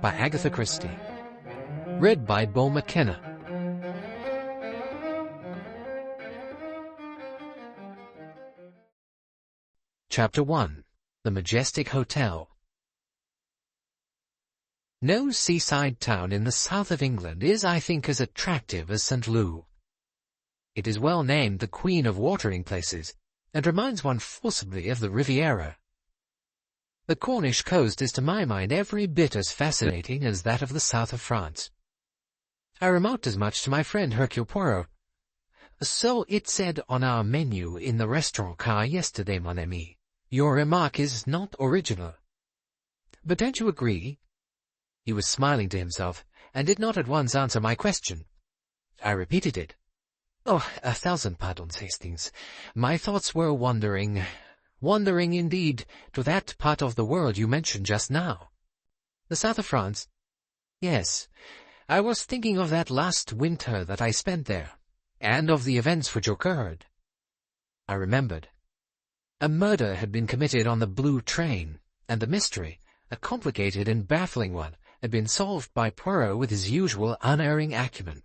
by Agatha Christie. Read by Bo McKenna. Chapter 1. The Majestic Hotel. No seaside town in the south of England is, I think, as attractive as St. Lou. It is well named the Queen of Watering Places, and reminds one forcibly of the Riviera. The Cornish coast is to my mind every bit as fascinating as that of the south of France. I remarked as much to my friend Hercule Poirot. "So it said on our menu in the restaurant car yesterday, mon ami. Your remark is not original. But don't you agree?" He was smiling to himself, and did not at once answer my question. I repeated it. "Oh, 1,000 pardons, Hastings. My thoughts were wandering indeed, to that part of the world you mentioned just now." "The south of France?" "Yes. I was thinking of that last winter that I spent there, and of the events which occurred." I remembered. A murder had been committed on the Blue Train, and the mystery, a complicated and baffling one, had been solved by Peril with his usual unerring acumen.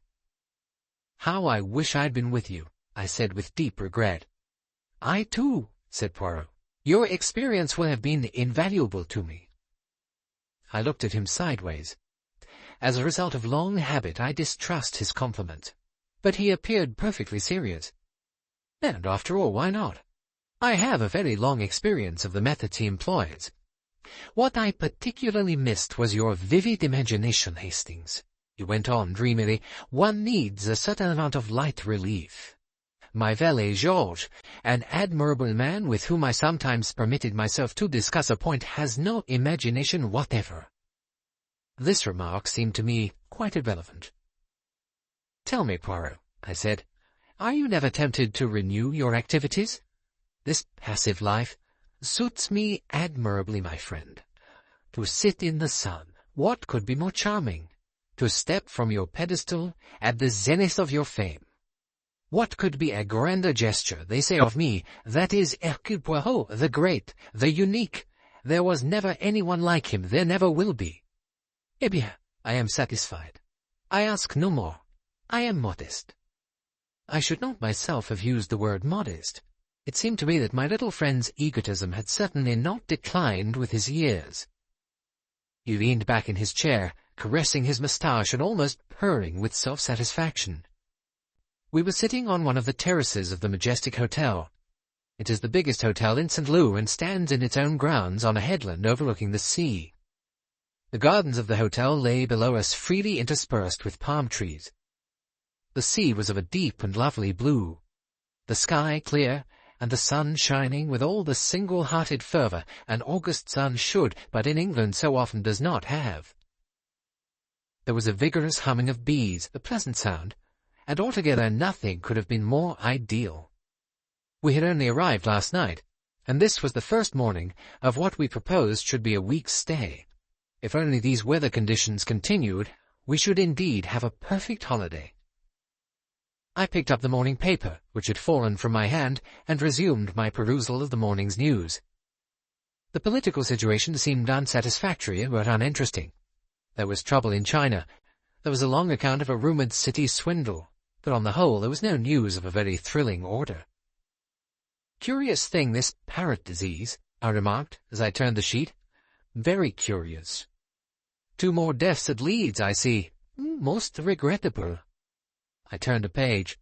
"How I wish I'd been with you," I said with deep regret. "I too," said Poirot. "Your experience will have been invaluable to me." I looked at him sideways. As a result of long habit, I distrust his compliment, but he appeared perfectly serious. And after all, why not? I have a very long experience of the methods he employs. "What I particularly missed was your vivid imagination, Hastings," he went on dreamily. "One needs a certain amount of light relief. My valet Georges, an admirable man with whom I sometimes permitted myself to discuss a point, has no imagination whatever." This remark seemed to me quite irrelevant. "Tell me, Poirot," I said, "are you never tempted to renew your activities? This passive life suits me admirably, my friend. To sit in the sun, what could be more charming? To step from your pedestal at the zenith of your fame. What could be a grander gesture, they say of me, that is Hercule Poirot, the great, the unique. There was never anyone like him, there never will be. Eh bien, I am satisfied. I ask no more. I am modest." I should not myself have used the word modest. It seemed to me that my little friend's egotism had certainly not declined with his years. He leaned back in his chair, caressing his moustache and almost purring with self-satisfaction. We were sitting on one of the terraces of the Majestic Hotel. It is the biggest hotel in St. Lou and stands in its own grounds on a headland overlooking the sea. The gardens of the hotel lay below us, freely interspersed with palm trees. The sea was of a deep and lovely blue, the sky clear, and the sun shining with all the single-hearted fervor an August sun should, but in England so often does not have. There was a vigorous humming of bees, a pleasant sound, and altogether nothing could have been more ideal. We had only arrived last night, and this was the first morning of what we proposed should be a week's stay. If only these weather conditions continued, we should indeed have a perfect holiday. I picked up the morning paper, which had fallen from my hand, and resumed my perusal of the morning's news. The political situation seemed unsatisfactory but uninteresting. There was trouble in China. There was a long account of a rumoured city swindle, but on the whole there was no news of a very thrilling order. "Curious thing, this parrot disease," I remarked as I turned the sheet. "Very curious. 2 more deaths at Leeds, I see. Most regrettable." I turned a page.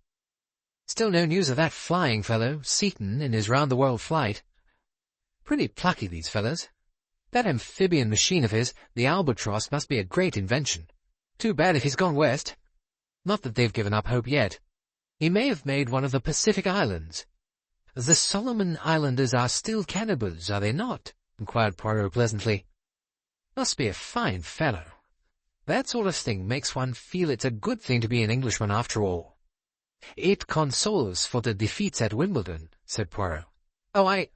Still no news of that flying fellow, Seaton, in his round-the-world flight. Pretty plucky, these fellows. That amphibian machine of his, the Albatross, must be a great invention. Too bad if he's gone west. Not that they've given up hope yet. He may have made one of the Pacific Islands. "The Solomon Islanders are still cannibals, are they not?" inquired Poirot pleasantly. "Must be a fine fellow. That sort of thing makes one feel it's a good thing to be an Englishman after all." "It consoles for the defeats at Wimbledon," said Poirot. "Oh, I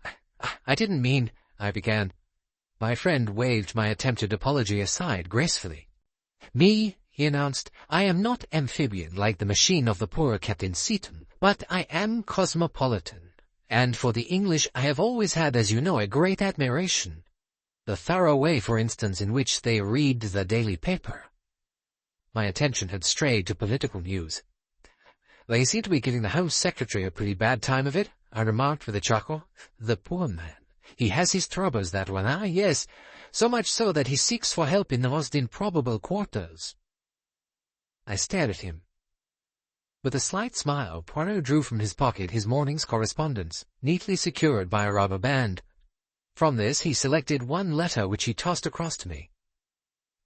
didn't mean—" I began. My friend waved my attempted apology aside gracefully. "Me," he announced, "I am not amphibian like the machine of the poor Captain Seaton, but I am cosmopolitan, and for the English I have always had, as you know, a great admiration. The thorough way, for instance, in which they read the daily paper. My attention had strayed to political news. "They seem to be giving the Home Secretary a pretty bad time of it," I remarked with a chuckle. "The poor man. He has his troubles, that one. Ah, yes, so much so that he seeks for help in the most improbable quarters." I stared at him. With a slight smile, Poirot drew from his pocket his morning's correspondence, neatly secured by a rubber band. From this he selected one letter which he tossed across to me.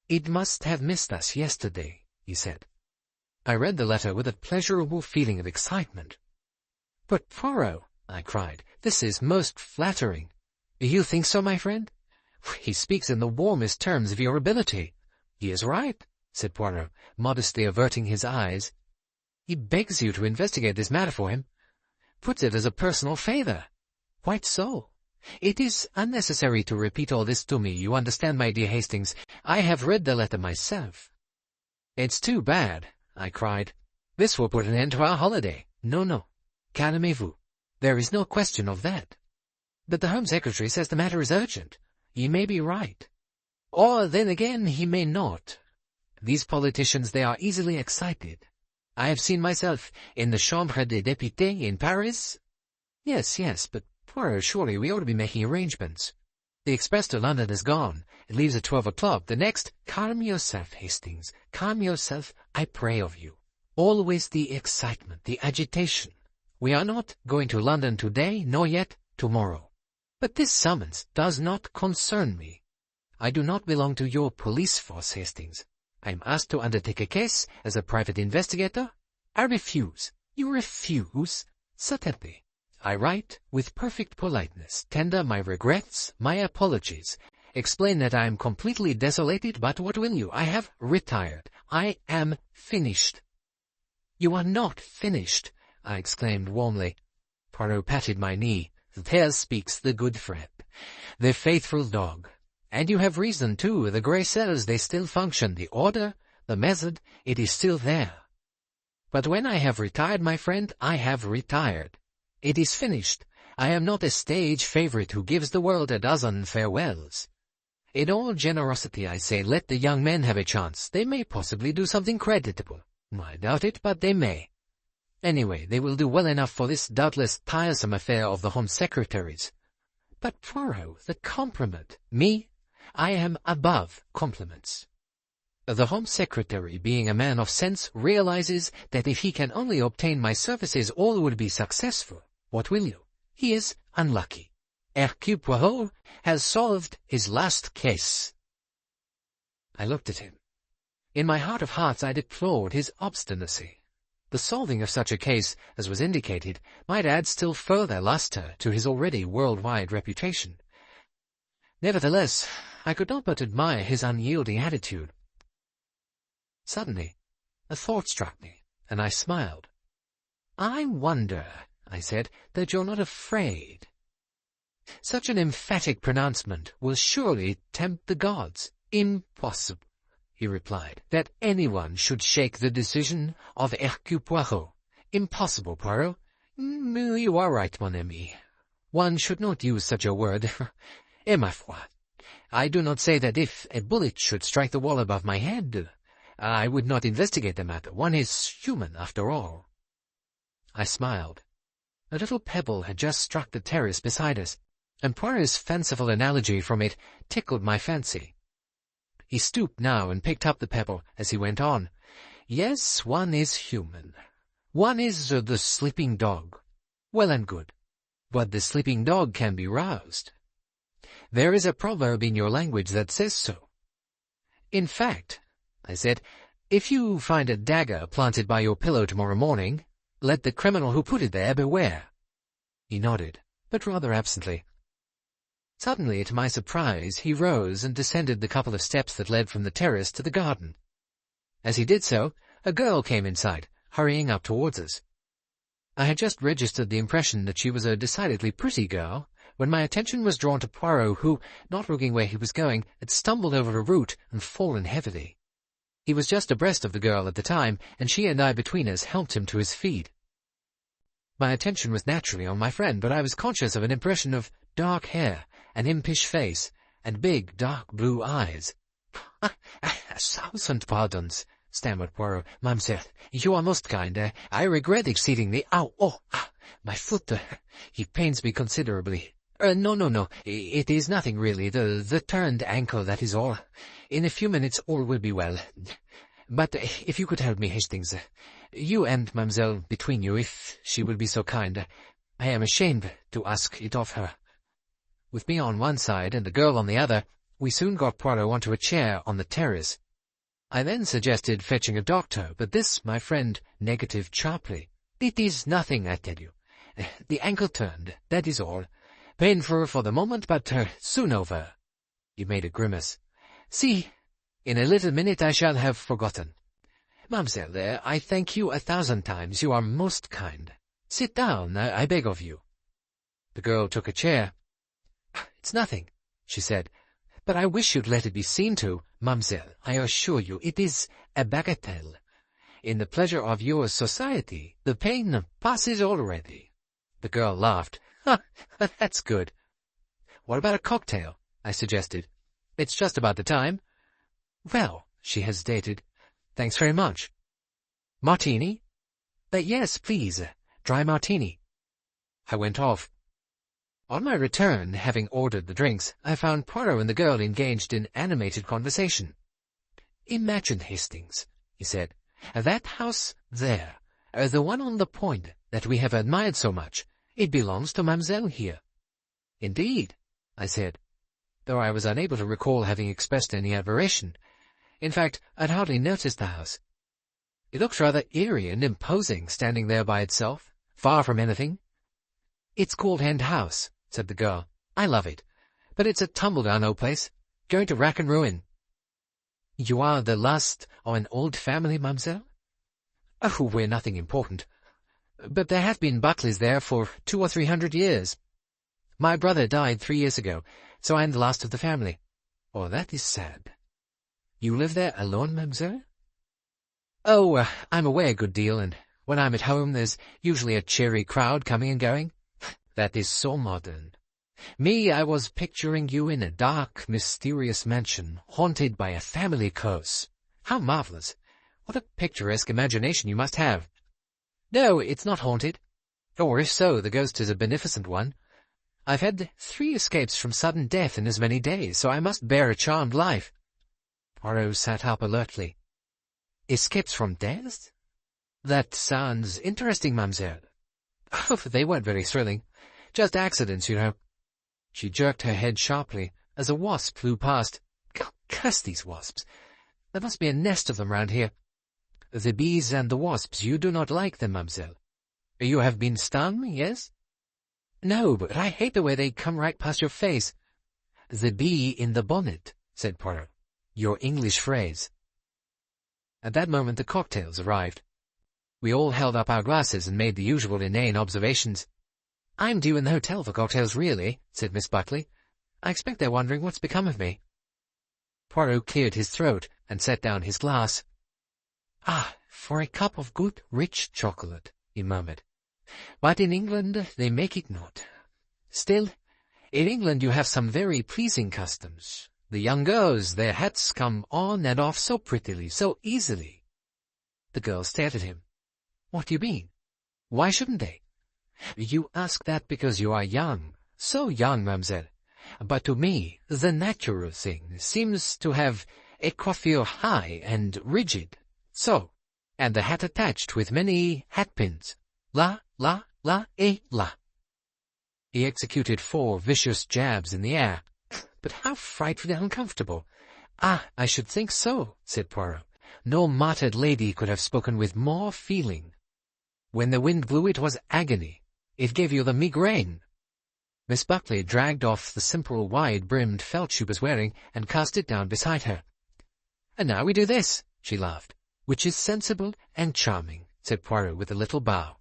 "It must have missed us yesterday," he said. I read the letter with a pleasurable feeling of excitement. "But, Poirot," I cried, "this is most flattering. You think so, my friend? He speaks in the warmest terms of your ability." "He is right," said Poirot, modestly averting his eyes. "He begs you to investigate this matter for him. Puts it as a personal favor." "Quite so. It is unnecessary to repeat all this to me, you understand, my dear Hastings. I have read the letter myself." "It's too bad," I cried. "This will put an end to our holiday." No, calmez-vous. There is no question of that. But the Home Secretary says the matter is urgent. He may be right. Or then again, he may not. These politicians, they are easily excited. I have seen myself in the Chambre des Députés in Paris. Yes, but Poirot, surely we ought to be making arrangements. The express to London is gone. It leaves at 12 o'clock. The next— Calm yourself, Hastings. Calm yourself, I pray of you. Always the excitement, the agitation. We are not going to London today, nor yet tomorrow. But this summons does not concern me. I do not belong to your police force, Hastings. I am asked to undertake a case as a private investigator. I refuse." "You refuse?" "Certainly. I write with perfect politeness, tender my regrets, my apologies, explain that I am completely desolated, but what will you? I have retired. I am finished." "You are not finished," I exclaimed warmly. Poirot patted my knee. "There speaks the good friend, the faithful dog. And you have reason, too. The grey cells, they still function. The order, the method, it is still there. But when I have retired, my friend, I have retired. It is finished. I am not a stage favourite who gives the world a dozen farewells. In all generosity, I say, let the young men have a chance. They may possibly do something creditable. I doubt it, but they may. Anyway, they will do well enough for this doubtless tiresome affair of the Home Secretary's. But Poirot, the compliment. Me? I am above compliments. The Home Secretary, being a man of sense, realizes that if he can only obtain my services, all would be successful. What will you? He is unlucky. Hercule Poirot has solved his last case. I looked at him. In my heart of hearts I deplored his obstinacy. The solving of such a case, as was indicated, might add still further lustre to his already worldwide reputation. Nevertheless, I could not but admire his unyielding attitude. Suddenly, a thought struck me, and I smiled. "I wonder," I said, "that you're not afraid." Such an emphatic pronouncement will surely tempt the gods. "Impossible," he replied, "that anyone should shake the decision of Hercule Poirot. Impossible, Poirot. You are right, mon ami. One should not use such a word. Et ma foi, I do not say that if a bullet should strike the wall above my head, I would not investigate the matter. One is human, after all." I smiled. A little pebble had just struck the terrace beside us, and Poirot's fanciful analogy from it tickled my fancy. He stooped now and picked up the pebble as he went on. "Yes, one is human. One is the sleeping dog. Well and good. But the sleeping dog can be roused. There is a proverb in your language that says so. In fact," I said, "if you find a dagger planted by your pillow tomorrow morning, let the criminal who put it there beware." He nodded, but rather absently. Suddenly, to my surprise, he rose and descended the couple of steps that led from the terrace to the garden. As he did so, a girl came in sight, hurrying up towards us. I had just registered the impression that she was a decidedly pretty girl, when my attention was drawn to Poirot, who, not looking where he was going, had stumbled over a root and fallen heavily. He was just abreast of the girl at the time, and she and I between us helped him to his feet. My attention was naturally on my friend, but I was conscious of an impression of dark hair, an impish face, and big, dark blue eyes. "A 1,000 pardons," stammered Poirot. "Mademoiselle, you are most kind. I regret exceedingly. Ow! Oh! My foot! It pains me considerably. No. It is nothing really. The turned ankle, that is all. In a few minutes all will be well. But if you could help me, Hastings, you and Mademoiselle between you, if she will be so kind. I am ashamed to ask it of her." With me on one side and the girl on the other, we soon got Poirot onto a chair on the terrace. I then suggested fetching a doctor, but this my friend negatived sharply. "It is nothing, I tell you. The ankle turned, that is all. Painful for the moment, but soon over." He made a grimace. "See, in a little minute I shall have forgotten. Mademoiselle, I thank you 1,000 times. You are most kind. Sit down, I beg of you." The girl took a chair. "It's nothing," she said. "But I wish you'd let it be seen to. Mademoiselle, I assure you, it is a bagatelle. In the pleasure of your society, the pain passes already." The girl laughed. "That's good." "What about a cocktail?" I suggested. "It's just about the time." "Well," she hesitated, "thanks very much." "Martini?" "Yes, please. Dry martini." I went off. On my return, having ordered the drinks, I found Poirot and the girl engaged in animated conversation. "Imagine, Hastings," he said, "that house there, the one on the point that we have admired so much, it belongs to Mademoiselle here." "Indeed," I said, though I was unable to recall having expressed any admiration. In fact, I'd hardly noticed the house. It looked rather eerie and imposing, standing there by itself, far from anything. "It's called End House," said the girl. "I love it. But it's a tumble-down old place, going to rack and ruin." "You are the last of an old family, mademoiselle?" "Oh, we're nothing important. But there have been Buckleys there for 200 or 300 years. My brother died 3 years ago, so I'm the last of the family." "Oh, that is sad. You live there alone, mademoiselle?" "Oh, I'm away a good deal, and when I'm at home there's usually a cheery crowd coming and going." "That is so modern. Me, I was picturing you in a dark, mysterious mansion, haunted by a family curse. How marvelous! What a picturesque imagination you must have." "No, it's not haunted. Or if so, the ghost is a beneficent one. I've had 3 escapes from sudden death in as many days, so I must bear a charmed life." Poirot sat up alertly. "Escapes from death? That sounds interesting, mademoiselle." "Oh, they weren't very thrilling. Just accidents, you know." She jerked her head sharply as a wasp flew past. "Curse these wasps. There must be a nest of them round here." "The bees and the wasps, you do not like them, mademoiselle. You have been stung, yes?" "No, but I hate the way they come right past your face." "The bee in the bonnet," said Poirot. "Your English phrase." At that moment the cocktails arrived. We all held up our glasses and made the usual inane observations. "I'm due in the hotel for cocktails, really," said Miss Buckley. "I expect they're wondering what's become of me." Poirot cleared his throat and set down his glass. "Ah, for a cup of good, rich chocolate," he murmured. "But in England they make it not. Still, in England you have some very pleasing customs. The young girls, their hats come on and off so prettily, so easily." The girl stared at him. "What do you mean? Why shouldn't they?" "You ask that because you are young, so young, mademoiselle. But to me, the natural thing seems to have a coiffure high and rigid, so, and the hat attached with many hatpins. La, la, la, et la." He executed 4 vicious jabs in the air. "But how frightfully uncomfortable." "Ah, I should think so," said Poirot. "No martyred lady could have spoken with more feeling. When the wind blew it was agony. It gave you the migraine." Miss Buckley dragged off the simple wide-brimmed felt she was wearing and cast it down beside her. "And now we do this," she laughed. "Which is sensible and charming," said Poirot with a little bow.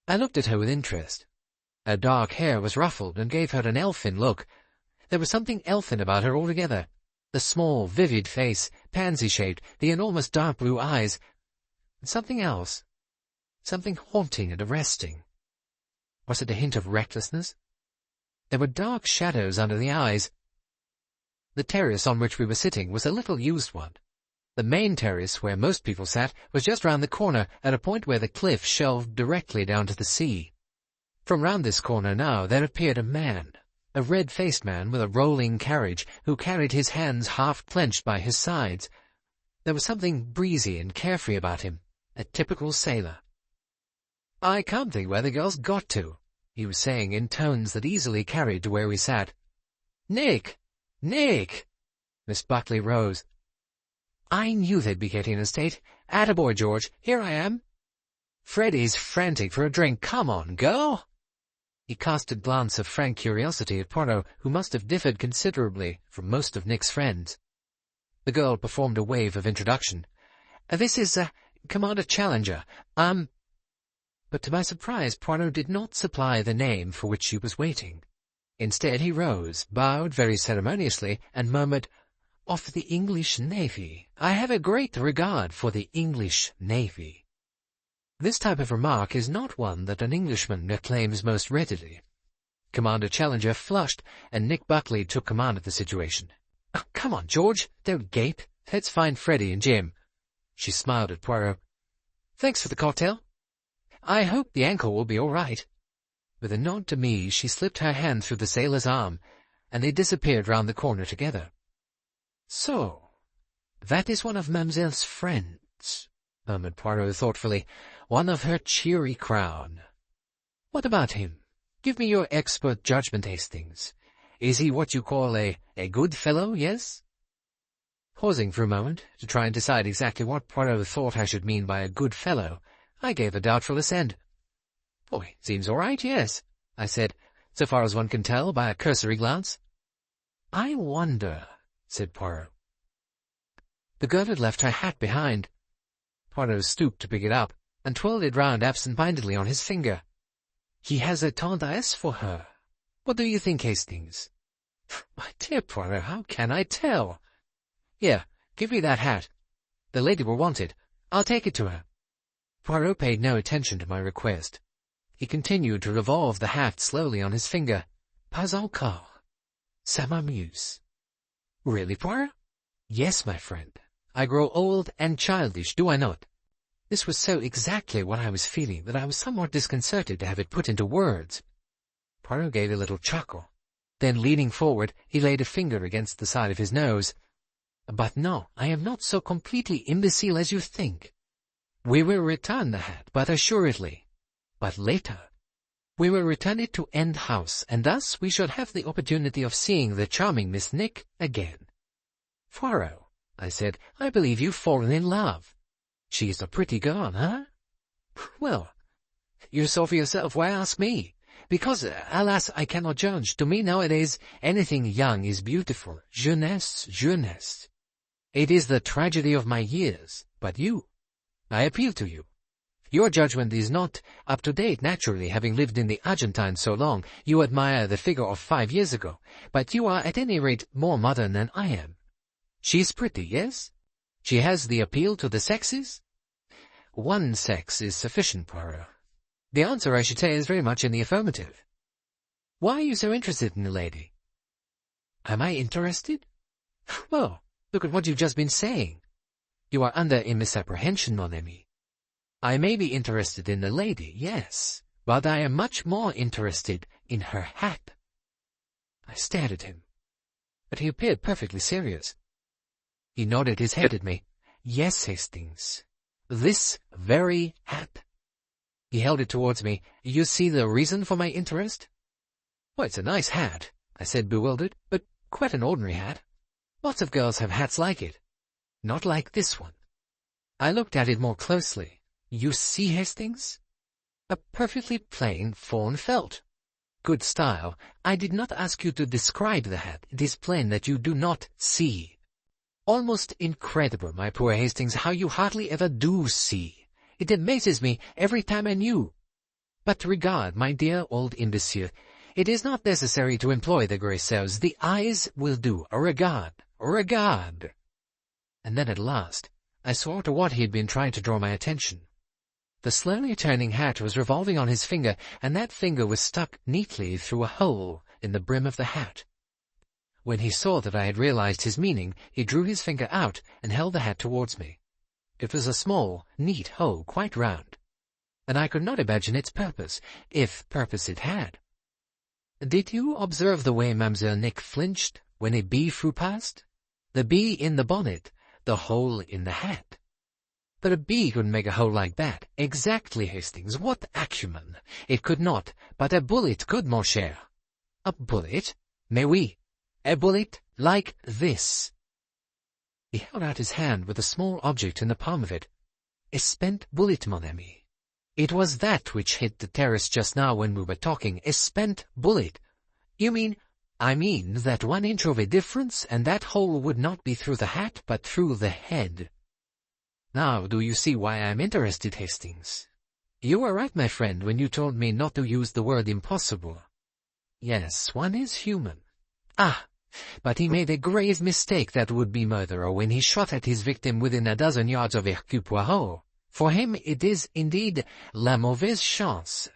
I looked at her with interest. Her dark hair was ruffled and gave her an elfin look. There was something elfin about her altogether. The small, vivid face, pansy-shaped, the enormous dark blue eyes, and something else. Something haunting and arresting. Was it a hint of recklessness? There were dark shadows under the eyes. The terrace on which we were sitting was a little used one. The main terrace, where most people sat, was just round the corner, at a point where the cliff shelved directly down to the sea. From round this corner now there appeared a man, a red-faced man with a rolling carriage, who carried his hands half clenched by his sides. There was something breezy and carefree about him, a typical sailor. "I can't think where the girl's got to," he was saying in tones that easily carried to where we sat. "Nick! Nick!" Miss Buckley rose. "I knew they'd be getting in a state. Attaboy, George. Here I am." "Freddie's frantic for a drink. Come on, girl." He cast a glance of frank curiosity at Poirot, who must have differed considerably from most of Nick's friends. The girl performed a wave of introduction. "This is, Commander Challenger. But to my surprise, Poirot did not supply the name for which she was waiting. Instead, he rose, bowed very ceremoniously, and murmured, "Of the English Navy. I have a great regard for the English Navy." This type of remark is not one that an Englishman acclaims most readily. Commander Challenger flushed, and Nick Buckley took command of the situation. "Oh, come on, George, don't gape. Let's find Freddie and Jim." She smiled at Poirot. "Thanks for the cocktail. I hope the ankle will be all right." With a nod to me, she slipped her hand through the sailor's arm, and they disappeared round the corner together. "So, that is one of Mademoiselle's friends," murmured Poirot thoughtfully. "One of her cheery crowd. What about him? Give me your expert judgment, Hastings. Is he what you call a good fellow, yes?" Pausing for a moment, to try and decide exactly what Poirot thought I should mean by a good fellow, I gave a doubtful assent. "Oh, seems all right, yes," I said, "so far as one can tell by a cursory glance." "I wonder," said Poirot. The girl had left her hat behind. Poirot stooped to pick it up, and twirled it round absent-mindedly on his finger. "He has a tendresse for her. What do you think, Hastings?" "My dear Poirot, how can I tell?" "Here, give me that hat. The lady will want it. I'll take it to her." Poirot paid no attention to my request. He continued to revolve the hat slowly on his finger. "Pas encore. Ça m'amuse." "Really, Poirot?" "Yes, my friend. I grow old and childish, do I not?" This was so exactly what I was feeling that I was somewhat disconcerted to have it put into words. Poirot gave a little chuckle. Then, leaning forward, he laid a finger against the side of his nose. "But no, I am not so completely imbecile as you think. We will return the hat, but assuredly. But later. We will return it to End House, and thus we shall have the opportunity of seeing the charming Miss Nick again." "Poirot," I said, "I believe you've fallen in love. She is a pretty girl, huh?" "Well, you saw for yourself. Why ask me? Because, alas, I cannot judge. To me nowadays anything young is beautiful. Jeunesse, jeunesse. It is the tragedy of my years. But you, I appeal to you. Your judgment is not up to date, naturally, having lived in the Argentine so long. You admire the figure of 5 years ago, but you are at any rate more modern than I am. She is pretty, yes? She has the appeal to the sexes?" "One sex is sufficient, Poirot." "The answer, I should say, is very much in the affirmative." "Why are you so interested in the lady?" "Am I interested? Well, look at what you've just been saying. You are under a misapprehension, mon ami. I may be interested in the lady, yes, but I am much more interested in her hat." I stared at him, but he appeared perfectly serious. He nodded his head at me. "Yes, Hastings, this very hat." He held it towards me. "You see the reason for my interest?" "Well, it's a nice hat," I said, bewildered, "but quite an ordinary hat. Lots of girls have hats like it. Not like this one." I looked at it more closely. "You see, Hastings? A perfectly plain fawn felt. Good style. I did not ask you to describe the hat. It is plain that you do not see. Almost incredible, my poor Hastings, how you hardly ever do see. It amazes me every time anew. But regard, my dear old imbecile. It is not necessary to employ the griselles. The eyes will do. Regard, regard." And then at last I saw to what he had been trying to draw my attention. The slowly turning hat was revolving on his finger, and that finger was stuck neatly through a hole in the brim of the hat. When he saw that I had realized his meaning, he drew his finger out and held the hat towards me. It was a small, neat hole, quite round, and I could not imagine its purpose, if purpose it had. Did you observe the way Mademoiselle Nick flinched when a bee flew past? The bee in the bonnet, the hole in the hat. But a bee couldn't make a hole like that. Exactly, Hastings. What acumen! It could not, but a bullet could, mon cher. A bullet? Mais oui. A bullet like this. He held out his hand with a small object in the palm of it. A spent bullet, mon ami. It was that which hit the terrace just now when we were talking. A spent bullet. You mean... I mean that 1 inch of a difference, and that hole would not be through the hat, but through the head. Now do you see why I am interested, Hastings? You were right, my friend, when you told me not to use the word impossible. Yes, one is human. Ah, but he made a grave mistake, that would-be murderer, when he shot at his victim within a dozen yards of Hercule Poirot. For him it is indeed la mauvaise chance.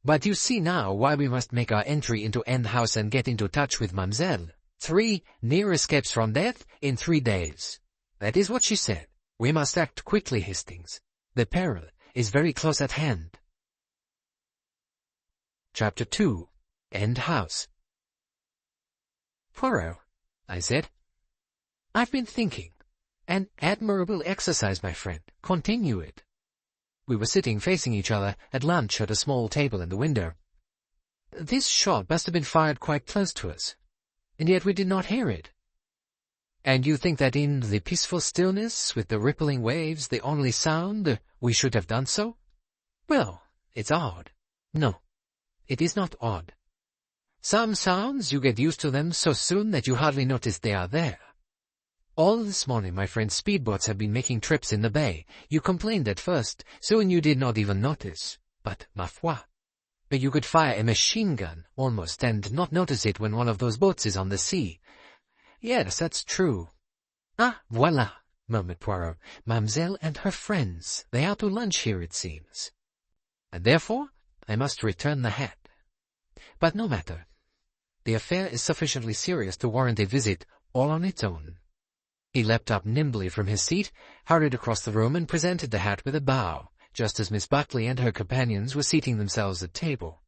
But you see now why we must make our entry into End House and get into touch with Mademoiselle. 3 near escapes from death in 3 days. That is what she said. We must act quickly, Hastings. The peril is very close at hand. Chapter 2. End House. Poirot, I said, I've been thinking. An admirable exercise, my friend. Continue it. We were sitting facing each other at lunch at a small table in the window. This shot must have been fired quite close to us, and yet we did not hear it. And you think that in the peaceful stillness, with the rippling waves, the only sound, we should have done so? Well, it's odd. No, it is not odd. Some sounds, you get used to them so soon that you hardly notice they are there. All this morning, my friend, speedboats have been making trips in the bay. You complained at first, soon you did not even notice. But, ma foi, you could fire a machine gun, almost, and not notice it when one of those boats is on the sea. Yes, that's true. Ah, voilà, murmured Poirot. Mademoiselle and her friends. They are to lunch here, it seems. And therefore, I must return the hat. But no matter. The affair is sufficiently serious to warrant a visit all on its own. He leapt up nimbly from his seat, hurried across the room, and presented the hat with a bow, just as Miss Buckley and her companions were seating themselves at table.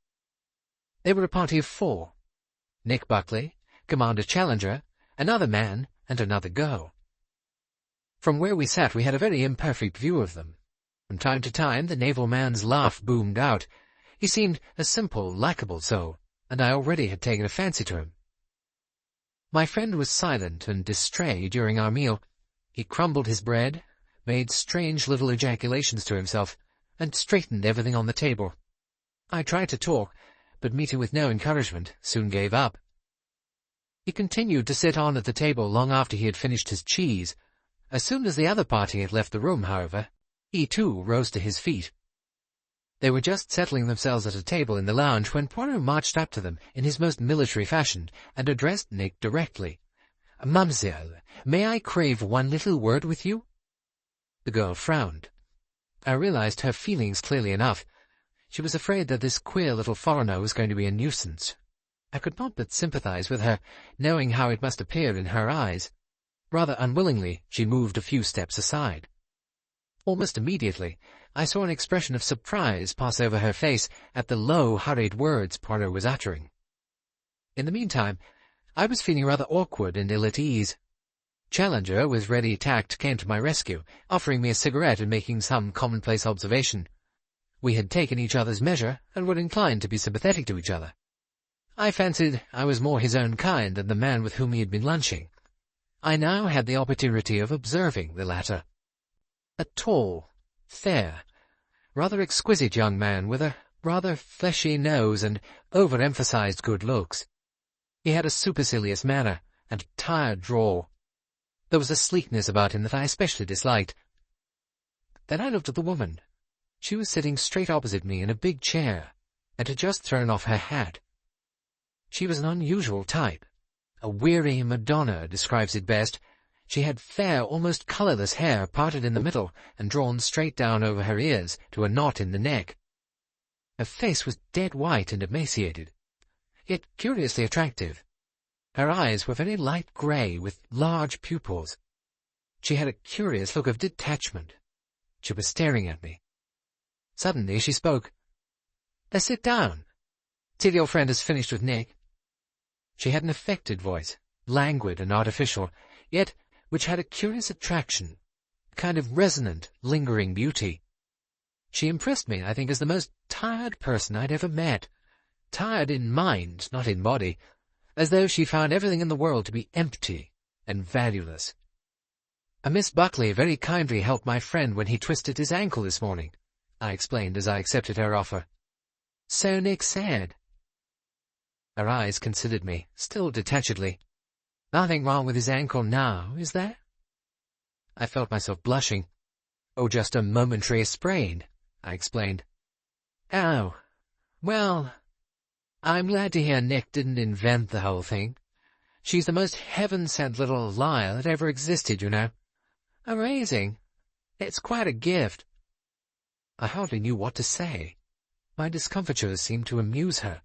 They were a party of 4. Nick Buckley, Commander Challenger, another man, and another girl. From where we sat we had a very imperfect view of them. From time to time the naval man's laugh boomed out. He seemed a simple, likeable soul, and I already had taken a fancy to him. My friend was silent and distrait during our meal. He crumbled his bread, made strange little ejaculations to himself, and straightened everything on the table. I tried to talk, but meeting with no encouragement, soon gave up. He continued to sit on at the table long after he had finished his cheese. As soon as the other party had left the room, however, he too rose to his feet. They were just settling themselves at a table in the lounge when Poirot marched up to them in his most military fashion and addressed Nick directly. "Mademoiselle, may I crave one little word with you?" The girl frowned. I realized her feelings clearly enough. She was afraid that this queer little foreigner was going to be a nuisance. I could not but sympathize with her, knowing how it must appear in her eyes. Rather unwillingly, she moved a few steps aside. Almost immediately, I saw an expression of surprise pass over her face at the low, hurried words Poirot was uttering. In the meantime, I was feeling rather awkward and ill at ease. Challenger, with ready tact, came to my rescue, offering me a cigarette and making some commonplace observation. We had taken each other's measure and were inclined to be sympathetic to each other. I fancied I was more his own kind than the man with whom he had been lunching. I now had the opportunity of observing the latter. A tall, fair, rather exquisite young man with a rather fleshy nose and overemphasized good looks. He had a supercilious manner and a tired drawl. There was a sleekness about him that I especially disliked. Then I looked at the woman. She was sitting straight opposite me in a big chair, and had just thrown off her hat. She was an unusual type. A weary Madonna describes it best. She had fair, almost colorless hair parted in the middle and drawn straight down over her ears to a knot in the neck. Her face was dead white and emaciated, yet curiously attractive. Her eyes were very light grey with large pupils. She had a curious look of detachment. She was staring at me. Suddenly she spoke. Sit down, till your friend has finished with Nick. She had an affected voice, languid and artificial, yet which had a curious attraction, a kind of resonant, lingering beauty. She impressed me, I think, as the most tired person I'd ever met. Tired in mind, not in body, as though she found everything in the world to be empty and valueless. Miss Buckley very kindly helped my friend when he twisted his ankle this morning, I explained as I accepted her offer. So Nick said. Her eyes considered me, still detachedly. Nothing wrong with his ankle now, is there? I felt myself blushing. Oh, just a momentary sprain, I explained. Oh, well, I'm glad to hear Nick didn't invent the whole thing. She's the most heaven-sent little liar that ever existed, you know. Amazing. It's quite a gift. I hardly knew what to say. My discomfiture seemed to amuse her.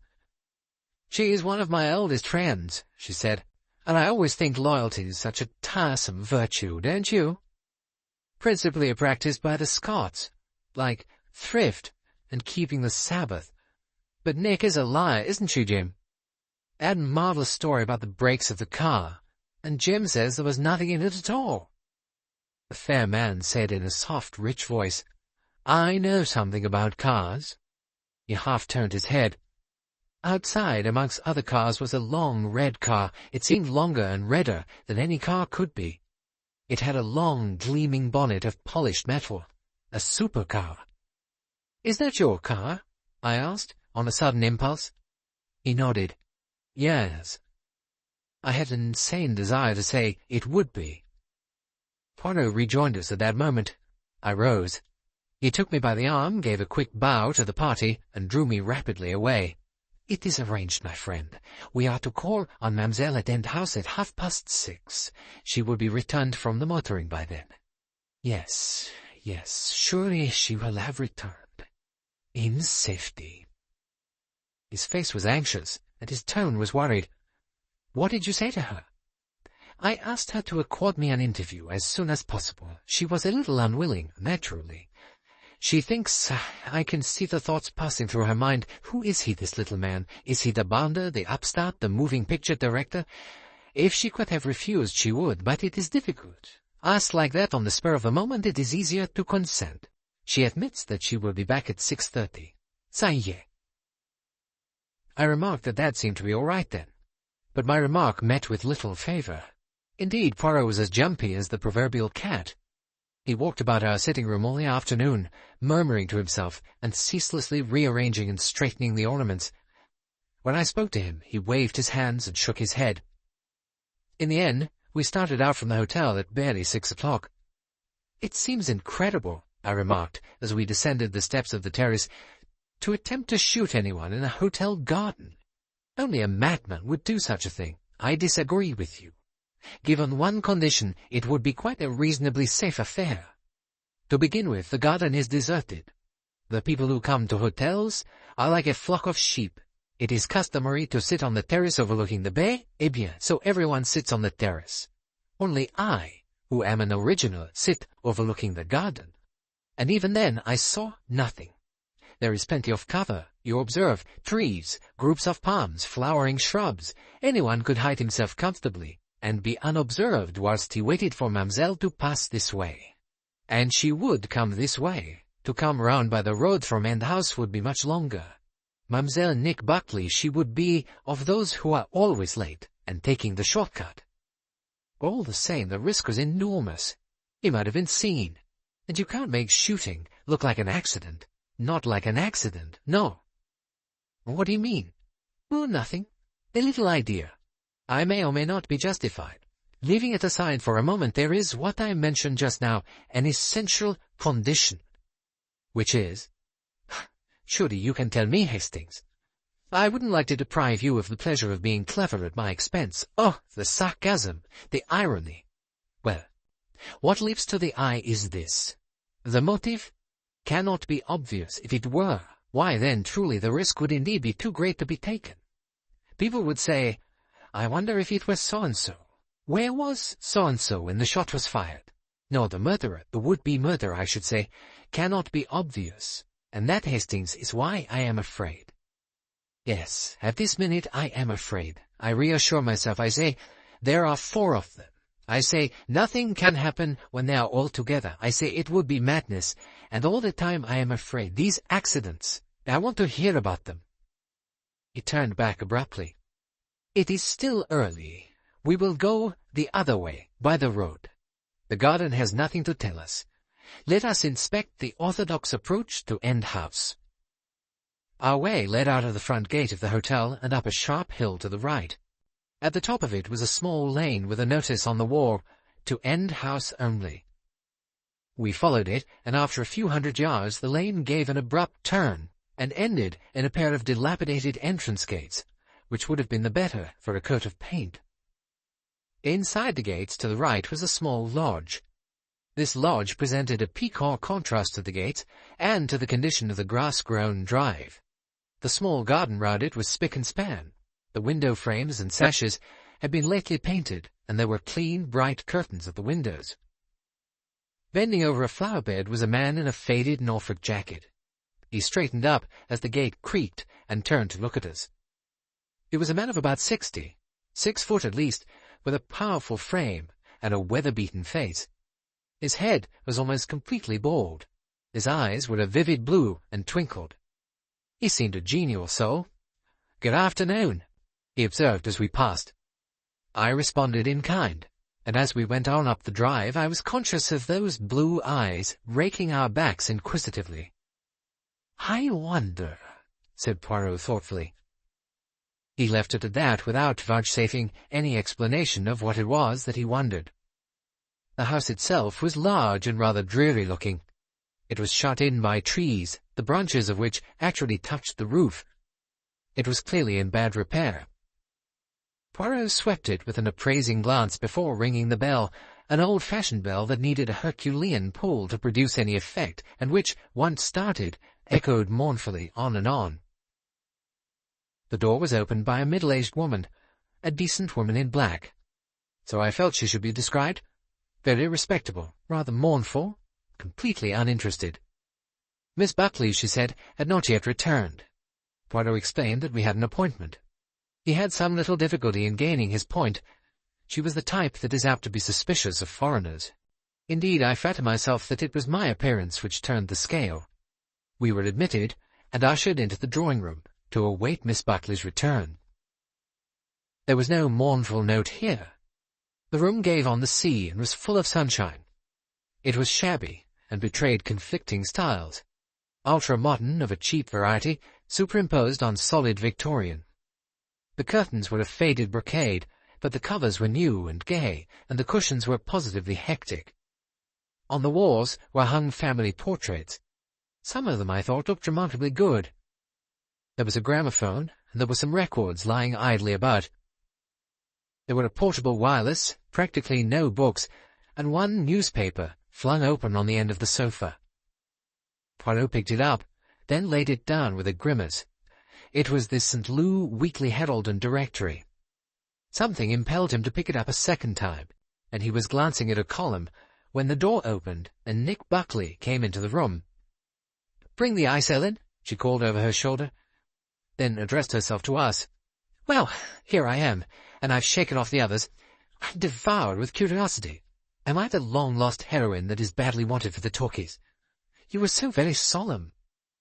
She is one of my oldest friends, she said, and I always think loyalty is such a tiresome virtue, don't you? Principally practiced by the Scots, like thrift and keeping the Sabbath. But Nick is a liar, isn't she, Jim? That marvellous story about the brakes of the car, and Jim says there was nothing in it at all. The fair man said in a soft, rich voice, I know something about cars. He half turned his head. Outside, amongst other cars, was a long red car. It seemed longer and redder than any car could be. It had a long, gleaming bonnet of polished metal. A supercar. Is that your car? I asked, on a sudden impulse. He nodded. Yes. I had an insane desire to say it would be. Poirot rejoined us at that moment. I rose. He took me by the arm, gave a quick bow to the party, and drew me rapidly away. It is arranged, my friend. We are to call on Mademoiselle at End House at 6:30. She will be returned from the motoring by then. Yes, surely she will have returned. In safety. His face was anxious, and his tone was worried. What did you say to her? I asked her to accord me an interview as soon as possible. She was a little unwilling, naturally. She thinks I can see the thoughts passing through her mind. Who is he, this little man? Is he the boulder, the upstart, the moving picture director? If she could have refused, she would, but it is difficult. Asked like that on the spur of the moment, it is easier to consent. She admits that she will be back at 6:30. Ça y est. I remarked that seemed to be all right then. But my remark met with little favour. Indeed, Poirot was as jumpy as the proverbial cat. He walked about our sitting-room all the afternoon, murmuring to himself and ceaselessly rearranging and straightening the ornaments. When I spoke to him, he waved his hands and shook his head. In the end, we started out from the hotel at barely 6 o'clock. It seems incredible, I remarked, as we descended the steps of the terrace, to attempt to shoot anyone in a hotel garden. Only a madman would do such a thing. I disagree with you. Given one condition, it would be quite a reasonably safe affair. To begin with, the garden is deserted. The people who come to hotels are like a flock of sheep. It is customary to sit on the terrace overlooking the bay. Eh bien, so everyone sits on the terrace. Only I, who am an original, sit overlooking the garden. And even then I saw nothing. There is plenty of cover, you observe, trees, groups of palms, flowering shrubs. Anyone could hide himself comfortably and be unobserved whilst he waited for Mademoiselle to pass this way. And she would come this way. To come round by the road from End House would be much longer. Mademoiselle Nick Buckley, she would be of those who are always late and taking the shortcut. All the same, the risk was enormous. He might have been seen. And you can't make shooting look like an accident. Not like an accident, no. What do you mean? Oh, nothing. A little idea. I may or may not be justified. Leaving it aside for a moment, there is what I mentioned just now, an essential condition. Which is? Surely you can tell me, Hastings. I wouldn't like to deprive you of the pleasure of being clever at my expense. Oh, the sarcasm, the irony. Well, what leaps to the eye is this. The motive cannot be obvious. If it were, why then truly the risk would indeed be too great to be taken. People would say, I wonder if it was so-and-so. Where was so-and-so when the shot was fired? No, the murderer, the would-be murderer, I should say, cannot be obvious, and that, Hastings, is why I am afraid. Yes, at this minute I am afraid. I reassure myself. I say, there are 4 of them. I say, nothing can happen when they are all together. I say, it would be madness, and all the time I am afraid. These accidents, I want to hear about them. He turned back abruptly. It is still early. We will go the other way, by the road. The garden has nothing to tell us. Let us inspect the orthodox approach to End House. Our way led out of the front gate of the hotel and up a sharp hill to the right. At the top of it was a small lane with a notice on the wall, to End House only. We followed it, and after a few hundred yards the lane gave an abrupt turn, and ended in a pair of dilapidated entrance gates, which would have been the better for a coat of paint. Inside the gates to the right was a small lodge. This lodge presented a piquant contrast to the gates and to the condition of the grass-grown drive. The small garden round it was spick and span. The window frames and sashes had been lately painted, and there were clean, bright curtains at the windows. Bending over a flower bed was a man in a faded Norfolk jacket. He straightened up as the gate creaked and turned to look at us. He was a man of about 60, 6 foot at least, with a powerful frame and a weather-beaten face. His head was almost completely bald. His eyes were a vivid blue and twinkled. He seemed a genial soul. "Good afternoon," he observed as we passed. I responded in kind, and as we went on up the drive I was conscious of those blue eyes raking our backs inquisitively. "I wonder," said Poirot thoughtfully. He left it at that without vouchsafing any explanation of what it was that he wondered. The house itself was large and rather dreary-looking. It was shut in by trees, the branches of which actually touched the roof. It was clearly in bad repair. Poirot swept it with an appraising glance before ringing the bell, an old-fashioned bell that needed a Herculean pull to produce any effect, and which, once started, echoed mournfully on and on. The door was opened by a middle-aged woman, a decent woman in black. So I felt she should be described. Very respectable, rather mournful, completely uninterested. Miss Buckley, she said, had not yet returned. Poirot explained that we had an appointment. He had some little difficulty in gaining his point. She was the type that is apt to be suspicious of foreigners. Indeed, I flatter myself that it was my appearance which turned the scale. We were admitted and ushered into the drawing-room to await Miss Buckley's return. There was no mournful note here. The room gave on the sea and was full of sunshine. It was shabby and betrayed conflicting styles. Ultra-modern of a cheap variety, superimposed on solid Victorian. The curtains were of faded brocade, but the covers were new and gay, and the cushions were positively hectic. On the walls were hung family portraits. Some of them, I thought, looked remarkably good. There was a gramophone, and there were some records lying idly about. There were a portable wireless, practically no books, and one newspaper flung open on the end of the sofa. Poirot picked it up, then laid it down with a grimace. It was the St. Lou Weekly Herald and Directory. Something impelled him to pick it up a second time, and he was glancing at a column when the door opened and Nick Buckley came into the room. "Bring the ice, Ellen," she called over her shoulder, then addressed herself to us. "Well, here I am, and I've shaken off the others. I'm devoured with curiosity. Am I the long-lost heroine that is badly wanted for the talkies? You were so very solemn,"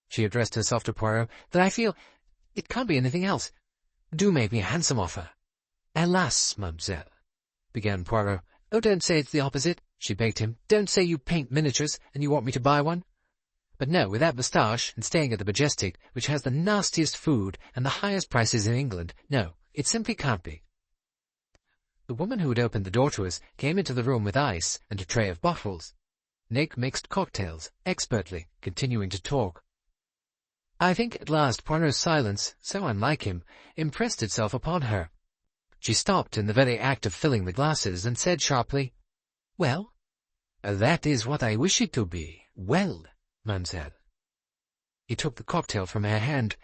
she addressed herself to Poirot, "that I feel it can't be anything else. Do make me a handsome offer." "Alas, mademoiselle," began Poirot. "Oh, don't say it's the opposite," she begged him. "Don't say you paint miniatures and you want me to buy one. But no, with that moustache, and staying at the Majestic, which has the nastiest food and the highest prices in England, no, it simply can't be." The woman who had opened the door to us came into the room with ice and a tray of bottles. Nick mixed cocktails, expertly, continuing to talk. I think at last Poirot's silence, so unlike him, impressed itself upon her. She stopped in the very act of filling the glasses and said sharply, "Well?" "That is what I wish it to be. Well, mademoiselle." He took the cocktail from her hand.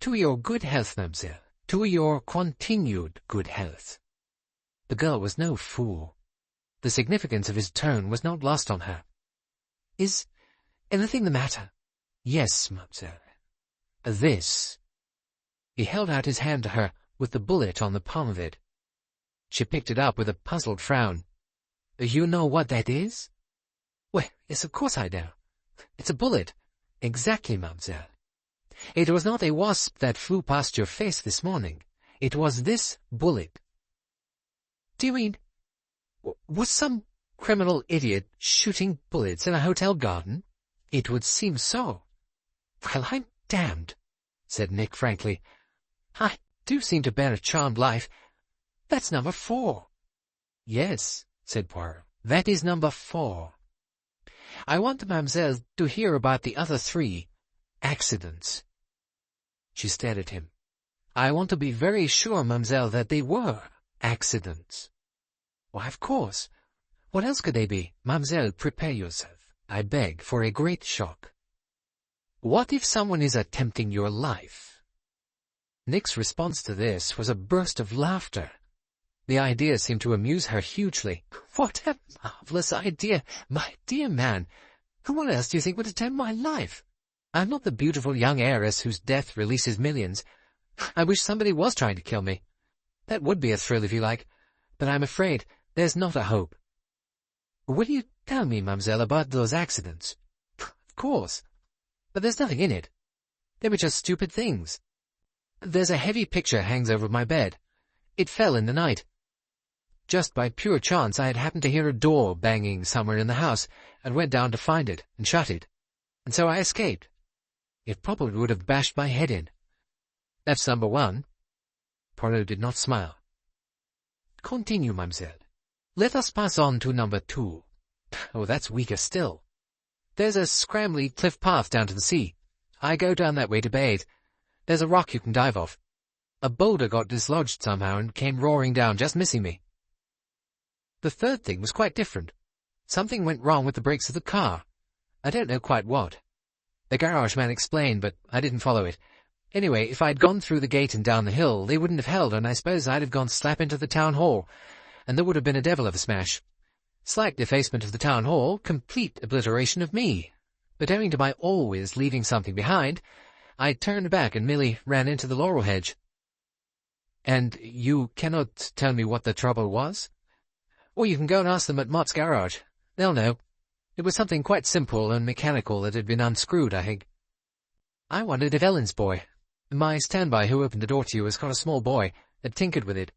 "To your good health, mademoiselle. To To your continued good health." The girl was no fool. The significance of his tone was not lost on her. "Is anything the matter?" "Yes, mademoiselle. This." He held out his hand to her, with the bullet on the palm of it. She picked it up with a puzzled frown. "You know what that is?" "Well, yes, of course I know. It's a bullet." "Exactly, mademoiselle. It was not a wasp that flew past your face this morning. It was this bullet." "Do you mean, was some criminal idiot shooting bullets in a hotel garden?" "It would seem so." "Well, I'm damned," said Nick frankly. "I do seem to bear a charmed life. That's number 4. "Yes," said Poirot, "that is number 4. I want mademoiselle to hear about the other 3 accidents." She stared at him. "I want to be very sure, mademoiselle, that they were accidents." "Why, of course. What else could they be? Mademoiselle, prepare yourself, I beg, for a great shock. What if someone is attempting your life?" Nick's response to this was a burst of laughter. The idea seemed to amuse her hugely. "What a marvelous idea, my dear man! Who else do you think would attempt my life? I'm not the beautiful young heiress whose death releases millions. I wish somebody was trying to kill me. That would be a thrill if you like, but I'm afraid there's not a hope." "Will you tell me, mademoiselle, about those accidents?" "Of course, but there's nothing in it. They were just stupid things. There's a heavy picture hangs over my bed. It fell in the night. Just by pure chance I had happened to hear a door banging somewhere in the house, and went down to find it and shut it, and so I escaped. It probably would have bashed my head in. That's number 1. Poirot did not smile. "Continue, mademoiselle. Let us pass on to number 2. Oh, that's weaker still. There's a scrambly cliff path down to the sea. I go down that way to bathe. There's a rock you can dive off. A boulder got dislodged somehow and came roaring down, just missing me. The third thing was quite different. Something went wrong with the brakes of the car. I don't know quite what. The garage man explained, but I didn't follow it. Anyway, if I'd gone through the gate and down the hill, they wouldn't have held, and I suppose I'd have gone slap into the town hall, and there would have been a devil of a smash. Slight defacement of the town hall, complete obliteration of me. But owing to my always leaving something behind, I turned back and merely ran into the laurel hedge." "And you cannot tell me what the trouble was?" "Or you can go and ask them at Mott's garage. They'll know. It was something quite simple and mechanical that had been unscrewed, I think. I wondered if Ellen's boy, my standby who opened the door to you, has got a small boy, had tinkered with it.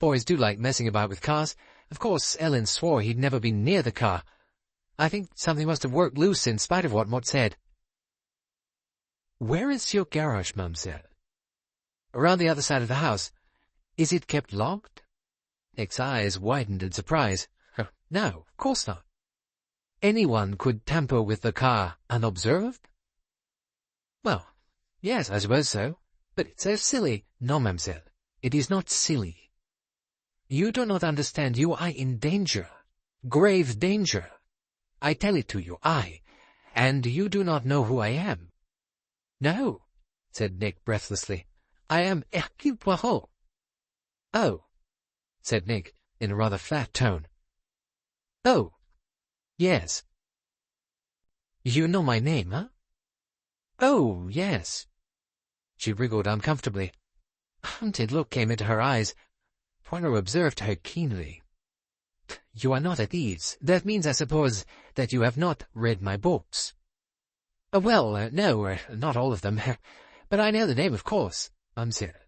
Boys do like messing about with cars. Of course, Ellen swore he'd never been near the car. I think something must have worked loose in spite of what Mott said." "Where is your garage, mademoiselle?" "Around the other side of the house." "Is it kept locked?" Nick's eyes widened in surprise. "No, of course not." "Anyone could tamper with the car unobserved?" "Well, yes, I suppose so. But it's so silly." "No, mademoiselle, it is not silly. You do not understand. You are in danger. Grave danger. I tell it to you, and you do not know who I am." "No," said Nick breathlessly. "I am Hercule Poirot." "Oh," said Nick, in a rather flat tone. "Oh, yes." "You know my name, huh?" "Oh, yes." She wriggled uncomfortably. A hunted look came into her eyes. Poirot observed her keenly. "You are not at ease. That means, I suppose, that you have not read my books." "Well, no, not all of them. But I know the name, of course. Mademoiselle,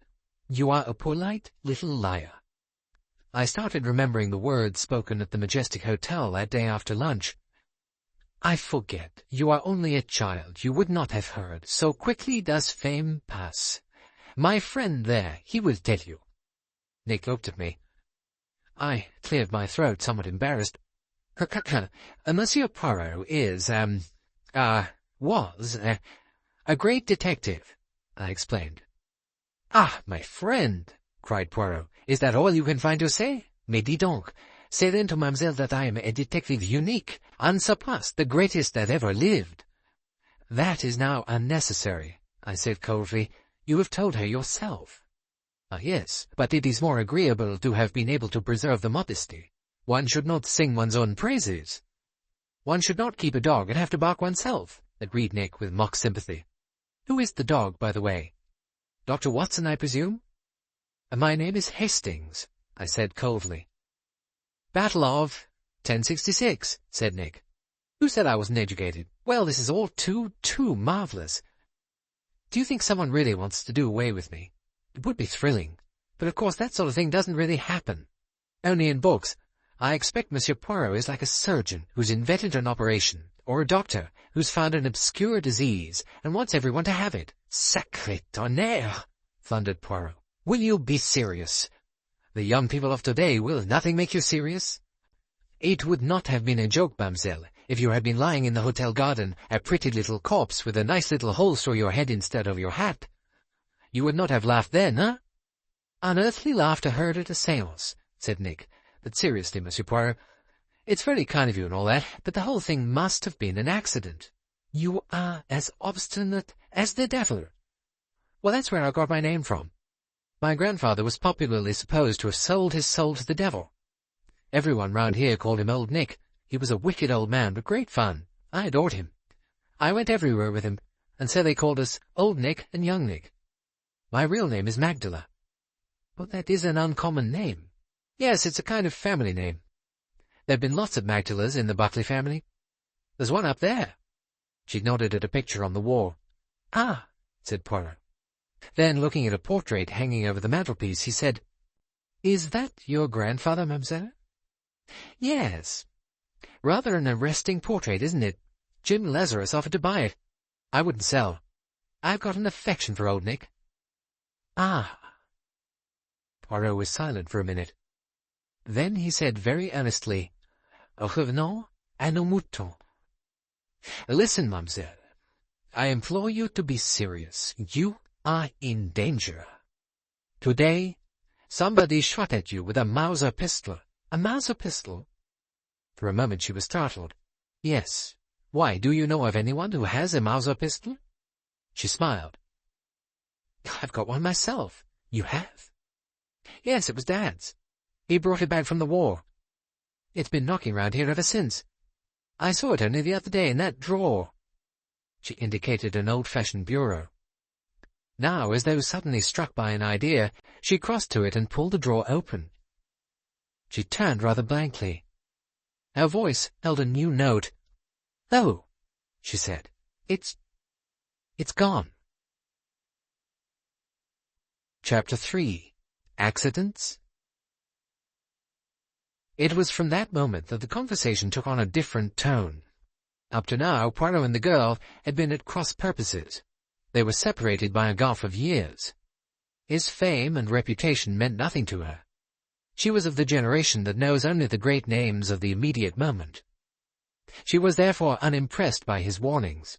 you are a polite little liar." I started remembering the words spoken at the Majestic Hotel that day after lunch. "I forget. You are only a child. You would not have heard. So quickly does fame pass. My friend there, he will tell you." Nick looked at me. I cleared my throat, somewhat embarrassed. "Monsieur Poirot is, was, a great detective," I explained. "Ah, my friend," cried Poirot, "is that all you can find to say? Mais dis donc, say then to mademoiselle that I am a detective unique, unsurpassed, the greatest that ever lived." "That is now unnecessary," I said coldly. "You have told her yourself." Ah, yes, but it is more agreeable to have been able to preserve the modesty. One should not sing one's own praises. One should not keep a dog and have to bark oneself, agreed Nick with mock sympathy. Who is the dog, by the way? Dr. Watson, I presume? My name is Hastings, I said coldly. Battle of 1066, said Nick. Who said I wasn't educated? Well, this is all too marvellous. Do you think someone really wants to do away with me? It would be thrilling, but of course that sort of thing doesn't really happen. Only in books. I expect Monsieur Poirot is like a surgeon who's invented an operation, or a doctor who's found an obscure disease and wants everyone to have it. Sacré tonnerre, thundered Poirot. Will you be serious? The young people of today, will nothing make you serious? It would not have been a joke, mademoiselle, if you had been lying in the hotel garden, a pretty little corpse with a nice little hole through your head instead of your hat. You would not have laughed then, huh? Unearthly laughter heard at a séance, said Nick. But seriously, Monsieur Poirot, it's very kind of you and all that, but the whole thing must have been an accident. You are as obstinate as the devil. Well, that's where I got my name from. My grandfather was popularly supposed to have sold his soul to the devil. Everyone round here called him Old Nick. He was a wicked old man, but great fun. I adored him. I went everywhere with him, and so they called us Old Nick and Young Nick. My real name is Magdala. But that is an uncommon name. Yes, it's a kind of family name. There have been lots of Magdalas in the Buckley family. There's one up there. She nodded at a picture on the wall. Ah, said Poirot. Then, looking at a portrait hanging over the mantelpiece, he said, Is that your grandfather, mademoiselle? Yes. Rather an arresting portrait, isn't it? Jim Lazarus offered to buy it. I wouldn't sell. I've got an affection for Old Nick. Ah. Poirot was silent for a minute. Then he said very earnestly, Revenons à nos moutons. Listen, mademoiselle. I implore you to be serious. You are in danger. Today, somebody shot at you with a Mauser pistol. A Mauser pistol? For a moment she was startled. Yes. Why, do you know of anyone who has a Mauser pistol? She smiled. I've got one myself. You have? Yes, it was Dad's. He brought it back from the war. It's been knocking round here ever since. I saw it only the other day in that drawer. She indicated an old-fashioned bureau. Now, as though suddenly struck by an idea, she crossed to it and pulled the drawer open. She turned rather blankly. Her voice held a new note. Oh, she said, it's gone. Chapter 3. Accidents? It was from that moment that the conversation took on a different tone. Up to now, Poirot and the girl had been at cross purposes. They were separated by a gulf of years. His fame and reputation meant nothing to her. She was of the generation that knows only the great names of the immediate moment. She was therefore unimpressed by his warnings.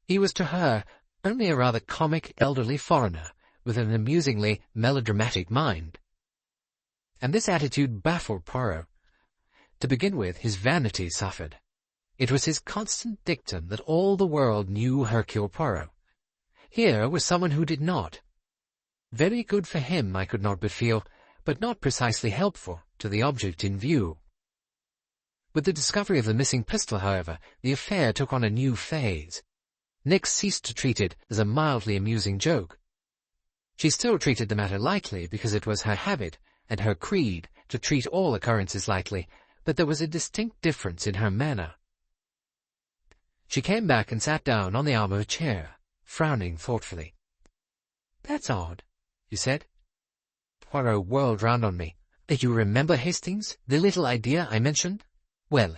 He was to her only a rather comic elderly foreigner with an amusingly melodramatic mind. And this attitude baffled Poirot. To begin with, his vanity suffered. It was his constant dictum that all the world knew Hercule Poirot. Here was someone who did not. Very good for him, I could not but feel, but not precisely helpful to the object in view. With the discovery of the missing pistol, however, the affair took on a new phase. Nick ceased to treat it as a mildly amusing joke. She still treated the matter lightly because it was her habit and her creed to treat all occurrences lightly, but there was a distinct difference in her manner. She came back and sat down on the arm of a chair, frowning thoughtfully. "That's odd," she said. Poirot whirled round on me. "You remember, Hastings, the little idea I mentioned? Well,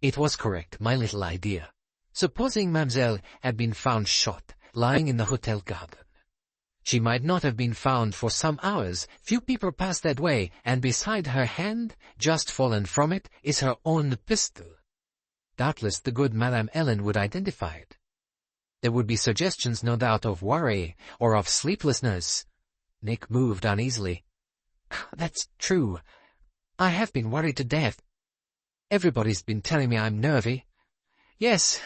it was correct, my little idea. Supposing Mademoiselle had been found shot, lying in the hotel garden. She might not have been found for some hours. Few people pass that way, and beside her hand, just fallen from it, is her own pistol. Doubtless the good Madame Ellen would identify it. There would be suggestions, no doubt, of worry or of sleeplessness." Nick moved uneasily. "That's true. I have been worried to death. Everybody's been telling me I'm nervy. Yes,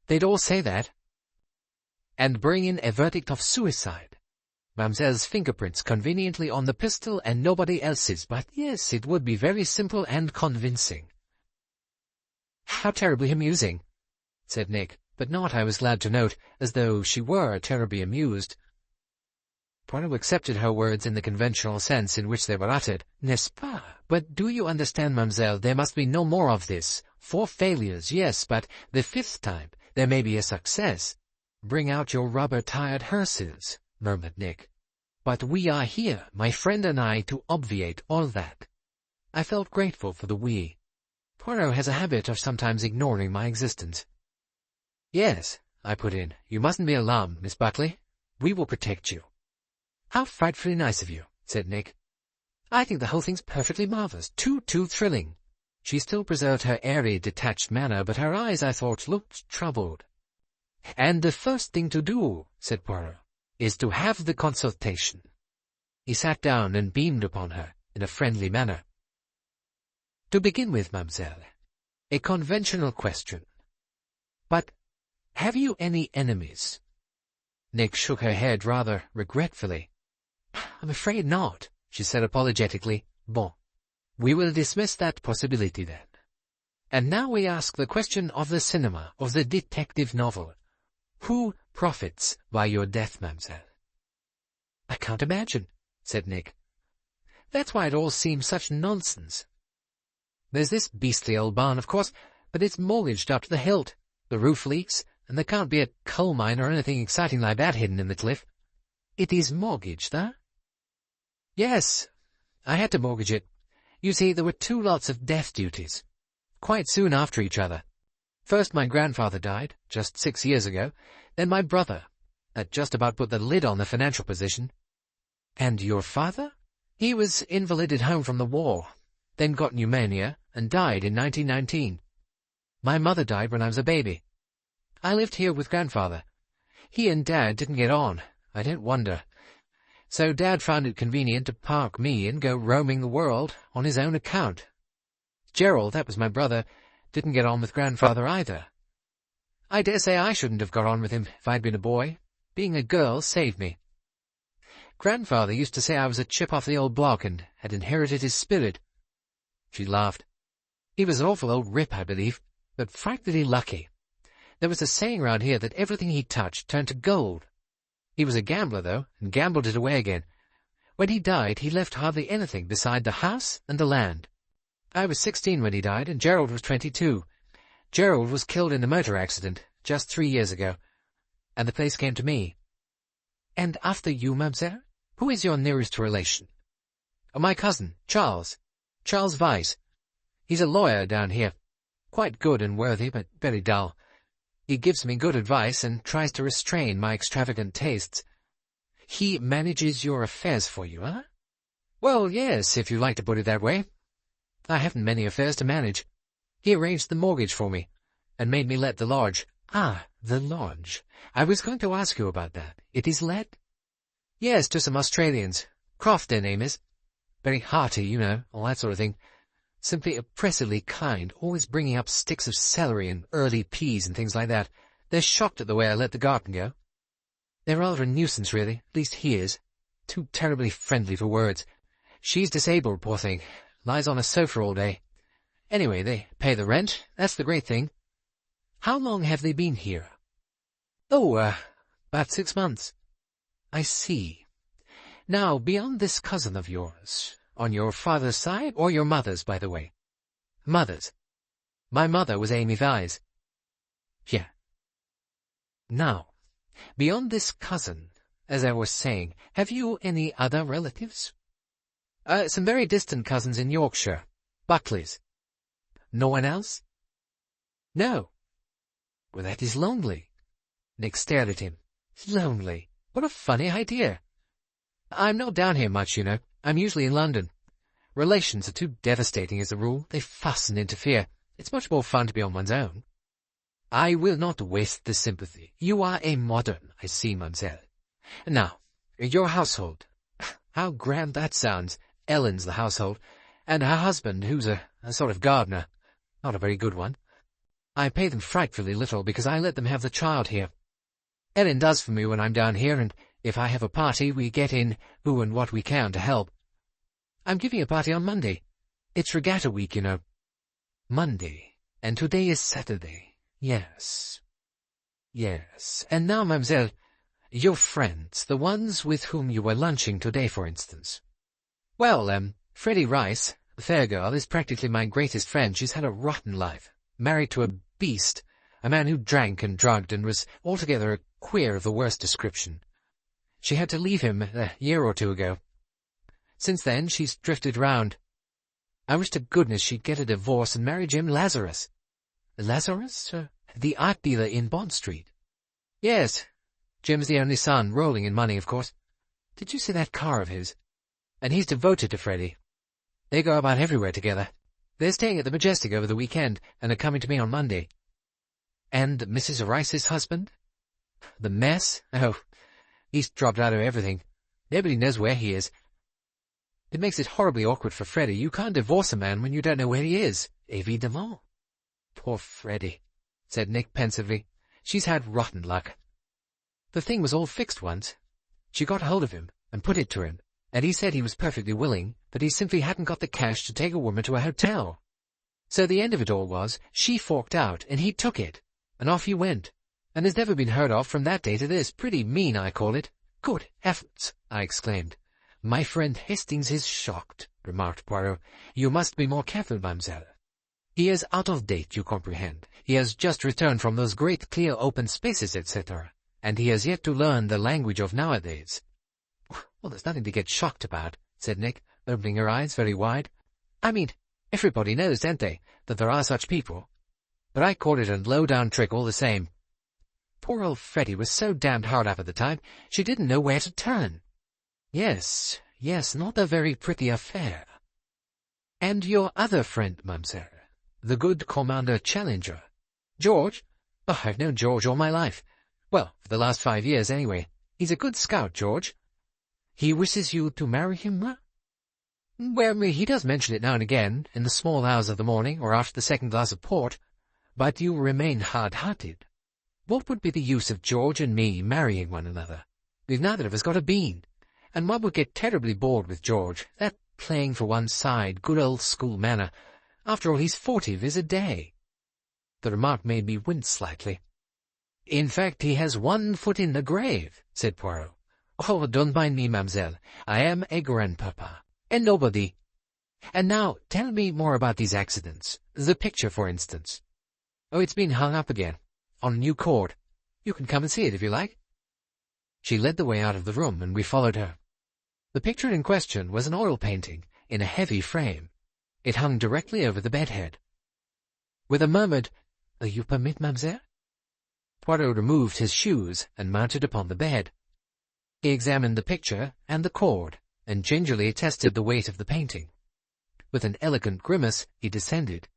they'd all say that. And bring in a verdict of suicide," Mademoiselle's fingerprints conveniently on the pistol and nobody else's, but yes, it would be very simple and convincing. How terribly amusing, said Nick, but not, I was glad to note, as though she were terribly amused. Poirot accepted her words in the conventional sense in which they were uttered. N'est-ce pas? But do you understand, mademoiselle, there must be no more of this. 4 failures, yes, but the 5th time there may be a success. Bring out your rubber-tired hearses, murmured Nick. But we are here, my friend and I, to obviate all that. I felt grateful for the we. Poirot has a habit of sometimes ignoring my existence. Yes, I put in, you mustn't be alarmed, Miss Buckley. We will protect you. How frightfully nice of you, said Nick. I think the whole thing's perfectly marvellous, too thrilling. She still preserved her airy, detached manner, but her eyes, I thought, looked troubled. And the first thing to do, said Poirot, is to have the consultation. He sat down and beamed upon her in a friendly manner. To begin with, mademoiselle, a conventional question. But have you any enemies? Nick shook her head rather regretfully. I'm afraid not, she said apologetically. Bon, we will dismiss that possibility then. And now we ask the question of the cinema, of the detective novel. Who profits by your death, mademoiselle? I can't imagine, said Nick. That's why it all seems such nonsense. There's this beastly old barn, of course, but it's mortgaged up to the hilt. The roof leaks, and there can't be a coal mine or anything exciting like that hidden in the cliff. It is mortgaged, huh? Yes, I had to mortgage it. You see, there were 2 lots of death duties, quite soon after each other. First my grandfather died, just 6 years ago, then my brother. That just about put the lid on the financial position. And your father? He was invalided home from the war, then got pneumonia, and died in 1919. My mother died when I was a baby. I lived here with grandfather. He and Dad didn't get on. I don't wonder. So Dad found it convenient to park me and go roaming the world on his own account. Gerald, that was my brother, didn't get on with grandfather either. I dare say I shouldn't have got on with him if I'd been a boy. Being a girl saved me. Grandfather used to say I was a chip off the old block and had inherited his spirit. She laughed. He was an awful old rip, I believe, but frightfully lucky. There was a saying round here that everything he touched turned to gold. He was a gambler, though, and gambled it away again. When he died, he left hardly anything beside the house and the land. I was 16 when he died, and Gerald was 22. Gerald was killed in a motor accident just 3 years ago, and the place came to me. And after you, mademoiselle, who is your nearest relation? Oh, my cousin, Charles Vyse. He's a lawyer down here, quite good and worthy, but very dull. He gives me good advice and tries to restrain my extravagant tastes. He manages your affairs for you, huh? Well, yes, if you like to put it that way. I haven't many affairs to manage. He arranged the mortgage for me, and made me let the lodge. Ah, the lodge. I was going to ask you about that. It is let? Yes, to some Australians. Croft, their name is. Very hearty, you know, all that sort of thing. Simply oppressively kind, always bringing up sticks of celery and early peas and things like that. They're shocked at the way I let the garden go. They're rather a nuisance, really. At least he is. Too terribly friendly for words. She's disabled, poor thing. Lies on a sofa all day. Anyway, they pay the rent. That's the great thing. How long have they been here? Oh, about 6 months. I see. Now, beyond this cousin of yours, on your father's side, or your mother's, by the way? Mother's. My mother was Amy Vyse. Yeah. Now, beyond this cousin, as I was saying, have you any other relatives? Some very distant cousins in Yorkshire. Buckleys. No one else? No. Well, that is lonely. Nick stared at him. Lonely? What a funny idea. I'm not down here much, you know. I'm usually in London. Relations are too devastating as a rule. They fuss and interfere. It's much more fun to be on one's own. I will not waste the sympathy. You are a modern, I see, mademoiselle. Now, your household. How grand that sounds. Ellen's the household, and her husband, who's a sort of gardener. Not a very good one. I pay them frightfully little because I let them have the child here. Ellen does for me when I'm down here, and If I have a party, we get in who and what we can to help. I'm giving a party on Monday. It's regatta week, you know. Monday, and today is Saturday. Yes. Yes, and now, mademoiselle, your friends, the ones with whom you were lunching today, for instance. Well, Freddie Rice, the fair girl, is practically my greatest friend. She's had a rotten life. Married to a beast, a man who drank and drugged and was altogether a queer of the worst description. She had to leave him a year or two ago. Since then, she's drifted round. I wish to goodness she'd get a divorce and marry Jim Lazarus. Lazarus? The art dealer in Bond Street. Yes, Jim's the only son, rolling in money, of course. Did you see that car of his? And he's devoted to Freddie. They go about everywhere together. They're staying at the Majestic over the weekend and are coming to me on Monday. And Mrs. Rice's husband? The mess? Oh, he's dropped out of everything. Nobody knows where he is. It makes it horribly awkward for Freddie. You can't divorce a man when you don't know where he is. Évidemment. Poor Freddie, said Nick pensively. She's had rotten luck. The thing was all fixed once. She got hold of him and put it to him, and he said he was perfectly willing, but he simply hadn't got the cash to take a woman to a hotel. So the end of it all was, she forked out, and he took it, and off he went, and has never been heard of from that day to this. Pretty mean, I call it. Good heavens, I exclaimed. My friend Hastings is shocked, remarked Poirot. You must be more careful, mademoiselle. He is out of date, you comprehend. He has just returned from those great clear open spaces, etc., and he has yet to learn the language of nowadays. Well, there's nothing to get shocked about, said Nick, opening her eyes very wide. I mean, everybody knows, don't they, that there are such people. But I call it a low-down trick all the same. Poor old Freddie was so damned hard up at the time, she didn't know where to turn. Yes, not a very pretty affair. And your other friend, mademoiselle, the good Commander Challenger. George? Oh, I've known George all my life. Well, for the last 5 years, anyway. He's a good scout, George. He wishes you to marry him? Well, he does mention it now and again, in the small hours of the morning, or after the second glass of port. But you remain hard-hearted. What would be the use of George and me marrying one another? We've neither of us got a bean. And one would get terribly bored with George, that playing for one side, good old school manner. After all, he's 40 vis a day. The remark made me wince slightly. In fact, he has 1 foot in the grave, said Poirot. Oh, don't mind me, mademoiselle. I am a grandpapa, and nobody. And now, tell me more about these accidents. The picture, for instance. Oh, it's been hung up again, on a new cord. You can come and see it if you like. She led the way out of the room, and we followed her. The picture in question was an oil painting, in a heavy frame. It hung directly over the bedhead. With a murmured, "You permit, mademoiselle?" Poirot removed his shoes and mounted upon the bed. He examined the picture and the cord, and gingerly tested the weight of the painting. With an elegant grimace, he descended.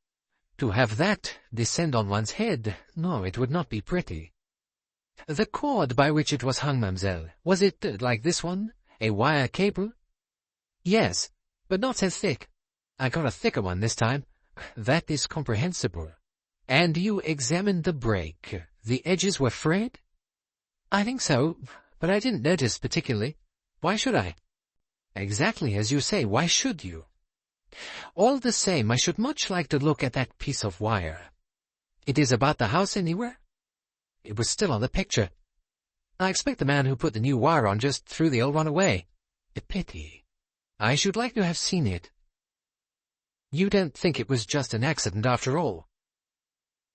To have that descend on one's head, no, it would not be pretty. The cord by which it was hung, mademoiselle, was it like this one, a wire cable? Yes, but not so thick. I got a thicker one this time. That is comprehensible. And you examined the break. The edges were frayed? I think so, but I didn't notice particularly. Why should I? Exactly as you say, why should you? All the same, I should much like to look at that piece of wire. It is about the house anywhere? It was still on the picture. I expect the man who put the new wire on just threw the old one away. A pity. I should like to have seen it. You don't think it was just an accident after all?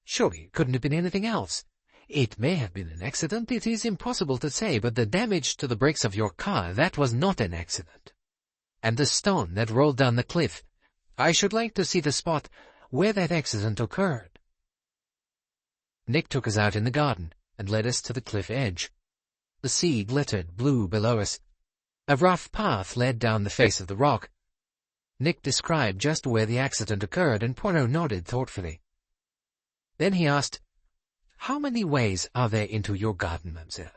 Surely it couldn't have been anything else. It may have been an accident, it is impossible to say, but the damage to the brakes of your car, that was not an accident. And the stone that rolled down the cliff, I should like to see the spot where that accident occurred. Nick took us out in the garden and led us to the cliff edge. The sea glittered blue below us. A rough path led down the face of the rock. Nick described just where the accident occurred, and Poirot nodded thoughtfully. Then he asked, "How many ways are there into your garden, mademoiselle?"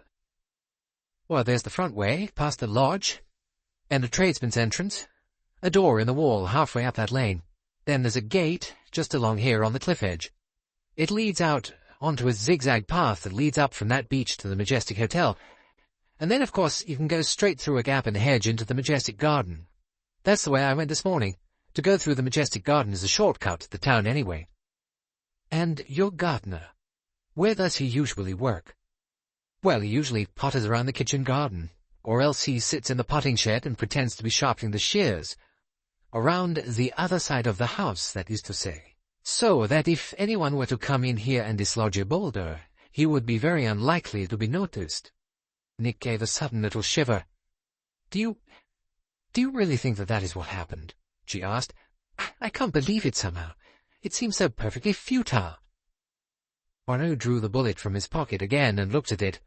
Well, there's the front way, past the lodge, and a tradesman's entrance, a door in the wall halfway up that lane. Then there's a gate just along here on the cliff edge. It leads out onto a zigzag path that leads up from that beach to the Majestic Hotel, And then, of course, you can go straight through a gap in the hedge into the majestic garden. That's the way I went this morning. To go through the majestic garden is a shortcut to the town anyway. And your gardener, where does he usually work? Well, he usually potters around the kitchen garden, or else he sits in the potting shed and pretends to be sharpening the shears. Around the other side of the house, that is to say. So that if anyone were to come in here and dislodge a boulder, he would be very unlikely to be noticed. Nick gave a sudden little shiver. Do you really think that is what happened? She asked. I can't believe it somehow. It seems so perfectly futile. Poirot drew the bullet from his pocket again and looked at it.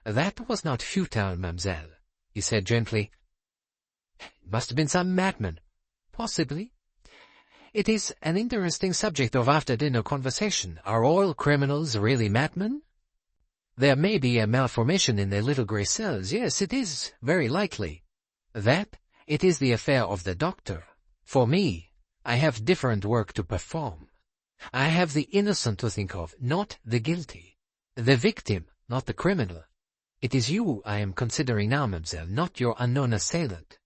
That was not futile, mademoiselle, he said gently. It must have been some madman. Possibly. It is an interesting subject of after-dinner conversation. Are all criminals really madmen? There may be a malformation in their little grey cells. Yes, it is very likely. That, it is the affair of the doctor. For me, I have different work to perform. I have the innocent to think of, not the guilty. The victim, not the criminal. It is you I am considering now, mademoiselle, not your unknown assailant.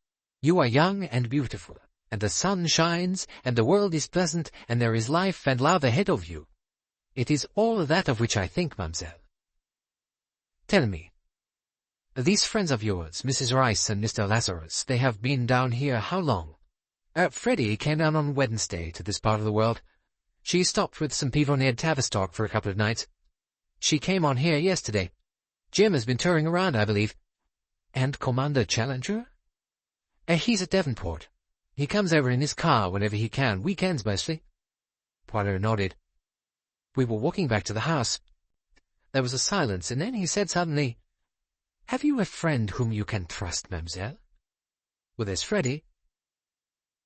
You are young and beautiful, and the sun shines, and the world is pleasant, and there is life and love ahead of you. It is all that of which I think, mademoiselle. Tell me, these friends of yours, Mrs. Rice and Mr. Lazarus, they have been down here how long? Freddie came down on Wednesday to this part of the world. She stopped with some people near Tavistock for a couple of nights. She came on here yesterday. Jim has been touring around, I believe. And Commander Challenger? He's at Devonport. He comes over in his car whenever he can, weekends mostly. Poirot nodded. We were walking back to the house. There was a silence, and then he said suddenly, Have you a friend whom you can trust, mademoiselle? Well, there's Freddie.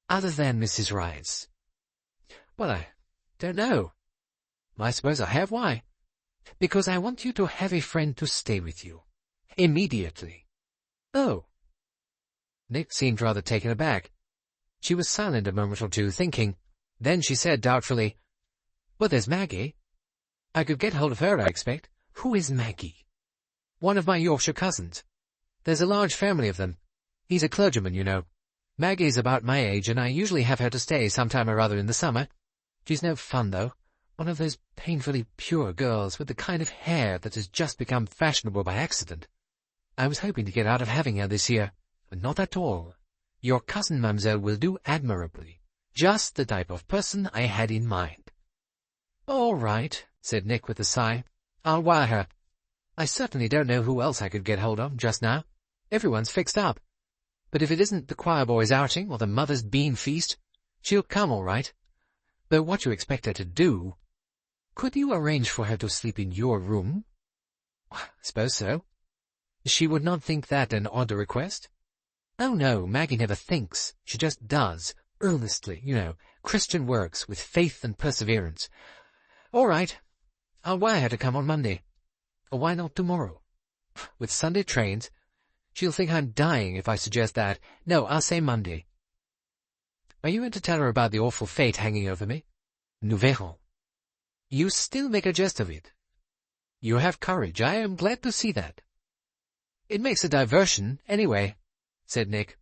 Other than Mrs. Rice? Well, I don't know. I suppose I have. Why? Because I want you to have a friend to stay with you. Immediately. Oh. Nick seemed rather taken aback. She was silent a moment or two, thinking. Then she said doubtfully, Well, there's Maggie. I could get hold of her, I expect. Who is Maggie? One of my Yorkshire cousins. There's a large family of them. He's a clergyman, you know. Maggie's about my age, and I usually have her to stay sometime or other in the summer. She's no fun, though. One of those painfully pure girls with the kind of hair that has just become fashionable by accident. I was hoping to get out of having her this year, but not at all. Your cousin, mademoiselle, will do admirably. Just the type of person I had in mind. All right, said Nick with a sigh. I'll wire her. I certainly don't know who else I could get hold of just now. Everyone's fixed up. But if it isn't the choir boys' outing or the mother's bean feast, she'll come all right. Though what you expect her to do... Could you arrange for her to sleep in your room? I suppose so. She would not think that an odd request? Oh, no, Maggie never thinks. She just does, earnestly, you know, Christian works with faith and perseverance. All right. I'll wire her to come on Monday. Or why not tomorrow? With Sunday trains, she'll think I'm dying if I suggest that. No, I'll say Monday. Are you going to tell her about the awful fate hanging over me? Nous verrons. You still make a jest of it. You have courage. I am glad to see that. It makes a diversion, anyway, said Nick.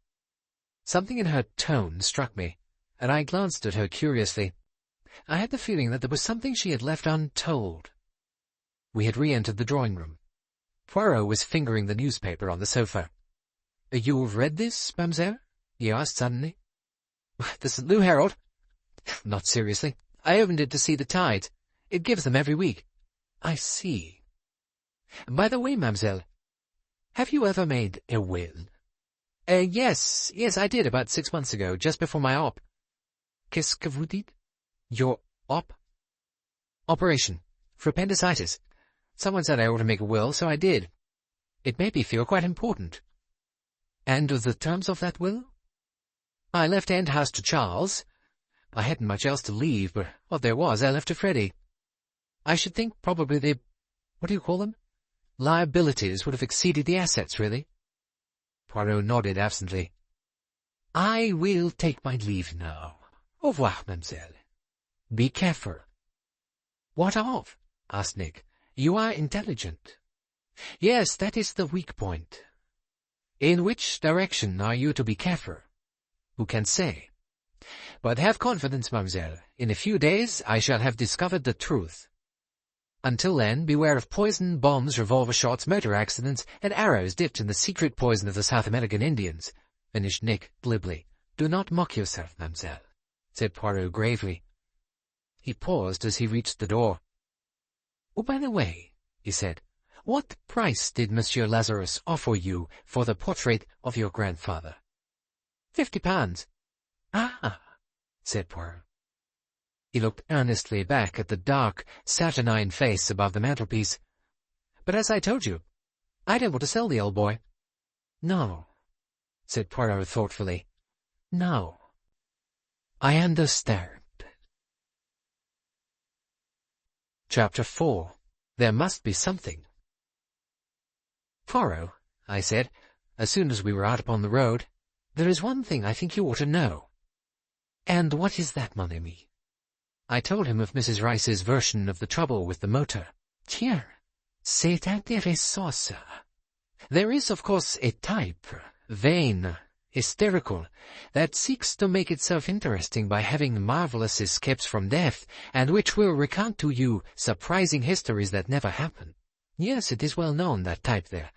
Something in her tone struck me, and I glanced at her curiously. I had the feeling that there was something she had left untold. We had re-entered the drawing-room. Poirot was fingering the newspaper on the sofa. "You've read this, mademoiselle?" he asked suddenly. "The St. Louis Herald?" "Not seriously. I opened it to see the tides. It gives them every week." "I see. By the way, mademoiselle, have you ever made a will?" Yes, I did about 6 months ago, just before my op." "Qu'est-ce que vous dites?" "Your op?" "Operation. For appendicitis. Someone said I ought to make a will, so I did. It made me feel quite important." "And the terms of that will?" "I left End House to Charles. I hadn't much else to leave, but what there was I left to Freddie. I should think probably the, what do you call them? Liabilities would have exceeded the assets, really." Poirot nodded absently. "I will take my leave now. Au revoir, mademoiselle. Be careful." "What of?" asked Nick. "You are intelligent." "Yes, that is the weak point. In which direction are you to be careful? Who can say? But have confidence, mademoiselle. In a few days I shall have discovered the truth. Until then, beware of poison, bombs, revolver shots, motor accidents, and arrows dipped in the secret poison of the South American Indians," finished Nick glibly. "Do not mock yourself, mademoiselle," said Poirot gravely. He paused as he reached the door. "Oh, by the way," he said, "what price did Monsieur Lazarus offer you for the portrait of your grandfather?" £50. "Ah," said Poirot. He looked earnestly back at the dark, saturnine face above the mantelpiece. "But as I told you, I don't want to sell the old boy." "No," said Poirot thoughtfully. "No. I understand." Chapter 4. There Must Be Something. "Poirot," I said, as soon as we were out upon the road, "there is one thing I think you ought to know." "And what is that, mon ami?" I told him of Mrs. Rice's version of the trouble with the motor. "Tiens, c'est intéressant, ça. There is, of course, a type, vain, hysterical, that seeks to make itself interesting by having marvelous escapes from death, and which will recount to you surprising histories that never happen. Yes, it is well known, that type there.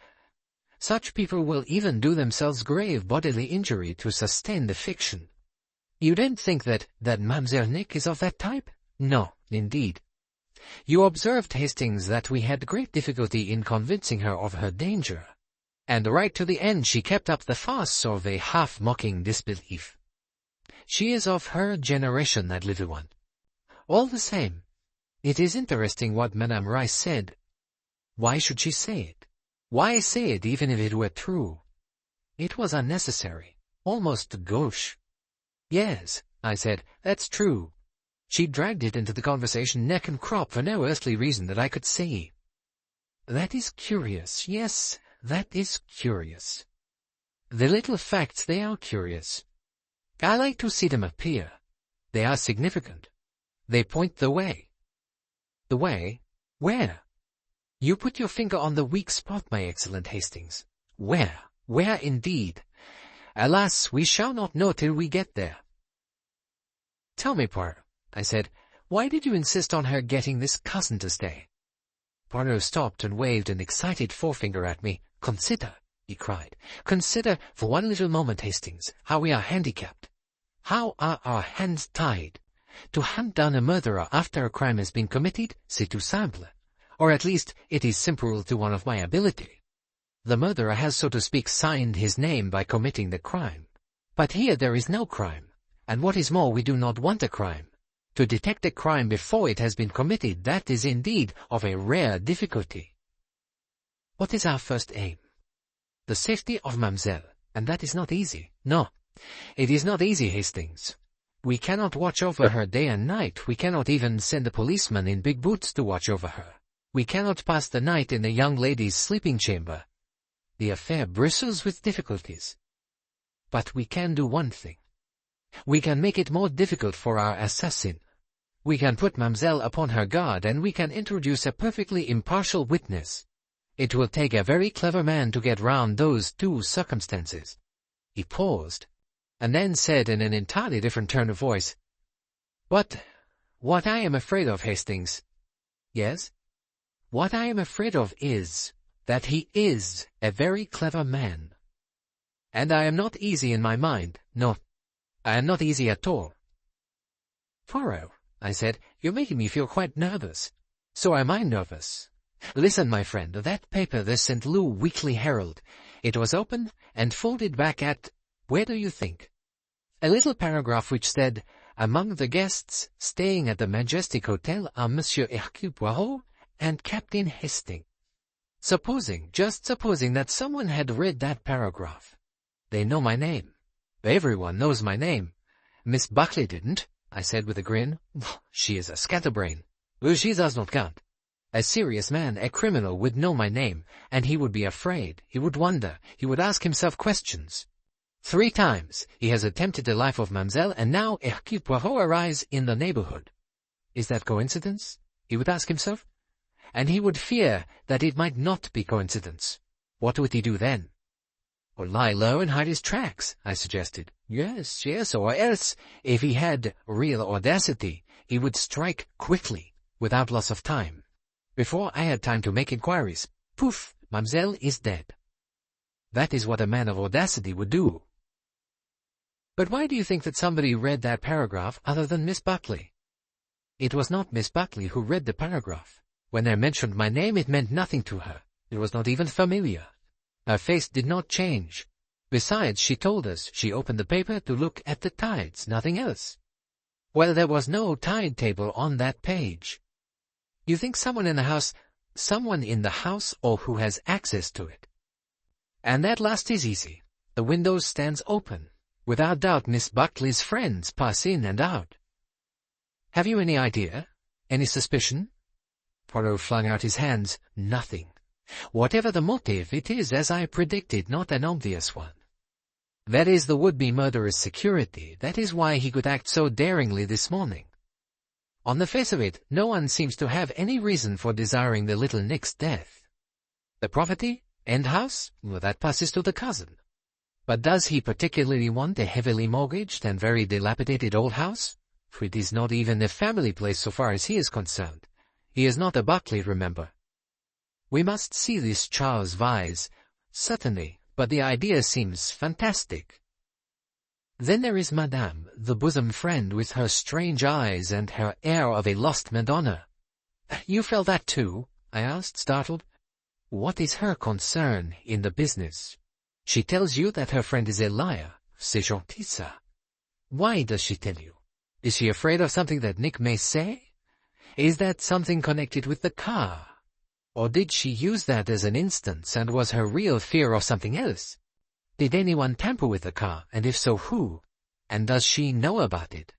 Such people will even do themselves grave bodily injury to sustain the fiction. You don't think that Mademoiselle Nick is of that type? No, indeed. You observed, Hastings, that we had great difficulty in convincing her of her danger, and right to the end she kept up the farce of a half-mocking disbelief. She is of her generation, that little one. All the same, it is interesting what Madame Rice said. Why should she say it? Why say it even if it were true? It was unnecessary, almost gauche. Yes, I said, that's true. She dragged it into the conversation neck and crop for no earthly reason that I could see. That is curious, yes, that is curious. The little facts, they are curious. I like to see them appear. They are significant. They point the way. The way? Where? You put your finger on the weak spot, my excellent Hastings. Where? Where indeed? Alas, we shall not know till we get there. Tell me, Poirot, I said, why did you insist on her getting this cousin to stay? Poirot stopped and waved an excited forefinger at me. Consider, he cried. Consider for one little moment, Hastings, how we are handicapped. How are our hands tied? To hunt down a murderer after a crime has been committed, c'est tout simple. Or at least, it is simple to one of my ability. The murderer has, so to speak, signed his name by committing the crime. But here there is no crime. And what is more, we do not want a crime. To detect a crime before it has been committed, that is indeed of a rare difficulty. What is our first aim? The safety of Mademoiselle, and that is not easy. No, it is not easy, Hastings. We cannot watch over her day and night. We cannot even send a policeman in big boots to watch over her. We cannot pass the night in the young lady's sleeping chamber. The affair bristles with difficulties. But we can do one thing. We can make it more difficult for our assassin. We can put Mademoiselle upon her guard, and we can introduce a perfectly impartial witness. It will take a very clever man to get round those two circumstances. He paused, and then said in an entirely different tone of voice, But what I am afraid of, Hastings— Yes? What I am afraid of is that he is a very clever man. And I am not easy in my mind. No, I am not easy at all. Poirot, I said, you're making me feel quite nervous. So am I nervous. Listen, my friend, that paper, the St. Louis Weekly Herald, it was opened and folded back at, where do you think? A little paragraph which said, among the guests staying at the Majestic Hotel are Monsieur Hercule Poirot and Captain Hastings. Just supposing that someone had read that paragraph. They know my name. Everyone knows my name. Miss Buckley didn't, I said with a grin. She is a scatterbrain. She does not count. A serious man, a criminal, would know my name, and he would be afraid, he would wonder, he would ask himself questions. 3 times he has attempted the life of Mademoiselle, and now Hercule Poirot arrives in the neighborhood. Is that coincidence? He would ask himself. And he would fear that it might not be coincidence. What would he do then? Or lie low and hide his tracks, I suggested. Yes, or else, if he had real audacity, he would strike quickly, without loss of time. Before I had time to make inquiries, poof, Mademoiselle is dead. That is what a man of audacity would do. But why do you think that somebody read that paragraph other than Miss Buckley? It was not Miss Buckley who read the paragraph. When I mentioned my name, it meant nothing to her. It was not even familiar. Her face did not change. Besides, she told us she opened the paper to look at the tides, nothing else. Well, there was no tide table on that page. You think someone in the house or who has access to it. And that last is easy. The window stands open. Without doubt, Miss Buckley's friends pass in and out. Have you any idea? Any suspicion? Poirot flung out his hands. Nothing. Whatever the motive, it is, as I predicted, not an obvious one. That is the would-be murderer's security. That is why he could act so daringly this morning. On the face of it, no one seems to have any reason for desiring the little Nick's death. The property? End house? Well, that passes to the cousin. But does he particularly want a heavily mortgaged and very dilapidated old house? For it is not even a family place so far as he is concerned. He is not a Buckley, remember. We must see this Charles Vyse, certainly, but the idea seems fantastic. Then there is Madame, the bosom friend, with her strange eyes and her air of a lost Madonna. You felt that too? I asked, startled. What is her concern in the business? She tells you that her friend is a liar. C'est gentil, ça. Why does she tell you? Is she afraid of something that Nick may say? Is that something connected with the car? Or did she use that as an instance and was her real fear of something else? Did anyone tamper with the car, and if so, who? And does she know about it?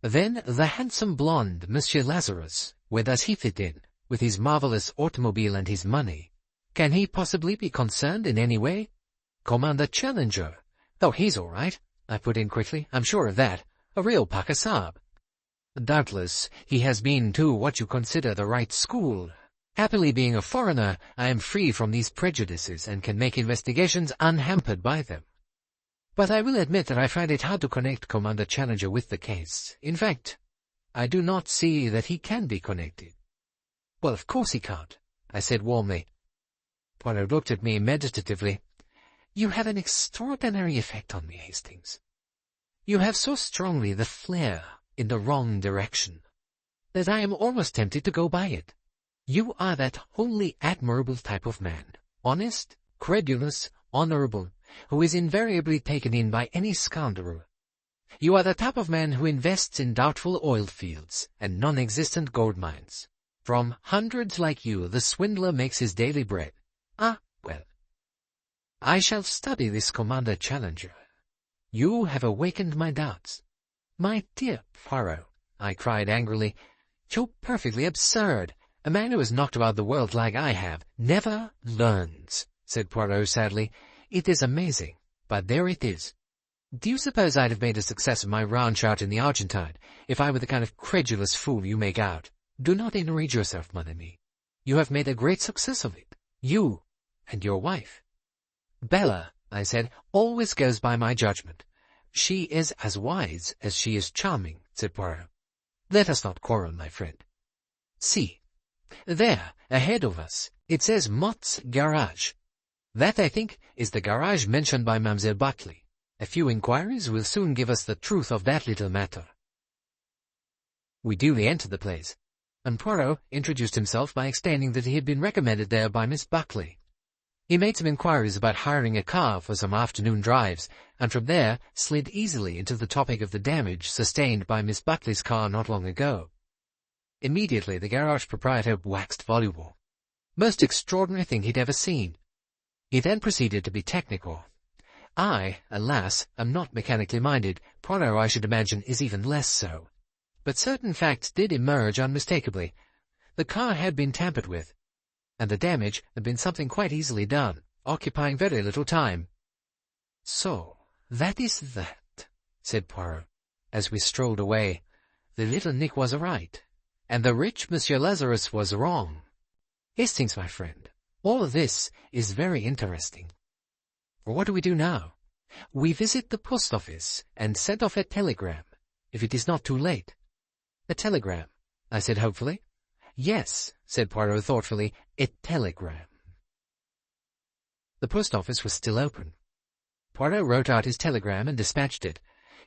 Then the handsome blonde, Monsieur Lazarus, where does he fit in, with his marvelous automobile and his money? Can he possibly be concerned in any way? Commander Challenger. Oh, he's all right, I put in quickly. I'm sure of that. A real Pakasab. Doubtless, he has been to what you consider the right school. Happily, being a foreigner, I am free from these prejudices and can make investigations unhampered by them. But I will admit that I find it hard to connect Commander Challenger with the case. In fact, I do not see that he can be connected. Well, of course he can't, I said warmly. Poirot looked at me meditatively. You have an extraordinary effect on me, Hastings. You have so strongly the flair in the wrong direction that I am almost tempted to go by it. You are that wholly admirable type of man, honest, credulous, honorable, who is invariably taken in by any scoundrel. You are the type of man who invests in doubtful oil fields and non-existent gold mines. From hundreds like you, the swindler makes his daily bread. Ah, well. I shall study this Commander Challenger. You have awakened my doubts. My dear Poirot, I cried angrily, you're perfectly absurd. A man who has knocked about the world like I have never learns, said Poirot sadly. It is amazing, but there it is. Do you suppose I'd have made a success of my ranch out in the Argentine if I were the kind of credulous fool you make out? Do not enrage yourself, mon ami. You have made a great success of it. You and your wife. Bella, I said, always goes by my judgment. She is as wise as she is charming, said Poirot. Let us not quarrel, my friend. See, there, ahead of us, it says Mott's Garage. That, I think, is the garage mentioned by Mademoiselle Buckley. A few inquiries will soon give us the truth of that little matter. We duly entered the place, and Poirot introduced himself by explaining that he had been recommended there by Miss Buckley. He made some inquiries about hiring a car for some afternoon drives, and from there slid easily into the topic of the damage sustained by Miss Buckley's car not long ago. Immediately the garage proprietor waxed voluble. Most extraordinary thing he'd ever seen. He then proceeded to be technical. I, alas, am not mechanically minded. Poirot, I should imagine, is even less so. But certain facts did emerge unmistakably. The car had been tampered with, and the damage had been something quite easily done, occupying very little time. So, that is that, said Poirot, as we strolled away. The little Nick was right, and the rich Monsieur Lazarus was wrong. Hastings, my friend, all of this is very interesting. What do we do now? We visit the post office and send off a telegram, if it is not too late. A telegram, I said hopefully. Yes, said Poirot thoughtfully, a telegram. The post office was still open. Poirot wrote out his telegram and dispatched it.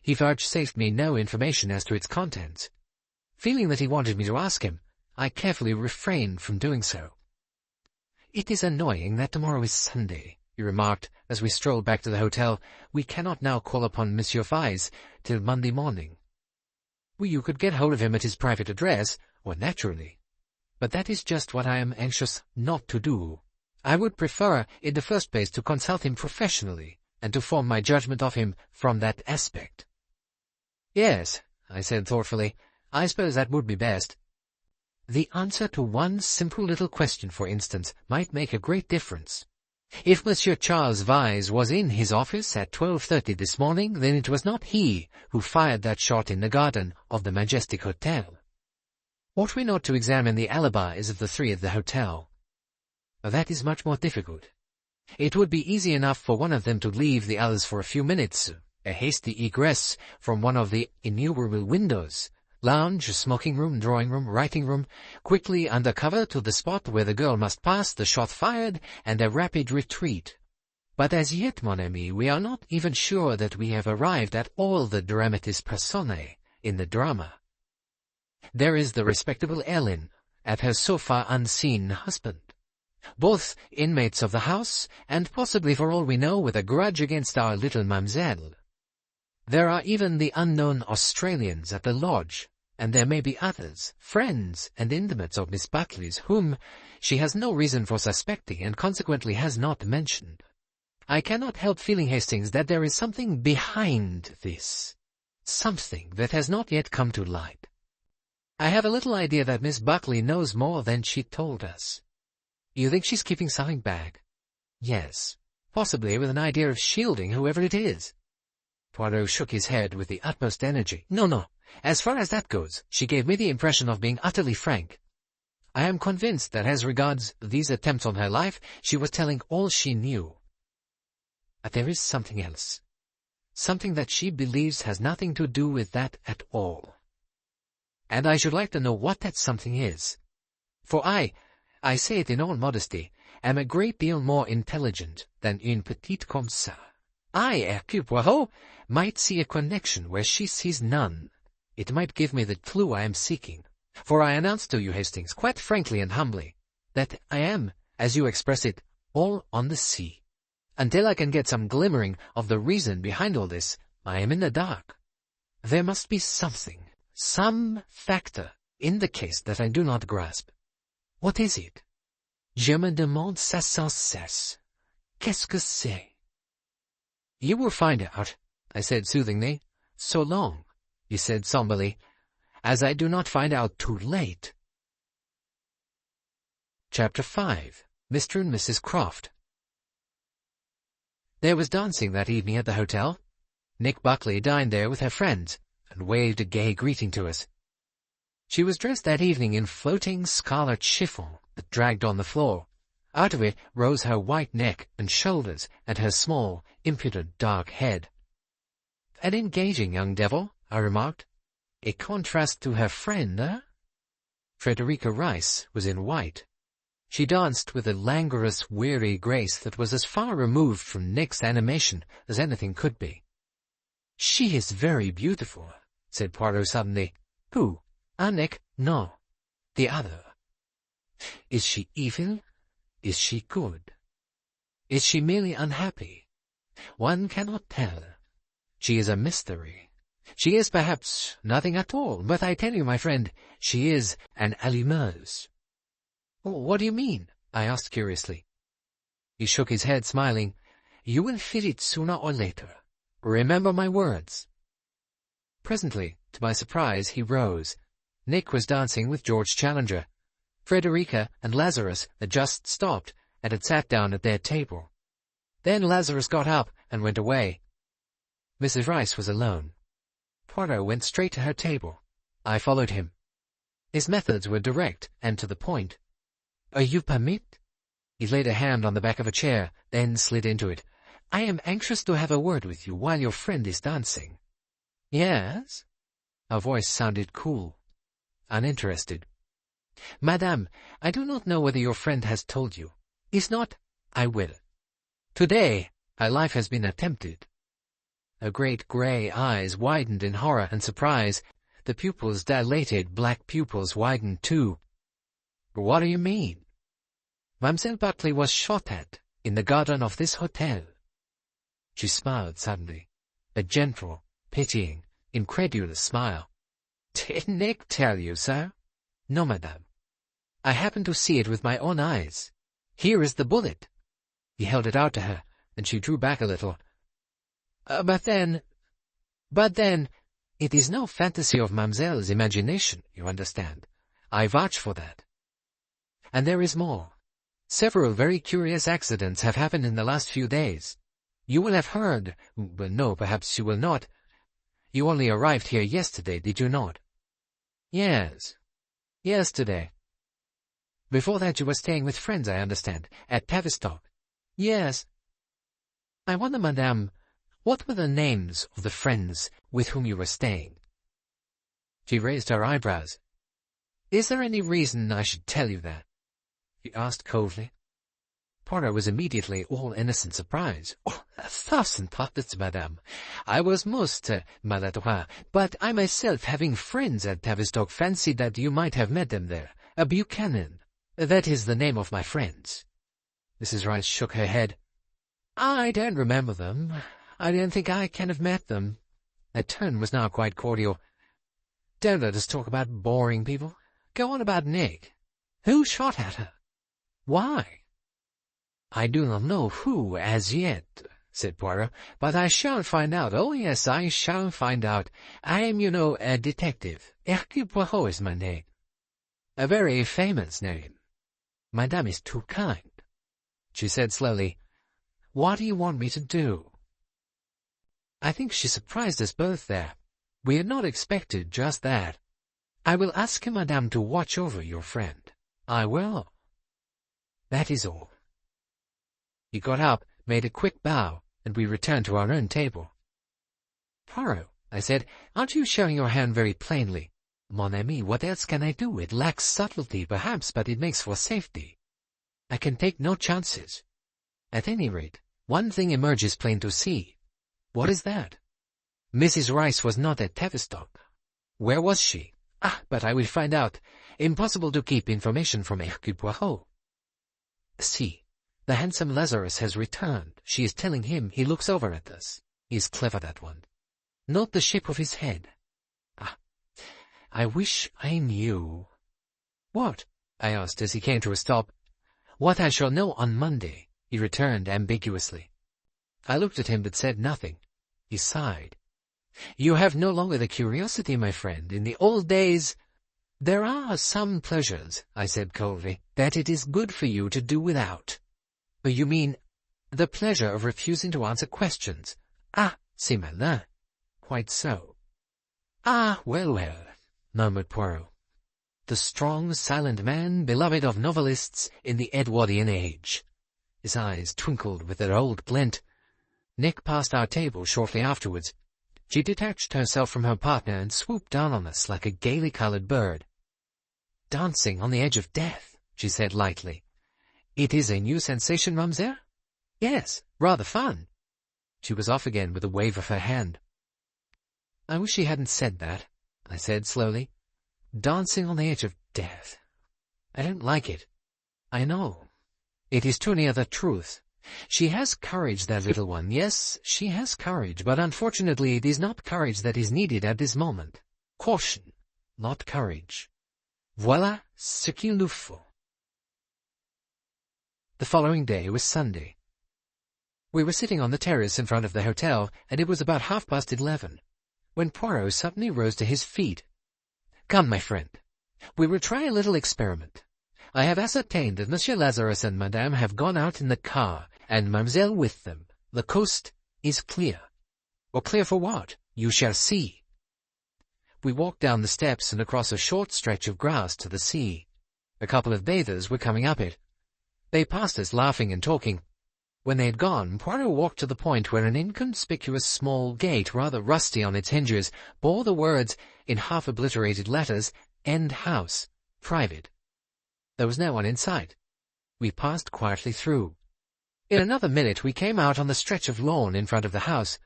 He vouchsafed me no information as to its contents. Feeling that he wanted me to ask him, I carefully refrained from doing so. "It is annoying that tomorrow is Sunday," he remarked as we strolled back to the hotel. "We cannot now call upon Monsieur Vyse till Monday morning." "Well, you could get hold of him at his private address, or naturally. But that is just what I am anxious not to do. I would prefer, in the first place, to consult him professionally, and to form my judgment of him from that aspect." "Yes," I said thoughtfully, "I suppose that would be best. The answer to one simple little question, for instance, might make a great difference. If Monsieur Charles Vyse was in his office at 12:30 this morning, then it was not he who fired that shot in the garden of the Majestic Hotel. Ought we not to examine the alibis of the three at the hotel? That is much more difficult. It would be easy enough for one of them to leave the others for a few minutes, a hasty egress from one of the innumerable windows, lounge, smoking room, drawing room, writing room, quickly under cover to the spot where the girl must pass, the shot fired, and a rapid retreat. But as yet, mon ami, we are not even sure that we have arrived at all the dramatis personae in the drama. There is the respectable Ellen, and her so far unseen husband, both inmates of the house, and possibly, for all we know, with a grudge against our little Mademoiselle. There are even the unknown Australians at the lodge, and there may be others, friends and intimates of Miss Buckley's, whom she has no reason for suspecting, and consequently has not mentioned. I cannot help feeling, Hastings, that there is something behind this, something that has not yet come to light. I have a little idea that Miss Buckley knows more than she told us. You think she's keeping something back? Yes, possibly with an idea of shielding whoever it is. Poirot shook his head with the utmost energy. No. As far as that goes, she gave me the impression of being utterly frank. I am convinced that as regards these attempts on her life, she was telling all she knew. But there is something else. Something that she believes has nothing to do with that at all. And I should like to know what that something is. For I say it in all modesty, am a great deal more intelligent than une petite comme ça. I, Hercule Poirot, might see a connection where she sees none. It might give me the clue I am seeking. For I announce to you, Hastings, quite frankly and humbly, that I am, as you express it, all on the sea. Until I can get some glimmering of the reason behind all this, I am in the dark. There must be something, some factor, in the case that I do not grasp. What is it? Je me demande ça sans cesse. Qu'est-ce que c'est? You will find out, I said soothingly. So long, he said somberly, as I do not find out too late. Chapter 5. Mr. and Mrs. Croft. There was dancing that evening at the hotel. Nick Buckley dined there with her friends, and waved a gay greeting to us. She was dressed that evening in floating scarlet chiffon that dragged on the floor. Out of it rose her white neck and shoulders, and her small, impudent dark head. An engaging young devil, I remarked. A contrast to her friend, eh? Frederica Rice was in white. She danced with a languorous, weary grace that was as far removed from Nick's animation as anything could be. "She is very beautiful," said Poirot suddenly. "Who? Nick? No. The other. Is she evil? Is she good? Is she merely unhappy? One cannot tell. She is a mystery. She is perhaps nothing at all, but I tell you, my friend, she is an allumeuse." "What do you mean?" I asked curiously. He shook his head, smiling. "You will feel it sooner or later. Remember my words." Presently, to my surprise, he rose. Nick was dancing with George Challenger. Frederica and Lazarus had just stopped and had sat down at their table. Then Lazarus got up and went away. Mrs. Rice was alone. Poirot went straight to her table. I followed him. His methods were direct and to the point. "You permit?" He laid a hand on the back of a chair, then slid into it. I am anxious to have a word with you while your friend is dancing." "Yes?" Her voice sounded cool, uninterested. "Madame, I do not know whether your friend has told you. If not, I will. Today, her life has been attempted." Her great grey eyes widened in horror and surprise. The pupils dilated, black pupils widened too. "What do you mean?" "Mademoiselle Buckley was shot at in the garden of this hotel." She smiled suddenly, a gentle, pitying, incredulous smile. "Did Nick tell you, sir?" "No, madame. I happened to see it with my own eyes. Here is the bullet." He held it out to her, and she drew back a little. But then, it is no fantasy of Mademoiselle's imagination, you understand. I vouch for that. And there is more. Several very curious accidents have happened in the last few days. You will have heard, well, no, perhaps you will not. You only arrived here yesterday, did you not?" "Yes, yesterday." "Before that you were staying with friends, I understand, at Tavistock." "Yes." "I wonder, madame, what were the names of the friends with whom you were staying?" She raised her eyebrows. "Is there any reason I should tell you that?" she asked coldly. Poirot was immediately all innocent surprise. "Oh, 1,000 pardons, madame. I was most maladroit, but I myself, having friends at Tavistock, fancied that you might have met them there. Buchanan. That is the name of my friends." Mrs. Rice shook her head. "I don't remember them. I don't think I can have met them." Her tone was now quite cordial. "Don't let us talk about boring people. Go on about Nick. Who shot at her? Why?" "I do not know who as yet," said Poirot, "but I shall find out. Oh, yes, I shall find out. I am, you know, a detective. Hercule Poirot is my name. A very famous name." "Madame is too kind," she said slowly. "What do you want me to do?" I think she surprised us both there. We had not expected just that. "I will ask madame to watch over your friend. I will. That is all." He got up, made a quick bow, and we returned to our own table. "Poirot," I said, "aren't you showing your hand very plainly?" "Mon ami, what else can I do? It lacks subtlety, perhaps, but it makes for safety. I can take no chances. At any rate, one thing emerges plain to see." "What is that?" "Mrs. Rice was not at Tavistock." "Where was she?" But I will find out. Impossible to keep information from Hercule Poirot." "See. The handsome Lazarus has returned. She is telling him. He looks over at us. He is clever, that one. Note the shape of his head. I wish I knew." "What?" I asked as he came to a stop. "What I shall know on Monday," he returned ambiguously. I looked at him but said nothing. He sighed. "You have no longer the curiosity, my friend. In the old days—" "There are some pleasures," I said coldly, "that it is good for you to do without." "You mean the pleasure of refusing to answer questions?" C'est malin." "Quite so." Well, murmured Poirot. "The strong, silent man, beloved of novelists in the Edwardian age." His eyes twinkled with their old glint. Nick passed our table shortly afterwards. She detached herself from her partner and swooped down on us like a gaily colored bird. "Dancing on the edge of death," she said lightly. "It is a new sensation, mademoiselle?" "Yes, rather fun." She was off again with a wave of her hand. "I wish she hadn't said that," I said slowly. "Dancing on the edge of death. I don't like it. I know. It is too near the truth. She has courage, that little one. Yes, she has courage, but unfortunately it is not courage that is needed at this moment. Caution, not courage. Voilà ce qu'il nous faut." The following day was Sunday. We were sitting on the terrace in front of the hotel, and it was about 11:30, when Poirot suddenly rose to his feet. "Come, my friend, we will try a little experiment. I have ascertained that Monsieur Lazarus and Madame have gone out in the car, and Mademoiselle with them. The coast is clear." "Well, clear for what? You shall see." We walked down the steps and across a short stretch of grass to the sea. A couple of bathers were coming up it. They passed us laughing and talking. When they had gone, Poirot walked to the point where an inconspicuous small gate, rather rusty on its hinges, bore the words, in half-obliterated letters, End House, Private. There was no one in sight. We passed quietly through. In another minute we came out on the stretch of lawn in front of the house.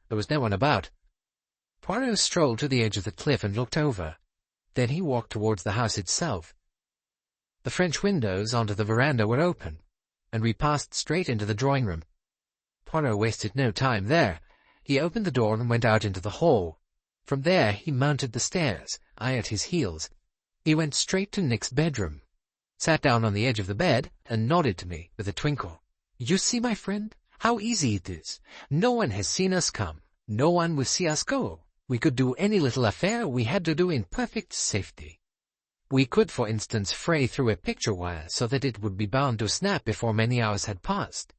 There was no one about. Poirot strolled to the edge of the cliff and looked over. Then he walked towards the house itself. The French windows onto the veranda were open, and we passed straight into the drawing-room. Poirot wasted no time there. He opened the door and went out into the hall. From there he mounted the stairs, I at his heels. He went straight to Nick's bedroom, sat down on the edge of the bed, and nodded to me with a twinkle. "You see, my friend, how easy it is. No one has seen us come. No one will see us go. We could do any little affair we had to do in perfect safety. We could, for instance, fray through a picture wire so that it would be bound to snap before many hours had passed.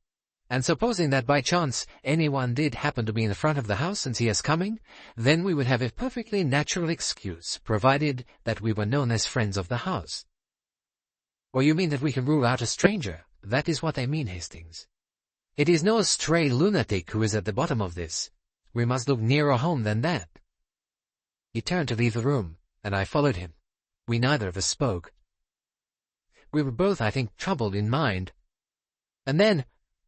And supposing that by chance anyone did happen to be in the front of the house and see us coming, then we would have a perfectly natural excuse, provided that we were known as friends of the house." "Or you mean that we can rule out a stranger? That is what I mean, Hastings. It is no stray lunatic who is at the bottom of this. We must look nearer home than that." He turned to leave the room, and I followed him. We neither of us spoke. We were both, I think, troubled in mind. And then,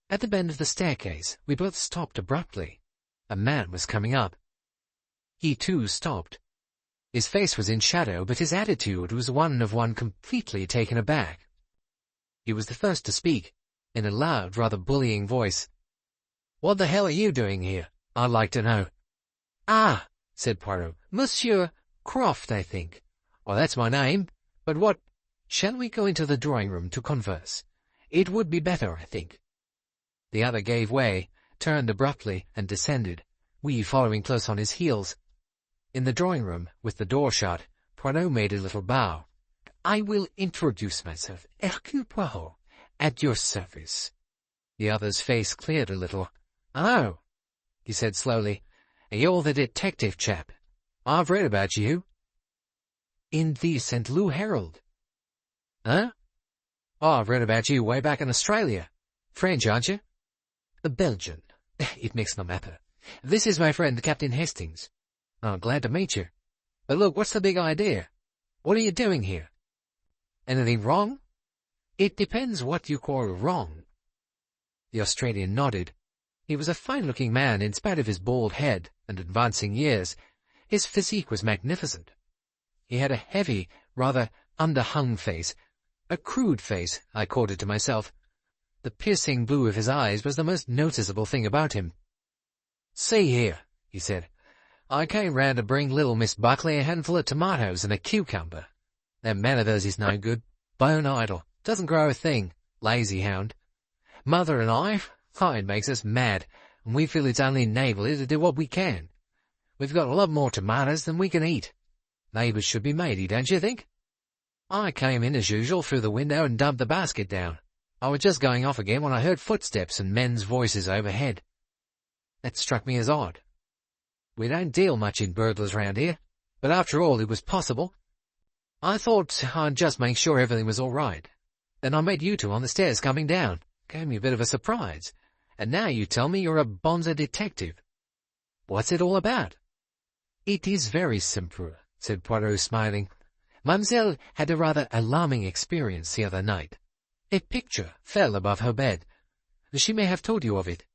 at the bend of the staircase, we both stopped abruptly. A man was coming up. He, too, stopped. His face was in shadow, but his attitude was one of one completely taken aback. He was the first to speak, in a loud, rather bullying voice. "What the hell are you doing here? I'd like to know." "Ah," said Poirot, "Monsieur Croft, I think. Oh, that's my name. But what— Shall we go into the drawing-room to converse? It would be better, I think." The other gave way, turned abruptly, and descended, we following close on his heels. In the drawing-room, with the door shut, Poirot made a little bow. "I will introduce myself, Hercule Poirot, at your service." The other's face cleared a little. "Oh," he said slowly, "you're the detective chap. I've read about you." "In the St. Louis Herald." "Huh?" "Oh, I've read about you way back in Australia. French, aren't you?" "Belgian. It makes no matter. This is my friend, Captain Hastings. Oh, glad to meet you. But look, what's the big idea? What are you doing here? Anything wrong?" "It depends what you call wrong." The Australian nodded. He was a fine-looking man in spite of his bald head and advancing years. His physique was magnificent. He had a heavy, rather underhung face, a crude face, I called it to myself. The piercing blue of his eyes was the most noticeable thing about him. "See here," he said, "I came round to bring little Miss Buckley a handful of tomatoes and a cucumber. That man of hers is no good, bone idle, doesn't grow a thing, lazy hound. Mother and I, it makes us mad, and we feel it's only neighbourly to do what we can. We've got a lot more tomatoes than we can eat. Neighbours should be matey, don't you think?" I came in as usual through the window and dumped the basket down. I was just going off again when I heard footsteps and men's voices overhead. That struck me as odd. We don't deal much in burglars round here, but after all it was possible. I thought I'd just make sure everything was all right. Then I met you two on the stairs coming down. Gave me a bit of a surprise. And now you tell me you're a bonzer detective. What's it all about?" "It is very simple," said Poirot, smiling. "Mademoiselle had a rather alarming experience the other night. A picture fell above her bed. She may have told you of it."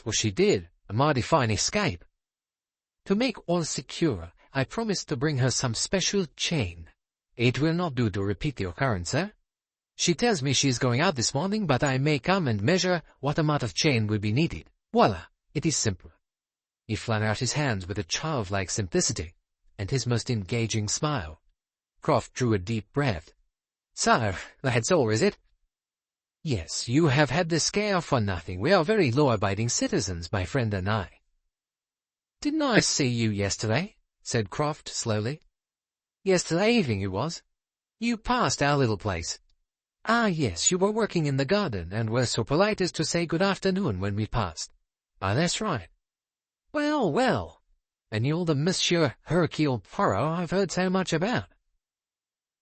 "Well, she did. A mighty fine escape. To make all secure, I promised to bring her some special chain. It will not do to repeat the occurrence, eh? She tells me she is going out this morning, but I may come and measure what amount of chain will be needed. Voila, it is simple." He flung out his hands with a childlike simplicity, and his most engaging smile. Croft drew a deep breath. "So, that's all, is it?" "Yes, you have had the scare for nothing. We are very law-abiding citizens, my friend and I." "Didn't I see you yesterday?" said Croft slowly. "Yesterday evening it was. You passed our little place." "Ah, yes, you were working in the garden, and were so polite as to say good afternoon when we passed." "Ah, that's right." "Well, well, and you're the Monsieur Hercule Poirot I've heard so much about.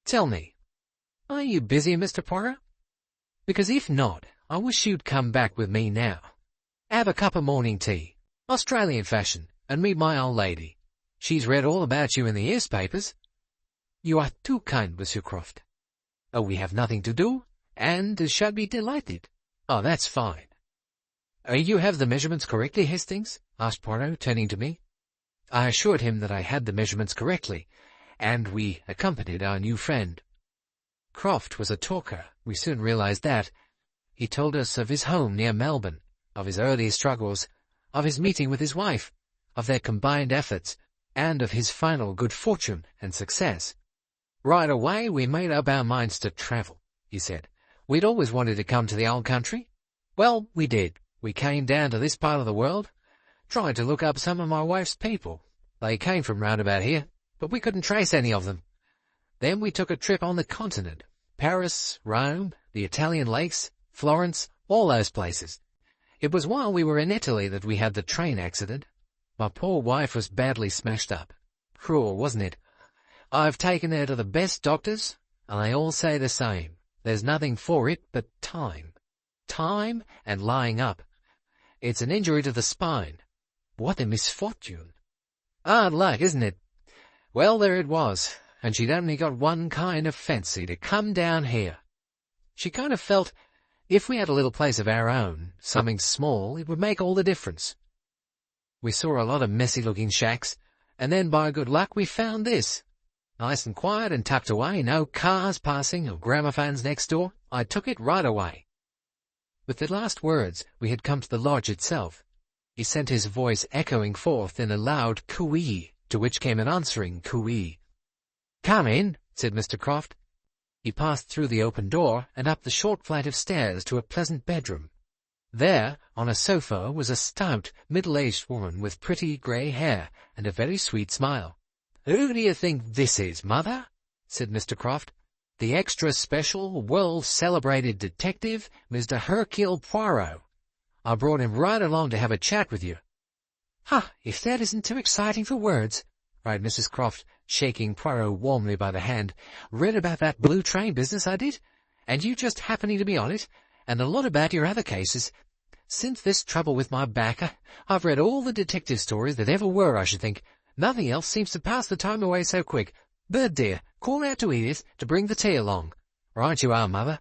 Tell me, are you busy, Mr. Poirot? Because if not, I wish you'd come back with me now. Have a cup of morning tea, Australian fashion, and meet my old lady. She's read all about you in the newspapers. You are too kind, Monsieur Croft. Oh, we have nothing to do, and shall be delighted. Oh, that's fine. You have the measurements correctly, Hastings? Asked Poirot, turning to me. I assured him that I had the measurements correctly, and we accompanied our new friend. Croft was a talker, we soon realized that. He told us of his home near Melbourne, of his early struggles, of his meeting with his wife, of their combined efforts, and of his final good fortune and success. Right away we made up our minds to travel, he said. We'd always wanted to come to the old country. Well, we did. We came down to this part of the world, tried to look up some of my wife's people. They came from round about here, but we couldn't trace any of them. Then we took a trip on the continent. Paris, Rome, the Italian lakes, Florence, all those places. It was while we were in Italy that we had the train accident. My poor wife was badly smashed up. Cruel, wasn't it? I've taken her to the best doctors, and they all say the same. There's nothing for it but time. Time and lying up. It's an injury to the spine. What a misfortune. Hard luck, isn't it? Well, there it was, and she'd only got one kind of fancy to come down here. She kind of felt if we had a little place of our own, something small, it would make all the difference. We saw a lot of messy-looking shacks, and then by good luck we found this. Nice and quiet and tucked away, no cars passing or gramophones next door. I took it right away. With the last words, we had come to the lodge itself. He sent his voice echoing forth in a loud coo-ee, to which came an answering coo-ee. "Come in," said Mr. Croft. He passed through the open door and up the short flight of stairs to a pleasant bedroom. There, on a sofa, was a stout, middle-aged woman with pretty grey hair and a very sweet smile. "Who do you think this is, Mother?" said Mr. Croft. "The extra special, world-celebrated detective, Mr. Hercule Poirot. I brought him right along to have a chat with you." If that isn't too exciting for words," cried Mrs. Croft, shaking Poirot warmly by the hand. "Read about that blue train business, I did, and you just happening to be on it, and a lot about your other cases. Since this trouble with my back, I've read all the detective stories that ever were, I should think. Nothing else seems to pass the time away so quick. Bird, dear, call out to Edith to bring the tea along. Right you are, Mother."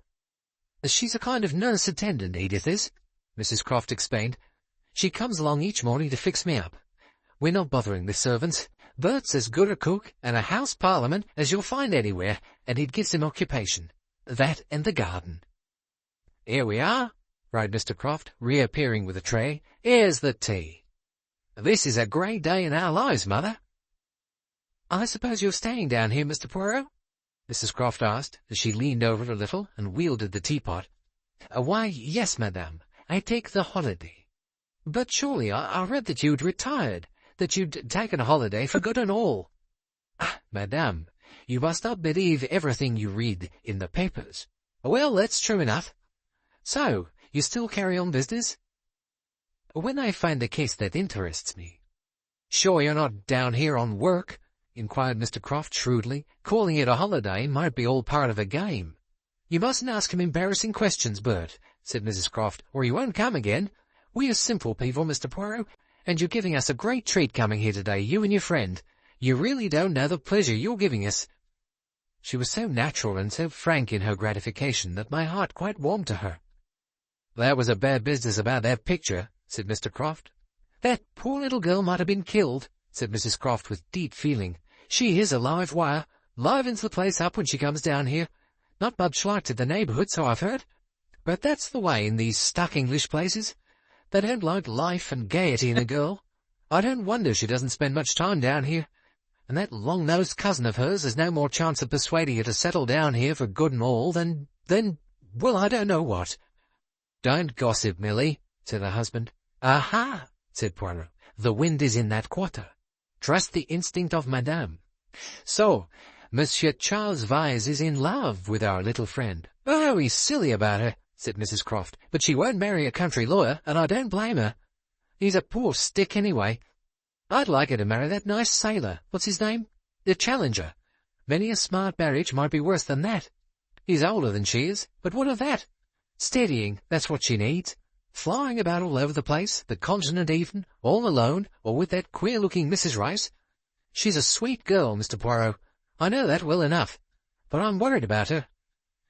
"She's a kind of nurse attendant, Edith is," Mrs. Croft explained. "She comes along each morning to fix me up. We're not bothering the servants. Bert's as good a cook and a house parliament as you'll find anywhere, and it gives him occupation. That and the garden." "Here we are," cried Mr. Croft, reappearing with a tray. "Here's the tea. This is a great day in our lives, Mother." "I suppose you're staying down here, Mr. Poirot?" Mrs. Croft asked, as she leaned over a little and wielded the teapot. "Why, yes, madame. I take the holiday." "But surely I read that you'd retired, that you'd taken a holiday for good and all." "Madame, you must not believe everything you read in the papers." "Well, that's true enough. So, you still carry on business?" "When I find a case that interests me." "Sure you're not down here on work?" inquired Mr. Croft shrewdly. "Calling it a holiday might be all part of a game." "You mustn't ask him embarrassing questions, Bert," said Mrs. Croft, "or he won't come again. We are simple people, Mr. Poirot, and you're giving us a great treat coming here today, you and your friend. You really don't know the pleasure you're giving us." She was so natural and so frank in her gratification that my heart quite warmed to her. "That was a bad business about that picture," said Mr. Croft. "That poor little girl might have been killed," said Mrs. Croft with deep feeling. "She is a live wire, livens the place up when she comes down here. Not much liked in the neighbourhood, so I've heard. But that's the way in these stuck English places. They don't like life and gaiety in a girl. I don't wonder she doesn't spend much time down here. And that long-nosed cousin of hers has no more chance of persuading her to settle down here for good and all than, well, I don't know what." "Don't gossip, Milly," said her husband. "Aha!" said Poirot. "The wind is in that quarter. Trust the instinct of Madame. So, Monsieur Charles Vyse is in love with our little friend." "Oh, he's silly about her," said Mrs. Croft. "But she won't marry a country lawyer, and I don't blame her. He's a poor stick anyway. I'd like her to marry that nice sailor. What's his name? The Challenger. Many a smart marriage might be worse than that. He's older than she is, but what of that? Steadying, that's what she needs. Flying about all over the place, the continent even, all alone, or with that queer-looking Mrs. Rice. She's a sweet girl, Mr. Poirot. I know that well enough. But I'm worried about her.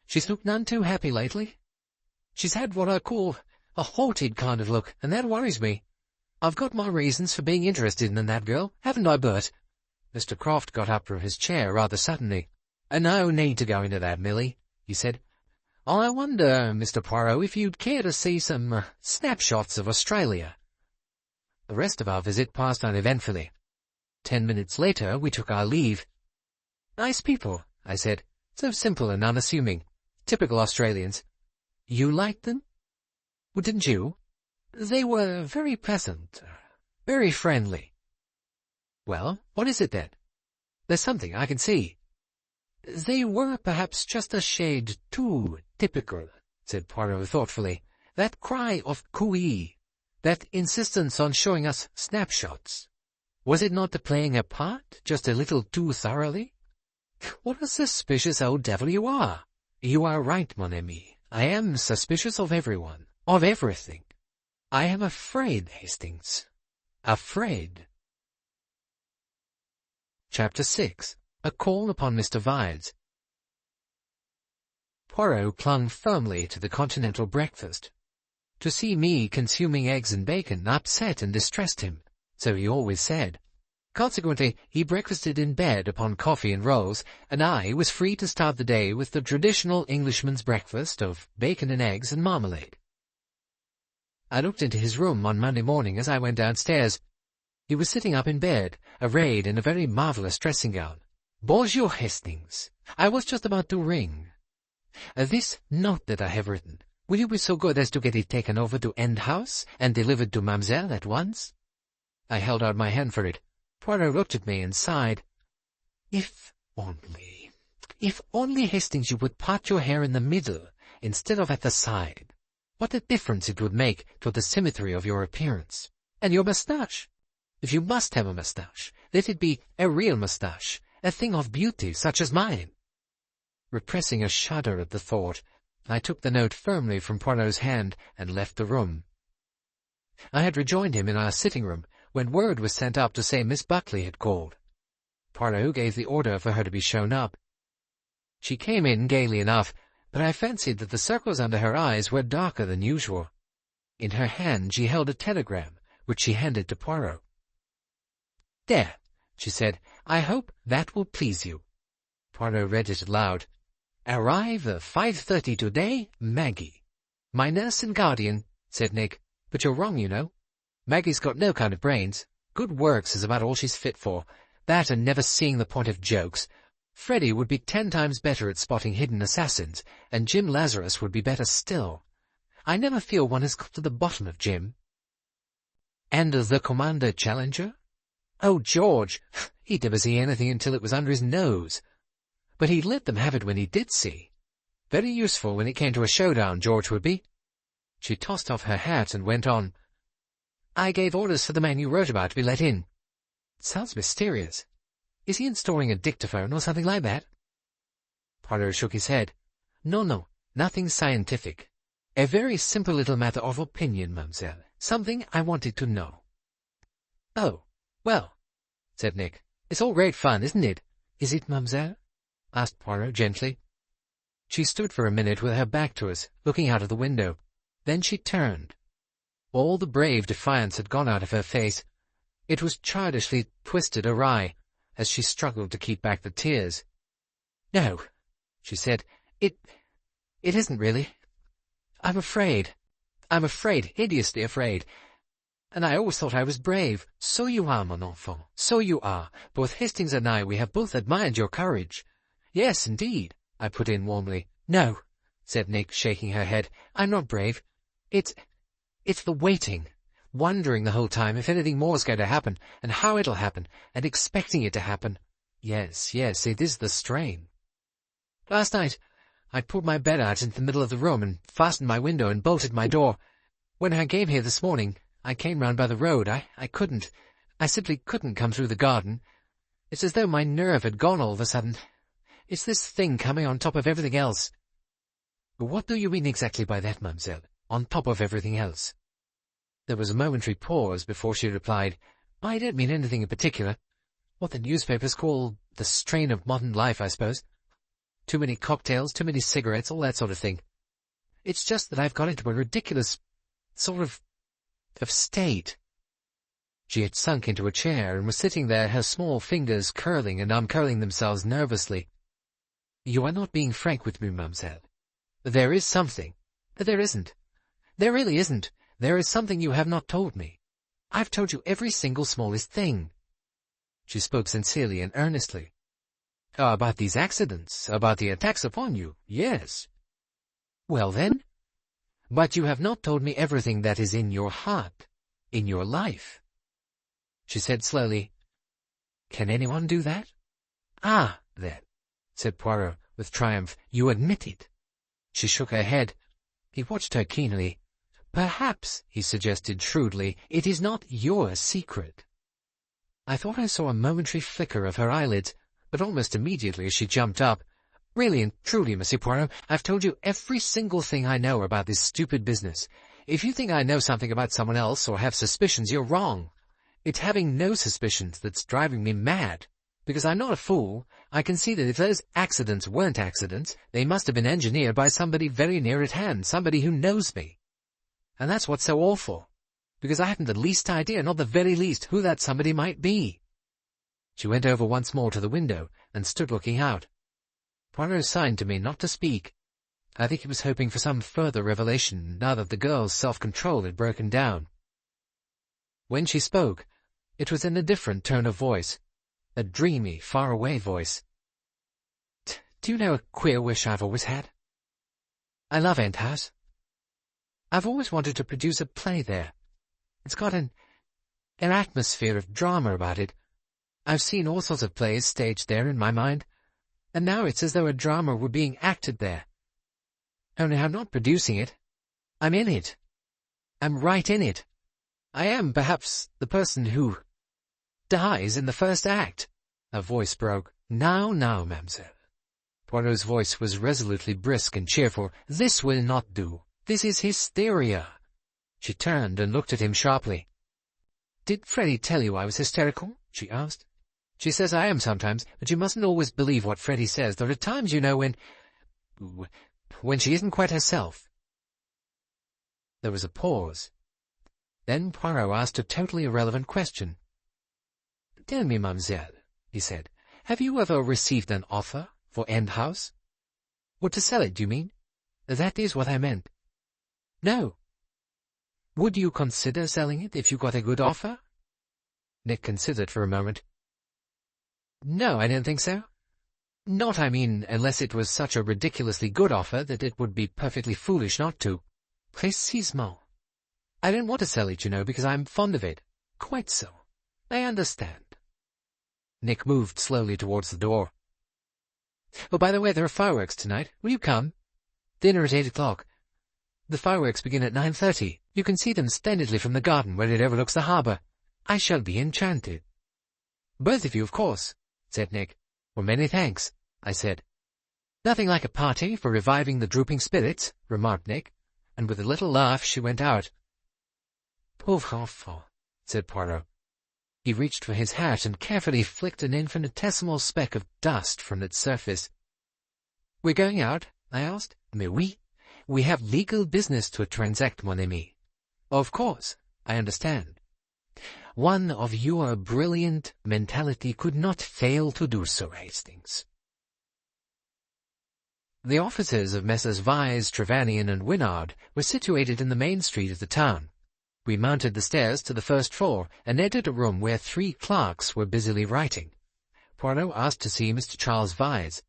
She's looked none too happy lately. She's had what I call a haunted kind of look, and that worries me. I've got my reasons for being interested in that girl, haven't I, Bert? Mr. Croft got up from his chair rather suddenly. No need to go into that, Milly, he said. I wonder, Mr. Poirot, if you'd care to see some snapshots of Australia. The rest of our visit passed uneventfully. 10 minutes later, we took our leave. Nice people, I said. So simple and unassuming. Typical Australians. You liked them? Well, didn't you? They were very pleasant, very friendly. Well, what is it then? There's something I can see. They were perhaps just a shade too typical, said Poirot thoughtfully. That cry of cooee, that insistence on showing us snapshots. Was it not the playing a part just a little too thoroughly? What a suspicious old devil you are. You are right, mon ami. I am suspicious of everyone, of everything. I am afraid, Hastings. Afraid. Chapter 6. A Call upon Mr. Vyse. Poirot clung firmly to the continental breakfast. To see me consuming eggs and bacon upset and distressed him, so he always said. Consequently, he breakfasted in bed upon coffee and rolls, and I was free to start the day with the traditional Englishman's breakfast of bacon and eggs and marmalade. I looked into his room on Monday morning as I went downstairs. He was sitting up in bed, arrayed in a very marvellous dressing-gown. Bonjour, Hastings. I was just about to ring. This note that I have written, will you be so good as to get it taken over to End House and delivered to Mademoiselle at once? I held out my hand for it. Poirot looked at me and sighed. If only, Hastings, you would part your hair in the middle instead of at the side. What a difference it would make to the symmetry of your appearance. And your moustache. If you must have a moustache, let it be a real moustache, a thing of beauty such as mine. Repressing a shudder at the thought, I took the note firmly from Poirot's hand and left the room. I had rejoined him in our sitting-room when word was sent up to say Miss Buckley had called. Poirot gave the order for her to be shown up. She came in gaily enough, but I fancied that the circles under her eyes were darker than usual. In her hand she held a telegram, which she handed to Poirot. "There," she said, "I hope that will please you." Poirot read it aloud. "Arrive at 5:30 today, Maggie." "My nurse and guardian," said Nick. "But you're wrong, you know. Maggie's got no kind of brains. Good works is about all she's fit for. That and never seeing the point of jokes. Freddie would be 10 times better at spotting hidden assassins, and Jim Lazarus would be better still. I never feel one has got to the bottom of Jim." "And the Commander Challenger?" "Oh, George! He'd never see anything until it was under his nose. But he'd let them have it when he did see. Very useful when it came to a showdown, George would be." She tossed off her hat and went on. "I gave orders for the man you wrote about to be let in." "Sounds mysterious. Is he installing a dictaphone or something like that?" Poirot shook his head. No, nothing scientific. A very simple little matter of opinion, mademoiselle. Something I wanted to know." "Oh, well," said Nick. "It's all great fun, isn't it?" "Is it, mademoiselle?" asked Poirot gently. She stood for a minute with her back to us, looking out of the window. Then she turned. All the brave defiance had gone out of her face. It was childishly twisted awry, as she struggled to keep back the tears. "No," she said, It isn't really. I'm afraid, hideously afraid. And I always thought I was brave. So you are, mon enfant, so you are. Both Hastings and I, we have both admired your courage." "Yes, indeed," I put in warmly. "No," said Nick, shaking her head. "I'm not brave. It's the waiting, wondering the whole time if anything more is going to happen, and how it'll happen, and expecting it to happen. Yes, it is the strain. Last night, I pulled my bed out into the middle of the room and fastened my window and bolted my door. When I came here this morning, I came round by the road. I simply couldn't come through the garden. It's as though my nerve had gone all of a sudden. It's this thing coming on top of everything else." What do you mean exactly by that, mademoiselle, on top of everything else? There was a momentary pause before she replied, I don't mean anything in particular. What the newspapers call the strain of modern life, I suppose. Too many cocktails, too many cigarettes, all that sort of thing. It's just that I've got into a ridiculous sort of state. She had sunk into a chair and was sitting there, her small fingers curling and uncurling themselves nervously. You are not being frank with me, mademoiselle. There is something. There isn't. There really isn't. There is something you have not told me. I've told you every single smallest thing. She spoke sincerely and earnestly. About these accidents, about the attacks upon you, yes. Well then? But you have not told me everything that is in your heart, in your life. She said slowly, Can anyone do that? Ah, then, said Poirot with triumph, you admit it. She shook her head. He watched her keenly. Perhaps, he suggested shrewdly, it is not your secret. I thought I saw a momentary flicker of her eyelids, but almost immediately she jumped up. Really and truly, Monsieur Poirot, I've told you every single thing I know about this stupid business. If you think I know something about someone else or have suspicions, you're wrong. It's having no suspicions that's driving me mad. Because I'm not a fool, I can see that if those accidents weren't accidents, they must have been engineered by somebody very near at hand, somebody who knows me. And that's what's so awful, because I haven't the least idea, not the very least, who that somebody might be. She went over once more to the window and stood looking out. Poirot signed to me not to speak. I think he was hoping for some further revelation, now that the girl's self-control had broken down. When she spoke, it was in a different tone of voice. A dreamy, far-away voice. Do you know a queer wish I've always had? I love End House. I've always wanted to produce a play there. It's got an atmosphere of drama about it. I've seen all sorts of plays staged there in my mind, and now it's as though a drama were being acted there. Only I'm not producing it. I'm in it. I'm right in it. I am, perhaps, the person who dies in the first act. Her voice broke. Now, mademoiselle. Poirot's voice was resolutely brisk and cheerful. This will not do. This is hysteria. She turned and looked at him sharply. Did Freddie tell you I was hysterical? She asked. She says I am sometimes, but you mustn't always believe what Freddie says. There are times, you know, when she isn't quite herself. There was a pause. Then Poirot asked a totally irrelevant question. Tell me, mademoiselle, he said, have you ever received an offer for End House? Or to sell it, do you mean? That is what I meant. No. Would you consider selling it if you got a good offer? Nick considered for a moment. No, I don't think so. Not, I mean, unless it was such a ridiculously good offer that it would be perfectly foolish not to. Précisément. I don't want to sell it, you know, because I'm fond of it. Quite so. I understand. Nick moved slowly towards the door. Oh, by the way, there are fireworks tonight. Will you come? Dinner at 8 o'clock. The fireworks begin at 9:30. You can see them splendidly from the garden where it overlooks the harbour. I shall be enchanted. Both of you, of course, said Nick. Well, many thanks, I said. Nothing like a party for reviving the drooping spirits, remarked Nick, and with a little laugh she went out. Pauvre enfant, said Poirot. He reached for his hat and carefully flicked an infinitesimal speck of dust from its surface. We're going out? I asked. Mais oui. We have legal business to transact, mon ami. Of course, I understand. One of your brilliant mentality could not fail to do so, Hastings. The offices of Messrs. Vyse, Trevanion, and Wynnard were situated in the main street of the town. We mounted the stairs to the first floor and entered a room where 3 clerks were busily writing. Poirot asked to see Mr. Charles Vyse.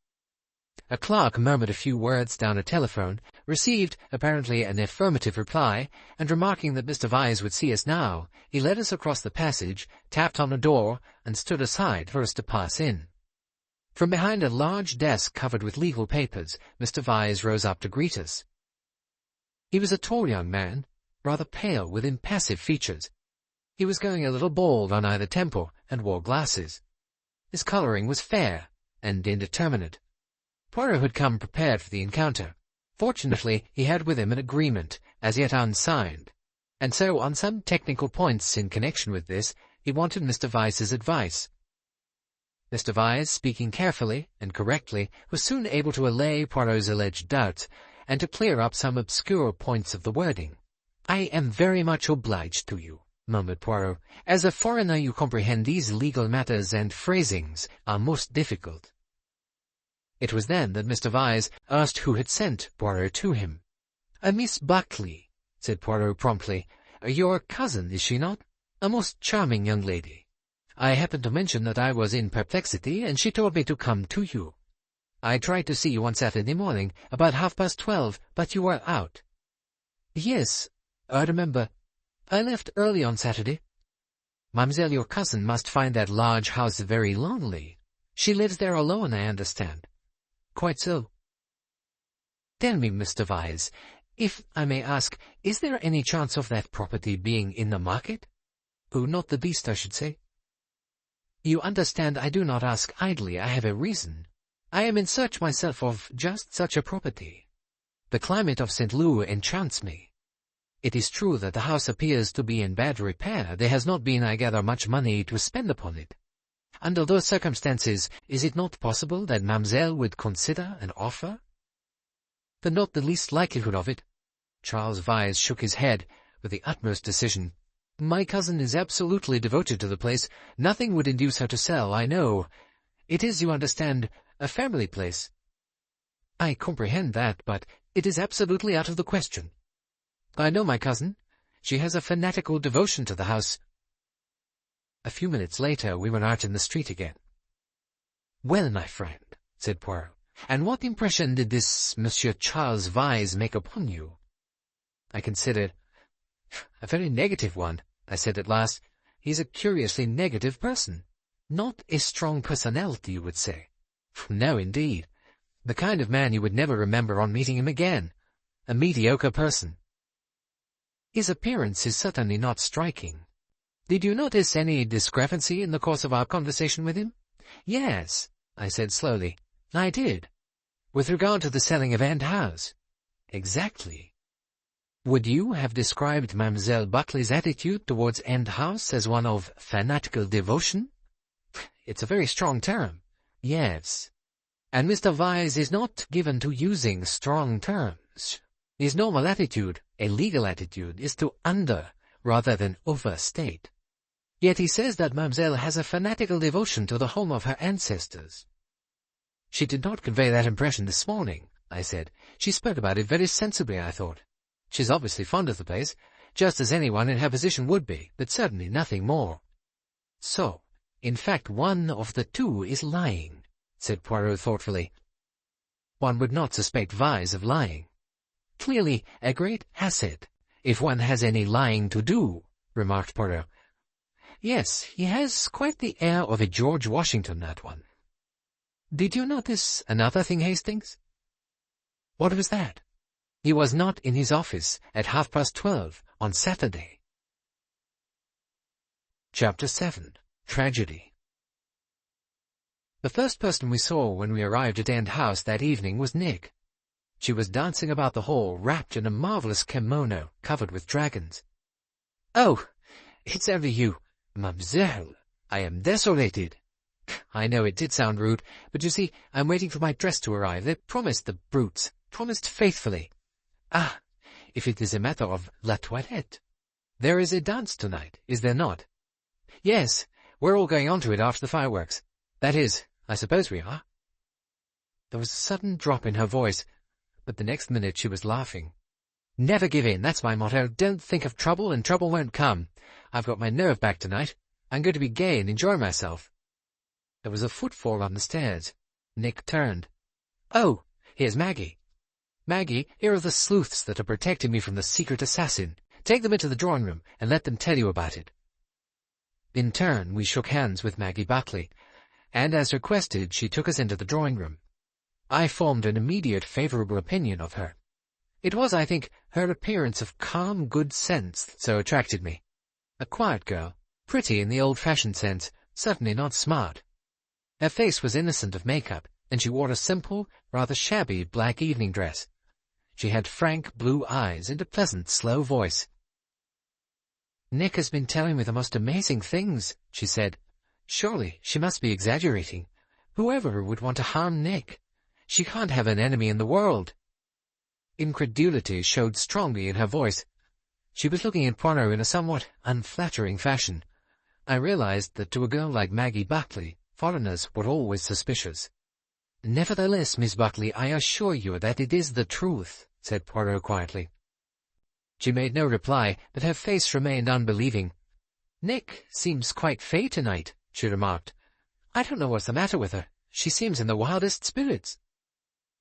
A clerk murmured a few words down a telephone, received, apparently, an affirmative reply, and remarking that Mr. Vyse would see us now, he led us across the passage, tapped on a door, and stood aside for us to pass in. From behind a large desk covered with legal papers, Mr. Vyse rose up to greet us. He was a tall young man, rather pale, with impassive features. He was going a little bald on either temple, and wore glasses. His colouring was fair and indeterminate. Poirot had come prepared for the encounter. Fortunately, he had with him an agreement, as yet unsigned, and so on some technical points in connection with this, he wanted Mr. Vyse's advice. Mr. Vyse, speaking carefully and correctly, was soon able to allay Poirot's alleged doubts, and to clear up some obscure points of the wording. "I am very much obliged to you," murmured Poirot. "As a foreigner you comprehend these legal matters, and phrasings are most difficult." It was then that Mr. Vyse asked who had sent Poirot to him. "A Miss Buckley," said Poirot promptly. "Your cousin, is she not? A most charming young lady. I happened to mention that I was in perplexity, and she told me to come to you. I tried to see you on Saturday morning, about 12:30, but you were out." "Yes, I remember. I left early on Saturday." "Mademoiselle, your cousin, must find that large house very lonely. She lives there alone, I understand." "Quite so." "Tell me, Mr. Vyse, if I may ask, is there any chance of that property being in the market? Oh, not the least, I should say." "You understand, I do not ask idly. I have a reason. I am in search myself of just such a property. The climate of St. Loup enchants me. It is true that the house appears to be in bad repair. There has not been, I gather, much money to spend upon it. Under those circumstances, is it not possible that Mademoiselle would consider an offer?" "But not the least likelihood of it." Charles Vyse shook his head with the utmost decision. "My cousin is absolutely devoted to the place. Nothing would induce her to sell, I know. It is, you understand, a family place." "I comprehend that, but it is absolutely out of the question. I know my cousin. She has a fanatical devotion to the house." A few minutes later we were out in the street again. "Well, my friend," said Poirot, "and what impression did this Monsieur Charles Vyse make upon you?" I considered. "A very negative one," I said at last. "He's a curiously negative person. Not a strong personality, you would say." "No, indeed. The kind of man you would never remember on meeting him again. A mediocre person." "His appearance is certainly not striking. Did you notice any discrepancy in the course of our conversation with him?" "Yes," I said slowly, "I did." "With regard to the selling of End House?" "Exactly." "Would you have described Mademoiselle Buckley's attitude towards End House as one of fanatical devotion?" "It's a very strong term." "Yes. And Mr. Vyse is not given to using strong terms. His normal attitude, a legal attitude, is to rather than overstate. Yet he says that Mademoiselle has a fanatical devotion to the home of her ancestors." "She did not convey that impression this morning," I said. "She spoke about it very sensibly, I thought. She's obviously fond of the place, just as anyone in her position would be, but certainly nothing more." "So, in fact, one of the two is lying," said Poirot thoughtfully. "One would not suspect Vyse of lying." "Clearly a great asset, if one has any lying to do," remarked Peril. "Yes, he has quite the air of a George Washington, that one." "Did you notice another thing, Hastings?" "What was that?" "He was not in his office at 12:30 on Saturday." Chapter 7. Tragedy. The first person we saw when we arrived at End House that evening was Nick. She was dancing about the hall, wrapped in a marvelous kimono covered with dragons. "Oh, it's only you, Mademoiselle. I am desolated." I know it did sound rude, but you see, I'm waiting for my dress to arrive. They promised, the brutes, promised faithfully. "Ah, if it is a matter of la toilette. There is a dance tonight, is there not?" "Yes, we're all going on to it after the fireworks. That is, I suppose we are." There was a sudden drop in her voice, but the next minute she was laughing. "Never give in, that's my motto. Don't think of trouble, and trouble won't come. I've got my nerve back tonight. I'm going to be gay and enjoy myself." There was a footfall on the stairs. Nick turned. "Oh, here's Maggie. Maggie, here are the sleuths that are protecting me from the secret assassin. Take them into the drawing-room, and let them tell you about it." In turn, we shook hands with Maggie Buckley, and as requested, she took us into the drawing-room. I formed an immediate favourable opinion of her. It was, I think, her appearance of calm good sense that so attracted me. A quiet girl, pretty in the old-fashioned sense, certainly not smart. Her face was innocent of make-up, and she wore a simple, rather shabby black evening dress. She had frank blue eyes and a pleasant, slow voice. "Nick has been telling me the most amazing things," she said. "Surely she must be exaggerating. Whoever would want to harm Nick? She can't have an enemy in the world." Incredulity showed strongly in her voice. She was looking at Poirot in a somewhat unflattering fashion. I realized that to a girl like Maggie Buckley, foreigners were always suspicious. "Nevertheless, Miss Buckley, I assure you that it is the truth," said Poirot quietly. She made no reply, but her face remained unbelieving. "Nick seems quite fey tonight," she remarked. "I don't know what's the matter with her. She seems in the wildest spirits."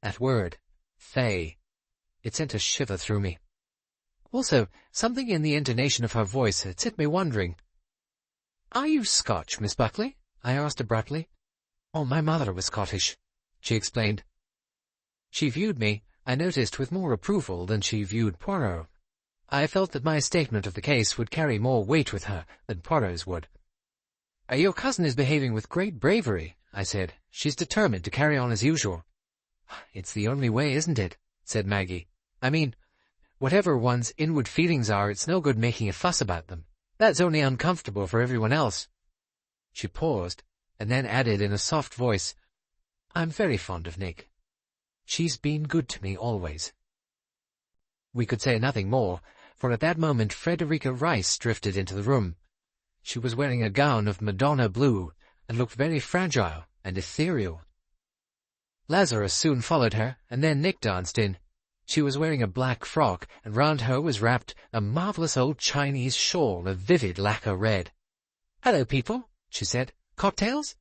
That word, fey, it sent a shiver through me. Also, something in the intonation of her voice had set me wondering. "Are you Scotch, Miss Buckley?" I asked abruptly. "Oh, my mother was Scottish," she explained. She viewed me, I noticed, with more approval than she viewed Poirot. I felt that my statement of the case would carry more weight with her than Poirot's would. "Your cousin is behaving with great bravery," I said. "She's determined to carry on as usual." "It's the only way, isn't it?" said Maggie. "I mean, whatever one's inward feelings are, it's no good making a fuss about them. That's only uncomfortable for everyone else." She paused, and then added in a soft voice, "I'm very fond of Nick. She's been good to me always." We could say nothing more, for at that moment Frederica Rice drifted into the room. She was wearing a gown of Madonna blue, and looked very fragile and ethereal. Lazarus soon followed her, and then Nick danced in. She was wearing a black frock, and round her was wrapped a marvellous old Chinese shawl of vivid lacquer red. "Hello, people," she said. "Cocktails?"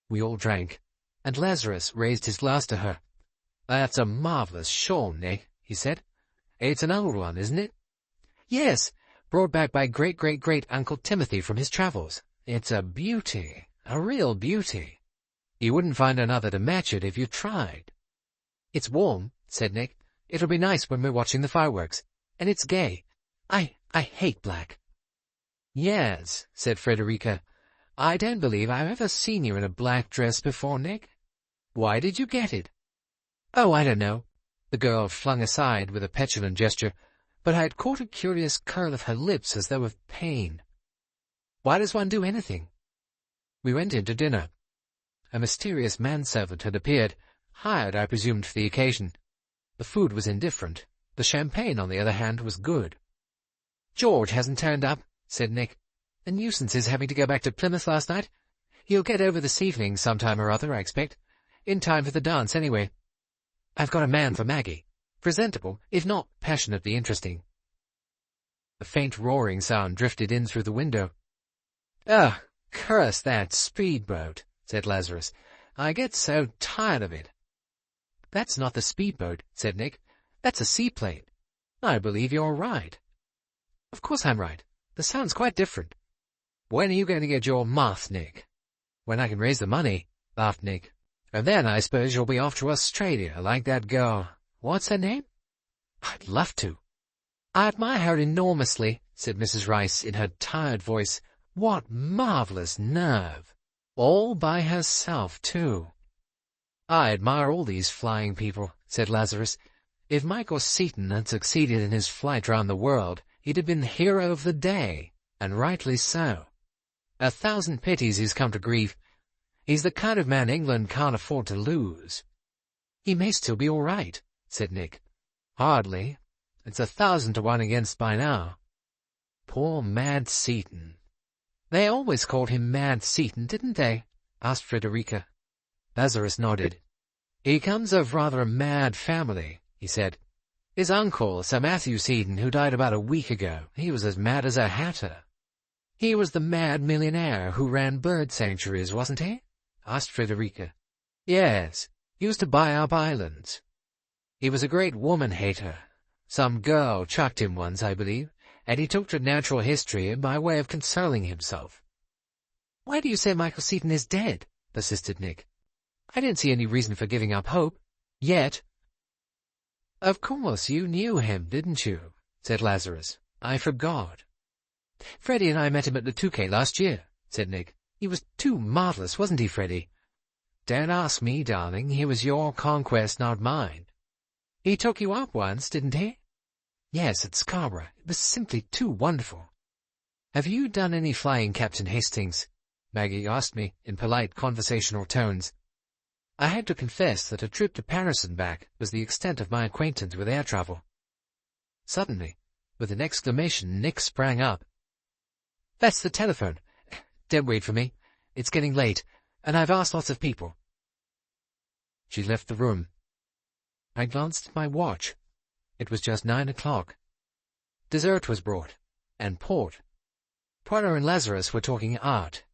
We all drank, and Lazarus raised his glass to her. "That's a marvellous shawl, Nick," he said. "It's an old one, isn't it?" "Yes, brought back by great-great-great-Uncle Timothy from his travels. It's a beauty, a real beauty. You wouldn't find another to match it if you tried." "It's warm," said Nick. "It'll be nice when we're watching the fireworks. And it's gay. I hate black." "Yes," said Frederica. "I don't believe I've ever seen you in a black dress before, Nick. Why did you get it?" "Oh, I don't know," the girl flung aside with a petulant gesture, but I had caught a curious curl of her lips as though of pain. "Why does one do anything?" We went in to dinner. A mysterious manservant had appeared, hired, I presumed, for the occasion. The food was indifferent. The champagne, on the other hand, was good. "George hasn't turned up," said Nick. "A nuisance is having to go back to Plymouth last night. He'll get over this evening sometime or other, I expect. In time for the dance, anyway. I've got a man for Maggie. Presentable, if not passionately interesting." A faint roaring sound drifted in through the window. "Ugh, curse that speedboat," said Lazarus. "I get so tired of it." "That's not the speedboat," said Nick. "That's a seaplane." "I believe you're right." "Of course I'm right. The sound's quite different." "When are you going to get your moth, Nick?" "When I can raise the money," laughed Nick. "And then I suppose you'll be off to Australia, like that girl. What's her name?" "I'd love to." "I admire her enormously," said Mrs. Rice in her tired voice. "What marvellous nerve! All by herself, too." "I admire all these flying people," said Lazarus. "If Michael Seton had succeeded in his flight round the world, he'd have been the hero of the day, and rightly so. 1,000 pities he's come to grief. He's the kind of man England can't afford to lose." "He may still be all right," said Nick. "Hardly. It's 1,000 to 1 against by now." "Poor Mad Seton." "They always called him Mad Seton, didn't they?" asked Frederica. Lazarus nodded. "He comes of rather a mad family," he said. "His uncle, Sir Matthew Seton, who died about a week ago, he was as mad as a hatter." "He was the mad millionaire who ran bird sanctuaries, wasn't he?" asked Frederica. "Yes, he used to buy up islands. He was a great woman-hater. Some girl chucked him once, I believe, and he took to natural history by way of consoling himself." "Why do you say Michael Seton is dead?" persisted Nick. "I didn't see any reason for giving up hope. Yet." "Of course you knew him, didn't you?" said Lazarus. "I forgot." "Freddie and I met him at the Touquet last year," said Nick. "He was too marvellous, wasn't he, Freddie?" "Don't ask me, darling. He was your conquest, not mine." He took you up once, didn't he? Yes, at Scarborough. It was simply too wonderful. Have you done any flying, Captain Hastings? Maggie asked me in polite conversational tones. I had to confess that a trip to Paris and back was the extent of my acquaintance with air travel. Suddenly, with an exclamation, Nick sprang up. That's the telephone. Don't wait for me. It's getting late, and I've asked lots of people. She left the room. I glanced at my watch. It was just 9 o'clock. Dessert was brought, and port. Poirot and Lazarus were talking art.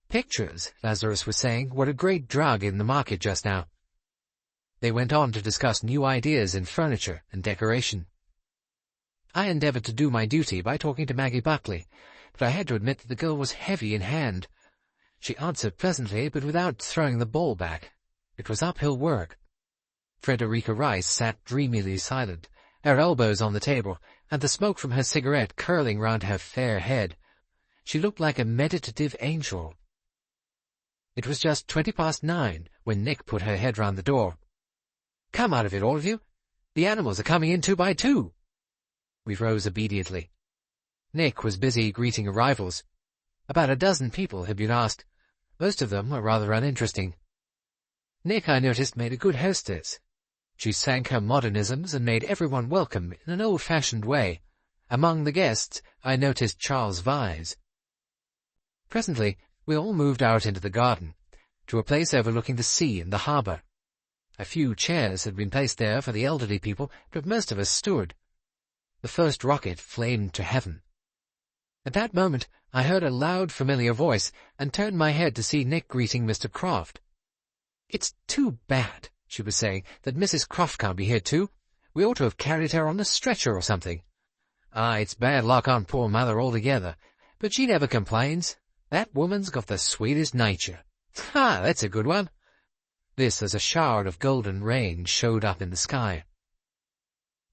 Pictures, Lazarus was saying, were a great drug in the market just now. They went on to discuss new ideas in furniture and decoration. I endeavoured to do my duty by talking to Maggie Buckley, but I had to admit that the girl was heavy in hand. She answered pleasantly, but without throwing the ball back. It was uphill work. Frederica Rice sat dreamily silent, her elbows on the table, and the smoke from her cigarette curling round her fair head. She looked like a meditative angel. It was just 9:20 when Nick put her head round the door. "Come out of it, all of you. The animals are coming in 2 by 2. We rose obediently. Nick was busy greeting arrivals. About a dozen people had been asked. Most of them were rather uninteresting. Nick, I noticed, made a good hostess. She sank her modernisms and made everyone welcome in an old-fashioned way. Among the guests, I noticed Charles Vyse. Presently, we all moved out into the garden, to a place overlooking the sea and the harbour. A few chairs had been placed there for the elderly people, but most of us stood. The first rocket flamed to heaven. At that moment, I heard a loud, familiar voice, and turned my head to see Nick greeting Mr. Croft. "It's too bad," she was saying, "that Mrs. Croft can't be here too. We ought to have carried her on a stretcher or something. Ah, it's bad luck on poor mother altogether, but she never complains. That woman's got the sweetest nature. Ha, that's a good one." This as a shower of golden rain showed up in the sky.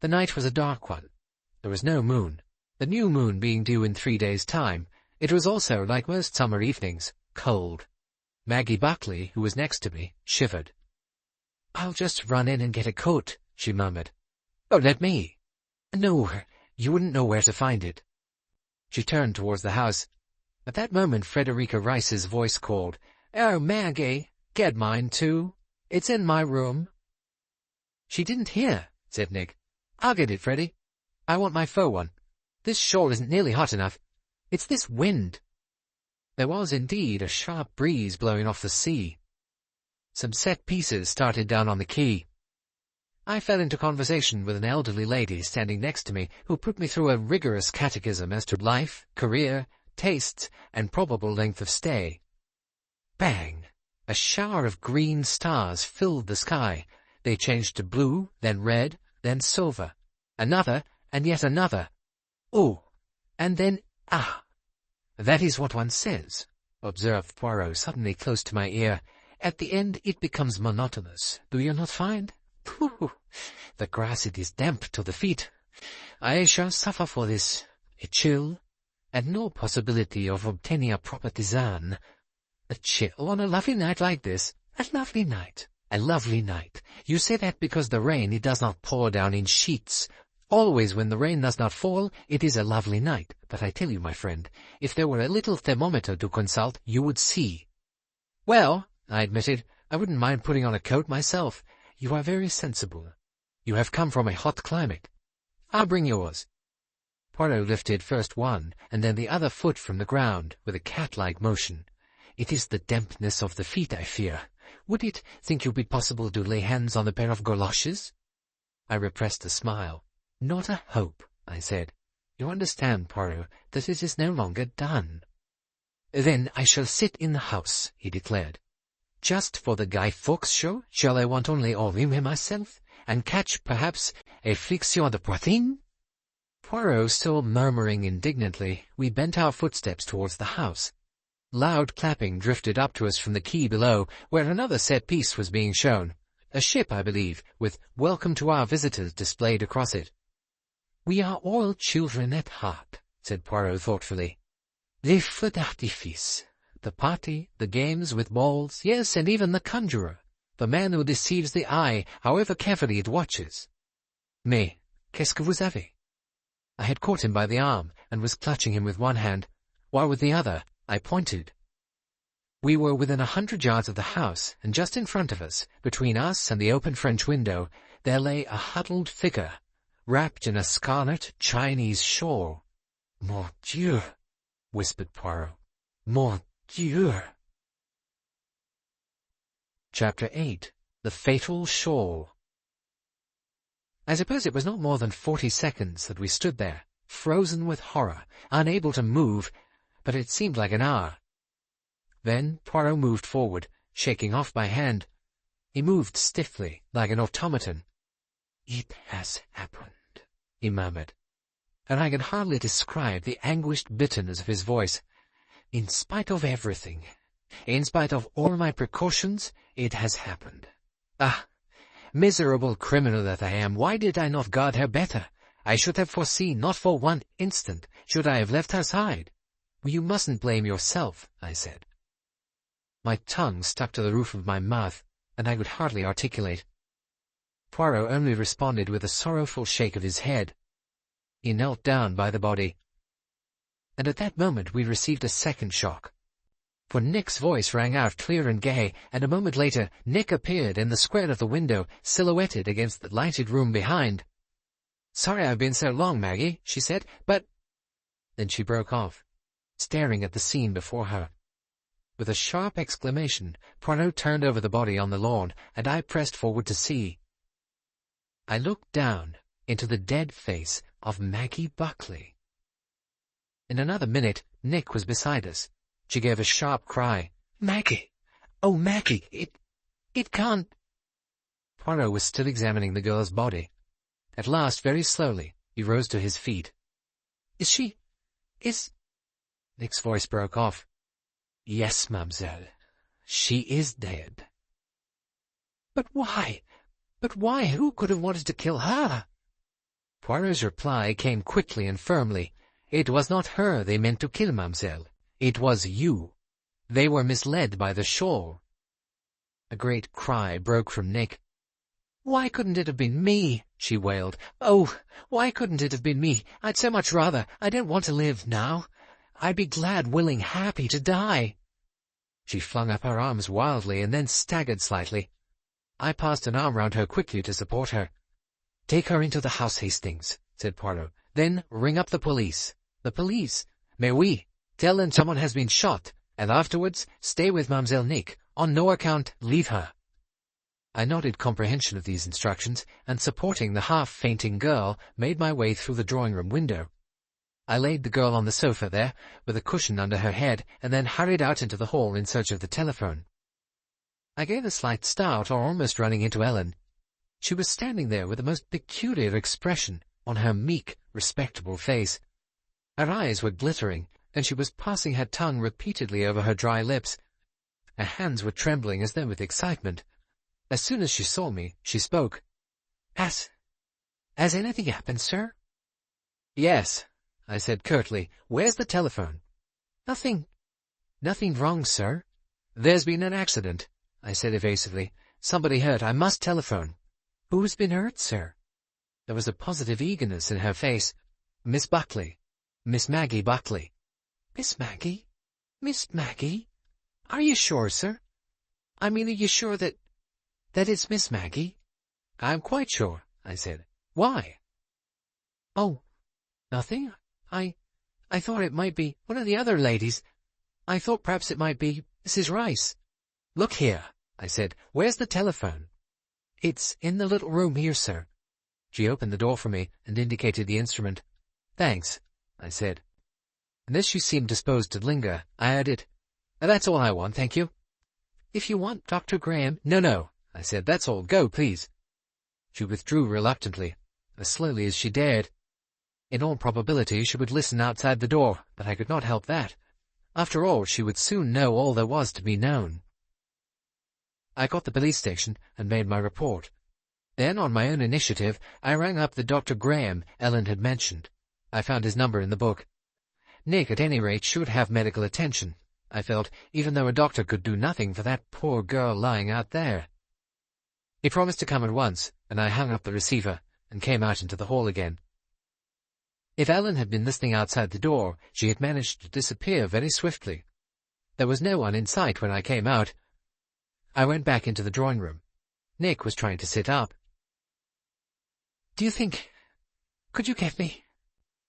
The night was a dark one. There was no moon, the new moon being due in 3 days' time. It was also, like most summer evenings, cold. Maggie Buckley, who was next to me, shivered. "I'll just run in and get a coat," she murmured. "Oh, let me." "No, you wouldn't know where to find it." She turned towards the house. At that moment Frederica Rice's voice called, "Oh, Maggie, get mine too. It's in my room." "She didn't hear," said Nick. "I'll get it, Freddie. I want my fur one. This shawl isn't nearly hot enough. It's this wind." There was indeed a sharp breeze blowing off the sea. Some set pieces started down on the quay. I fell into conversation with an elderly lady standing next to me, who put me through a rigorous catechism as to life, career, tastes, and probable length of stay. Bang! A shower of green stars filled the sky. They changed to blue, then red, then silver. Another, and yet another. Oh, and then, ah! "That is what one says," observed Poirot suddenly close to my ear. "At the end it becomes monotonous, do you not find? Pooh! The grass, it is damp to the feet. I shall suffer for this. A chill, and no possibility of obtaining a proper tisane. A chill on a lovely night like this. A lovely night. A lovely night. You say that because the rain, it does not pour down in sheets. Always when the rain does not fall, it is a lovely night. But I tell you, my friend, if there were a little thermometer to consult, you would see." "Well," I admitted, "I wouldn't mind putting on a coat myself. You are very sensible. You have come from a hot climate. I'll bring yours." Poirot lifted first one and then the other foot from the ground with a cat-like motion. "It is the dampness of the feet, I fear. Would it, think you, be possible to lay hands on a pair of goloshes?" I repressed a smile. "Not a hope," I said. "You understand, Poirot, that it is no longer done." "Then I shall sit in the house," he declared. "Just for the Guy Fawkes show, shall I want only enrhumer myself, and catch, perhaps, a flexion de poitrine?" Poirot still murmuring indignantly, we bent our footsteps towards the house. Loud clapping drifted up to us from the quay below, where another set piece was being shown. A ship, I believe, with "Welcome to our visitors" displayed across it. "We are all children at heart," said Poirot thoughtfully. "Les feux d'artifice, the party, the games with balls, yes, and even the conjurer, the man who deceives the eye, however carefully it watches. Mais, qu'est-ce que vous avez? I had caught him by the arm and was clutching him with one hand, while with the other I pointed. We were within 100 yards of the house, and just in front of us, between us and the open French window, there lay a huddled figure, wrapped in a scarlet Chinese shawl. Mon Dieu, whispered Poirot. Mon Dieu. Chapter 8. The Fatal Shawl. I suppose it was not more than 40 seconds that we stood there, frozen with horror, unable to move, but it seemed like an hour. Then Poirot moved forward, shaking off my hand. He moved stiffly, like an automaton. "It has happened," he murmured, and I can hardly describe the anguished bitterness of his voice. "In spite of everything, in spite of all my precautions, it has happened. Ah, miserable criminal that I am, why did I not guard her better? I should have foreseen, not for one instant, should I have left her side." "You mustn't blame yourself," I said. My tongue stuck to the roof of my mouth, and I could hardly articulate. Poirot only responded with a sorrowful shake of his head. He knelt down by the body. And at that moment we received a second shock. For Nick's voice rang out clear and gay, and a moment later Nick appeared in the square of the window, silhouetted against the lighted room behind. "Sorry I've been so long, Maggie," she said, "but—" Then she broke off, staring at the scene before her. With a sharp exclamation, Poirot turned over the body on the lawn, and I pressed forward to see. I looked down into the dead face of Maggie Buckley. In another minute, Nick was beside us. She gave a sharp cry. "Maggie! Oh, Maggie! It can't—" Poirot was still examining the girl's body. At last, very slowly, he rose to his feet. Is... Nick's voice broke off. "Yes, mademoiselle. She is dead." But why? Who could have wanted to kill her?" Poirot's reply came quickly and firmly. "It was not her they meant to kill, mademoiselle. It was you. They were misled by the shawl." A great cry broke from Nick. "Why couldn't it have been me?" she wailed. "Oh, why couldn't it have been me? I'd so much rather. I don't want to live now. I'd be glad, willing, happy to die." She flung up her arms wildly and then staggered slightly. I passed an arm round her quickly to support her. "Take her into the house, Hastings," said Poirot. "Then ring up the police." "The police?" "Mais oui. Tell them someone has been shot, and afterwards stay with Mademoiselle Nick. On no account leave her." I nodded comprehension of these instructions, and supporting the half-fainting girl, made my way through the drawing-room window. I laid the girl on the sofa there, with a cushion under her head, and then hurried out into the hall in search of the telephone. I gave a slight start, or almost running into Ellen. She was standing there with a most peculiar expression on her meek, respectable face. Her eyes were glittering, and she was passing her tongue repeatedly over her dry lips. Her hands were trembling as though with excitement. As soon as she saw me, she spoke. Has anything happened, sir?" "Yes," I said curtly. "Where's the telephone?" Nothing wrong, sir." "There's been an accident," I said evasively. "Somebody hurt. I must telephone." "Who's been hurt, sir?" There was a positive eagerness in her face. "Miss Buckley. Miss Maggie Buckley." "Miss Maggie? Miss Maggie? Are you sure, sir? I mean, are you sure that it's Miss Maggie?" "I'm quite sure," I said. "Why?" "Oh, nothing. I thought it might be one of the other ladies. I thought perhaps it might be Mrs. Rice." "Look here," I said. "Where's the telephone?" "It's in the little room here, sir." She opened the door for me and indicated the instrument. "Thanks," I said. And as she seemed disposed to linger, I added, "That's all I want, thank you." "If you want Dr. Graham—" "No," I said. "That's all. Go, please." She withdrew reluctantly, as slowly as she dared. In all probability she would listen outside the door, but I could not help that. After all, she would soon know all there was to be known. I got the police station and made my report. Then, on my own initiative, I rang up the Dr. Graham Ellen had mentioned. I found his number in the book. Nick, at any rate, should have medical attention, I felt, even though a doctor could do nothing for that poor girl lying out there. He promised to come at once, and I hung up the receiver, and came out into the hall again. If Ellen had been listening outside the door, she had managed to disappear very swiftly. There was no one in sight when I came out. I went back into the drawing-room. Nick was trying to sit up. "Do you think... could you get me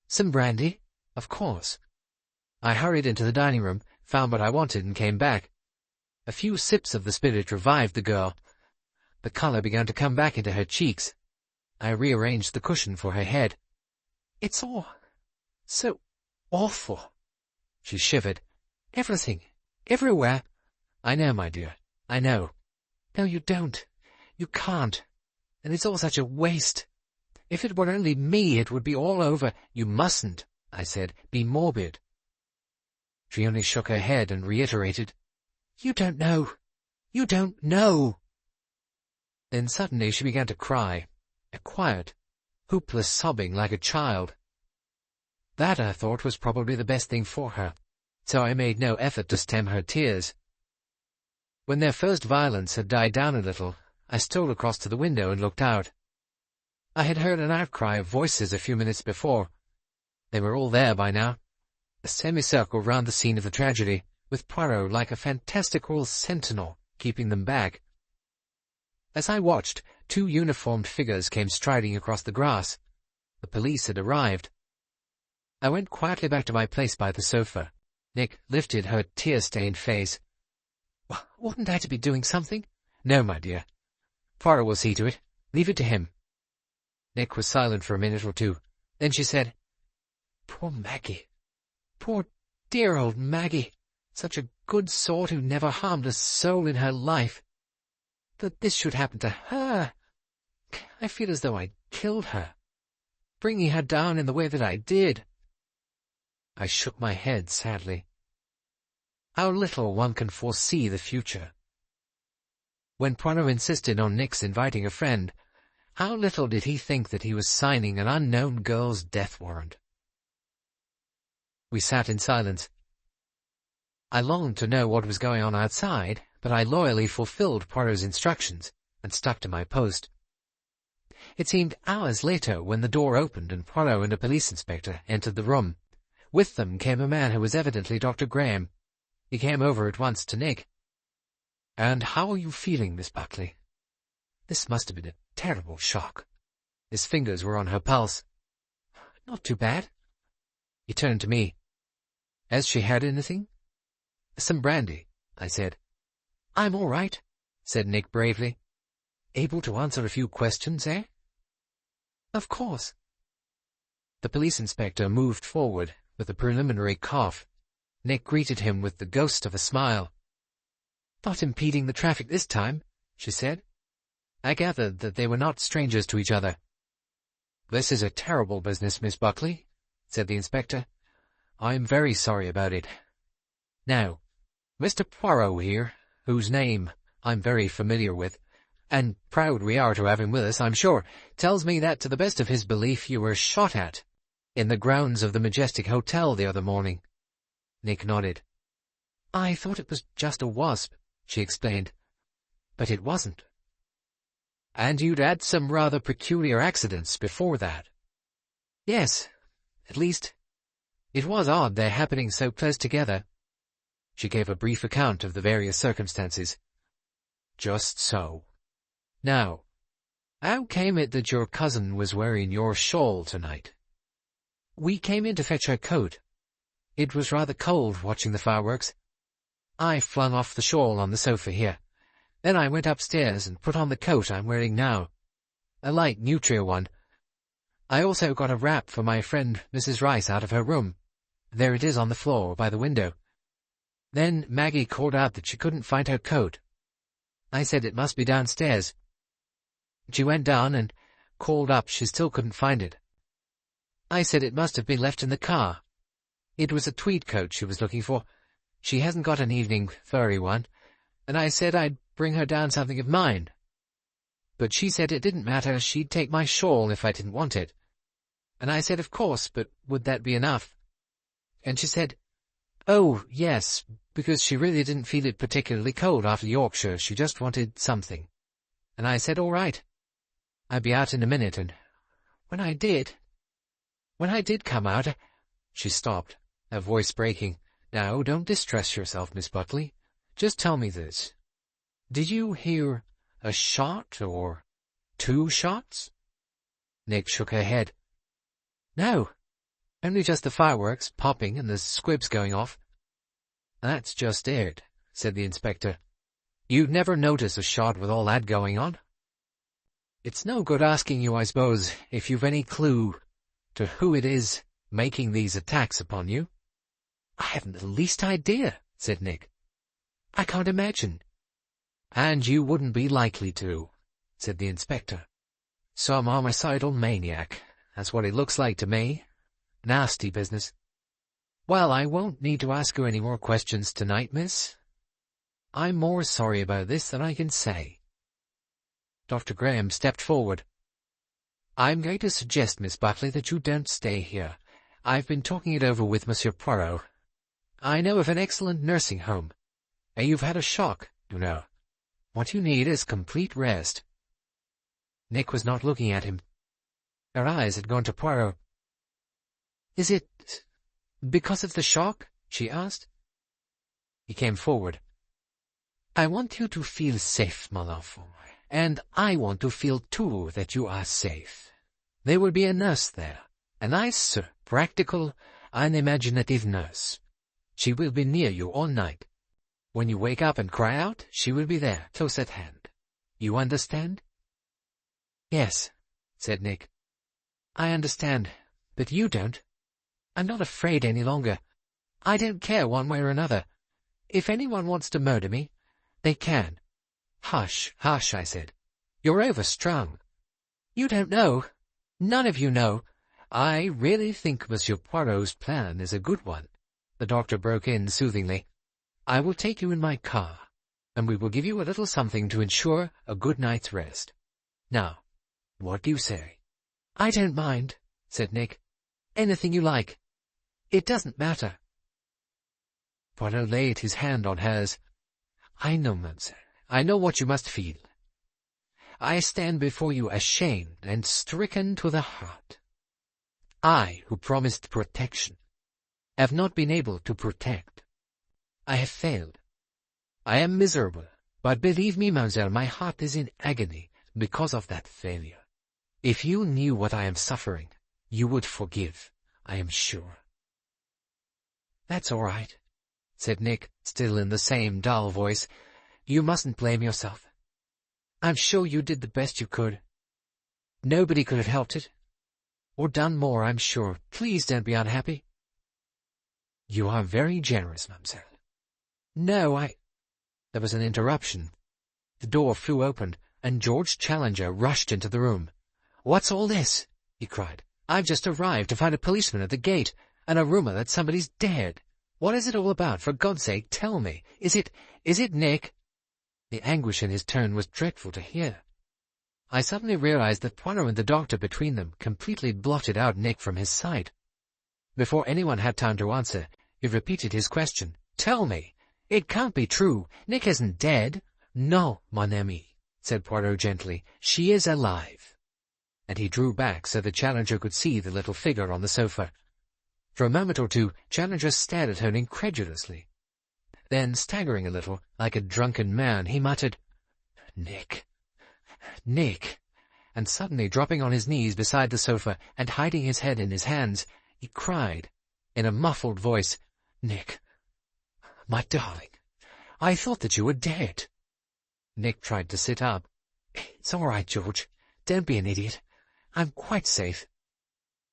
some brandy?" "Of course." I hurried into the dining-room, found what I wanted, and came back. A few sips of the spirit revived the girl. The colour began to come back into her cheeks. I rearranged the cushion for her head. "It's all so awful." She shivered. "Everything. Everywhere." "I know, my dear. I know." "No, you don't. You can't. And it's all such a waste. If it were only me, it would be all over." "You mustn't," I said, "be morbid." She only shook her head and reiterated, "You don't know. You don't know." Then suddenly she began to cry, a quiet, hopeless sobbing like a child. That, I thought, was probably the best thing for her, so I made no effort to stem her tears. When their first violence had died down a little, I stole across to the window and looked out. I had heard an outcry of voices a few minutes before. They were all there by now, a semicircle round the scene of the tragedy, with Poirot like a fantastical sentinel keeping them back. As I watched, two uniformed figures came striding across the grass. The police had arrived. I went quietly back to my place by the sofa. Nick lifted her tear-stained face. "Oughtn't I to be doing something?" "No, my dear. Poirot will see to it. Leave it to him." Nick was silent for a minute or two. Then she said, "Poor Maggie. Poor dear old Maggie. Such a good sort who never harmed a soul in her life. That this should happen to her. I feel as though I'd killed her, bringing her down in the way that I did." I shook my head sadly. How little one can foresee the future. When Poirot insisted on Nick's inviting a friend, how little did he think that he was signing an unknown girl's death warrant. We sat in silence. I longed to know what was going on outside, but I loyally fulfilled Poirot's instructions and stuck to my post. It seemed hours later when the door opened and Poirot and a police inspector entered the room. With them came a man who was evidently Dr. Graham. He came over at once to Nick. "And how are you feeling, Miss Buckley?" This must have been a terrible shock. His fingers were on her pulse. "Not too bad." He turned to me. "Has she had anything?" "Some brandy," I said. "I'm all right," said Nick bravely. "Able to answer a few questions, eh?" "Of course." The police inspector moved forward with a preliminary cough. Nick greeted him with the ghost of a smile. "Not impeding the traffic this time," she said. I gathered that they were not strangers to each other. "This is a terrible business, Miss Buckley," said the inspector. "I'm very sorry about it. Now, Mr. Poirot here, whose name I'm very familiar with, and proud we are to have him with us, I'm sure, tells me that to the best of his belief you were shot at in the grounds of the Majestic Hotel the other morning." Nick nodded. "I thought it was just a wasp," she explained. "But it wasn't." "And you'd had some rather peculiar accidents before that." "Yes. At least, it was odd their happening so close together." She gave a brief account of the various circumstances. "Just so. Now, how came it that your cousin was wearing your shawl tonight?" "We came in to fetch her coat. It was rather cold watching the fireworks. I flung off the shawl on the sofa here. Then I went upstairs and put on the coat I'm wearing now, a light nutria one. I also got a wrap for my friend Mrs. Rice out of her room. There it is on the floor by the window. Then Maggie called out that she couldn't find her coat. I said it must be downstairs. She went down and called up she still couldn't find it. I said it must have been left in the car. It was a tweed coat she was looking for. She hasn't got an evening furry one, and I said I'd bring her down something of mine. But she said it didn't matter, she'd take my shawl if I didn't want it. And I said of course, but would that be enough? And she said, oh, yes, because she really didn't feel it particularly cold after Yorkshire, she just wanted something. And I said all right. I'd be out in a minute, and When I did come out, She stopped, her voice breaking. Now, don't distress yourself, Miss Buckley. Just tell me this. Did you hear a shot or 2 shots? Nick shook her head. No, only just the fireworks popping and the squibs going off. That's just it, said the inspector. You'd never notice a shot with all that going on? It's no good asking you, I suppose, if you've any clue to who it is making these attacks upon you. I haven't the least idea, said Nick. I can't imagine. And you wouldn't be likely to, said the inspector. Some homicidal maniac, that's what it looks like to me. Nasty business. Well, I won't need to ask you any more questions tonight, miss. I'm more sorry about this than I can say. Dr. Graham stepped forward. I'm going to suggest, Miss Buckley, that you don't stay here. I've been talking it over with Monsieur Poirot. I know of an excellent nursing home. And you've had a shock, you know. What you need is complete rest. Nick was not looking at him. Her eyes had gone to Poirot. Is it because of the shock? She asked. He came forward. I want you to feel safe, mon enfant, and I want to feel, too, that you are safe. There will be a nurse there, a nice, practical, unimaginative nurse. She will be near you all night. When you wake up and cry out, she will be there, close at hand. You understand? Yes, said Nick. I understand, but you don't. I'm not afraid any longer. I don't care one way or another. If anyone wants to murder me, they can. Hush, hush, I said. You're overstrung. You don't know. None of you know. I really think Monsieur Poirot's plan is a good one. The doctor broke in soothingly. I will take you in my car, and we will give you a little something to ensure a good night's rest. Now, what do you say? I don't mind, said Nick. Anything you like. It doesn't matter. Poirot laid his hand on hers. I know, mademoiselle. I know what you must feel. I stand before you ashamed and stricken to the heart. I, who promised protection, have not been able to protect. I have failed. I am miserable, but believe me, mademoiselle, my heart is in agony because of that failure. If you knew what I am suffering, you would forgive, I am sure. That's all right, said Nick, still in the same dull voice. You mustn't blame yourself. I'm sure you did the best you could. Nobody could have helped it. Or done more, I'm sure. Please don't be unhappy. You are very generous, mademoiselle. No, There was an interruption. The door flew open, and George Challenger rushed into the room. What's all this? He cried. I've just arrived to find a policeman at the gate, and a rumor that somebody's dead. What is it all about? For God's sake, tell me. Is it Nick? The anguish in his tone was dreadful to hear. I suddenly realized that Poirot and the doctor between them completely blotted out Nick from his sight. Before anyone had time to answer, he repeated his question. Tell me. It can't be true. Nick isn't dead. No, mon ami, said Poirot gently. She is alive. And he drew back so the Challenger could see the little figure on the sofa. For a moment or two, Challenger stared at her incredulously. Then, staggering a little, like a drunken man, he muttered, Nick, Nick, and suddenly dropping on his knees beside the sofa and hiding his head in his hands, he cried, in a muffled voice, Nick, my darling, I thought that you were dead. Nick tried to sit up. It's all right, George. Don't be an idiot. I'm quite safe.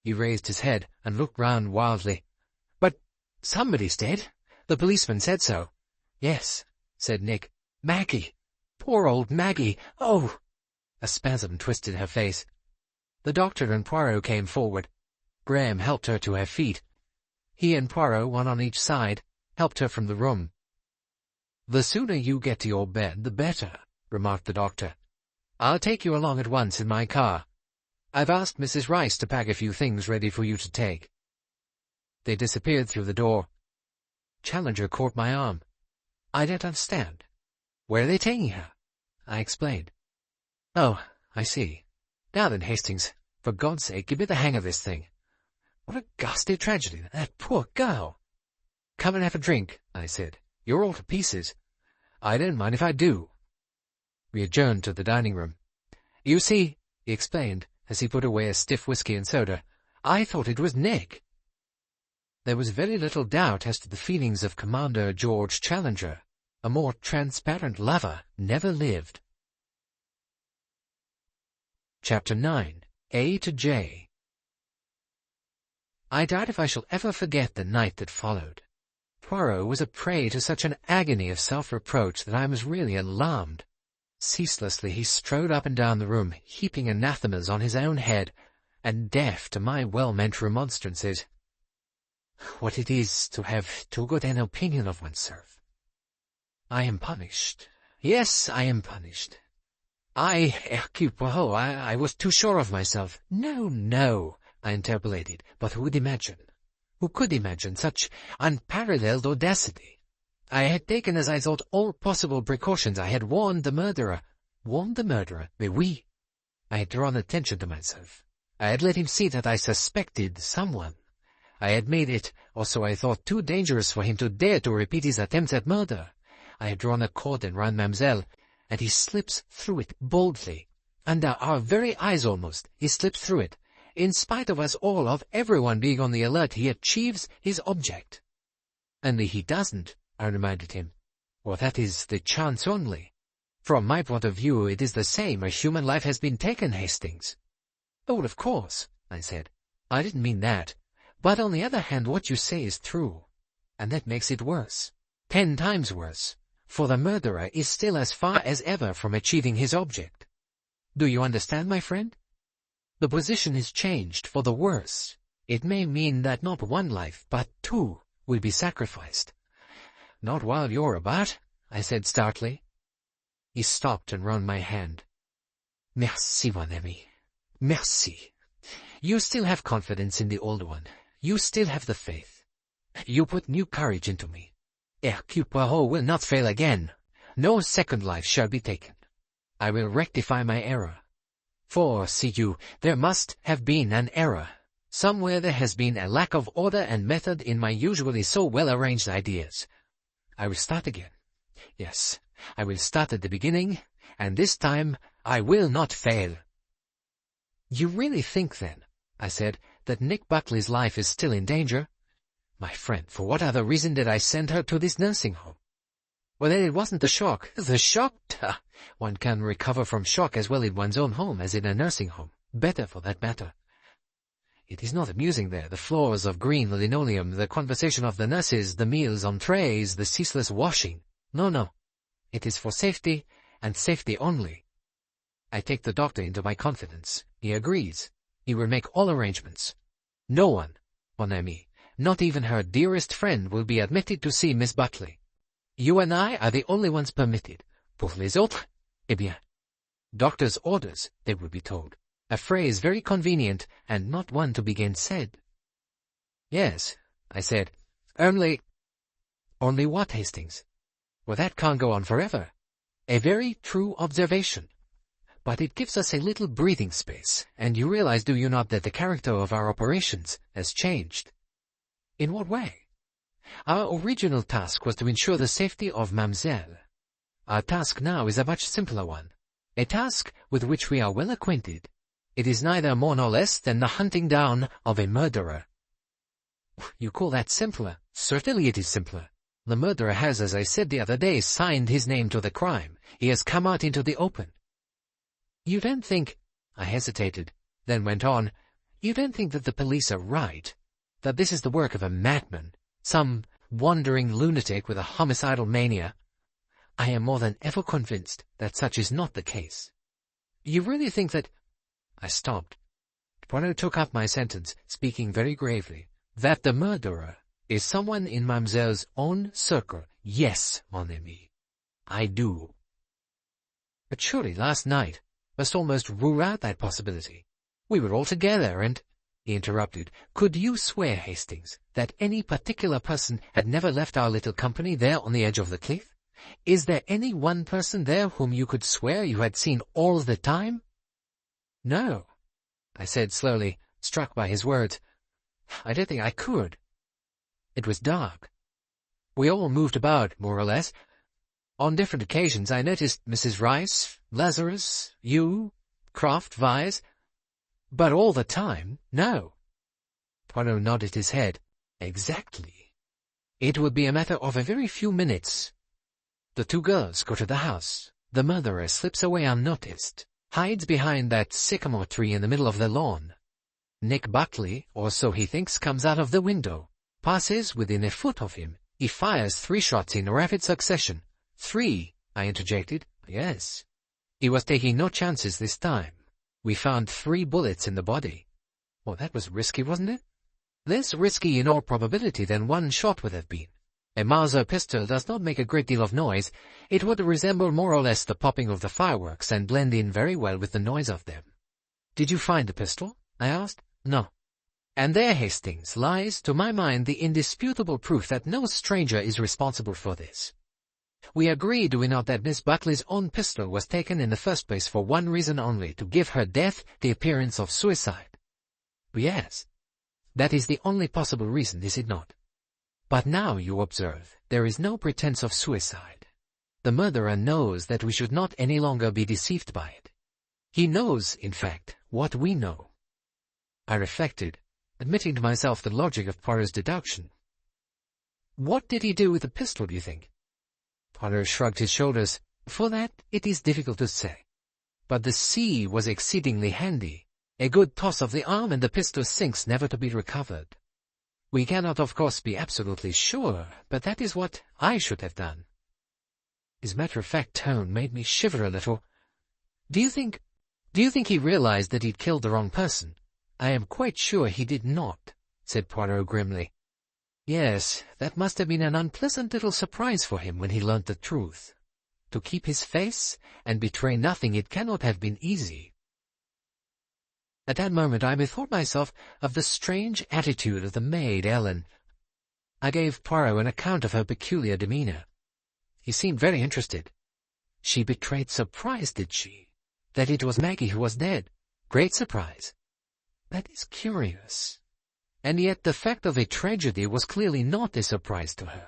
He raised his head and looked round wildly. But somebody's dead. The policeman said so. Yes, said Nick. Maggie. Poor old Maggie. Oh! A spasm twisted her face. The doctor and Poirot came forward. Graham helped her to her feet. He and Poirot, one on each side, helped her from the room. The sooner you get to your bed, the better, remarked the doctor. I'll take you along at once in my car. I've asked Mrs. Rice to pack a few things ready for you to take. They disappeared through the door. Challenger caught my arm. I don't understand. Where are they taking her? I explained. Oh, I see. Now then, Hastings, For God's sake, give me the hang of this thing. What a ghastly tragedy, that poor girl. Come and have a drink, I said. You're all to pieces. I don't mind if I do. We adjourned to the dining room. You see, he explained, as he put away a stiff whiskey and soda, I thought it was Nick. There was very little doubt as to the feelings of Commander George Challenger. A more transparent lover never lived. Chapter 9. A to J. I doubt if I shall ever forget the night that followed. Poirot was a prey to such an agony of self-reproach that I was really alarmed. Ceaselessly he strode up and down the room, heaping anathemas on his own head, and deaf to my well-meant remonstrances. What it is to have too good an opinion of oneself. I am punished. Yes, I am punished. Hercule Poirot, I was too sure of myself. No, no, I interpolated, but who would imagine? Who could imagine such unparalleled audacity? I had taken, as I thought, all possible precautions. I had warned the murderer. Warned the murderer? Mais oui. I had drawn attention to myself. I had let him see that I suspected someone. I had made it, or so I thought, too dangerous for him to dare to repeat his attempts at murder. I had drawn a cordon round Mademoiselle, and he slips through it boldly. Under our very eyes almost, he slips through it. In spite of us all, of everyone being on the alert, he achieves his object. Only he doesn't, I reminded him. Well, that is the chance only. From my point of view, it is the same. A human life has been taken, Hastings. Oh, of course, I said. I didn't mean that. But on the other hand, what you say is true. And that makes it worse. 10 times worse. For the murderer is still as far as ever from achieving his object. Do you understand, my friend? The position is changed for the worse. It may mean that not 1 life, but 2 will be sacrificed. Not while you're about, I said stoutly. He stopped and wrung my hand. Merci, mon ami. Merci. You still have confidence in the old one. You still have the faith. You put new courage into me. Hercule Poirot will not fail again. No second life shall be taken. I will rectify my error. For, see you, there must have been an error. Somewhere there has been a lack of order and method in my usually so well-arranged ideas. I will start again. Yes, I will start at the beginning, and this time I will not fail. You really think, then, I said, that Nick Buckley's life is still in danger? My friend, for what other reason did I send her to this nursing home? Well, then it wasn't the shock. The shock? One can recover from shock as well in one's own home as in a nursing home. Better, for that matter. It is not amusing there, the floors of green linoleum, the conversation of the nurses, the meals on trays, the ceaseless washing. No, no. It is for safety, and safety only. I take the doctor into my confidence. He agrees. He will make all arrangements. No one, mon ami, not even her dearest friend, will be admitted to see Miss Buckley. You and I are the only ones permitted. Pour les autres, eh bien. Doctor's orders, they will be told. A phrase very convenient, and not one to be gainsaid. Yes, I said. Only what, Hastings? Well, that can't go on forever. A very true observation. But it gives us a little breathing space, and you realize, do you not, that the character of our operations has changed? In what way? Our original task was to ensure the safety of Mademoiselle. Our task now is a much simpler one, a task with which we are well acquainted. It is neither more nor less than the hunting down of a murderer. You call that simpler? Certainly it is simpler. The murderer has, as I said the other day, signed his name to the crime. He has come out into the open. You don't think— I hesitated, then went on, you don't think that the police are right? That this is the work of a madman, some wandering lunatic with a homicidal mania? I am more than ever convinced that such is not the case. You really think that— I stopped. Poirot took up my sentence, speaking very gravely. That the murderer is someone in Mademoiselle's own circle. Yes, mon ami. I do. But surely last night must almost rule out that possibility. We were all together, and— He interrupted. Could you swear, Hastings, that any particular person had never left our little company there on the edge of the cliff? Is there any one person there whom you could swear you had seen all the time? No, I said slowly, struck by his words. I don't think I could. It was dark. We all moved about, more or less. On different occasions I noticed Mrs. Rice, Lazarus, you, Croft, Vyse. But all the time, no. Poirot nodded his head. Exactly. It would be a matter of a very few minutes. The two girls go to the house. The murderer slips away unnoticed, hides behind that sycamore tree in the middle of the lawn. Nick Buckley, or so he thinks, comes out of the window, passes within a foot of him. He fires 3 shots in rapid succession. 3, I interjected. Yes. He was taking no chances this time. We found 3 bullets in the body. Well, that was risky, wasn't it? Less risky in all probability than 1 shot would have been. A Mauser pistol does not make a great deal of noise. It would resemble more or less the popping of the fireworks and blend in very well with the noise of them. Did you find the pistol? I asked. No. And there, Hastings, lies, to my mind, the indisputable proof that no stranger is responsible for this. We agree, do we not, that Miss Buckley's own pistol was taken in the first place for one reason only, to give her death the appearance of suicide? Yes. That is the only possible reason, is it not? But now, you observe, there is no pretense of suicide. The murderer knows that we should not any longer be deceived by it. He knows, in fact, what we know. I reflected, admitting to myself the logic of Poirot's deduction. What did he do with the pistol, do you think? Poirot shrugged his shoulders. For that, it is difficult to say. But the sea was exceedingly handy. A good toss of the arm and the pistol sinks, never to be recovered. We cannot, of course, be absolutely sure, but that is what I should have done. His matter-of-fact tone made me shiver a little. Do you think he realized that he'd killed the wrong person? I am quite sure he did not, said Poirot grimly. Yes, that must have been an unpleasant little surprise for him when he learnt the truth. To keep his face and betray nothing, it cannot have been easy. At that moment I bethought myself of the strange attitude of the maid, Ellen. I gave Poirot an account of her peculiar demeanour. He seemed very interested. She betrayed surprise, did she? That it was Maggie who was dead? Great surprise. That is curious. And yet the fact of a tragedy was clearly not a surprise to her.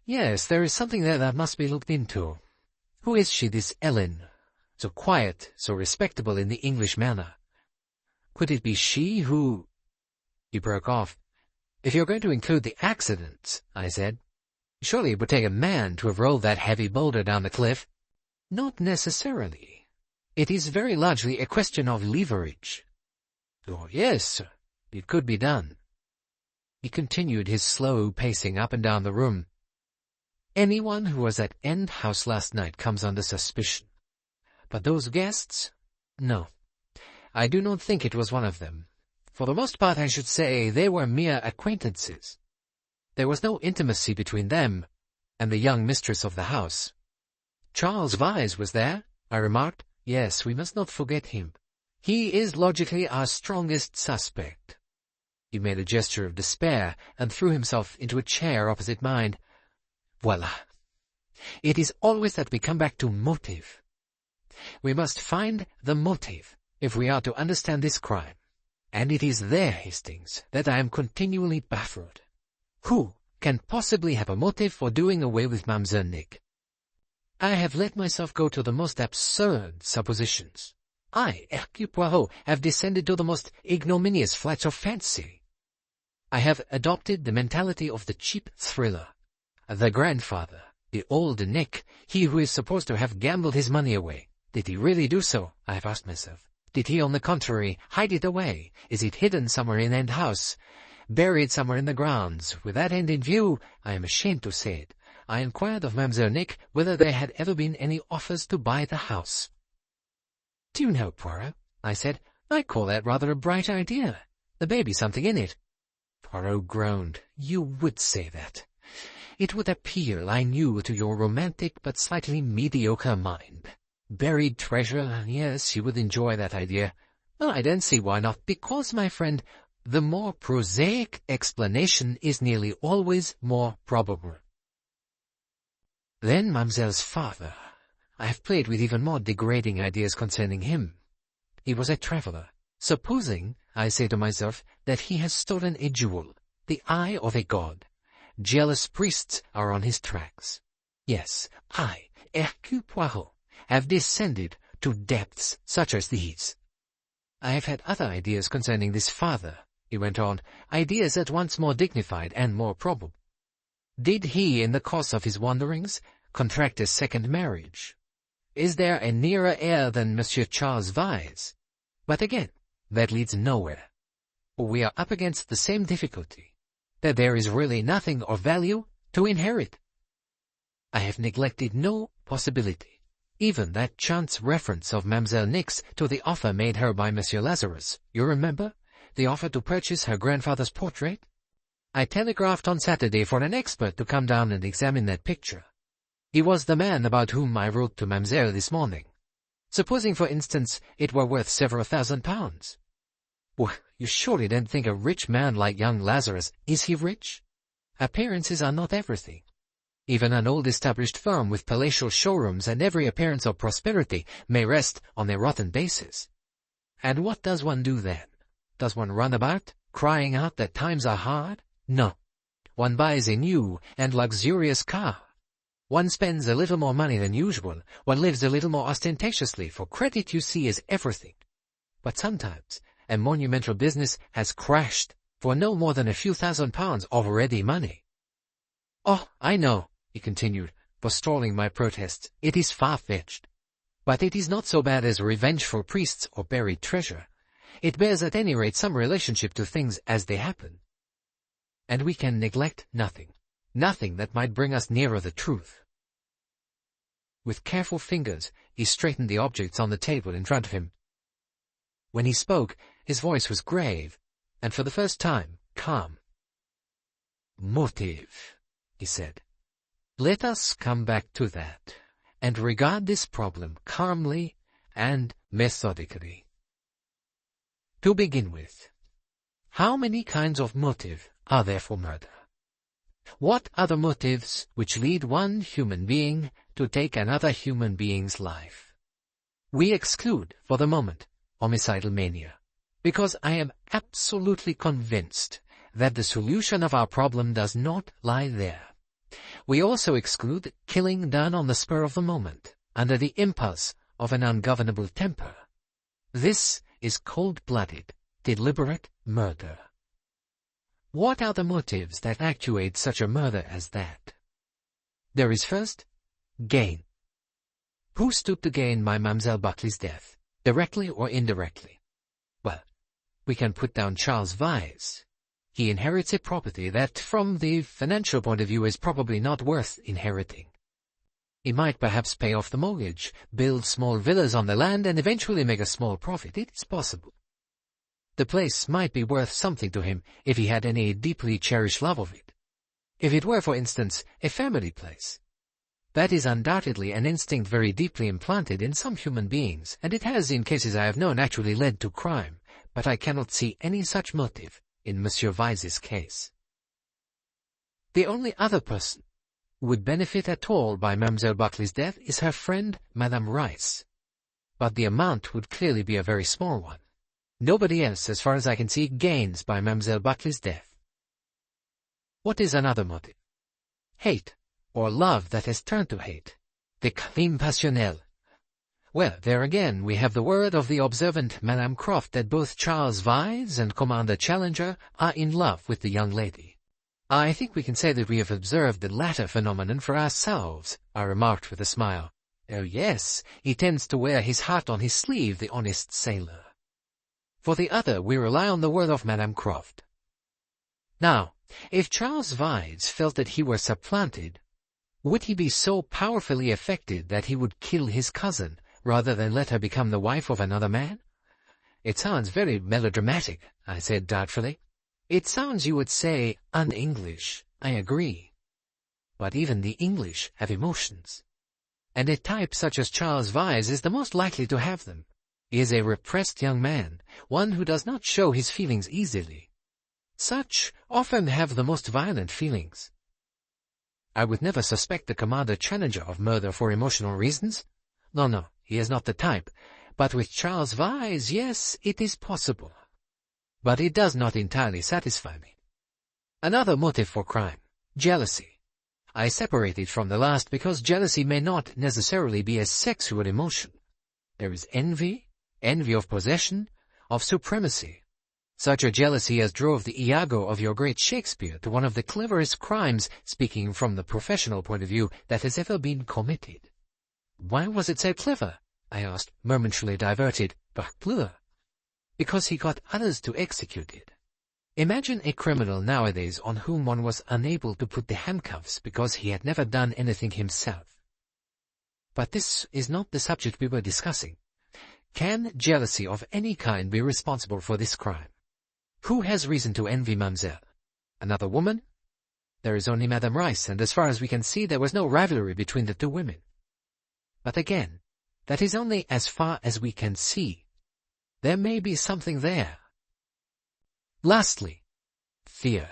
Yes, there is something there that must be looked into. Who is she, this Ellen? So quiet, so respectable in the English manner. Could it be she who— He broke off. If you're going to include the accidents, I said, surely it would take a man to have rolled that heavy boulder down the cliff. Not necessarily. It is very largely a question of leverage. Oh, yes, it could be done. He continued his slow pacing up and down the room. Anyone who was at End House last night comes under suspicion. But those guests? No. I do not think it was one of them. For the most part, I should say they were mere acquaintances. There was no intimacy between them and the young mistress of the house. Charles Vyse was there, I remarked. Yes, we must not forget him. He is logically our strongest suspect. He made a gesture of despair and threw himself into a chair opposite mine. Voila. It is always that we come back to motive. We must find the motive if we are to understand this crime. And it is there, Hastings, that I am continually baffled. Who can possibly have a motive for doing away with Mademoiselle Nick? I have let myself go to the most absurd suppositions. I, Hercule Poirot, have descended to the most ignominious flights of fancy. I have adopted the mentality of the cheap thriller. The grandfather, the old Nick, he who is supposed to have gambled his money away. Did he really do so? I have asked myself. Did he, on the contrary, hide it away? Is it hidden somewhere in End House? Buried somewhere in the grounds? With that end in view, I am ashamed to say it, I inquired of Mademoiselle Nick whether there had ever been any offers to buy the house. Do you know, Poirot, I said, I call that rather a bright idea. There may be something in it. Poirot groaned. You would say that. It would appeal, I knew, to your romantic but slightly mediocre mind. Buried treasure, yes, you would enjoy that idea. Well, I don't see why not, because, my friend, the more prosaic explanation is nearly always more probable. Then Mademoiselle's father. I have played with even more degrading ideas concerning him. He was a traveller. Supposing, I say to myself, that he has stolen a jewel, the eye of a god. Jealous priests are on his tracks. Yes, I, Hercule Poirot, have descended to depths such as these. I have had other ideas concerning this father, he went on, ideas at once more dignified and more probable. Did he, in the course of his wanderings, contract a second marriage? Is there a nearer heir than Monsieur Charles Vyse? But again, that leads nowhere. We are up against the same difficulty, that there is really nothing of value to inherit. I have neglected no possibility, even that chance reference of Mademoiselle Nix to the offer made her by Monsieur Lazarus, you remember, the offer to purchase her grandfather's portrait? I telegraphed on Saturday for an expert to come down and examine that picture. He was the man about whom I wrote to Mademoiselle this morning. Supposing, for instance, it were worth several £1,000s. Well, you surely don't think a rich man like young Lazarus, is he rich? Appearances are not everything. Even an old established firm with palatial showrooms and every appearance of prosperity may rest on a rotten basis. And what does one do then? Does one run about, crying out that times are hard? No. One buys a new and luxurious car. One spends a little more money than usual. One lives a little more ostentatiously, for credit, you see, is everything. But sometimes a monumental business has crashed for no more than a few £1,000s of ready money. Oh, I know, he continued, forestalling my protests, it is far-fetched. But it is not so bad as revengeful priests or buried treasure. It bears at any rate some relationship to things as they happen. And we can neglect nothing, nothing that might bring us nearer the truth. With careful fingers, he straightened the objects on the table in front of him. When he spoke, his voice was grave, and for the first time, calm. Motive, he said. Let us come back to that, and regard this problem calmly and methodically. To begin with, how many kinds of motive are there for murder? What are the motives which lead one human being to take another human being's life? We exclude, for the moment, homicidal mania, because I am absolutely convinced that the solution of our problem does not lie there. We also exclude killing done on the spur of the moment, under the impulse of an ungovernable temper. This is cold-blooded, deliberate murder. What are the motives that actuate such a murder as that? There is first, gain. Who stood to gain by Mademoiselle Buckley's death, directly or indirectly? Well, we can put down Charles Vyse. He inherits a property that, from the financial point of view, is probably not worth inheriting. He might perhaps pay off the mortgage, build small villas on the land, and eventually make a small profit. It is possible. The place might be worth something to him if he had any deeply cherished love of it. If it were, for instance, a family place. That is undoubtedly an instinct very deeply implanted in some human beings, and it has, in cases I have known, actually led to crime. But I cannot see any such motive in Monsieur Vyse's case. The only other person who would benefit at all by Mademoiselle Buckley's death is her friend, Madame Rice. But the amount would clearly be a very small one. Nobody else, as far as I can see, gains by Mademoiselle Buckley's death. What is another motive? Hate, or love that has turned to hate. The crime passionnel. Well, there again we have the word of the observant Madame Croft that both Charles Vyse and Commander Challenger are in love with the young lady. I think we can say that we have observed the latter phenomenon for ourselves, I remarked with a smile. Oh yes, he tends to wear his heart on his sleeve, the honest sailor. For the other, we rely on the word of Madame Croft. Now, if Charles Vyse felt that he were supplanted, would he be so powerfully affected that he would kill his cousin, rather than let her become the wife of another man? It sounds very melodramatic, I said doubtfully. It sounds, you would say, un-English. I agree. But even the English have emotions. And a type such as Charles Vyse is the most likely to have them. He is a repressed young man, one who does not show his feelings easily. Such often have the most violent feelings. I would never suspect the Commander Challenger of murder for emotional reasons. No, he is not the type. But with Charles Vyse, yes, it is possible. But it does not entirely satisfy me. Another motive for crime: jealousy. I separate it from the last because jealousy may not necessarily be a sexual emotion. There is envy of possession, of supremacy. Such a jealousy as drove the Iago of your great Shakespeare to one of the cleverest crimes, speaking from the professional point of view, that has ever been committed. Why was it so clever? I asked, momentarily diverted. Parbleu! Because he got others to execute it. Imagine a criminal nowadays on whom one was unable to put the handcuffs because he had never done anything himself. But this is not the subject we were discussing. Can jealousy of any kind be responsible for this crime? Who has reason to envy Mademoiselle? Another woman? There is only Madame Rice, and as far as we can see, there was no rivalry between the two women. But again, that is only as far as we can see. There may be something there. Lastly, fear.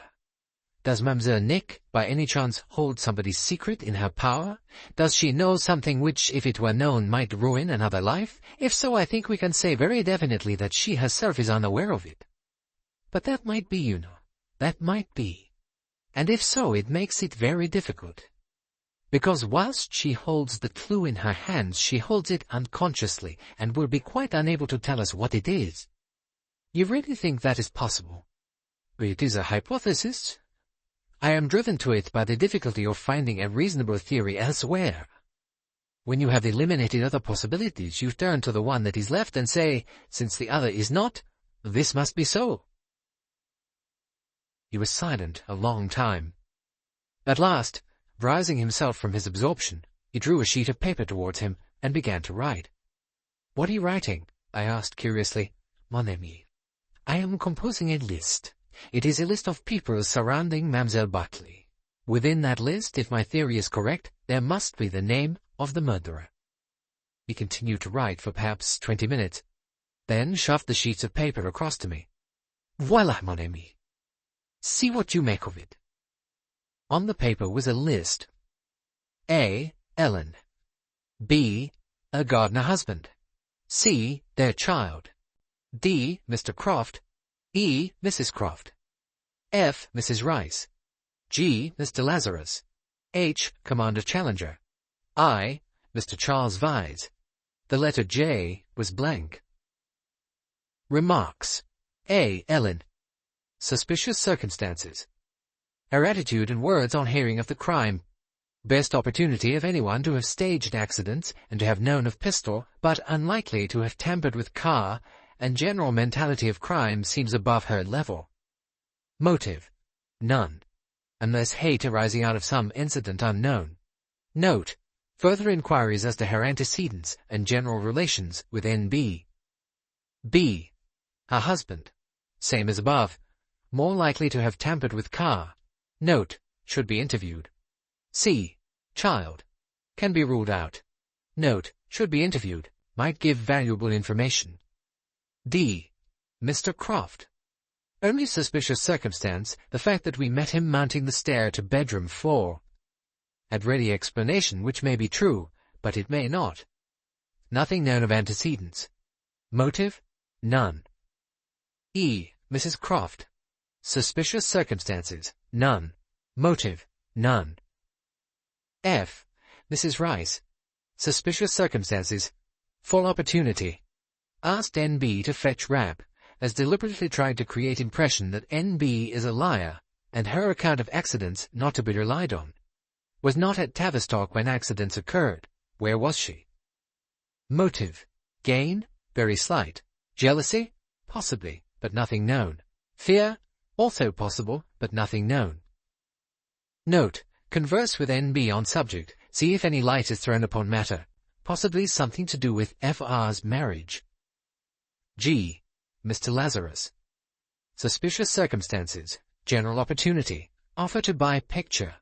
Does Mademoiselle Nick, by any chance, hold somebody's secret in her power? Does she know something which, if it were known, might ruin another life? If so, I think we can say very definitely that she herself is unaware of it. But that might be, you know. That might be. And if so, it makes it very difficult. Because whilst she holds the clue in her hands, she holds it unconsciously, and will be quite unable to tell us what it is. You really think that is possible? It is a hypothesis. I am driven to it by the difficulty of finding a reasonable theory elsewhere. When you have eliminated other possibilities, you turn to the one that is left and say, since the other is not, this must be so. He was silent a long time. At last, rousing himself from his absorption, he drew a sheet of paper towards him and began to write. "What are you writing?" I asked curiously. "Mon ami, I am composing a list. It is a list of people surrounding Mademoiselle Buckley. Within that list, if my theory is correct, there must be the name of the murderer." He continued to write for perhaps 20 minutes, then shoved the sheets of paper across to me. "Voilà, mon ami. See what you make of it." On the paper was a list. A. Ellen. B. A gardener husband. C. Their child. D. Mr. Croft. E. Mrs. Croft. F. Mrs. Rice. G. Mr. Lazarus. H. Commander Challenger. I. Mr. Charles Vyse. The letter J was blank. Remarks. A. Ellen. Suspicious circumstances. Her attitude and words on hearing of the crime. Best opportunity of anyone to have staged accidents and to have known of pistol, but unlikely to have tampered with car, and general mentality of crime seems above her level. Motive: none, unless hate arising out of some incident unknown. Note: further inquiries as to her antecedents and general relations with N.B. B. Her husband. Same as above. More likely to have tampered with car. Note: should be interviewed. C. Child. Can be ruled out. Note: should be interviewed. Might give valuable information. D. Mr. Croft. Only suspicious circumstance, the fact that we met him mounting the stair to bedroom 4. Had ready explanation, which may be true, but it may not. Nothing known of antecedents. Motive: none. E. Mrs. Croft. Suspicious circumstances: none. Motive: none. F. Mrs. Rice. Suspicious circumstances: full opportunity. Asked N.B. to fetch Rap, has deliberately tried to create impression that N.B. is a liar, and her account of accidents not to be relied on. Was not at Tavistock when accidents occurred. Where was she? Motive: gain, very slight. Jealousy? Possibly, but nothing known. Fear? Also possible, but nothing known. Note: converse with N.B. on subject, see if any light is thrown upon matter, possibly something to do with F.R.'s marriage. G. Mr. Lazarus. Suspicious circumstances, general opportunity, offer to buy picture.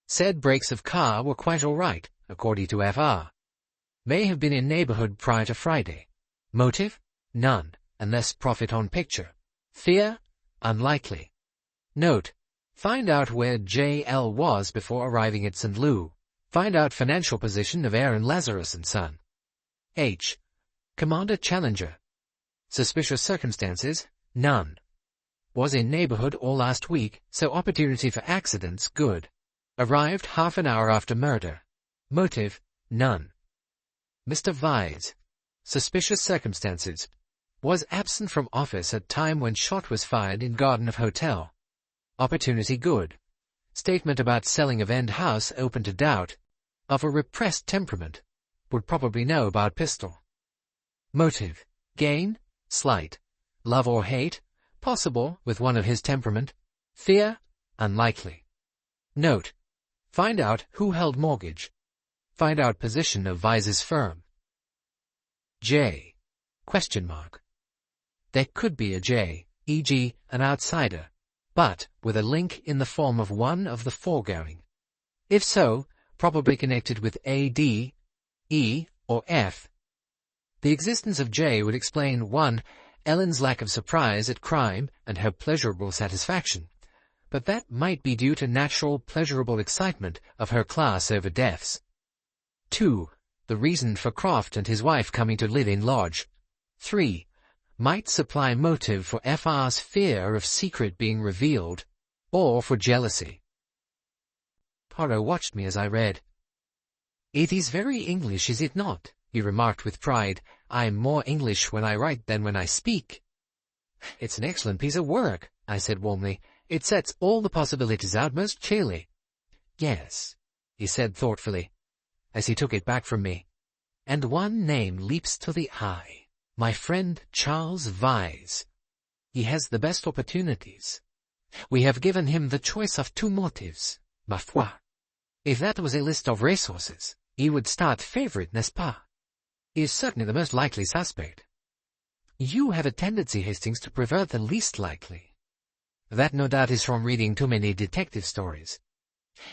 Said brakes of car were quite all right, according to F.R. May have been in neighborhood prior to Friday. Motive: none, unless profit on picture. Fear? Unlikely. Note: find out where J.L. was before arriving at St. Lou. Find out financial position of Aaron Lazarus and Son. H. Commander Challenger. Suspicious circumstances? None. Was in neighborhood all last week, so opportunity for accidents good. Arrived half an hour after murder. Motive? None. Mr. Vyse. Suspicious circumstances. Was absent from office at time when shot was fired in garden of hotel. Opportunity good. Statement about selling of end house open to doubt. Of a repressed temperament. Would probably know about pistol. Motive. Gain? Slight. Love or hate? Possible, with one of his temperament. Fear? Unlikely. Note. Find out who held mortgage. Find out position of Vyse's firm. J. Question mark. There could be a J, e.g., an outsider, but with a link in the form of one of the foregoing. If so, probably connected with A, D, E, or F. The existence of J would explain 1. Ellen's lack of surprise at crime and her pleasurable satisfaction, but that might be due to natural pleasurable excitement of her class over deaths. 2. The reason for Croft and his wife coming to live in lodge. 3. Might supply motive for FR's fear of secret being revealed, or for jealousy. Poirot watched me as I read. "It is very English, is it not?" he remarked with pride. "I'm more English when I write than when I speak." "It's an excellent piece of work," I said warmly. "It sets all the possibilities out most clearly." "Yes," he said thoughtfully, as he took it back from me. "And one name leaps to the eye. My friend Charles Vyse. He has the best opportunities. We have given him the choice of 2 motives, ma foi. If that was a list of resources, he would start favorite, n'est-ce pas? He is certainly the most likely suspect. You have a tendency, Hastings, to prefer the least likely. That no doubt is from reading too many detective stories.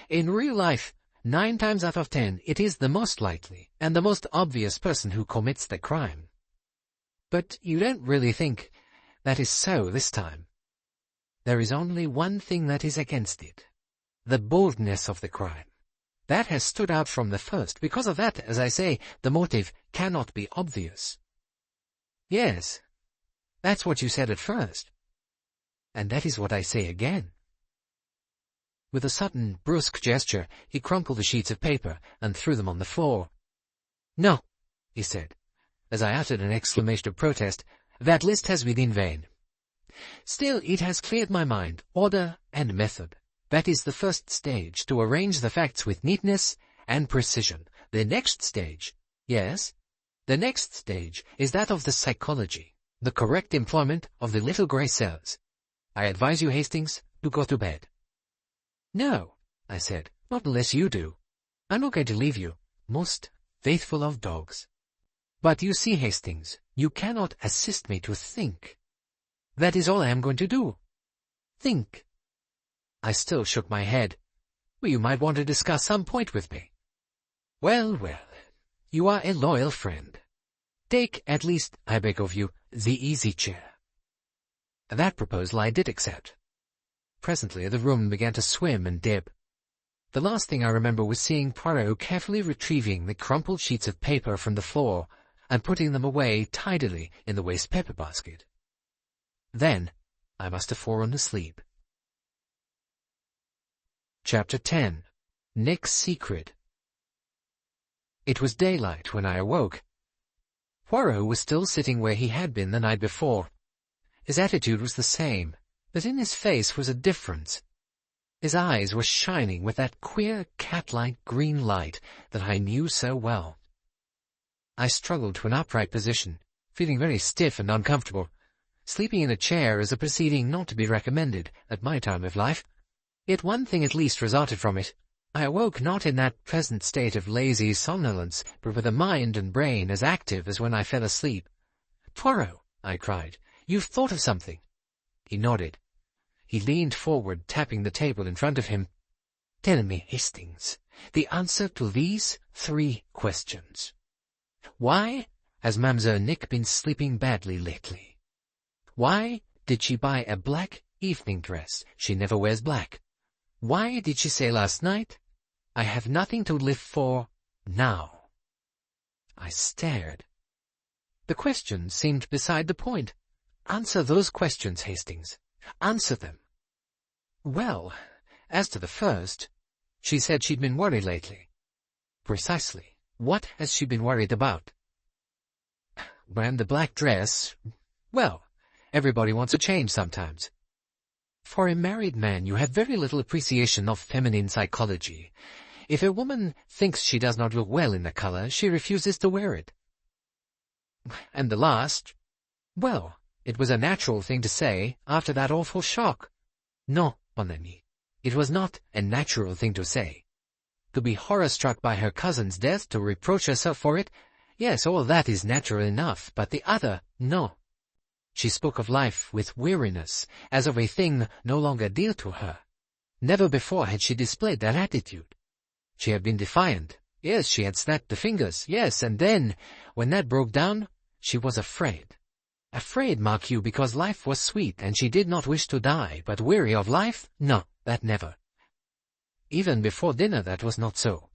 In real life, 9 times out of 10, it is the most likely and the most obvious person who commits the crime. But you don't really think that is so this time. There is only one thing that is against it. The boldness of the crime. That has stood out from the first. Because of that, as I say, the motive cannot be obvious." "Yes, that's what you said at first. And that is what I say again." With a sudden, brusque gesture, he crumpled the sheets of paper and threw them on the floor. "No," he said, as I uttered an exclamation of protest, "that list has been in vain. Still, it has cleared my mind. Order and method. That is the first stage, to arrange the facts with neatness and precision. The next stage, yes, the next stage is that of the psychology, the correct employment of the little grey cells. I advise you, Hastings, to go to bed." "No," I said, "not unless you do. I'm not going to leave you, most faithful of dogs. But you see, Hastings, you cannot assist me to think. That is all I am going to do. Think." I still shook my head. "Well, you might want to discuss some point with me." "Well, well, you are a loyal friend. Take, at least, I beg of you, the easy chair." That proposal I did accept. Presently the room began to swim and dip. The last thing I remember was seeing Poirot carefully retrieving the crumpled sheets of paper from the floor and putting them away tidily in the waste paper basket. Then I must have fallen asleep. Chapter 10. Nick's Secret. It was daylight when I awoke. Poirot was still sitting where he had been the night before. His attitude was the same, but in his face was a difference. His eyes were shining with that queer cat-like green light that I knew so well. I struggled to an upright position, feeling very stiff and uncomfortable. Sleeping in a chair is a proceeding not to be recommended at my time of life. Yet one thing at least resulted from it. I awoke not in that present state of lazy somnolence, but with a mind and brain as active as when I fell asleep. "Poirot," I cried, "you've thought of something." He nodded. He leaned forward, tapping the table in front of him. "Tell me, Hastings, the answer to these 3 questions. Why has Mademoiselle Nick been sleeping badly lately? Why did she buy a black evening dress? She never wears black. Why did she say last night, 'I have nothing to live for now'?" I stared. The questions seemed beside the point. Answer those questions, Hastings. Answer them. Well, as to the first, she said she'd been worried lately. Precisely. What has she been worried about? Wearing the black dress. Well, everybody wants a change sometimes. For a married man, you have very little appreciation of feminine psychology. If a woman thinks she does not look well in the color, she refuses to wear it. And the last? Well, it was a natural thing to say after that awful shock. No, mon ami, it was not a natural thing to say. To be horror-struck by her cousin's death, to reproach herself for it, yes, all that is natural enough, but the other, no. She spoke of life with weariness, as of a thing no longer dear to her. Never before had she displayed that attitude. She had been defiant. Yes, she had snapped the fingers. Yes, and then, when that broke down, she was afraid. Afraid, mark you, because life was sweet, and she did not wish to die, but weary of life? No, that never. Even before dinner that was not so.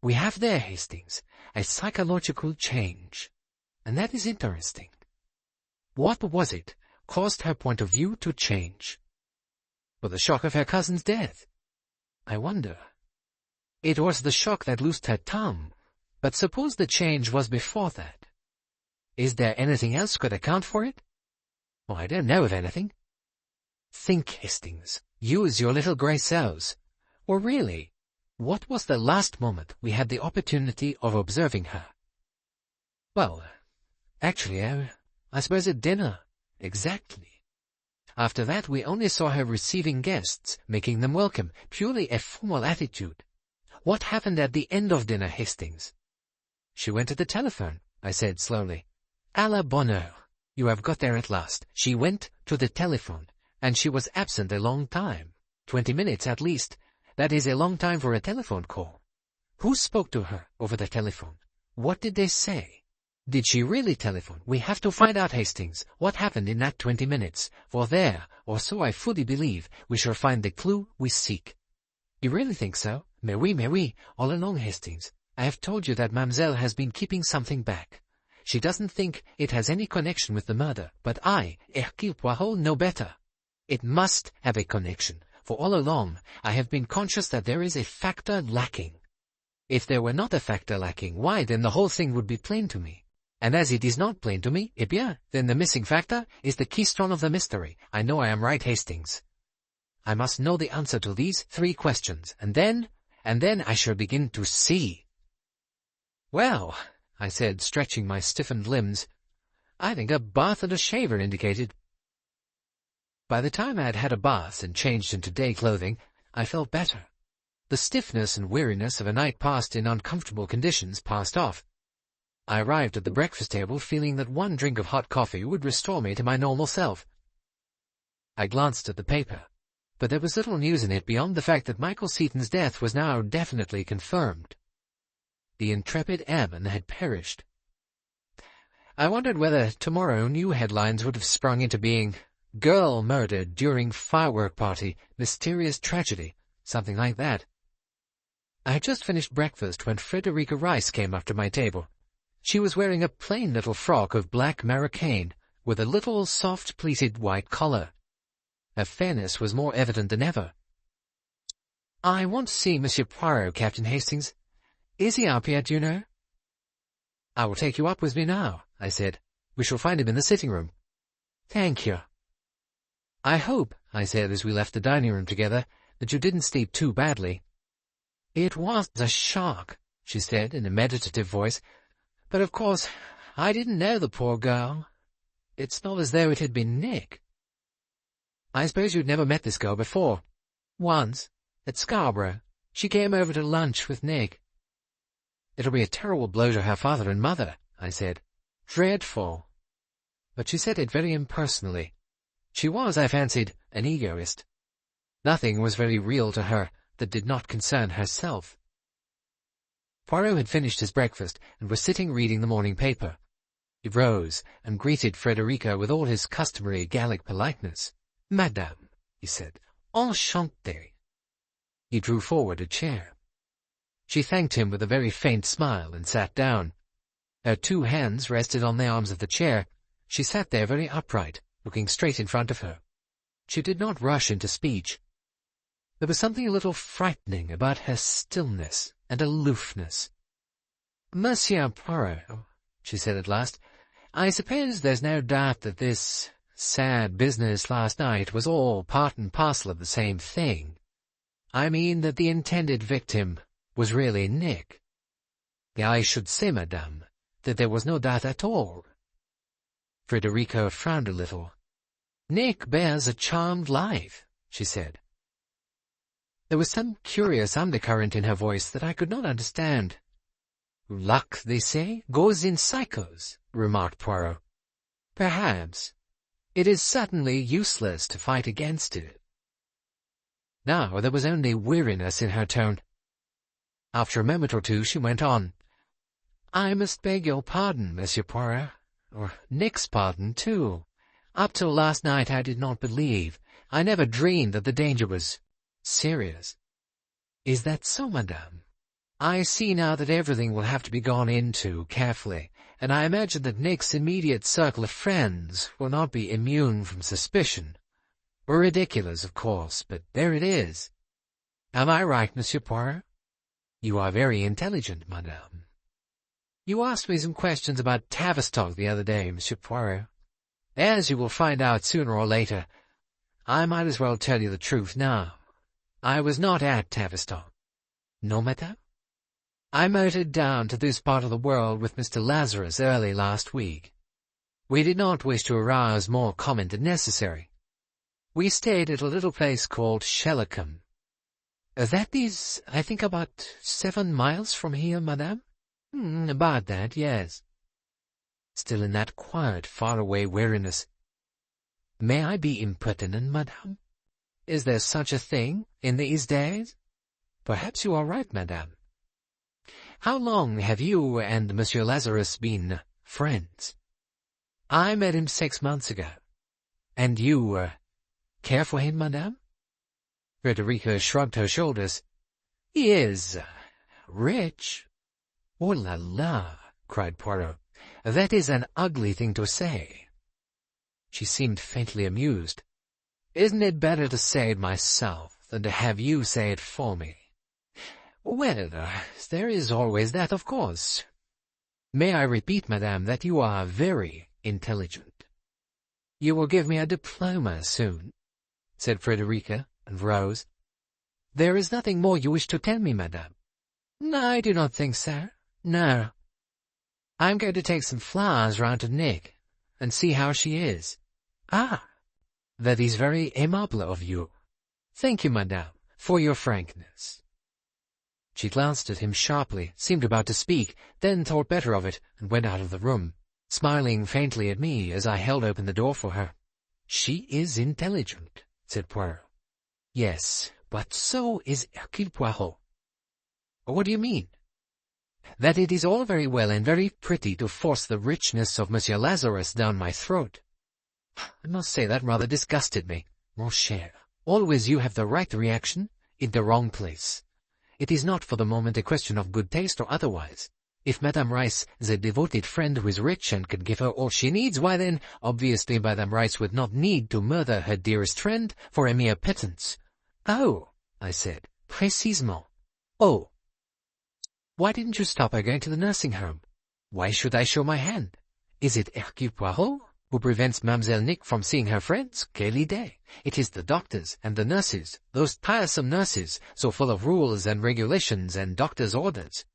We have there, Hastings, a psychological change. And that is interesting. What was it caused her point of view to change? For the shock of her cousin's death. I wonder. It was the shock that loosed her tongue. But suppose the change was before that. Is there anything else could account for it? Oh, I don't know of anything. Think, Hastings. Use your little grey cells. Or really, what was the last moment we had the opportunity of observing her? Well, actually, I suppose at dinner. Exactly. After that, we only saw her receiving guests, making them welcome, purely a formal attitude. What happened at the end of dinner, Hastings? She went to the telephone, I said slowly. À la bonne heure. You have got there at last. She went to the telephone, and she was absent a long time. 20 minutes at least. That is a long time for a telephone call. Who spoke to her over the telephone? What did they say? Did she really telephone? We have to find out, Hastings, what happened in that 20 minutes, for there, or so I fully believe, we shall find the clue we seek. You really think so? Mais oui, all along, Hastings. I have told you that Mademoiselle has been keeping something back. She doesn't think it has any connection with the murder, but I, Hercule Poirot, know better. It must have a connection, for all along I have been conscious that there is a factor lacking. If there were not a factor lacking, why, then the whole thing would be plain to me. And as it is not plain to me, eh bien, then the missing factor is the keystone of the mystery. I know I am right, Hastings. I must know the answer to these 3 questions, and then I shall begin to see. Well, I said, stretching my stiffened limbs, I think a bath and a shave are indicated. By the time I had had a bath and changed into day clothing, I felt better. The stiffness and weariness of a night passed in uncomfortable conditions passed off. I arrived at the breakfast table feeling that 1 drink of hot coffee would restore me to my normal self. I glanced at the paper, but there was little news in it beyond the fact that Michael Seaton's death was now definitely confirmed. The intrepid airman had perished. I wondered whether tomorrow new headlines would have sprung into being, "Girl murdered during firework party, mysterious tragedy," something like that. I had just finished breakfast when Frederica Rice came up to my table. She was wearing a plain little frock of black maroquin, with a little soft pleated white collar. Her fairness was more evident than ever. "I want to see Monsieur Poirot, Captain Hastings. Is he up yet, do you know?" "I will take you up with me now," I said. "We shall find him in the sitting room." "Thank you." "I hope," I said as we left the dining room together, "that you didn't sleep too badly." "It was a shock," she said in a meditative voice. "But of course, I didn't know the poor girl. It's not as though it had been Nick." "I suppose you'd never met this girl before?" "Once, at Scarborough. She came over to lunch with Nick." "It'll be a terrible blow to her father and mother," I said. "Dreadful." But she said it very impersonally. She was, I fancied, an egoist. Nothing was very real to her that did not concern herself. Poirot had finished his breakfast and was sitting reading the morning paper. He rose and greeted Frederica with all his customary Gallic politeness. "Madame," he said, "enchanté." He drew forward a chair. She thanked him with a very faint smile and sat down. Her two hands rested on the arms of the chair. She sat there very upright, looking straight in front of her. She did not rush into speech. There was something a little frightening about her stillness and aloofness. "Monsieur Poirot," she said at last, "I suppose there's no doubt that this sad business last night was all part and parcel of the same thing. I mean that the intended victim was really Nick. I should say, madame, that there was no doubt at all." Frederica frowned a little. "Nick bears a charmed life," she said. There was some curious undercurrent in her voice that I could not understand. "Luck, they say, goes in cycles," remarked Poirot. "Perhaps. It is certainly useless to fight against it." Now there was only weariness in her tone. After a moment or two she went on. "I must beg your pardon, Monsieur Poirot, or Nick's pardon, too. Up till last night I did not believe. I never dreamed that the danger was serious." "Is that so, madame?" "I see now that everything will have to be gone into carefully, and I imagine that Nick's immediate circle of friends will not be immune from suspicion. Ridiculous, of course, but there it is. Am I right, Monsieur Poirot? You are very intelligent, madame. You asked me some questions about Tavistock the other day, Monsieur Poirot. As you will find out sooner or later, I might as well tell you the truth now. I was not at Tavistock." "No, madame?" "I motored down to this part of the world with Mr. Lazarus early last week. We did not wish to arouse more comment than necessary. We stayed at a little place called Shellicombe. That is, I think, about 7 miles from here, madame?" "About that, yes." Still in that quiet, far-away weariness. "May I be impertinent, madame? Is there such a thing in these days?" "Perhaps you are right, madame. How long have you and Monsieur Lazarus been friends?" "I met him 6 months ago." "And you care for him, madame?" Frederica shrugged her shoulders. "He is rich." "Oh la la!" cried Poirot. "That is an ugly thing to say." She seemed faintly amused. "Isn't it better to say it myself than to have you say it for me?" "Well, there is always that, of course." "May I repeat, madame, that you are very intelligent." "You will give me a diploma soon," said Frederica, and rose. "There is nothing more you wish to tell me, madame?" "No, I do not think so. No. I am going to take some flowers round to Nick, and see how she is." "Ah, that is very aimable of you. Thank you, madame, for your frankness." She glanced at him sharply, seemed about to speak, then thought better of it, and went out of the room, smiling faintly at me as I held open the door for her. "She is intelligent," said Poirot. "Yes, but so is Hercule Poirot." "What do you mean?" "That it is all very well and very pretty to force the richness of Monsieur Lazarus down my throat. I must say that rather disgusted me. Mon cher, always you have the right reaction in the wrong place. It is not for the moment a question of good taste or otherwise. If Madame Rice is a devoted friend who is rich and can give her all she needs, why then, obviously Madame Rice would not need to murder her dearest friend for a mere pittance." "Oh," I said, "précisément. Oh. Why didn't you stop her going to the nursing home? Why should I show my hand? Is it Hercule Poirot who prevents Mademoiselle Nick from seeing her friends? Quelle idée! It is the doctors and the nurses, those tiresome nurses, so full of rules and regulations and doctors' orders.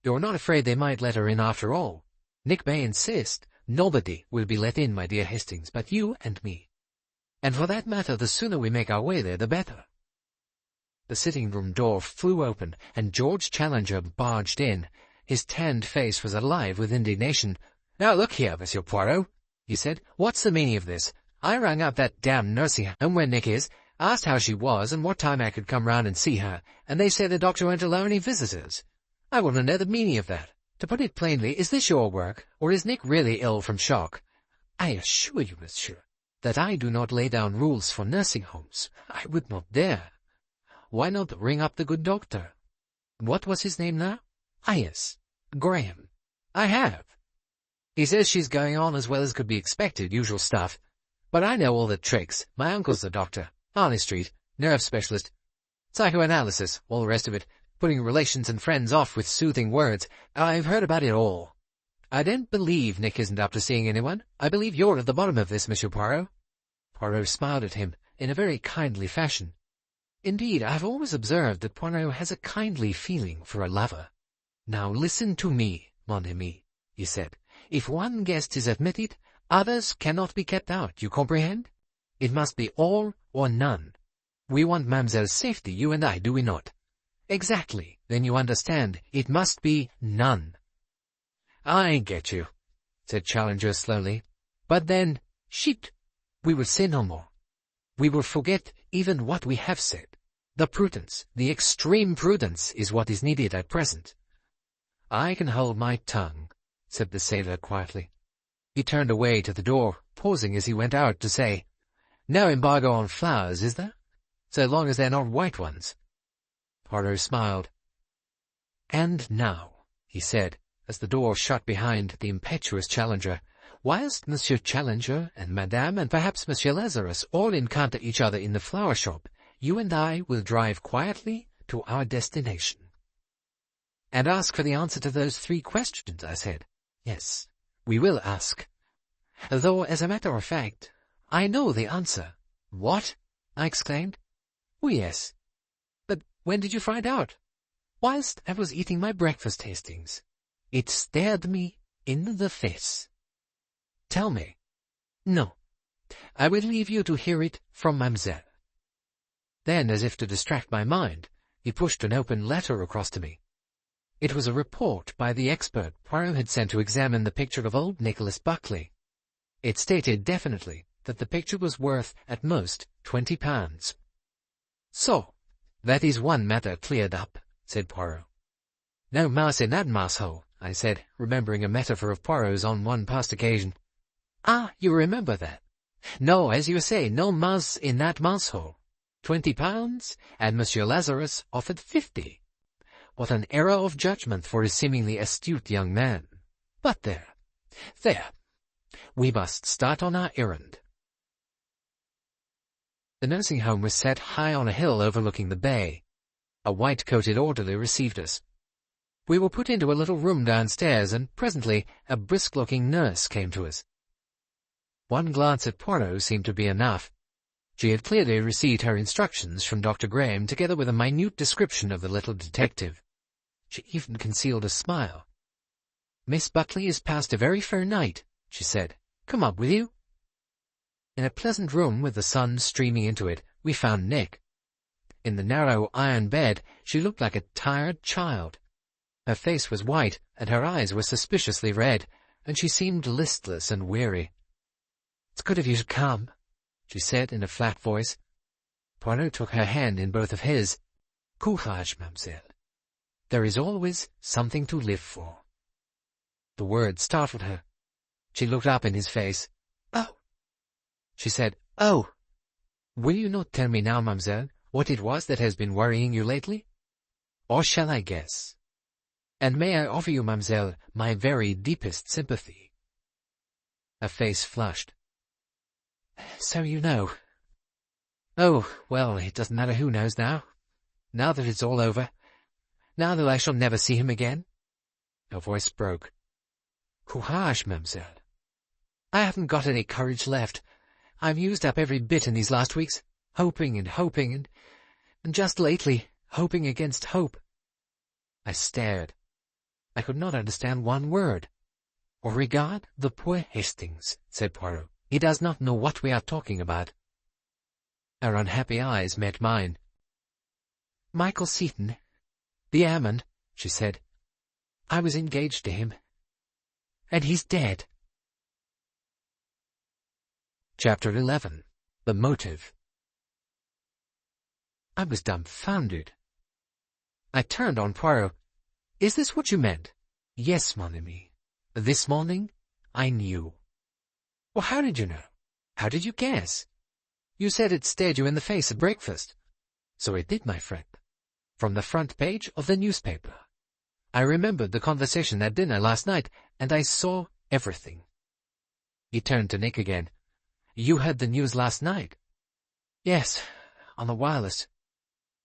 You're not afraid they might let her in after all? Nick may insist. Nobody will be let in, my dear Hastings, but you and me. And for that matter, the sooner we make our way there, the better." The sitting-room door flew open, and George Challenger barged in. His tanned face was alive with indignation. "Now look here, Monsieur Poirot," he said. "What's the meaning of this? I rang up that damned nursing home where Nick is, asked how she was and what time I could come round and see her, and they say the doctor won't allow any visitors. I want to know the meaning of that. To put it plainly, is this your work, or is Nick really ill from shock? I assure you, monsieur, that I do not lay down rules for nursing homes. I would not dare. Why not ring up the good doctor? What was his name now? Ah, yes, Graham. I have. He says she's going on as well as could be expected, usual stuff. But I know all the tricks. My uncle's a doctor. Harley Street, nerve specialist. Psychoanalysis, all the rest of it. Putting relations and friends off with soothing words. I've heard about it all. I don't believe Nick isn't up to seeing anyone. I believe you're at the bottom of this, Monsieur Poirot. Poirot smiled at him in a very kindly fashion. Indeed, I've always observed that Poirot has a kindly feeling for a lover. Now listen to me, mon ami, he said. If one guest is admitted, others cannot be kept out, you comprehend? It must be all or none. We want Mademoiselle's safety, you and I, do we not? Exactly. Then you understand. It must be none. I get you, said Challenger slowly. But then, shit, we will say no more. We will forget even what we have said. The prudence, the extreme prudence, is what is needed at present. I can hold my tongue, said the sailor quietly. He turned away to the door, pausing as he went out to say, No embargo on flowers, is there? So long as they're not white ones. Poirot smiled. And now, he said, as the door shut behind the impetuous Challenger, whilst Monsieur Challenger and Madame and perhaps Monsieur Lazarus all encounter each other in the flower shop, you and I will drive quietly to our destination. And ask for the answer to those 3 questions, I said. Yes, we will ask. Though, as a matter of fact, I know the answer. What? I exclaimed. Oh, yes. But when did you find out? Whilst I was eating my breakfast, Hastings. It stared me in the face. Tell me. No. I will leave you to hear it from Mademoiselle. Then, as if to distract my mind, he pushed an open letter across to me. It was a report by the expert Poirot had sent to examine the picture of old Nicholas Buckley. It stated definitely that the picture was worth, at most, £20. So, that is one matter cleared up, said Poirot. No mouse in that mouse-hole, I said, remembering a metaphor of Poirot's on one past occasion. Ah, you remember that. No, as you say, no mouse in that mouse-hole. £20, and Monsieur Lazarus offered 50. What an error of judgment for a seemingly astute young man. But there. We must start on our errand. The nursing home was set high on a hill overlooking the bay. A white-coated orderly received us. We were put into a little room downstairs, and presently a brisk-looking nurse came to us. One glance at Poirot seemed to be enough. She had clearly received her instructions from Dr. Graham, together with a minute description of the little detective. She even concealed a smile. Miss Buckley has passed a very fair night, she said. Come up, will you? In a pleasant room with the sun streaming into it, we found Nick. In the narrow iron bed, she looked like a tired child. Her face was white, and her eyes were suspiciously red, and she seemed listless and weary. It's good of you to come, she said in a flat voice. Poirot took her hand in both of his. Courage, mademoiselle. There is always something to live for. The word startled her. She looked up in his face. Oh, she said, oh. Will you not tell me now, mademoiselle, what it was that has been worrying you lately? Or shall I guess? And may I offer you, mademoiselle, my very deepest sympathy? Her face flushed. So you know. Oh, well, it doesn't matter who knows now. Now that it's all over. Now that I shall never see him again. Her voice broke. Courage, mademoiselle. I haven't got any courage left. I've used up every bit in these last weeks, hoping and just lately, hoping against hope. I stared. I could not understand one word. Au regard the poor Hastings, said Poirot. He does not know what we are talking about. Her unhappy eyes met mine. Michael Seaton, the airman, she said. I was engaged to him. And he's dead. Chapter 11. The Motive. I was dumbfounded. I turned on Poirot. Is this what you meant? Yes, mon ami. This morning, I knew. Well, how did you know? How did you guess? You said it stared you in the face at breakfast. So it did, my friend. From the front page of the newspaper. I remembered the conversation at dinner last night, and I saw everything." He turned to Nick again. "You heard the news last night?" "Yes, on the wireless.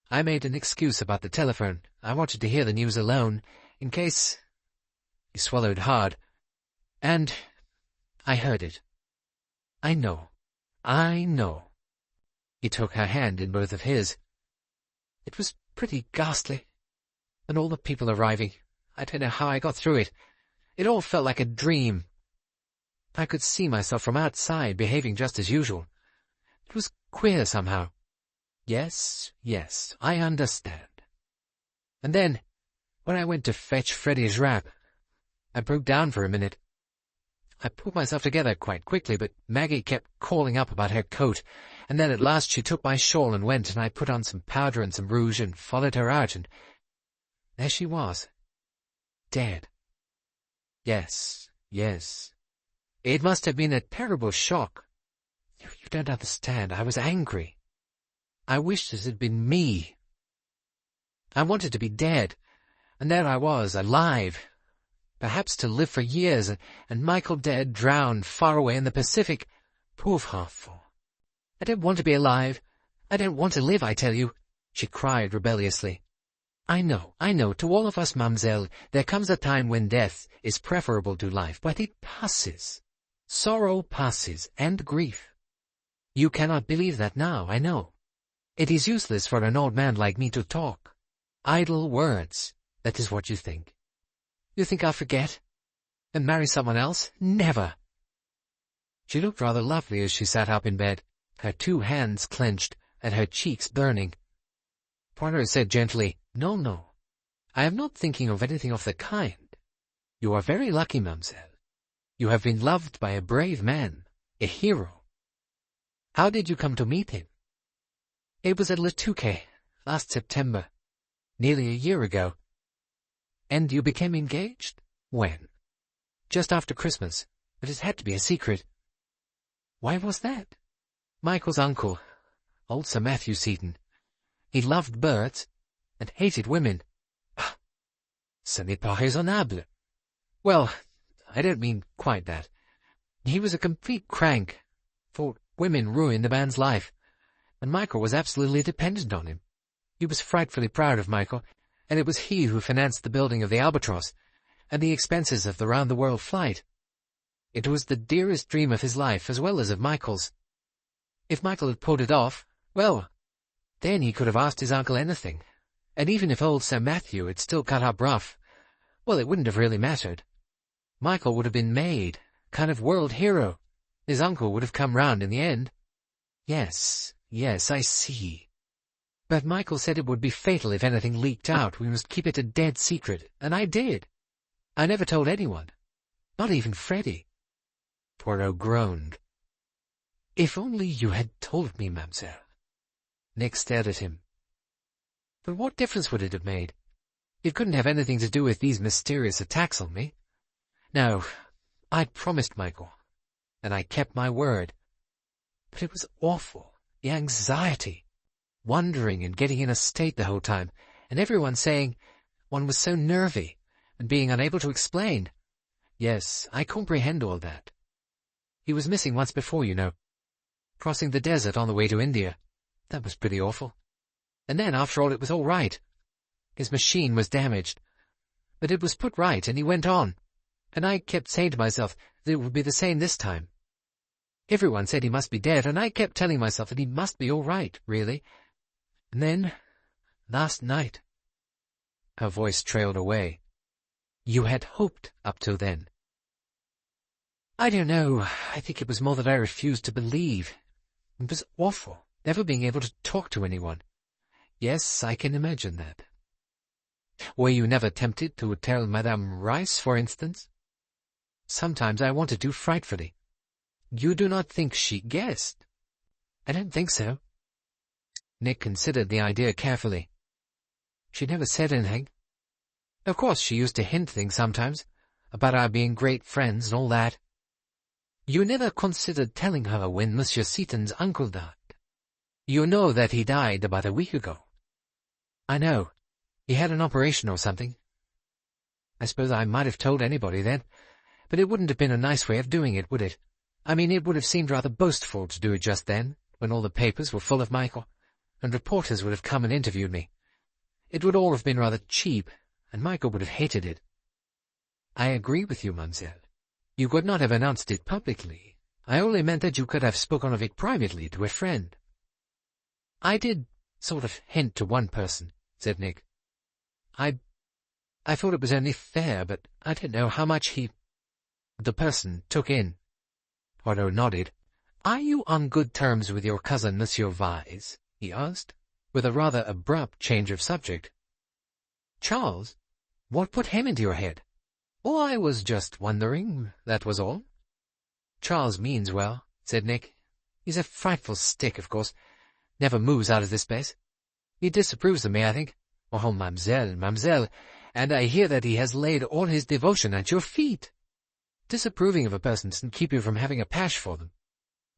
I made an excuse about the telephone. I wanted to hear the news alone, in case—" He swallowed hard. "And I heard it. I know. I know." He took her hand in both of his. "It was pretty ghastly. And all the people arriving. I don't know how I got through it. It all felt like a dream. I could see myself from outside, behaving just as usual. It was queer somehow. Yes, yes, I understand. And then, when I went to fetch Freddie's wrap, I broke down for a minute. I pulled myself together quite quickly, but Maggie kept calling up about her coat, and then at last she took my shawl and went, and I put on some powder and some rouge and followed her out, and there she was, dead. Yes, yes. It must have been a terrible shock. You don't understand. I was angry. I wished it had been me. I wanted to be dead, and there I was, alive, perhaps to live for years, and Michael dead, drowned, far away in the Pacific. Pauvre enfant. I don't want to be alive. I don't want to live, I tell you," she cried rebelliously. I know, to all of us, mademoiselle, there comes a time when death is preferable to life, but it passes. Sorrow passes, and grief. You cannot believe that now, I know. It is useless for an old man like me to talk. Idle words, that is what you think. You think I'll forget? And marry someone else? Never! She looked rather lovely as she sat up in bed, her two hands clenched, and her cheeks burning. Poirot said gently, "No, no. I am not thinking of anything of the kind. You are very lucky, mademoiselle. You have been loved by a brave man, a hero. How did you come to meet him?" "It was at Le Touquet, last September, nearly a year ago." "And you became engaged? When?" "Just after Christmas, but it had to be a secret." "Why was that?" "Michael's uncle, old Sir Matthew Seton. He loved birds, and hated women." "Ah, ce n'est pas raisonnable." "Well, I don't mean quite that. He was a complete crank. Thought women ruined the man's life, and Michael was absolutely dependent on him. He was frightfully proud of Michael, and it was he who financed the building of the Albatross, and the expenses of the round-the-world flight. It was the dearest dream of his life, as well as of Michael's. If Michael had pulled it off, well, then he could have asked his uncle anything, and even if old Sir Matthew had still cut up rough, well, it wouldn't have really mattered. Michael would have been made, kind of world hero. His uncle would have come round in the end." Yes, I see. But Michael said it would be fatal if anything leaked out. We must keep it a dead secret, and I did. I never told anyone, not even Freddie." Poirot groaned. "If only you had told me, mademoiselle." Nick stared at him. "But what difference would it have made? It couldn't have anything to do with these mysterious attacks on me. No, I'd promised Michael, and I kept my word. But it was awful, the anxiety, wondering and getting in a state the whole time, and everyone saying one was so nervy, and being unable to explain. Yes, I comprehend all that. He was missing once before, you know. Crossing the desert on the way to India. That was pretty awful. And then, after all, it was all right. His machine was damaged. But it was put right, and he went on. And I kept saying to myself that it would be the same this time. Everyone said he must be dead, and I kept telling myself that he must be all right, really. And then, last night—" Her voice trailed away. "You had hoped up till then." "I don't know. I think it was more that I refused to believe. It was awful, never being able to talk to anyone. Yes, I can imagine that." "Were you never tempted to tell Madame Rice, for instance?" "Sometimes I wanted to frightfully." "You do not think she guessed?" "I don't think so." Nick considered the idea carefully. "She never said anything. Of course, she used to hint things sometimes, about our being great friends and all that." "You never considered telling her when Monsieur Seton's uncle died? You know that he died about a week ago." "I know. He had an operation or something." I suppose I might have told anybody then, but it wouldn't have been a nice way of doing it, would it? I mean, it would have seemed rather boastful to do it just then, when all the papers were full of Michael, and reporters would have come and interviewed me. It would all have been rather cheap, and Michael would have hated it. I agree with you, mademoiselle. You could not have announced it publicly. I only meant that you could have spoken of it privately to a friend. I did sort of hint to one person, said Nick. I thought it was only fair, but I didn't know how much the person took in. Poirot nodded. Are you on good terms with your cousin, Monsieur Vyse? He asked, with a rather abrupt change of subject. Charles? What put him into your head? Oh, I was just wondering, that was all. Charles means well, said Nick. He's a frightful stick, of course. Never moves out of this place. He disapproves of me, I think. Oh, mademoiselle, and I hear that he has laid all his devotion at your feet. Disapproving of a person doesn't keep you from having a pash for them.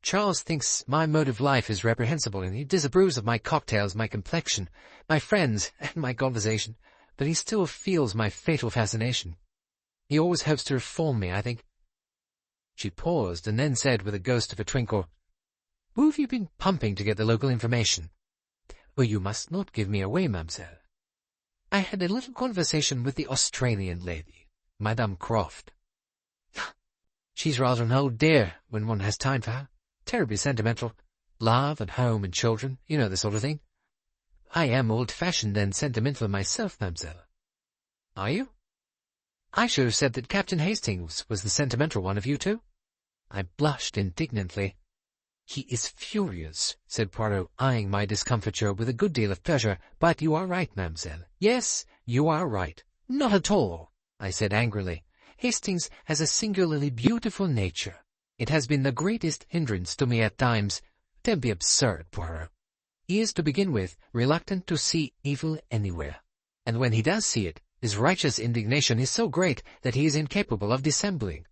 Charles thinks my mode of life is reprehensible, and he disapproves of my cocktails, my complexion, my friends, and my conversation, but he still feels my fatal fascination. He always hopes to reform me, I think. She paused, and then said with a ghost of a twinkle, Who have you been pumping to get the local information? Well, you must not give me away, mademoiselle. I had a little conversation with the Australian lady, Madame Croft. She's rather an old dear when one has time for her. Terribly sentimental. Love and home and children, you know the sort of thing. I am old-fashioned and sentimental myself, mademoiselle. Are you? I should have said that Captain Hastings was the sentimental one of you two. I blushed indignantly. He is furious, said Poirot, eyeing my discomfiture with a good deal of pleasure. But you are right, mademoiselle. Yes, you are right. Not at all, I said angrily. Hastings has a singularly beautiful nature. It has been the greatest hindrance to me at times. Don't be absurd, Poirot. He is, to begin with, reluctant to see evil anywhere, and when he does see it, his righteous indignation is so great that he is incapable of dissembling.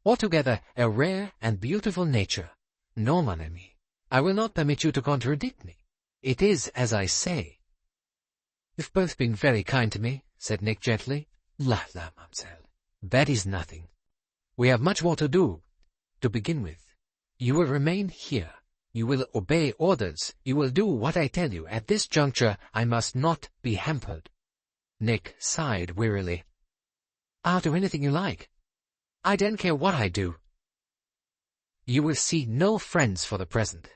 Altogether a rare and beautiful nature. No, mon ami, I will not permit you to contradict me. It is as I say. You've both been very kind to me, said Nick gently. La, mademoiselle, that is nothing. We have much more to do. To begin with, you will remain here. You will obey orders. You will do what I tell you. At this juncture, I must not be hampered. Nick sighed wearily. I'll do anything you like. I don't care what I do. You will see no friends for the present.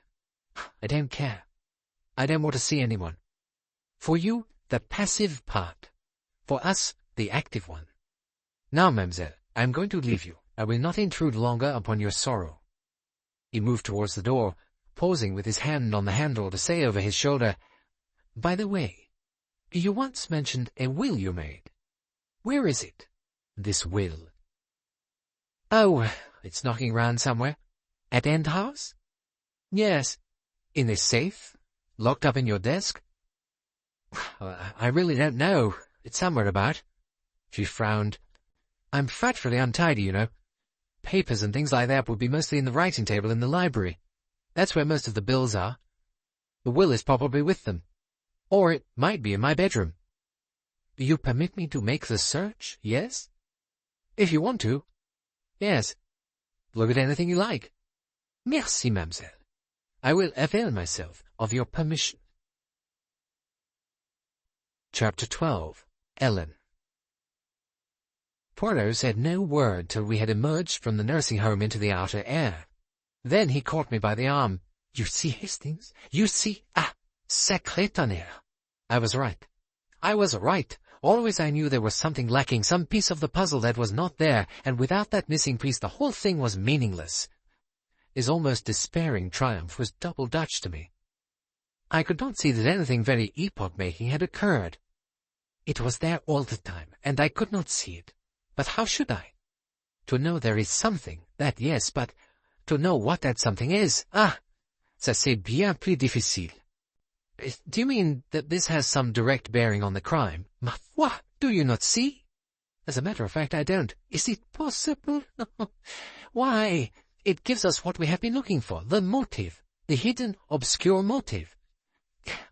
I don't care. I don't want to see anyone. For you, the passive part. For us, the active one. Now, mademoiselle, I am going to leave you. I will not intrude longer upon your sorrow. He moved towards the door, pausing with his hand on the handle to say over his shoulder, By the way, you once mentioned a will you made. Where is it, this will? Oh, it's knocking round somewhere. At End House? Yes. In this safe? Locked up in your desk? I really don't know. It's somewhere about. She frowned. I'm frightfully untidy, you know. Papers and things like that would be mostly in the writing table in the library. That's where most of the bills are. The will is probably with them. Or it might be in my bedroom. You permit me to make the search, yes? If you want to. Yes. Look at anything you like. Merci, mademoiselle. I will avail myself of your permission. Chapter 12. Ellen. Poirot said no word till we had emerged from the nursing home into the outer air. Then he caught me by the arm. You see, Hastings? You see? Ah, sacré tonnerre. I was right. I was right. Always I knew there was something lacking, some piece of the puzzle that was not there, and without that missing piece the whole thing was meaningless. His almost despairing triumph was double Dutch to me. I could not see that anything very epoch-making had occurred. It was there all the time, and I could not see it. But how should I? To know there is something, that yes, but to know what that something is, ça c'est bien plus difficile. Do you mean that this has some direct bearing on the crime? Ma foi, do you not see? As a matter of fact, I don't. Is it possible? Why, it gives us what we have been looking for, the motive, the hidden, obscure motive.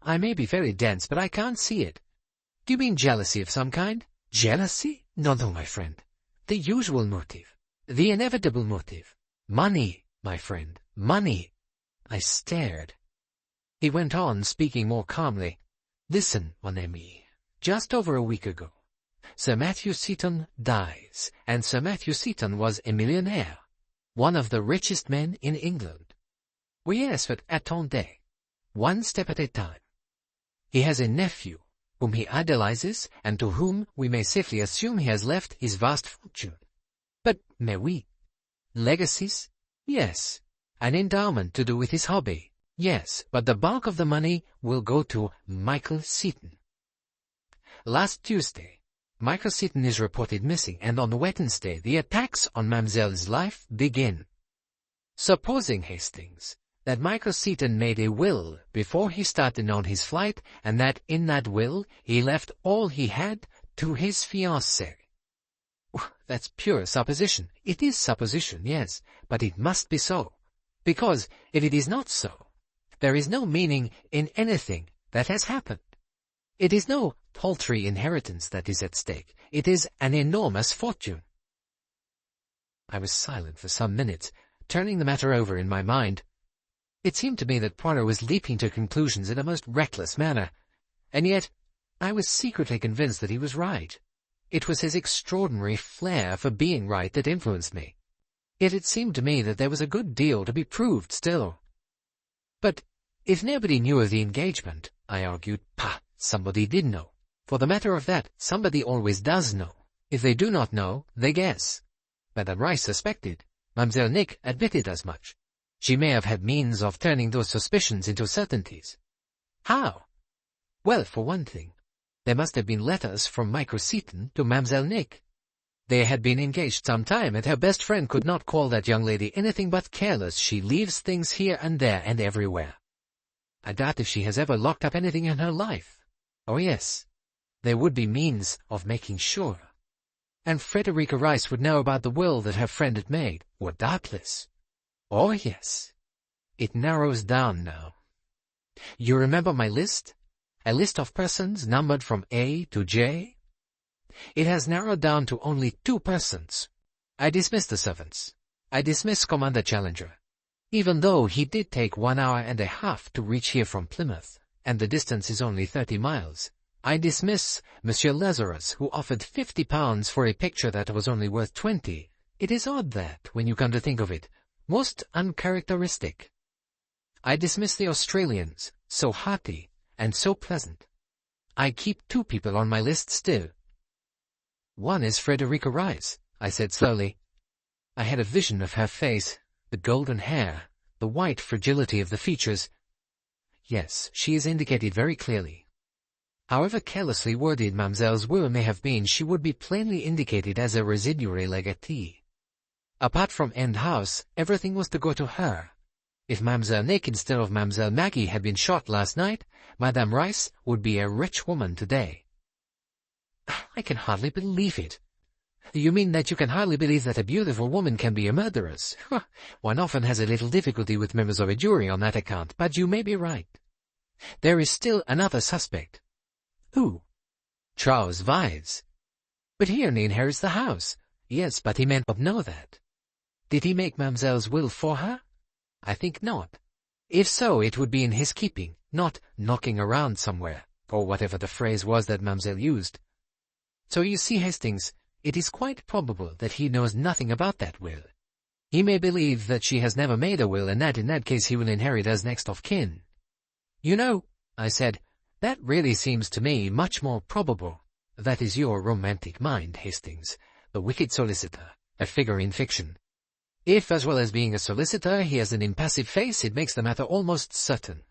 I may be very dense, but I can't see it. Do you mean jealousy of some kind? Jealousy? No, no, my friend. The usual motive. The inevitable motive. Money, my friend. Money. I stared. He went on, speaking more calmly. Listen, mon ami. Just over a week ago, Sir Matthew Seton dies, and Sir Matthew Seton was a millionaire, one of the richest men in England. Oui, yes, but attendez, one step at a time. He has a nephew, whom he idolizes, and to whom we may safely assume he has left his vast fortune. But, mais oui. Legacies? Yes. An endowment to do with his hobby? Yes, but the bulk of the money will go to Michael Seton. Last Tuesday, Michael Seton is reported missing, and on Wednesday the attacks on Mademoiselle's life begin. Supposing, Hastings, that Michael Seton made a will before he started on his flight, and that in that will he left all he had to his fiancée. That's pure supposition. It is supposition, yes, but it must be so. Because, if it is not so, there is no meaning in anything that has happened. It is no paltry inheritance that is at stake. It is an enormous fortune. I was silent for some minutes, turning the matter over in my mind. It seemed to me that Poirot was leaping to conclusions in a most reckless manner, and yet I was secretly convinced that he was right. It was his extraordinary flair for being right that influenced me. Yet it seemed to me that there was a good deal to be proved still. But if nobody knew of the engagement, I argued, pah, somebody did know. For the matter of that, somebody always does know. If they do not know, they guess. Madame Rice suspected. Mademoiselle Nick admitted as much. She may have had means of turning those suspicions into certainties. How? Well, for one thing, there must have been letters from Michael Seton to Mademoiselle Nick. They had been engaged some time, and her best friend could not call that young lady anything but careless. She leaves things here and there and everywhere. I doubt if she has ever locked up anything in her life. Oh yes, there would be means of making sure. And Frederica Rice would know about the will that her friend had made. Well, doubtless. Oh yes. It narrows down now. You remember my list? A list of persons numbered from A to J? It has narrowed down to only 2 persons. I dismiss the servants. I dismiss Commander Challenger. Even though he did take 1 hour and a half to reach here from Plymouth, and the distance is only 30 miles, I dismiss Monsieur Lazarus, who offered £50 for a picture that was only worth 20. It is odd that, when you come to think of it, most uncharacteristic. I dismiss the Australians, so hearty and so pleasant. I keep 2 people on my list still. One is Frederica Rice, I said slowly. I had a vision of her face, the golden hair, the white fragility of the features. Yes, she is indicated very clearly. However carelessly worded Mademoiselle's will may have been, she would be plainly indicated as a residuary legatee. Apart from End House, everything was to go to her. If Mademoiselle Nick instead of Mademoiselle Maggie had been shot last night, Madame Rice would be a rich woman today. I can hardly believe it. You mean that you can hardly believe that a beautiful woman can be a murderess? One often has a little difficulty with members of a jury on that account, but you may be right. There is still another suspect. Who? Charles Vyse. But he only inherits the house. Yes, but he may not know that. Did he make Mademoiselle's will for her? I think not. If so, it would be in his keeping, not knocking around somewhere, or whatever the phrase was that Mademoiselle used. So you see, Hastings, it is quite probable that he knows nothing about that will. He may believe that she has never made a will, and that in that case he will inherit as next of kin. You know, I said, that really seems to me much more probable. That is your romantic mind, Hastings, the wicked solicitor, a figure in fiction. If, as well as being a solicitor, he has an impassive face, it makes the matter almost certain.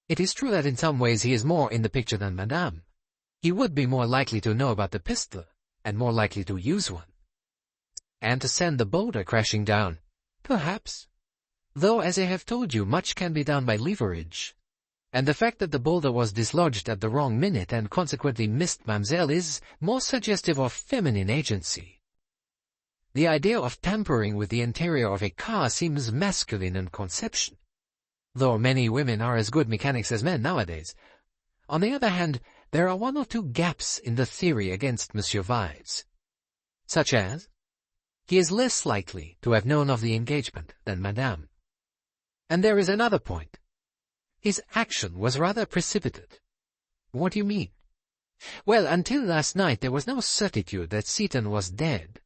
It is true that in some ways he is more in the picture than Madame. He would be more likely to know about the pistol, and more likely to use one. And to send the boulder crashing down. Perhaps. Though, as I have told you, much can be done by leverage. And the fact that the boulder was dislodged at the wrong minute and consequently missed Mademoiselle is more suggestive of feminine agency. The idea of tampering with the interior of a car seems masculine in conception, though many women are as good mechanics as men nowadays. On the other hand, there are 1 or 2 gaps in the theory against Monsieur Vyse. Such as? He is less likely to have known of the engagement than Madame. And there is another point. His action was rather precipitate. What do you mean? Well, until last night there was no certitude that Seaton was dead.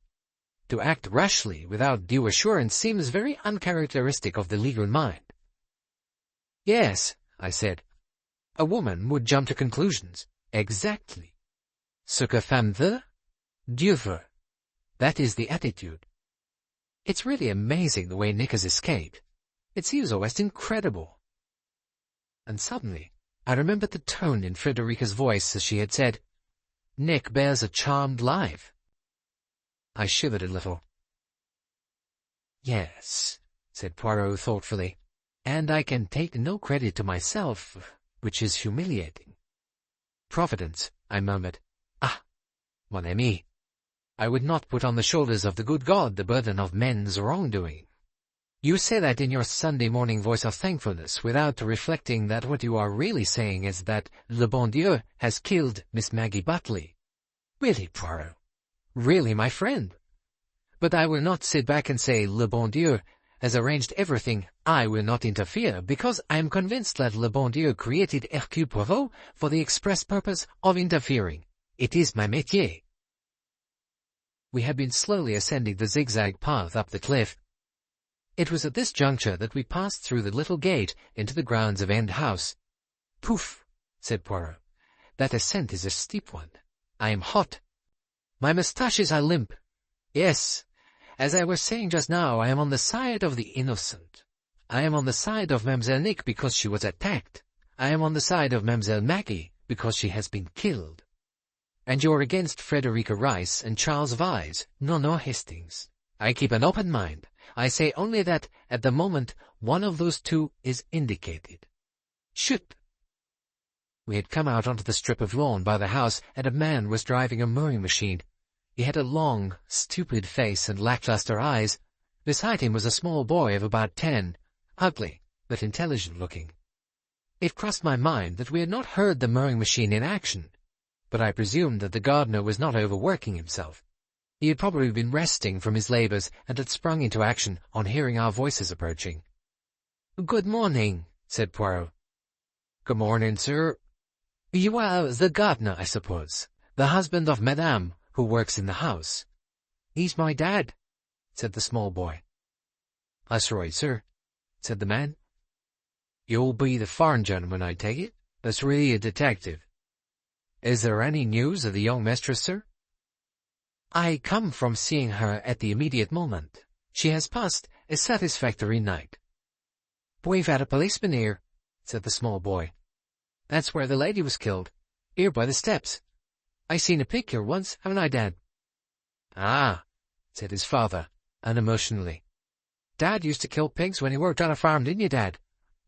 To act rashly without due assurance seems very uncharacteristic of the legal mind. Yes, I said. A woman would jump to conclusions. Exactly. Ce que femme veut, Dieu veut. That is the attitude. It's really amazing the way Nick has escaped. It seems almost incredible. And suddenly, I remembered the tone in Frederica's voice as she had said, Nick bears a charmed life. I shivered a little. Yes, said Poirot thoughtfully, and I can take no credit to myself, which is humiliating. Providence, I murmured. Ah, mon ami. I would not put on the shoulders of the good God the burden of men's wrongdoing. You say that in your Sunday morning voice of thankfulness without reflecting that what you are really saying is that le bon Dieu has killed Miss Maggie Buckley. Really, Poirot. Really, my friend. But I will not sit back and say le bon Dieu has arranged everything. I will not interfere because I am convinced that le bon Dieu created Hercule Poirot for the express purpose of interfering. It is my métier. We had been slowly ascending the zigzag path up the cliff. It was at this juncture that we passed through the little gate into the grounds of End House. Poof, said Poirot. That ascent is a steep one. I am hot. My moustaches are limp. Yes, as I was saying just now, I am on the side of the innocent. I am on the side of Mademoiselle Nick because she was attacked. I am on the side of Mademoiselle Maggie because she has been killed. And you're against Frederica Rice and Charles Vyse, no Hastings. I keep an open mind. I say only that, at the moment, one of those two is indicated. Shoot! We had come out onto the strip of lawn by the house, and a man was driving a mowing machine. He had a long, stupid face and lackluster eyes. Beside him was a small boy of about 10, ugly, but intelligent-looking. It crossed my mind that we had not heard the mowing machine in action, but I presumed that the gardener was not overworking himself. He had probably been resting from his labours and had sprung into action on hearing our voices approaching. "Good morning," said Poirot. "Good morning, sir. You are the gardener, I suppose, the husband of Madame, who works in the house." "He's my dad," said the small boy. "That's right, sir," said the man. "You'll be the foreign gentleman, I take it, that's really a detective. Is there any news of the young mistress, sir?" "I come from seeing her at the immediate moment. She has passed a satisfactory night." "We've had a policeman here," said the small boy. "That's where the lady was killed, here by the steps. I seen a pig here once, haven't I, Dad?" "Ah," said his father, unemotionally. "Dad used to kill pigs when he worked on a farm, didn't you, Dad?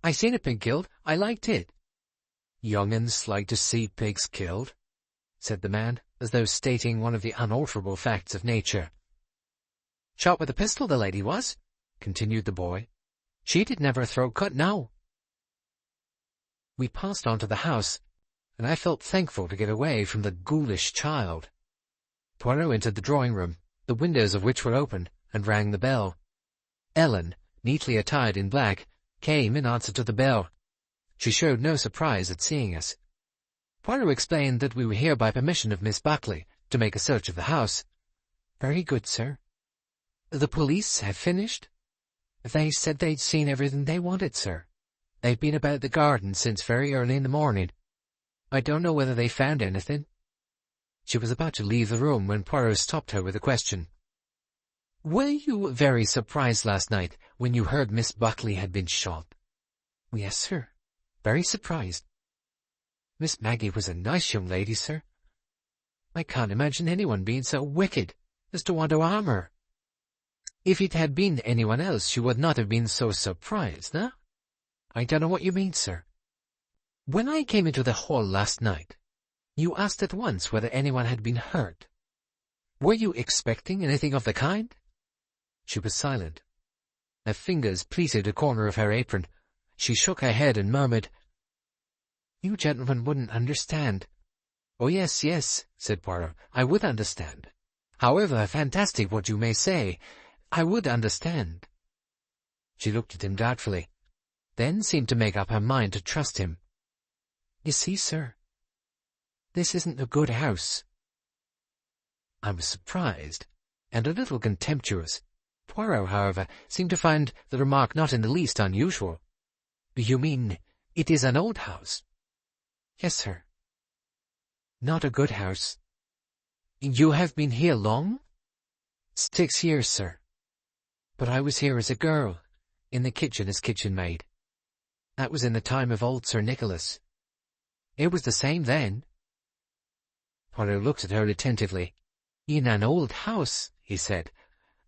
I seen a pig killed. I liked it." "Young'uns like to see pigs killed," said the man, as though stating one of the unalterable facts of nature. "Shot with a pistol, the lady was," continued the boy. "She didn't have her throat cut, no." We passed on to the house, and I felt thankful to get away from the ghoulish child. Poirot entered the drawing-room, the windows of which were open, and rang the bell. Ellen, neatly attired in black, came in answer to the bell. She showed no surprise at seeing us. Poirot explained that we were here by permission of Miss Buckley, to make a search of the house. "Very good, sir." "The police have finished?" "They said they'd seen everything they wanted, sir. They've been about the garden since very early in the morning. I don't know whether they found anything." She was about to leave the room when Poirot stopped her with a question. "Were you very surprised last night when you heard Miss Buckley had been shot?" "Yes, sir. Very surprised. Miss Maggie was a nice young lady, sir. I can't imagine anyone being so wicked as to want to harm her. If it had been anyone else, she would not have been so surprised, eh?" "I don't know what you mean, sir." "When I came into the hall last night, you asked at once whether anyone had been hurt. Were you expecting anything of the kind?" She was silent. Her fingers pleated a corner of her apron. She shook her head and murmured, "You gentlemen wouldn't understand." "Oh, yes, said Poirot, "I would understand. However fantastic what you may say, I would understand." She looked at him doubtfully, then seemed to make up her mind to trust him. "You see, sir, this isn't a good house." I was surprised, and a little contemptuous. Poirot, however, seemed to find the remark not in the least unusual. "You mean it is an old house?" "Yes, sir." "Not a good house." "You have been here long?" "6 years, sir. But I was here as a girl, in the kitchen as kitchen maid. That was in the time of old Sir Nicholas. It was the same then." Poirot looked at her attentively. "In an old house," he said,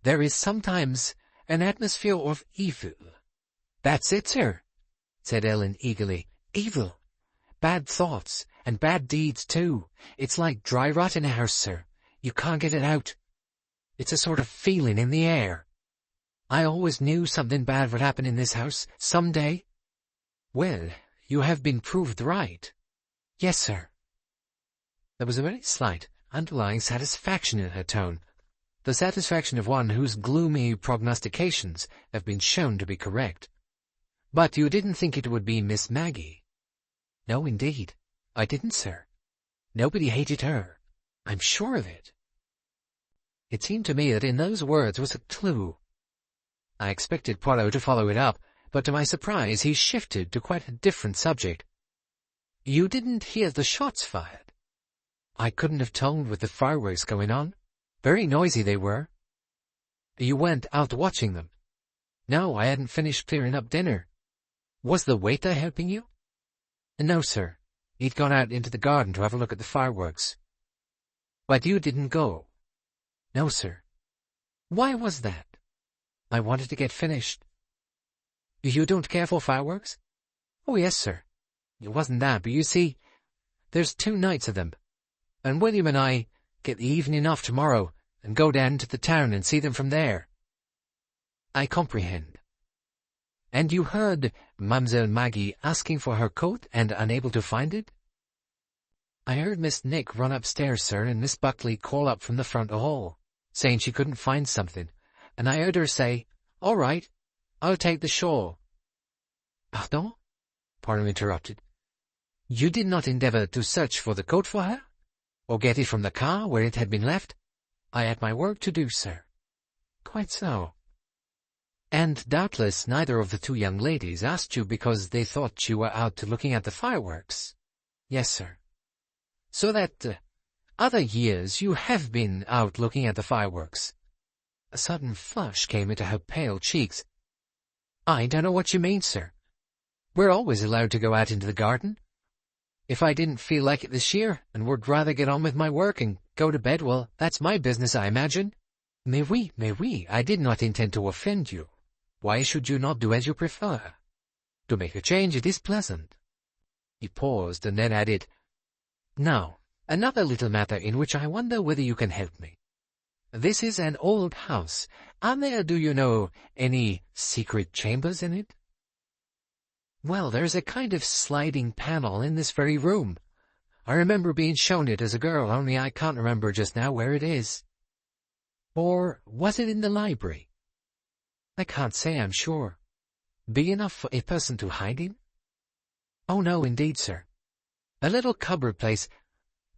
"there is sometimes an atmosphere of evil." "That's it, sir," said Ellen eagerly. "Evil. Bad thoughts, and bad deeds, too. It's like dry rot in a house, sir. You can't get it out. It's a sort of feeling in the air. I always knew something bad would happen in this house, some day." "Well, you have been proved right." "Yes, sir." There was a very slight, underlying satisfaction in her tone, the satisfaction of one whose gloomy prognostications have been shown to be correct. "But you didn't think it would be Miss Maggie?" "No, indeed, I didn't, sir. Nobody hated her. I'm sure of it." It seemed to me that in those words was a clue. I expected Poirot to follow it up, but to my surprise he shifted to quite a different subject. "You didn't hear the shots fired?" "I couldn't have told with the fireworks going on. Very noisy they were." "You weren't out watching them?" "No, I hadn't finished clearing up dinner." "Was the waiter helping you?" "No, sir. He'd gone out into the garden to have a look at the fireworks." "But you didn't go?" "No, sir." "Why was that?" "I wanted to get finished." "You don't care for fireworks?" "Oh, yes, sir. It wasn't that, but you see, there's 2 nights of them, and William and I get the evening off tomorrow and go down to the town and see them from there." "I comprehend." "And you heard Mademoiselle Maggie asking for her coat and unable to find it?" "I heard Miss Nick run upstairs, sir, and Miss Buckley call up from the front hall, saying she couldn't find something, and I heard her say, 'All right, I'll take the shawl.'" "Pardon?" Poirot interrupted. "You did not endeavour to search for the coat for her, or get it from the car where it had been left?" "I had my work to do, sir." "Quite so. And doubtless neither of the 2 young ladies asked you because they thought you were out looking at the fireworks?" "Yes, sir." "So that other years you have been out looking at the fireworks?" A sudden flush came into her pale cheeks. "I don't know what you mean, sir. We're always allowed to go out into the garden. If I didn't feel like it this year, and would rather get on with my work and go to bed, well, that's my business, I imagine." Mais oui, I did not intend to offend you. Why should you not do as you prefer? To make a change, it is pleasant." He paused and then added, "Now, another little matter in which I wonder whether you can help me. This is an old house. Are there, do you know, any secret chambers in it?" "Well, there's a kind of sliding panel in this very room. I remember being shown it as a girl, only I can't remember just now where it is." "Or was it in the library?" "I can't say, I'm sure. Big enough for a person to hide in?" "Oh, no, indeed, sir. A little cupboard place,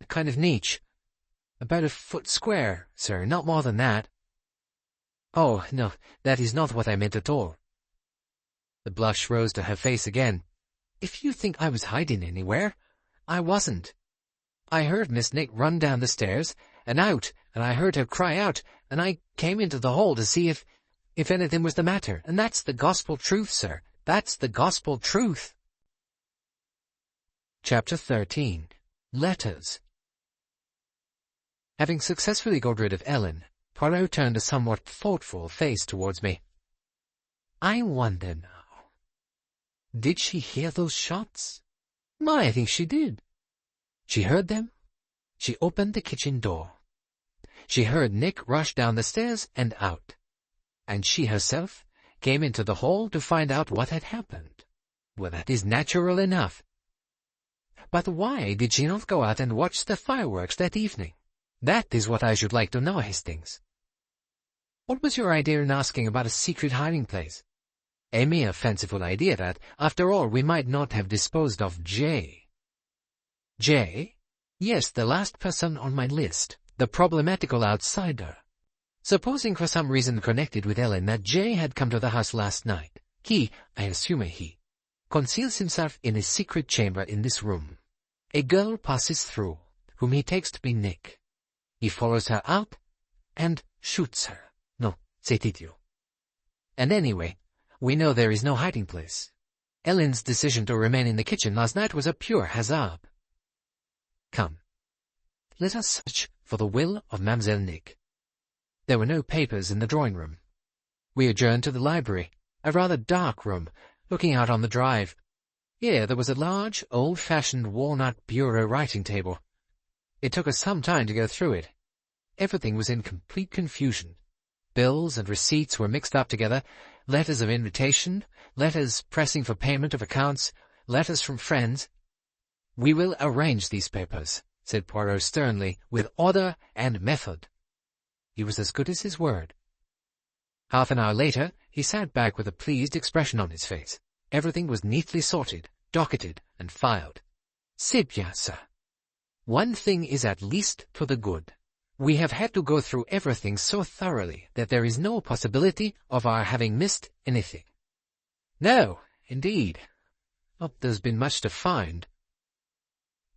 a kind of niche. About 1 foot square, sir, not more than that." "Oh, no, that is not what I meant at all." The blush rose to her face again. "If you think I was hiding anywhere, I wasn't. I heard Miss Nick run down the stairs and out, and I heard her cry out, and I came into the hall to see if anything was the matter, and that's the gospel truth, sir. That's the gospel truth." Chapter 13. Letters. Having successfully got rid of Ellen, Poirot turned a somewhat thoughtful face towards me. "I wonder now. Did she hear those shots?" "I think she did." "She heard them? She opened the kitchen door. She heard Nick rush down the stairs and out. And she herself came into the hall to find out what had happened. Well, that is natural enough. But why did she not go out and watch the fireworks that evening? That is what I should like to know, Hastings. What was your idea in asking about a secret hiding place? A mere fanciful idea that, after all, we might not have disposed of J. J? Yes, the last person on my list, the problematical outsider. Supposing for some reason connected with Ellen that J had come to the house last night, he, I assume a he, conceals himself in a secret chamber in this room. A girl passes through, whom he takes to be Nick. He follows her out and shoots her. No, c'est idiot. And anyway, we know there is no hiding place. Ellen's decision to remain in the kitchen last night was a pure hazard. Come, let us search for the will of Mademoiselle Nick. There were no papers in the drawing-room. We adjourned to the library, a rather dark room, looking out on the drive. Here there was a large, old-fashioned walnut bureau writing table. It took us some time to go through it. Everything was in complete confusion. Bills and receipts were mixed up together, letters of invitation, letters pressing for payment of accounts, letters from friends. "We will arrange these papers," said Poirot sternly, "with order and method." He was as good as his word. Half an hour later, he sat back with a pleased expression on his face. Everything was neatly sorted, docketed, and filed. "C'est bien, sir. One thing is at least to the good. We have had to go through everything so thoroughly that there is no possibility of our having missed anything." "No, indeed. Not there's been much to find.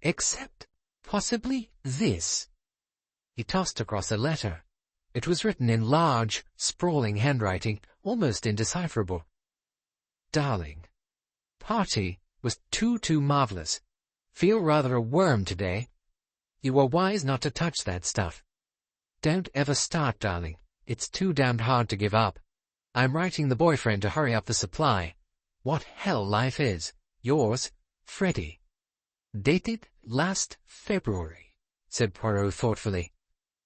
Except, possibly, this." He tossed across a letter. It was written in large, sprawling handwriting, almost indecipherable. "Darling, party was too marvelous. Feel rather a worm today. You were wise not to touch that stuff. Don't ever start, darling. It's too damned hard to give up. I'm writing the boyfriend to hurry up the supply. What hell life is. Yours, Freddie." "Dated last February," said Poirot thoughtfully.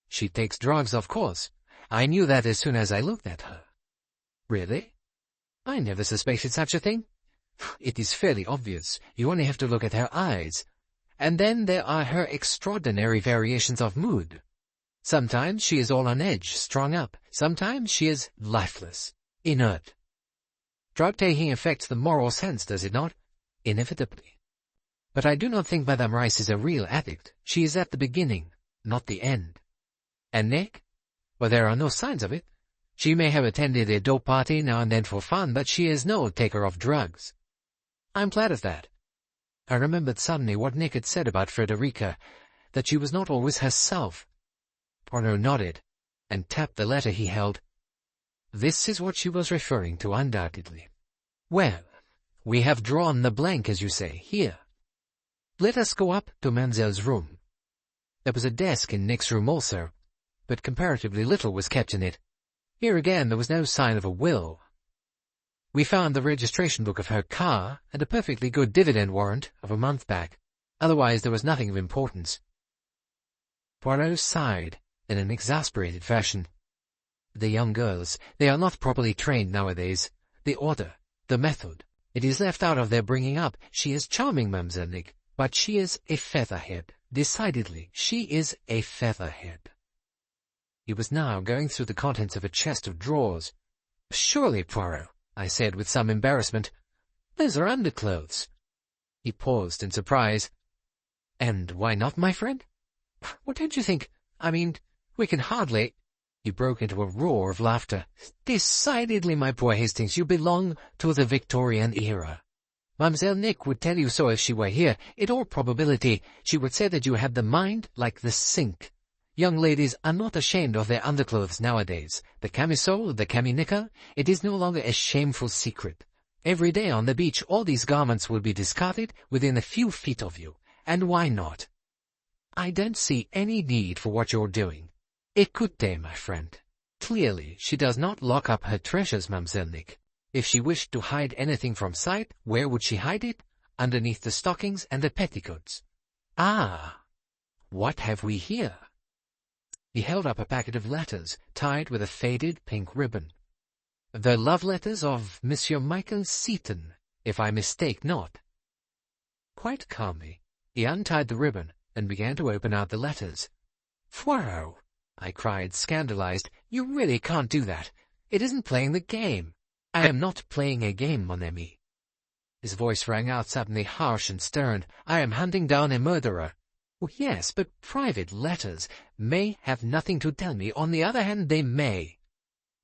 "She takes drugs, of course. I knew that as soon as I looked at her." "Really? I never suspected such a thing. It is fairly obvious. You only have to look at her eyes. And then there are her extraordinary variations of mood. Sometimes she is all on edge, strung up. Sometimes she is lifeless, inert. Drug-taking affects the moral sense, does it not? Inevitably. But I do not think Madame Rice is a real addict. She is at the beginning, not the end. And Nick? Well, there are no signs of it. She may have attended a dope party now and then for fun, but she is no taker of drugs. I'm glad of that." I remembered suddenly what Nick had said about Frederica, that she was not always herself. Poirot nodded, and tapped the letter he held. This is what she was referring to, undoubtedly. "Well, we have drawn the blank, as you say, here. Let us go up to Mademoiselle's room." There was a desk in Nick's room also, but comparatively little was kept in it. Here again there was no sign of a will. We found the registration book of her car and a perfectly good dividend warrant of a month back. Otherwise there was nothing of importance. Poirot sighed in an exasperated fashion. The young girls, they are not properly trained nowadays. The order, the method, it is left out of their bringing up. She is charming, Mademoiselle Nick, but she is a featherhead. Decidedly, she is a featherhead. He was now going through the contents of a chest of drawers. "Surely, Poirot," I said with some embarrassment, "those are underclothes." He paused in surprise. "And why not, my friend? What don't you think? I mean, we can hardly—" He broke into a roar of laughter. "Decidedly, my poor Hastings, you belong to the Victorian era. Mademoiselle Nick would tell you so if she were here. In all probability, she would say that you had the mind like the sink. Young ladies are not ashamed of their underclothes nowadays. The camisole, the caminica, it is no longer a shameful secret. Every day on the beach all these garments will be discarded within a few feet of you. And why not? I don't see any need for what you're doing. Écoutez, my friend. Clearly, she does not lock up her treasures, Mademoiselle Nick. If she wished to hide anything from sight, where would she hide it? Underneath the stockings and the petticoats. Ah, what have we here?" He held up a packet of letters, tied with a faded pink ribbon. "The love letters of Monsieur Michael Seaton, if I mistake not." Quite calmly, he untied the ribbon and began to open out the letters. Poirot, I cried, scandalized. You really can't do that. It isn't playing the game. I am not playing a game, mon ami. His voice rang out suddenly harsh and stern. I am hunting down a murderer. Oh, yes, but private letters may have nothing to tell me. On the other hand, they may.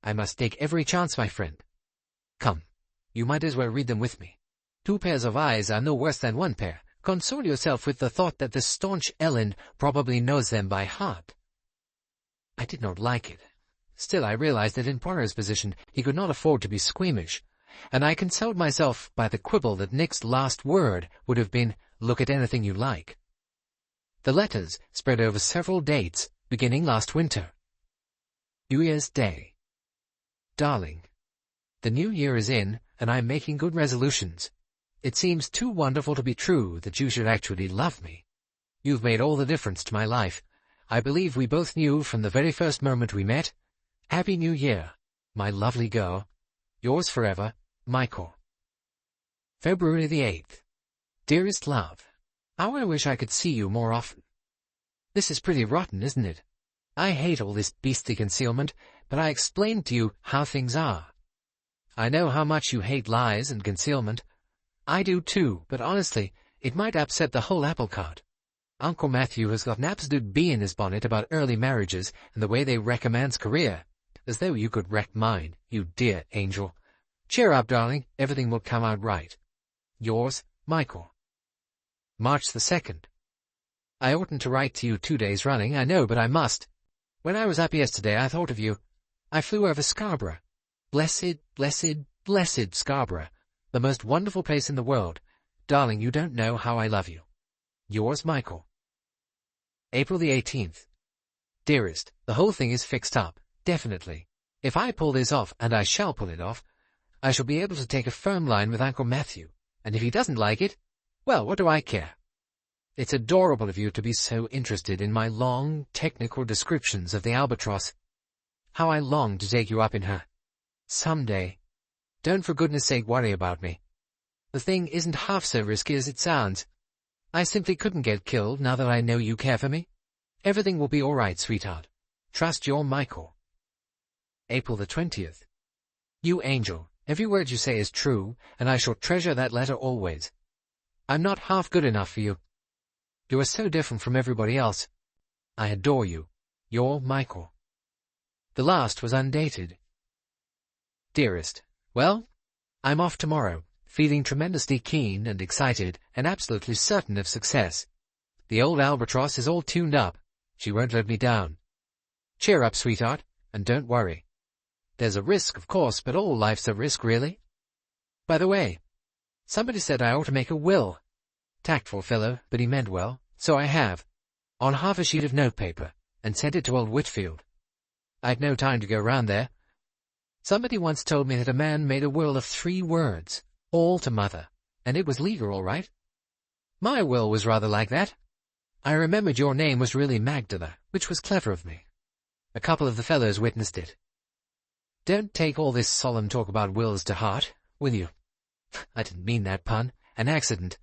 I must take every chance, my friend. Come, you might as well read them with me. 2 pairs of eyes are no worse than 1 pair. Console yourself with the thought that the staunch Ellen probably knows them by heart. I did not like it. Still, I realized that in Poirot's position he could not afford to be squeamish, and I consoled myself by the quibble that Nick's last word would have been, "Look at anything you like." The letters spread over several dates, beginning last winter. New Year's Day. Darling, the new year is in, and I am making good resolutions. It seems too wonderful to be true that you should actually love me. You've made all the difference to my life. I believe we both knew from the very first moment we met. Happy New Year, my lovely girl. Yours forever, Michael. February the 8th. Dearest love, how I wish I could see you more often. This is pretty rotten, isn't it? I hate all this beastly concealment, but I explained to you how things are. I know how much you hate lies and concealment. I do too, but honestly, it might upset the whole apple cart. Uncle Matthew has got an absolute bee in his bonnet about early marriages and the way they wreck a man's career. As though you could wreck mine, you dear angel. Cheer up, darling, everything will come out right. Yours, Michael. March the 2nd. I oughtn't to write to you 2 days running, I know, but I must. When I was up yesterday, I thought of you. I flew over Scarborough. Blessed, blessed, blessed Scarborough. The most wonderful place in the world. Darling, you don't know how I love you. Yours, Michael. April the 18th. Dearest, the whole thing is fixed up, definitely. If I pull this off, and I shall pull it off, I shall be able to take a firm line with Uncle Matthew, and if he doesn't like it, well, what do I care? It's adorable of you to be so interested in my long, technical descriptions of the albatross. How I long to take you up in her. Some day. Don't for goodness sake worry about me. The thing isn't half so risky as it sounds. I simply couldn't get killed now that I know you care for me. Everything will be all right, sweetheart. Trust your Michael. April the 20th. You angel, every word you say is true, and I shall treasure that letter always. I'm not half good enough for you. You are so different from everybody else. I adore you. Your Michael. The last was undated. Dearest, well, I'm off tomorrow, feeling tremendously keen and excited and absolutely certain of success. The old albatross is all tuned up. She won't let me down. Cheer up, sweetheart, and don't worry. There's a risk, of course, but all life's a risk, really. By the way, somebody said I ought to make a will. Tactful fellow, but he meant well, so I have, on half a sheet of notepaper, and sent it to old Whitfield. I'd no time to go round there. Somebody once told me that a man made a will of 3 words, all to mother, and it was legal all right. My will was rather like that. I remembered your name was really Magdala, which was clever of me. A couple of the fellows witnessed it. Don't take all this solemn talk about wills to heart, will you? I didn't mean that pun. An accident.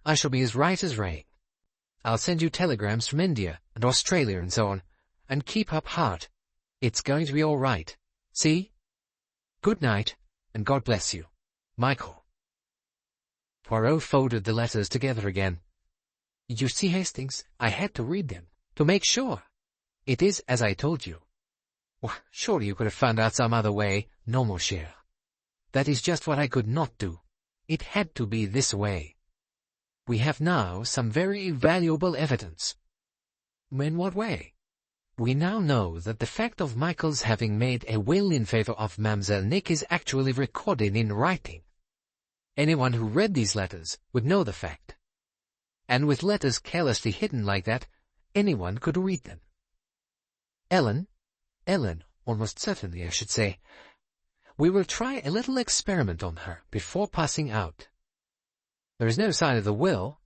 I shall be as right as rain. I'll send you telegrams from India and Australia and so on, and keep up heart. It's going to be all right. See? Good night, and God bless you. Michael. Poirot folded the letters together again. You see, Hastings, I had to read them, to make sure. It is as I told you. Well, surely you could have found out some other way. Non, mon cher. That is just what I could not do. It had to be this way. We have now some very valuable evidence. In what way? We now know that the fact of Michael's having made a will in favor of Mademoiselle Nick is actually recorded in writing. Anyone who read these letters would know the fact. And with letters carelessly hidden like that, anyone could read them. Ellen, almost certainly I should say. We will try a little experiment on her before passing out. There is no sign of the will.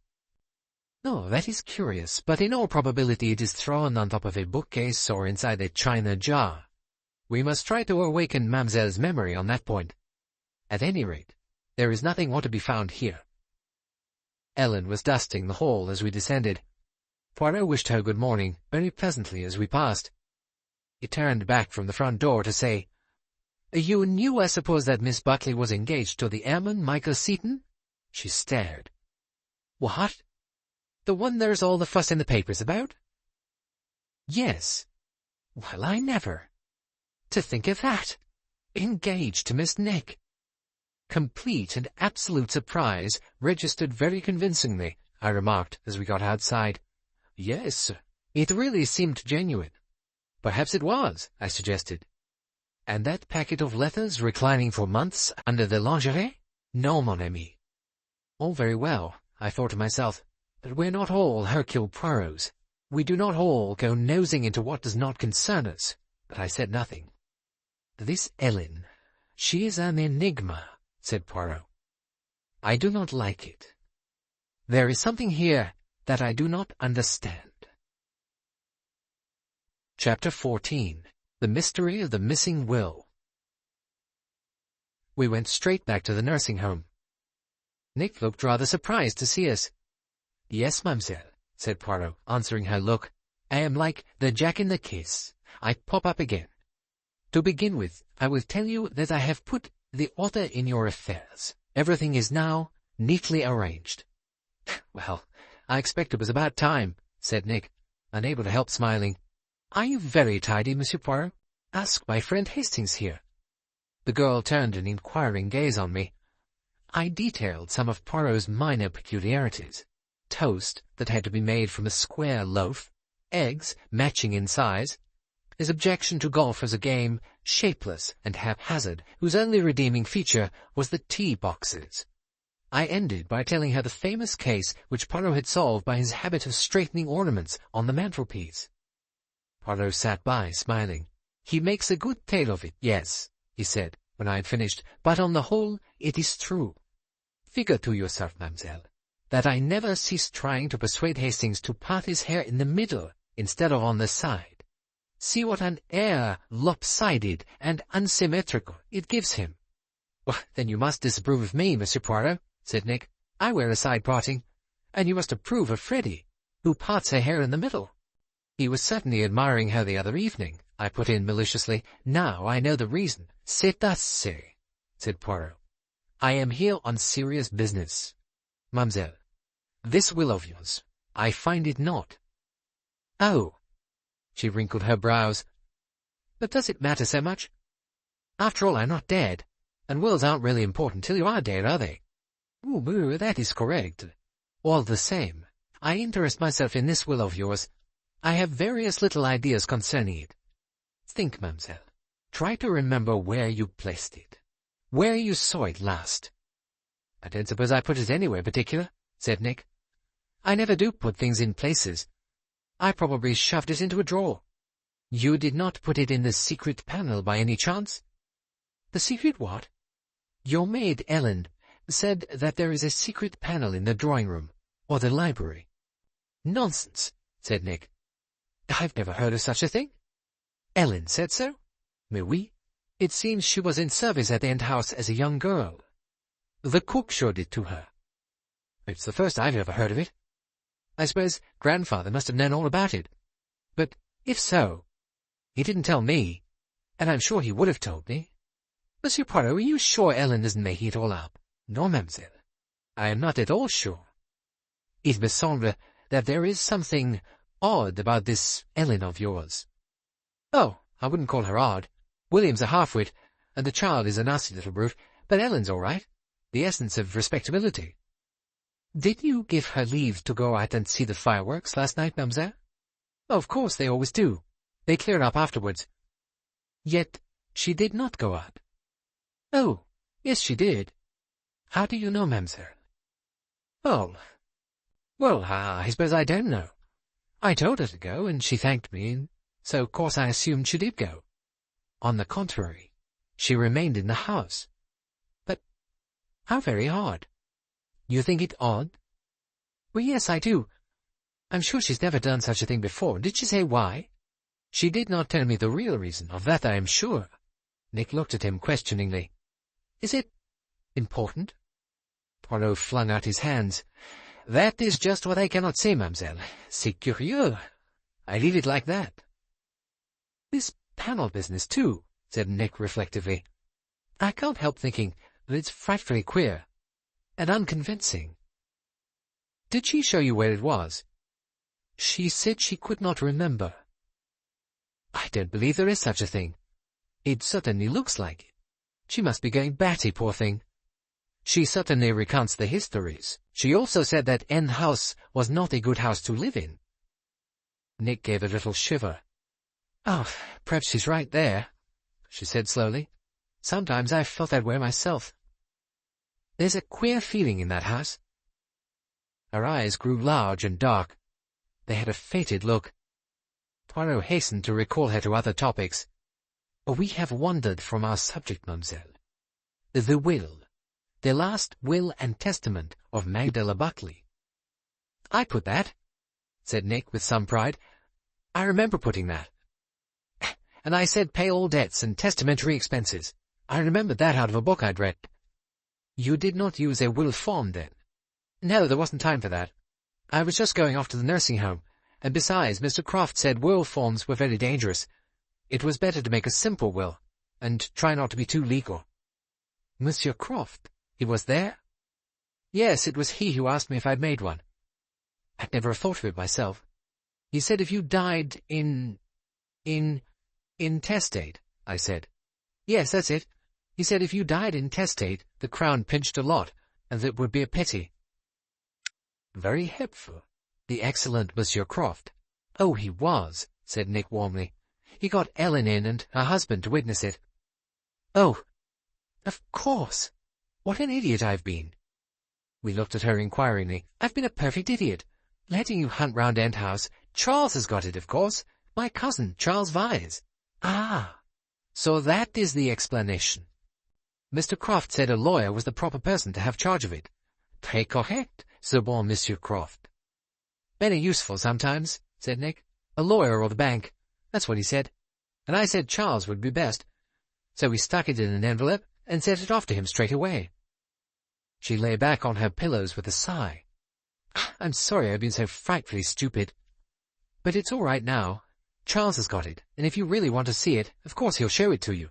No, that is curious, but in all probability it is thrown on top of a bookcase or inside a china jar. We must try to awaken Mademoiselle's memory on that point. At any rate, there is nothing more to be found here. Ellen was dusting the hall as we descended. Poirot wished her good morning very pleasantly as we passed. He turned back from the front door to say, "You knew, I suppose, that Miss Buckley was engaged to the airman, Michael Seaton?" She stared. "What? The one there's all the fuss in the papers about?" "Yes." "Well, I never. To think of that! Engaged to Miss Nick." Complete and absolute surprise registered very convincingly, I remarked as we got outside. Yes, it really seemed genuine. Perhaps it was, I suggested. And that packet of letters reclining for months under the lingerie? No, mon ami. All very well, I thought to myself, but we're not all Hercule Poirots. We do not all go nosing into what does not concern us. But I said nothing. This Ellen, she is an enigma, said Poirot. I do not like it. There is something here that I do not understand. Chapter 14. The Mystery of the Missing Will. We went straight back to the nursing home. Nick looked rather surprised to see us. Yes, mademoiselle, said Poirot, answering her look. I am like the Jack in the Kiss. I pop up again. To begin with, I will tell you that I have put the order in your affairs. Everything is now neatly arranged. Well, I expect it was about time, said Nick, unable to help smiling. Are you very tidy, Monsieur Poirot? Ask my friend Hastings here. The girl turned an inquiring gaze on me. I detailed some of Poirot's minor peculiarities. Toast that had to be made from a square loaf, eggs matching in size, his objection to golf as a game shapeless and haphazard, whose only redeeming feature was the tea boxes. I ended by telling her the famous case which Poirot had solved by his habit of straightening ornaments on the mantelpiece. Poirot sat by, smiling. He makes a good tale of it, yes, he said, when I had finished, but on the whole it is true. Figure to yourself, mademoiselle, that I never ceased trying to persuade Hastings to part his hair in the middle instead of on the side. See what an air lopsided and unsymmetrical it gives him. Well, then you must disapprove of me, Monsieur Poirot, said Nick. I wear a side parting, and you must approve of Freddie, who parts her hair in the middle. He was certainly admiring her the other evening, I put in maliciously. Now I know the reason. C'est assez, said Poirot. I am here on serious business. Mademoiselle, this will of yours, I find it not. Oh, she wrinkled her brows. But does it matter so much? After all, I'm not dead, and wills aren't really important till you are dead, are they? Ooh, that is correct. All the same, I interest myself in this will of yours. I have various little ideas concerning it. Think, mademoiselle. Try to remember where you placed it, where you saw it last. I don't suppose I put it anywhere particular, said Nick. I never do put things in places. I probably shoved it into a drawer. You did not put it in the secret panel by any chance? The secret what? Your maid, Ellen, said that there is a secret panel in the drawing-room, or the library. Nonsense, said Nick. I've never heard of such a thing. Ellen said so? Mais oui. It seems she was in service at the end house as a young girl. The cook showed it to her. It's the first I've ever heard of it. I suppose grandfather must have known all about it. But if so, he didn't tell me, and I'm sure he would have told me. Monsieur Poirot, are you sure Ellen isn't making it all up? No, mademoiselle. I am not at all sure. It me semble that there is something odd about this Ellen of yours. Oh, I wouldn't call her odd. William's a half-wit, and the child is a nasty little brute, but Ellen's all right. The essence of respectability. Did you give her leave to go out and see the fireworks last night, mademoiselle? Oh, of course, they always do. They cleared up afterwards. Yet she did not go out. Oh, yes, she did. How do you know, mademoiselle? Oh, well, I suppose I don't know. I told her to go, and she thanked me, and so of course I assumed she did go. On the contrary, she remained in the house. But how very odd. You think it odd? Well, yes, I do. I'm sure she's never done such a thing before. Did she say why? She did not tell me the real reason. Of that I am sure. Nick looked at him questioningly. Is it important? Poirot flung out his hands. That is just what I cannot say, mademoiselle. C'est curieux. I leave it like that. This panel business, too, said Nick reflectively. I can't help thinking that it's frightfully queer and unconvincing. Did she show you where it was? She said she could not remember. I don't believe there is such a thing. It certainly looks like it. She must be going batty, poor thing. She certainly recounts the histories. She also said that N House was not a good house to live in. Nick gave a little shiver. Oh, perhaps she's right there, she said slowly. Sometimes I've felt that way myself. There's a queer feeling in that house. Her eyes grew large and dark. They had a fated look. Poirot hastened to recall her to other topics. We have wandered from our subject, mademoiselle. The will. The last will and testament of Magdala Buckley. I put that, said Nick with some pride. I remember putting that. And I said pay all debts and testamentary expenses. I remembered that out of a book I'd read. You did not use a will form, then? No, there wasn't time for that. I was just going off to the nursing home, and besides, Mr. Croft said will forms were very dangerous. It was better to make a simple will, and try not to be too legal. Monsieur Croft? He was there? Yes, it was he who asked me if I'd made one. I'd never thought of it myself. He said if you died intestate, I said. Yes, that's it. He said if you died intestate, the crown pinched a lot, and that would be a pity. Very helpful. The excellent Monsieur Croft. Oh, he was, said Nick warmly. He got Ellen in and her husband to witness it. Oh, of course. What an idiot I've been. We looked at her inquiringly. I've been a perfect idiot. Letting you hunt round End House. Charles has got it, of course. My cousin, Charles Vyse. Ah, so that is the explanation. Mr. Croft said a lawyer was the proper person to have charge of it. Très correct, ce bon Monsieur Croft. Men are useful sometimes, said Nick. A lawyer or the bank. That's what he said. And I said Charles would be best. So we stuck it in an envelope and sent it off to him straight away. She lay back on her pillows with a sigh. I'm sorry I've been so frightfully stupid. But it's all right now. Charles has got it, and if you really want to see it, of course he'll show it to you.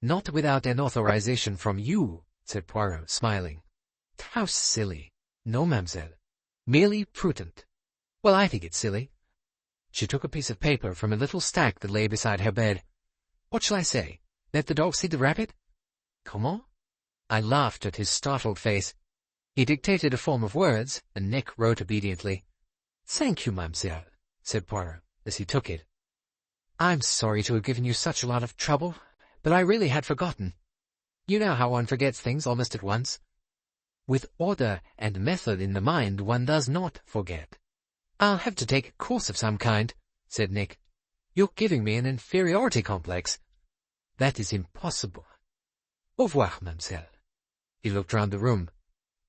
Not without an authorization from you, said Poirot, smiling. How silly. No, mademoiselle. Merely prudent. Well, I think it's silly. She took a piece of paper from a little stack that lay beside her bed. What shall I say? Let the dog see the rabbit? Comment? I laughed at his startled face. He dictated a form of words, and Nick wrote obediently. Thank you, mademoiselle, said Poirot, as he took it. I'm sorry to have given you such a lot of trouble, but I really had forgotten. You know how one forgets things almost at once. With order and method in the mind, one does not forget. I'll have to take a course of some kind, said Nick. You're giving me an inferiority complex. That is impossible. Au revoir, mademoiselle. He looked round the room.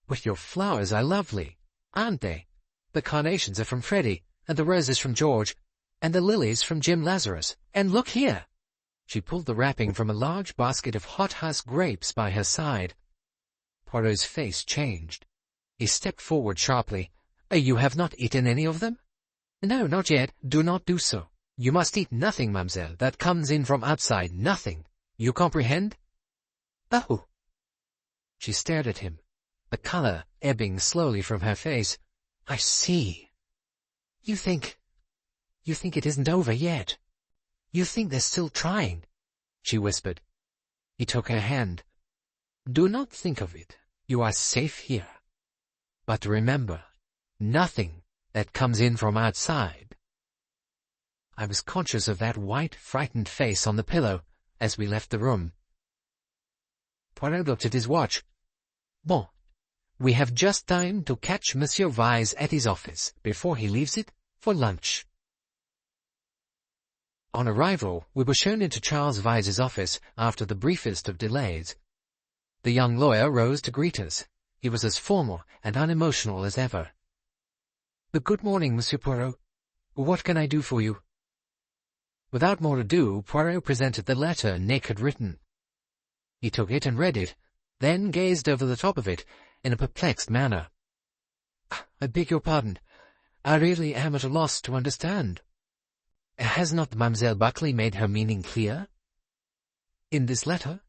But your flowers are lovely, aren't they? The carnations are from Freddie, and the roses from George, and the lilies from Jim Lazarus. And look here! She pulled the wrapping from a large basket of hothouse grapes by her side. Poirot's face changed. He stepped forward sharply. You have not eaten any of them? No, not yet. Do not do so. You must eat nothing, mademoiselle, that comes in from outside. Nothing. You comprehend? Oh! She stared at him, the colour ebbing slowly from her face. I see. You think it isn't over yet. You think they're still trying, she whispered. He took her hand. Do not think of it. You are safe here. But remember, nothing that comes in from outside. I was conscious of that white, frightened face on the pillow as we left the room. Poirot looked at his watch. Bon, we have just time to catch Monsieur Vyse at his office before he leaves it for lunch. On arrival, we were shown into Charles Vyse's office after the briefest of delays. The young lawyer rose to greet us. He was as formal and unemotional as ever. Good morning, Monsieur Poirot. What can I do for you? Without more ado, Poirot presented the letter Nick had written. He took it and read it, then gazed over the top of it in a perplexed manner. I beg your pardon. I really am at a loss to understand. Has not Mademoiselle Buckley made her meaning clear? In this letter,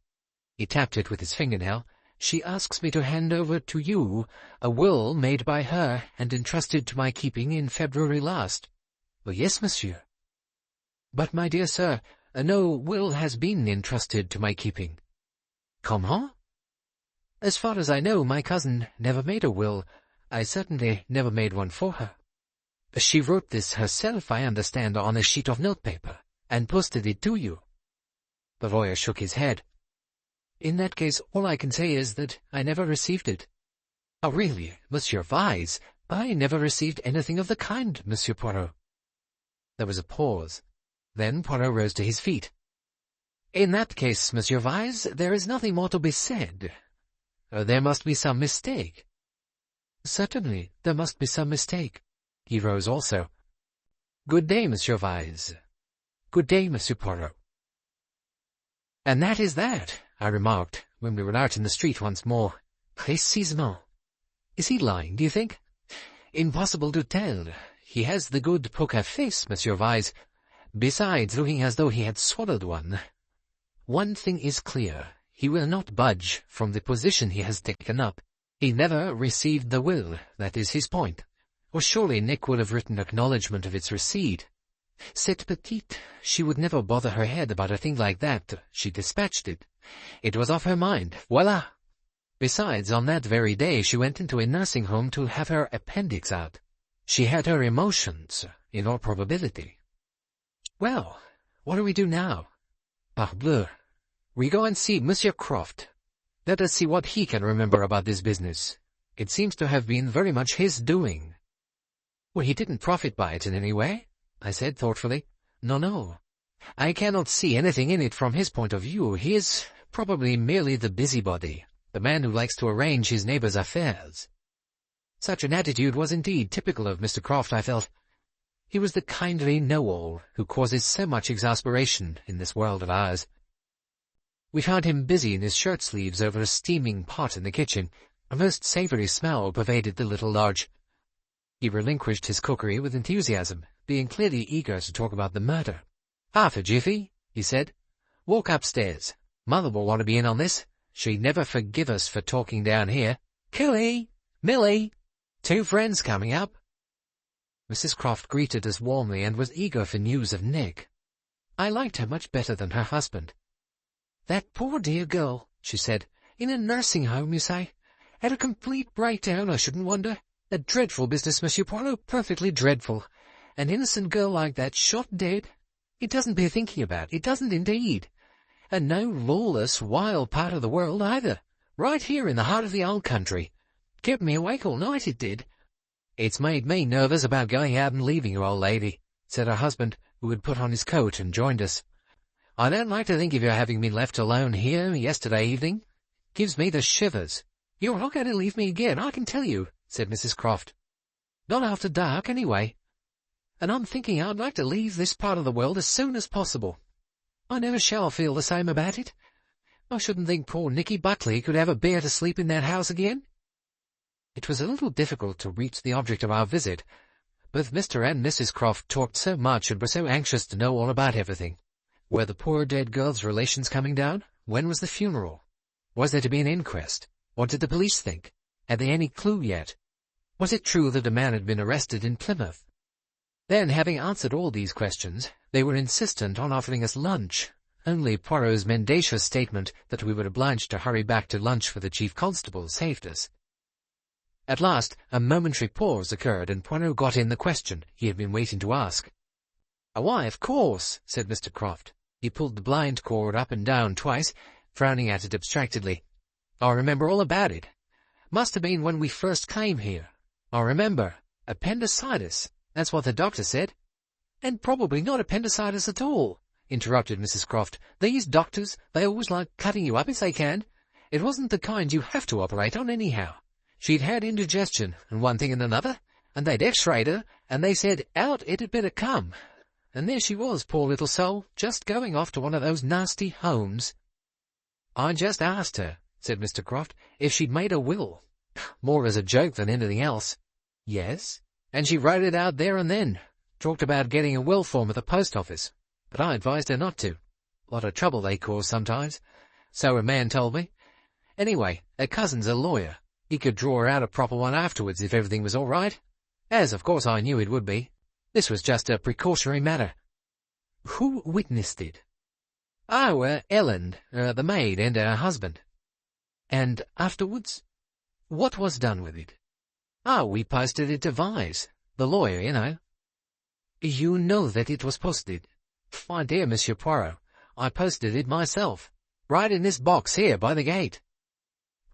he tapped it with his fingernail, she asks me to hand over to you a will made by her and entrusted to my keeping in February last. Oh, yes, monsieur. But, my dear sir, no will has been entrusted to my keeping. Comment? As far as I know, my cousin never made a will. I certainly never made one for her. She wrote this herself, I understand, on a sheet of notepaper, and posted it to you. The lawyer shook his head. In that case, all I can say is that I never received it. Oh, really, Monsieur Vyse, I never received anything of the kind, Monsieur Poirot. There was a pause. Then Poirot rose to his feet. In that case, Monsieur Vyse, there is nothing more to be said. There must be some mistake. Certainly, there must be some mistake. He rose also. Good day, Monsieur Vyse. Good day, Monsieur Poirot. And that is that, I remarked, when we were out in the street once more. Précisément. Is he lying, do you think? Impossible to tell. He has the good poker face, Monsieur Vyse, besides looking as though he had swallowed one. One thing is clear. He will not budge from the position he has taken up. He never received the will, that is his point. Or surely Nick would have written acknowledgment of its receipt. Cette petite, she would never bother her head about a thing like that. She dispatched it. It was off her mind. Voila! Besides, on that very day she went into a nursing home to have her appendix out. She had her emotions, in all probability. Well, what do we do now? Parbleu! We go and see Monsieur Croft. Let us see what he can remember about this business. It seems to have been very much his doing. Well, he didn't profit by it in any way, I said thoughtfully. No. I cannot see anything in it from his point of view. He is probably merely the busybody, the man who likes to arrange his neighbours' affairs. Such an attitude was indeed typical of Mr. Croft, I felt. He was the kindly know-all who causes so much exasperation in this world of ours. We found him busy in his shirt-sleeves over a steaming pot in the kitchen. A most savoury smell pervaded the little lodge. He relinquished his cookery with enthusiasm, being clearly eager to talk about the murder. Half a jiffy, he said. Walk upstairs. Mother will want to be in on this. She'd never forgive us for talking down here. Killy! Millie! 2 friends coming up. Mrs. Croft greeted us warmly and was eager for news of Nick. I liked her much better than her husband. That poor dear girl, she said. In a nursing home, you say? Had a complete breakdown, I shouldn't wonder. A dreadful business, Monsieur Poirot, perfectly dreadful. An innocent girl like that shot dead. It doesn't bear thinking about, it doesn't indeed. And no lawless, wild part of the world either. Right here in the heart of the old country. Kept me awake all night, it did. It's made me nervous about going out and leaving you, old lady, said her husband, who had put on his coat and joined us. I don't like to think of your having been left alone here yesterday evening. Gives me the shivers. You're not going to leave me again, I can tell you, said Mrs. Croft. Not after dark, anyway. And I'm thinking I'd like to leave this part of the world as soon as possible. I never shall feel the same about it. I shouldn't think poor Nicky Buckley could ever bear to sleep in that house again. It was a little difficult to reach the object of our visit. Both Mr. and Mrs. Croft talked so much and were so anxious to know all about everything. Were the poor dead girl's relations coming down? When was the funeral? Was there to be an inquest? What did the police think? Had they any clue yet? Was it true that a man had been arrested in Plymouth? Then, having answered all these questions, they were insistent on offering us lunch. Only Poirot's mendacious statement that we were obliged to hurry back to lunch for the chief constable saved us. At last, a momentary pause occurred, and Poirot got in the question he had been waiting to ask. Why, of course, said Mr. Croft. He pulled the blind cord up and down twice, frowning at it abstractedly. I remember all about it. Must have been when we first came here. I remember. Appendicitis. That's what the doctor said. And probably not appendicitis at all, interrupted Mrs. Croft. These doctors, they always like cutting you up if they can. It wasn't the kind you have to operate on anyhow. She'd had indigestion, and one thing and another, and they'd x-rayed her, and they said out it had better come. And there she was, poor little soul, just going off to one of those nasty homes. I just asked her, said Mr. Croft, if she'd made a will. More as a joke than anything else. Yes, and she wrote it out there and then. Talked about getting a will form at the post office, but I advised her not to. A lot of trouble they cause sometimes, so a man told me. Anyway, her cousin's a lawyer. He could draw her out a proper one afterwards if everything was all right. As, of course, I knew it would be. This was just a precautionary matter. Who witnessed it? Oh, Ellen, the maid, and her husband. And afterwards? What was done with it? Oh, we posted it to Vyse, the lawyer, you know. You know that it was posted? My dear Monsieur Poirot, I posted it myself, right in this box here by the gate.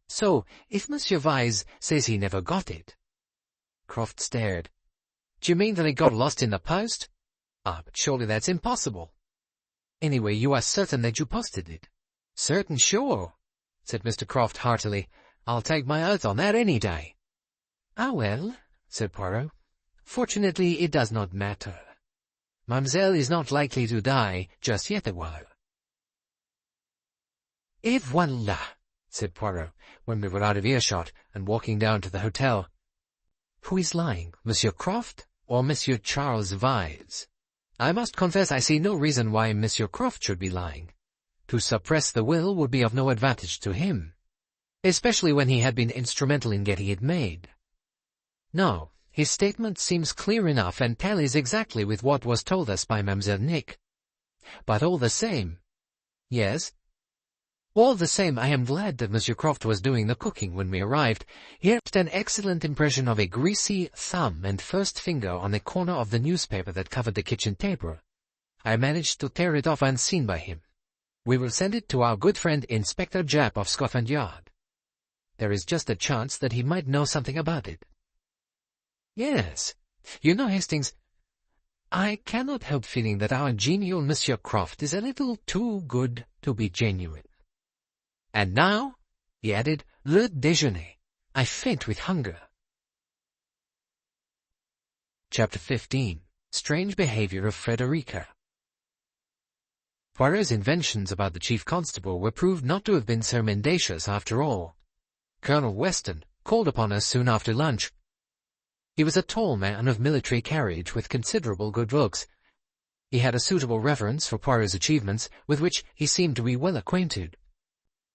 So, if Monsieur Vyse says he never got it— Croft stared. Do you mean that it got lost in the post? Ah, but surely that's impossible. Anyway, you are certain that you posted it? Certain, sure, said Mr. Croft heartily. I'll take my oath on that any day. Ah, well, said Poirot. Fortunately, it does not matter. Mademoiselle is not likely to die just yet awhile. Et voilà, said Poirot, when we were out of earshot and walking down to the hotel. Who is lying, Monsieur Croft or Monsieur Charles Vyse? I must confess I see no reason why Monsieur Croft should be lying. To suppress the will would be of no advantage to him, especially when he had been instrumental in getting it made. No, his statement seems clear enough and tallies exactly with what was told us by Mademoiselle Nick. But all the same— Yes? All the same, I am glad that Monsieur Croft was doing the cooking when we arrived. He left an excellent impression of a greasy thumb and first finger on the corner of the newspaper that covered the kitchen table. I managed to tear it off unseen by him. We will send it to our good friend Inspector Japp of Scotland Yard. There is just a chance that he might know something about it. Yes, you know, Hastings, I cannot help feeling that our genial Monsieur Croft is a little too good to be genuine. And now, he added, le déjeuner. I faint with hunger. Chapter 15. Strange Behavior of Frederica. Poirot's inventions about the chief constable were proved not to have been so mendacious after all. Colonel Weston called upon us soon after lunch. He was a tall man of military carriage with considerable good looks. He had a suitable reverence for Poirot's achievements, with which he seemed to be well acquainted.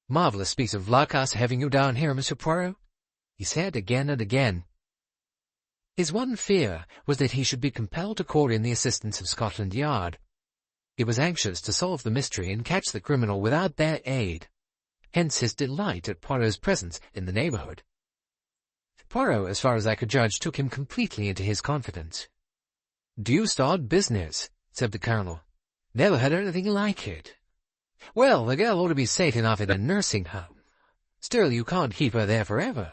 Marvellous piece of luck us having you down here, Monsieur Poirot, he said again and again. His one fear was that he should be compelled to call in the assistance of Scotland Yard. He was anxious to solve the mystery and catch the criminal without their aid. Hence his delight at Poirot's presence in the neighbourhood. Poirot, as far as I could judge, took him completely into his confidence. Deuced odd business, said the Colonel. Never had anything like it. Well, the girl ought to be safe enough in a nursing home. Still, you can't keep her there forever.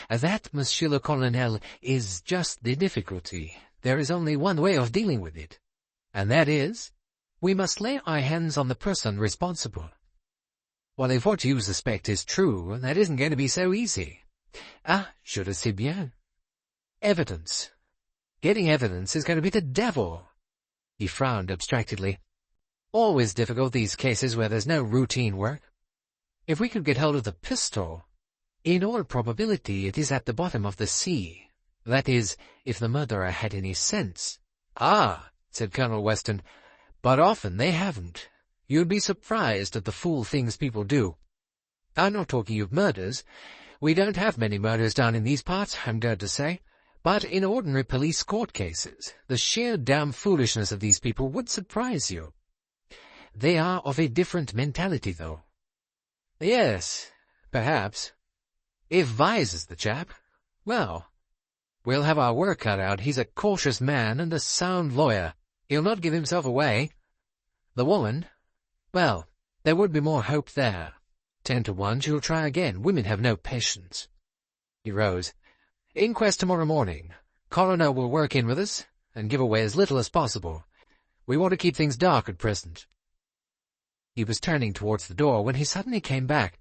That, Monsieur le Colonel, is just the difficulty. There is only one way of dealing with it, and that is, we must lay our hands on the person responsible. Well, if what you suspect is true, that isn't going to be so easy. Ah, je le sais bien. Evidence. Getting evidence is going to be the devil. He frowned abstractedly. Always difficult, these cases where there's no routine work. If we could get hold of the pistol, in all probability it is at the bottom of the sea. That is, if the murderer had any sense. Ah, said Colonel Weston, but often they haven't. You'd be surprised at the fool things people do. I'm not talking of murders. We don't have many murders down in these parts, I'm glad to say. But in ordinary police court cases, the sheer damn foolishness of these people would surprise you. They are of a different mentality, though. Yes, perhaps. If Vyse is the chap, well, we'll have our work cut out. He's a cautious man and a sound lawyer. He'll not give himself away. The woman, well, there would be more hope there. 10 to 1, she'll try again. Women have no patience. He rose. Inquest tomorrow morning. Coroner will work in with us, and give away as little as possible. We want to keep things dark at present. He was turning towards the door when he suddenly came back.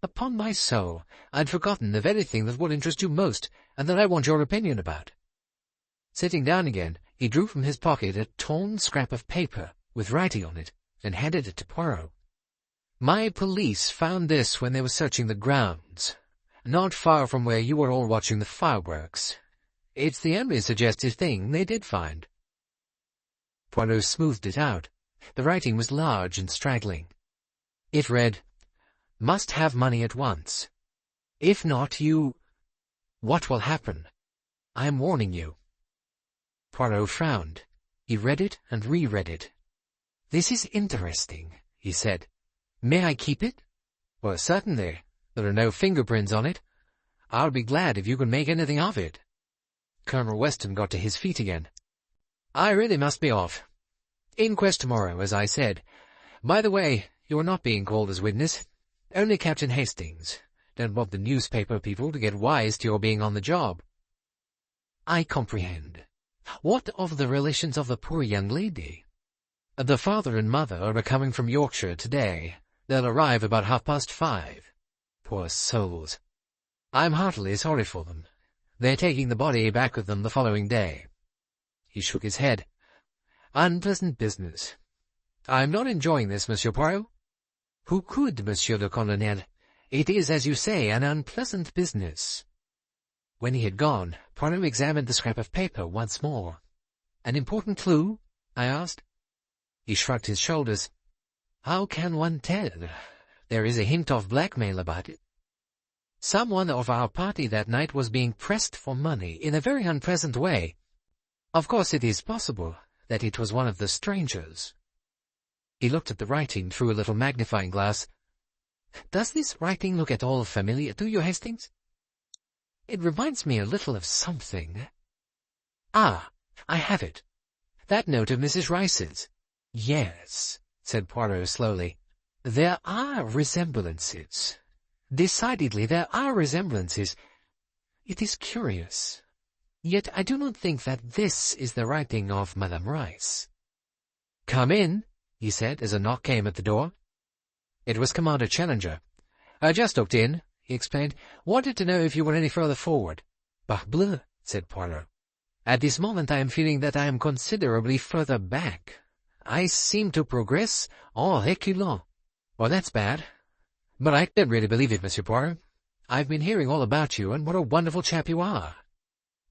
Upon my soul, I'd forgotten the very thing that would interest you most, and that I want your opinion about. Sitting down again, he drew from his pocket a torn scrap of paper with writing on it, and handed it to Poirot. My police found this when they were searching the grounds, not far from where you were all watching the fireworks. It's the only suggestive thing they did find. Poirot smoothed it out. The writing was large and straggling. It read, "Must have money at once. If not, you... What will happen? I am warning you." Poirot frowned. He read it and reread it. "This is interesting," he said. "May I keep it?" "Well, certainly. There are no fingerprints on it. I'll be glad if you can make anything of it." Colonel Weston got to his feet again. "I really must be off. Inquest tomorrow, as I said. By the way, you are not being called as witness. Only Captain Hastings. Don't want the newspaper people to get wise to your being on the job." "I comprehend. What of the relations of the poor young lady?" "The father and mother are coming from Yorkshire today. They'll arrive about 5:30. Poor souls. I'm heartily sorry for them. They're taking the body back with them the following day." He shook his head. "Unpleasant business. I'm not enjoying this, Monsieur Poirot." "Who could, Monsieur le Colonel? It is, as you say, an unpleasant business." When he had gone, Poirot examined the scrap of paper once more. "An important clue?" I asked. He shrugged his shoulders. "How can one tell? There is a hint of blackmail about it. Someone of our party that night was being pressed for money in a very unpleasant way. Of course it is possible that it was one of the strangers." He looked at the writing through a little magnifying glass. "Does this writing look at all familiar to you, Hastings?" "It reminds me a little of something." "Ah, I have it. That note of Mrs. Rice's." "Yes," said Poirot slowly. "There are resemblances. Decidedly there are resemblances. It is curious. Yet I do not think that this is the writing of Madame Rice." "Come in," he said as a knock came at the door. It was Commander Challenger. "I just looked in," he explained. "Wanted to know if you were any further forward." "Parbleu," said Poirot. "At this moment I am feeling that I am considerably further back. I seem to progress en reculant." "Well, that's bad. But I don't really believe it, Monsieur Poirot. I've been hearing all about you, and what a wonderful chap you are.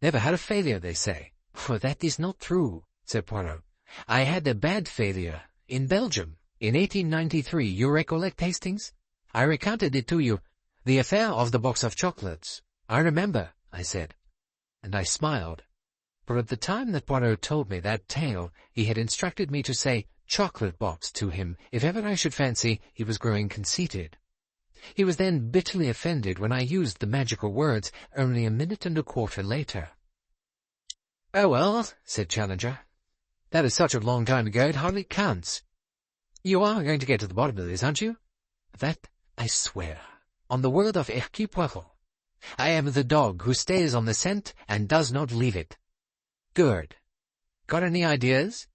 Never had a failure, they say." "Well, that is not true," said Poirot. "I had a bad failure in Belgium in 1893. You recollect, Hastings? I recounted it to you. The affair of the box of chocolates." "I remember," I said. And I smiled. For at the time that Poirot told me that tale, he had instructed me to say chocolate box to him if ever I should fancy he was growing conceited. He was then bitterly offended when I used the magical words only a minute and a quarter later. "Oh, well," said Challenger. "That is such a long time ago it hardly counts. You are going to get to the bottom of this, aren't you?" "That I swear, on the word of Hercule Poirot. I am the dog who stays on the scent and does not leave it." "Good. Got any ideas?"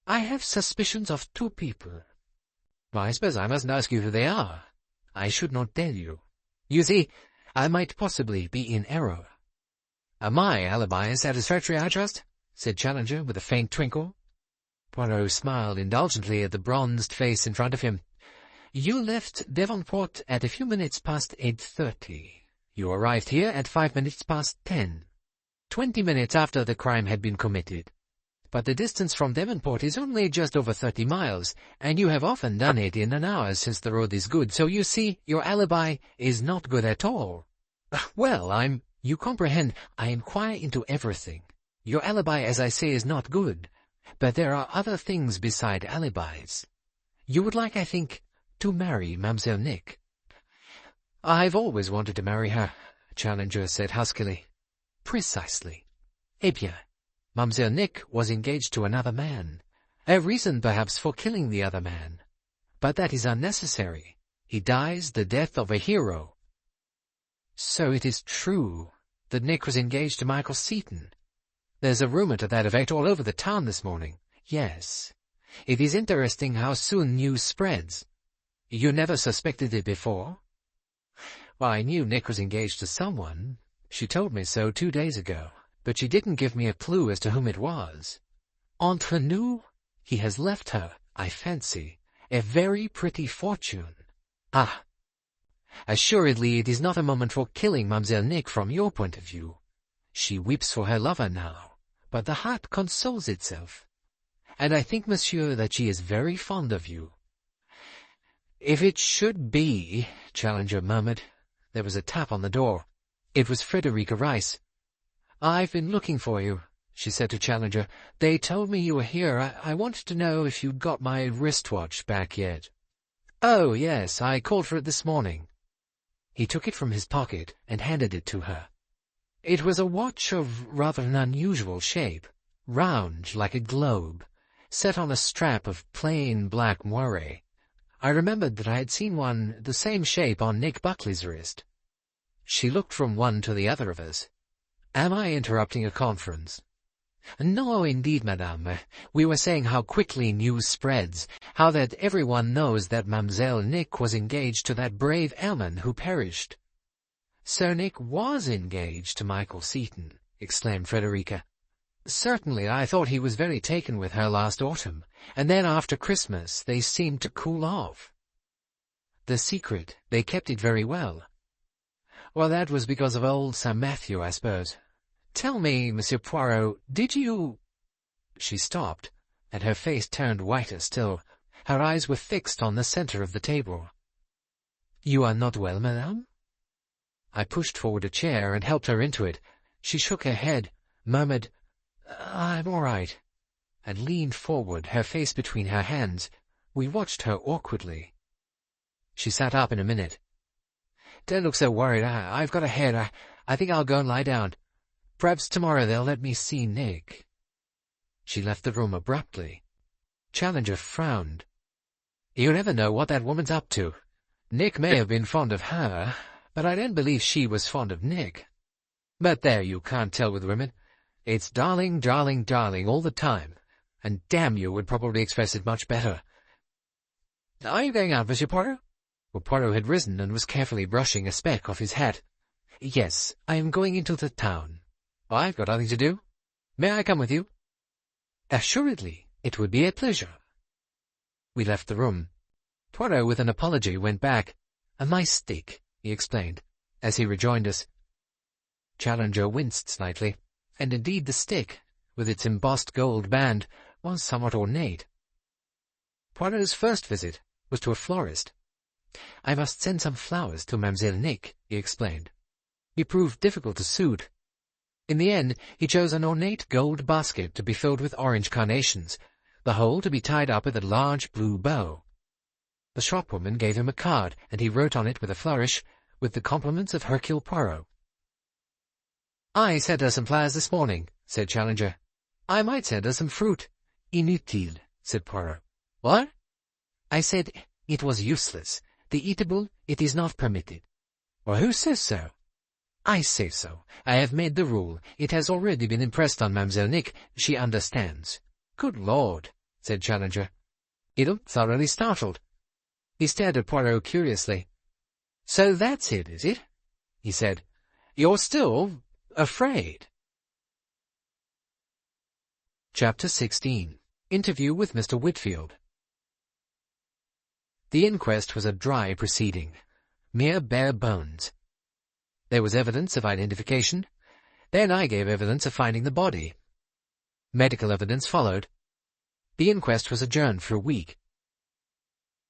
"I have suspicions of two people." "Well, I suppose I mustn't ask you who they are." "I should not tell you. You see, I might possibly be in error." "My alibi is satisfactory, I trust?" said Challenger with a faint twinkle. Poirot smiled indulgently at the bronzed face in front of him. "You left Devonport at a few minutes past 8:30. You arrived here at 5 minutes past 10. 20 minutes after the crime had been committed. But the distance from Devonport is only just over 30 miles, and you have often done it in an hour since the road is good, so you see, your alibi is not good at all." "Well, you comprehend, I inquire into everything. Your alibi, as I say, is not good, but there are other things beside alibis. You would like, I think, to marry Mademoiselle Nick." "I've always wanted to marry her," Challenger said huskily. "Precisely. Eh bien, Mademoiselle Nick was engaged to another man. A reason, perhaps, for killing the other man. But that is unnecessary. He dies the death of a hero." "So it is true that Nick was engaged to Michael Seaton. There's a rumor to that effect all over the town this morning." "Yes. It is interesting how soon news spreads." "You never suspected it before?" "Well, I knew Nick was engaged to someone. She told me so 2 days ago. But she didn't give me a clue as to whom it was. Entre nous, he has left her, I fancy, a very pretty fortune." "Ah! Assuredly it is not a moment for killing Mademoiselle Nick from your point of view. She weeps for her lover now, but the heart consoles itself. And I think, monsieur, that she is very fond of you." "If it should be," Challenger murmured. There was a tap on the door. It was Frederica Rice. "I've been looking for you," she said to Challenger. "They told me you were here. I wanted to know if you'd got my wristwatch back yet." "Oh, yes, I called for it this morning." He took it from his pocket and handed it to her. It was a watch of rather an unusual shape, round like a globe, set on a strap of plain black moire. I remembered that I had seen one the same shape on Nick Buckley's wrist. She looked from one to the other of us. "Am I interrupting a conference?" "No, indeed, madame. We were saying how quickly news spreads, how that everyone knows that Mademoiselle Nick was engaged to that brave airman who perished." "Sir Nick was engaged to Michael Seaton," exclaimed Frederica. "Certainly, I thought he was very taken with her last autumn, and then after Christmas they seemed to cool off." "The secret, they kept it very well." "Well, that was because of old Sir Matthew, I suppose. Tell me, Monsieur Poirot, did you—" She stopped, and her face turned whiter still. Her eyes were fixed on the center of the table. "You are not well, madame?" I pushed forward a chair and helped her into it. She shook her head, murmured, "I'm all right," and leaned forward, her face between her hands. We watched her awkwardly. She sat up in a minute. "Don't look so worried. I've got a head. I think I'll go and lie down. Perhaps tomorrow they'll let me see Nick." She left the room abruptly. Challenger frowned. "You never know what that woman's up to. Nick may have been fond of her, but I don't believe she was fond of Nick. But there, you can't tell with women. It's darling, darling, darling all the time, and damn you would probably express it much better. Are you going out, Monsieur Poirot?" Well, Poirot had risen and was carefully brushing a speck off his hat. "Yes, I am going into the town." "I've got nothing to do. May I come with you?" "Assuredly, it would be a pleasure." We left the room. Poirot, with an apology, went back. "My stick," he explained, as he rejoined us. Challenger winced slightly, and indeed the stick, with its embossed gold band, was somewhat ornate. Poirot's first visit was to a florist. "I must send some flowers to Mademoiselle Nick," he explained. He proved difficult to suit. In the end, he chose an ornate gold basket to be filled with orange carnations, the whole to be tied up with a large blue bow. The shopwoman gave him a card, and he wrote on it with a flourish, "With the compliments of Hercule Poirot." "I sent her some flowers this morning," said Challenger. "I might send her some fruit." "Inutile," said Poirot. "What?" "I said it was useless. The eatable, it is not permitted." "Well, who says so?" "I say so. I have made the rule. It has already been impressed on Mademoiselle Nick. She understands." "Good Lord," said Challenger. He looked thoroughly startled. He stared at Poirot curiously. "So that's it, is it?" he said. "You're still afraid?" Chapter 16. Interview with Mr. Whitfield. The inquest was a dry proceeding, mere bare bones. There was evidence of identification. Then I gave evidence of finding the body. Medical evidence followed. The inquest was adjourned for a week.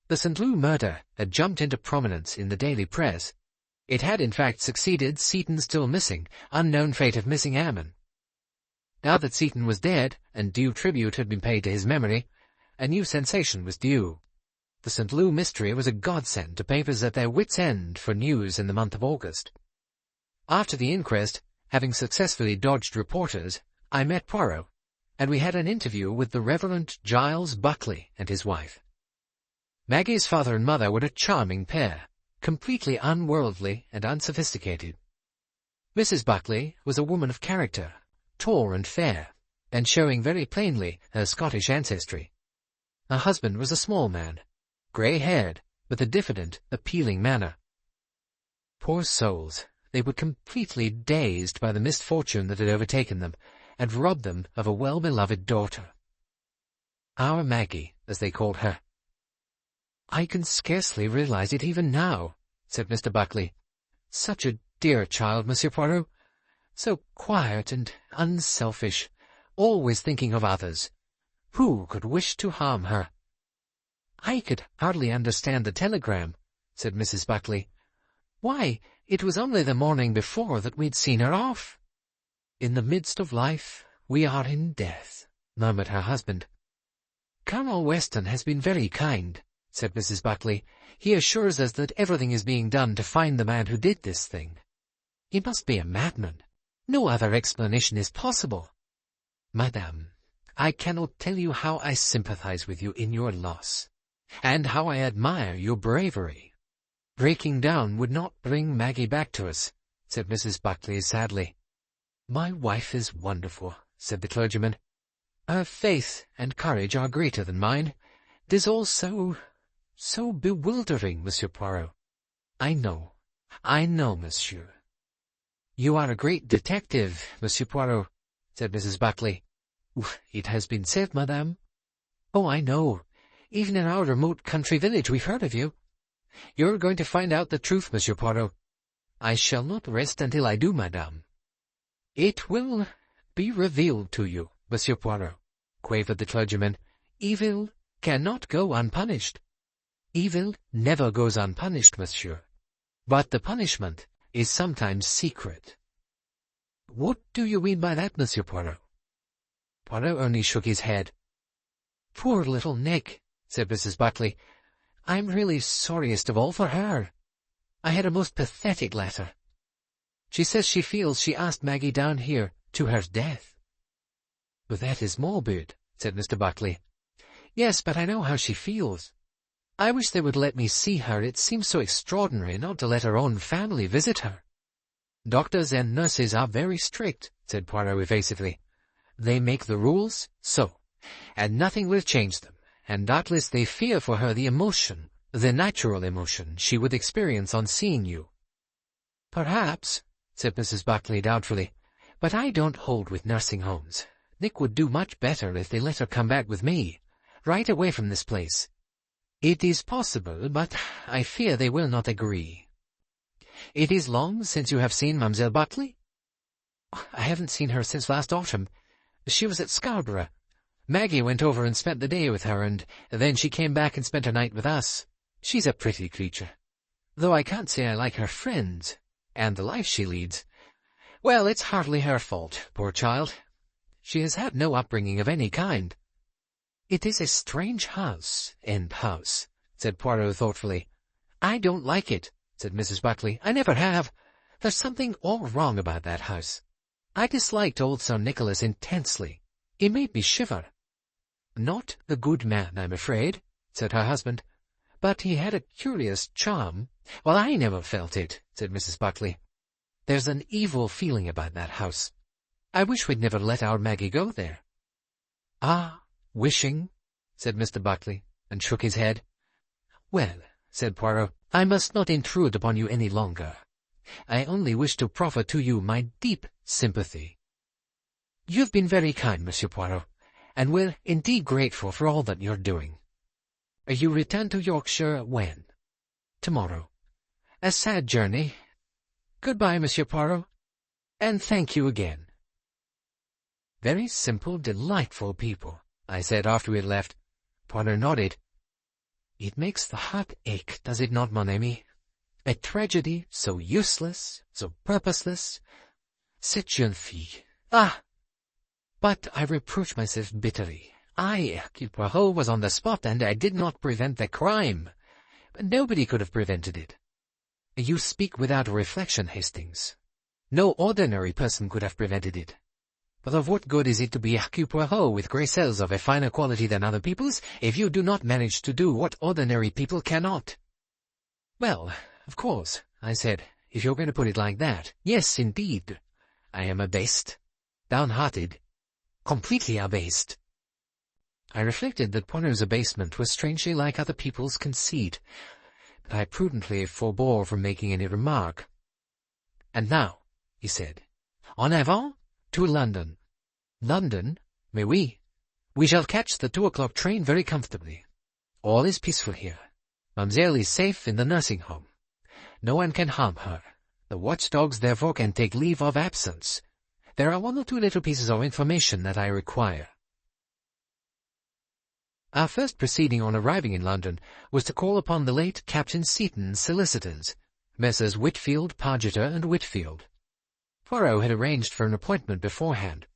The St. Loup murder had jumped into prominence in the daily press. It had in fact succeeded, Seaton still missing, unknown fate of missing airman. Now that Seaton was dead, and due tribute had been paid to his memory, a new sensation was due. The St. Loup mystery was a godsend to papers at their wits' end for news in the month of August. After the inquest, having successfully dodged reporters, I met Poirot, and we had an interview with the Reverend Giles Buckley and his wife. Maggie's father and mother were a charming pair, completely unworldly and unsophisticated. Mrs. Buckley was a woman of character, tall and fair, and showing very plainly her Scottish ancestry. Her husband was a small man, grey-haired, with a diffident, appealing manner. Poor souls, they were completely dazed by the misfortune that had overtaken them, and robbed them of a well-beloved daughter. Our Maggie, as they called her. "I can scarcely realize it even now," said Mr. Buckley. "Such a dear child, Monsieur Poirot. So quiet and unselfish, always thinking of others. Who could wish to harm her?" "I could hardly understand the telegram," said Mrs. Buckley. "Why, it was only the morning before that we'd seen her off." "In the midst of life, we are in death," murmured her husband. "Colonel Weston has been very kind," said Mrs. Buckley. "He assures us that everything is being done to find the man who did this thing. He must be a madman. No other explanation is possible. Madame, I cannot tell you how I sympathize with you in your loss, and how I admire your bravery. Breaking down would not bring Maggie back to us," said Mrs. Buckley sadly. "My wife is wonderful," said the clergyman. "Her faith and courage are greater than mine. 'Tis all so bewildering, Monsieur Poirot." I know, monsieur." "You are a great detective, Monsieur Poirot," said Mrs. Buckley. "It has been said, madame." "Oh, I know. Even in our remote country village we've heard of you. You're going to find out the truth, Monsieur Poirot." "I shall not rest until I do, madame." "It will be revealed to you, Monsieur Poirot," quavered the clergyman. "Evil cannot go unpunished." "Evil never goes unpunished, monsieur. But the punishment is sometimes secret." "What do you mean by that, Monsieur Poirot?" Poirot only shook his head. "Poor little Nick," said Mrs. Buckley. "I'm really sorriest of all for her. I had a most pathetic letter. She says she feels she asked Maggie down here to her death." "But that is morbid," said Mr. Buckley. "Yes, but I know how she feels. I wish they would let me see her. It seems so extraordinary not to let her own family visit her." "Doctors and nurses are very strict," said Poirot evasively. "They make the rules, and nothing will change them, and doubtless they fear for her the natural emotion she would experience on seeing you." "Perhaps," said Mrs. Buckley doubtfully, "but I don't hold with nursing homes. Nick would do much better if they let her come back with me, right away from this place." "It is possible, but I fear they will not agree." "It is long since you have seen Mademoiselle Buckley?" "I haven't seen her since last autumn. She was at Scarborough. Maggie went over and spent the day with her, and then she came back and spent a night with us. She's a pretty creature, though I can't say I like her friends, and the life she leads. Well, it's hardly her fault, poor child. She has had no upbringing of any kind." "It is a strange house, said Poirot thoughtfully. "I don't like it," said Mrs. Buckley. "I never have. There's something all wrong about that house. I disliked old Sir Nicholas intensely. He made me shiver." "Not a good man, I'm afraid," said her husband. "But he had a curious charm." "Well, I never felt it," said Mrs. Buckley. "There's an evil feeling about that house. I wish we'd never let our Maggie go there." "Ah, wishing," said Mr. Buckley, and shook his head. "Well," said Poirot, "I must not intrude upon you any longer. I only wish to proffer to you my deep sympathy. You've been very kind, Monsieur Poirot, and we're indeed grateful for all that you're doing. You return to Yorkshire when?" "Tomorrow." "A sad journey. Goodbye, Monsieur Poirot, and thank you again." "Very simple, delightful people," I said after we had left. Poirot nodded. "It makes the heart ache, does it not, mon ami? A tragedy so useless, so purposeless. Cette jeune fille. Ah! But I reproach myself bitterly. I, Hercule Poirot, was on the spot, and I did not prevent the crime. But nobody could have prevented it." "You speak without reflection, Hastings. No ordinary person could have prevented it. But of what good is it to be Hercule Poirot with grey cells of a finer quality than other people's, if you do not manage to do what ordinary people cannot?" "Well, of course," I said, "if you're going to put it like that, yes, indeed. I am abased, downhearted, completely abased." I reflected that Poirot's abasement was strangely like other people's conceit, but I prudently forbore from making any remark. "And now," he said, "en avant to London." "London? Mais oui. We shall catch the 2 o'clock train very comfortably. All is peaceful here. Mademoiselle is safe in the nursing home. No one can harm her. The watchdogs therefore can take leave of absence. There are one or two little pieces of information that I require. Our first proceeding on arriving in London was to call upon the late Captain Seaton's solicitors, Messrs. Whitfield, Pargeter, and Whitfield. Poirot had arranged for an appointment beforehand,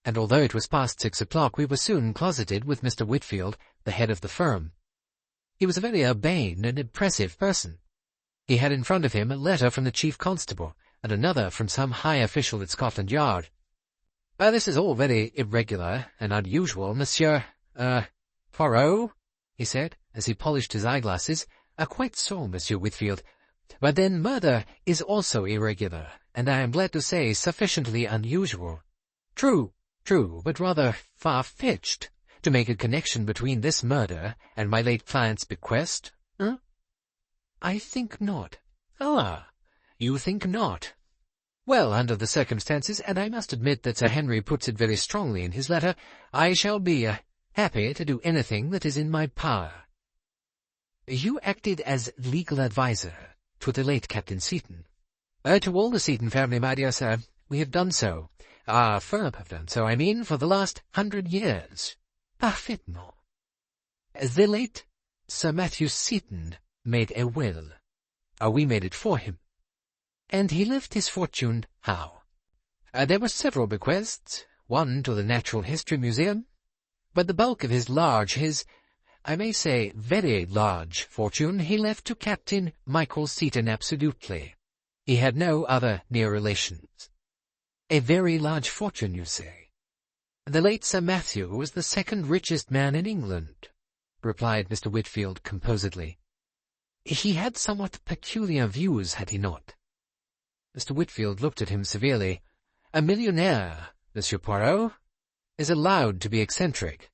and although it was past 6 o'clock, we were soon closeted with Mr. Whitfield, the head of the firm. He was a very urbane and impressive person. He had in front of him a letter from the chief constable, and another from some high official at Scotland Yard. This is all very irregular and unusual, Monsieur, Poirot, he said, as he polished his eyeglasses. Quite so, Monsieur Whitfield. But then murder is also irregular, and I am glad to say sufficiently unusual. True, but rather far-fetched, to make a connection between this murder and my late client's bequest, huh? I think not. Ah, you think not? Well, under the circumstances, and I must admit that Sir Henry puts it very strongly in his letter, I shall be happy to do anything that is in my power. You acted as legal adviser to the late Captain Seaton. To all the Seaton family, my dear sir, we have done so. Our firm have done so, I mean, for the last 100 years. Parfaitement. The late Sir Matthew Seaton made a will. We made it for him. And he left his fortune how? There were several bequests, one to the Natural History Museum, but the bulk of his I may say very large fortune he left to Captain Michael Seaton absolutely. He had no other near relations. A very large fortune, you say? The late Sir Matthew was the second richest man in England, replied Mr. Whitfield composedly. He had somewhat peculiar views, had he not? Mr. Whitfield looked at him severely. A millionaire, Monsieur Poirot, is allowed to be eccentric.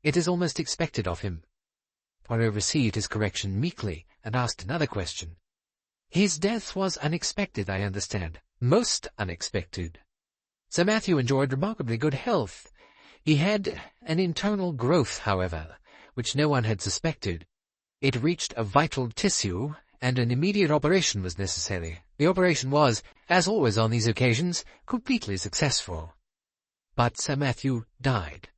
It is almost expected of him. Poirot received his correction meekly and asked another question. His death was unexpected, I understand. Most unexpected. Sir Matthew enjoyed remarkably good health. He had an internal growth, however, which no one had suspected. It reached a vital tissue, and an immediate operation was necessary. The operation was, as always on these occasions, completely successful. But Sir Matthew died.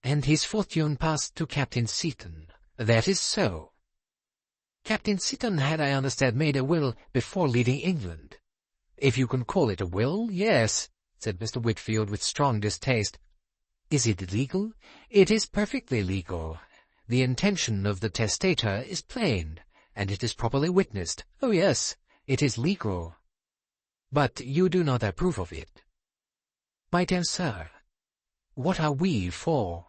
And his fortune passed to Captain Seaton. That is so. Captain Seaton had, I understand, made a will before leaving England. If you can call it a will, yes, said Mr. Whitfield with strong distaste. Is it legal? It is perfectly legal. The intention of the testator is plain, and it is properly witnessed. Oh, yes, it is legal. But you do not approve of it. My dear sir, what are we for?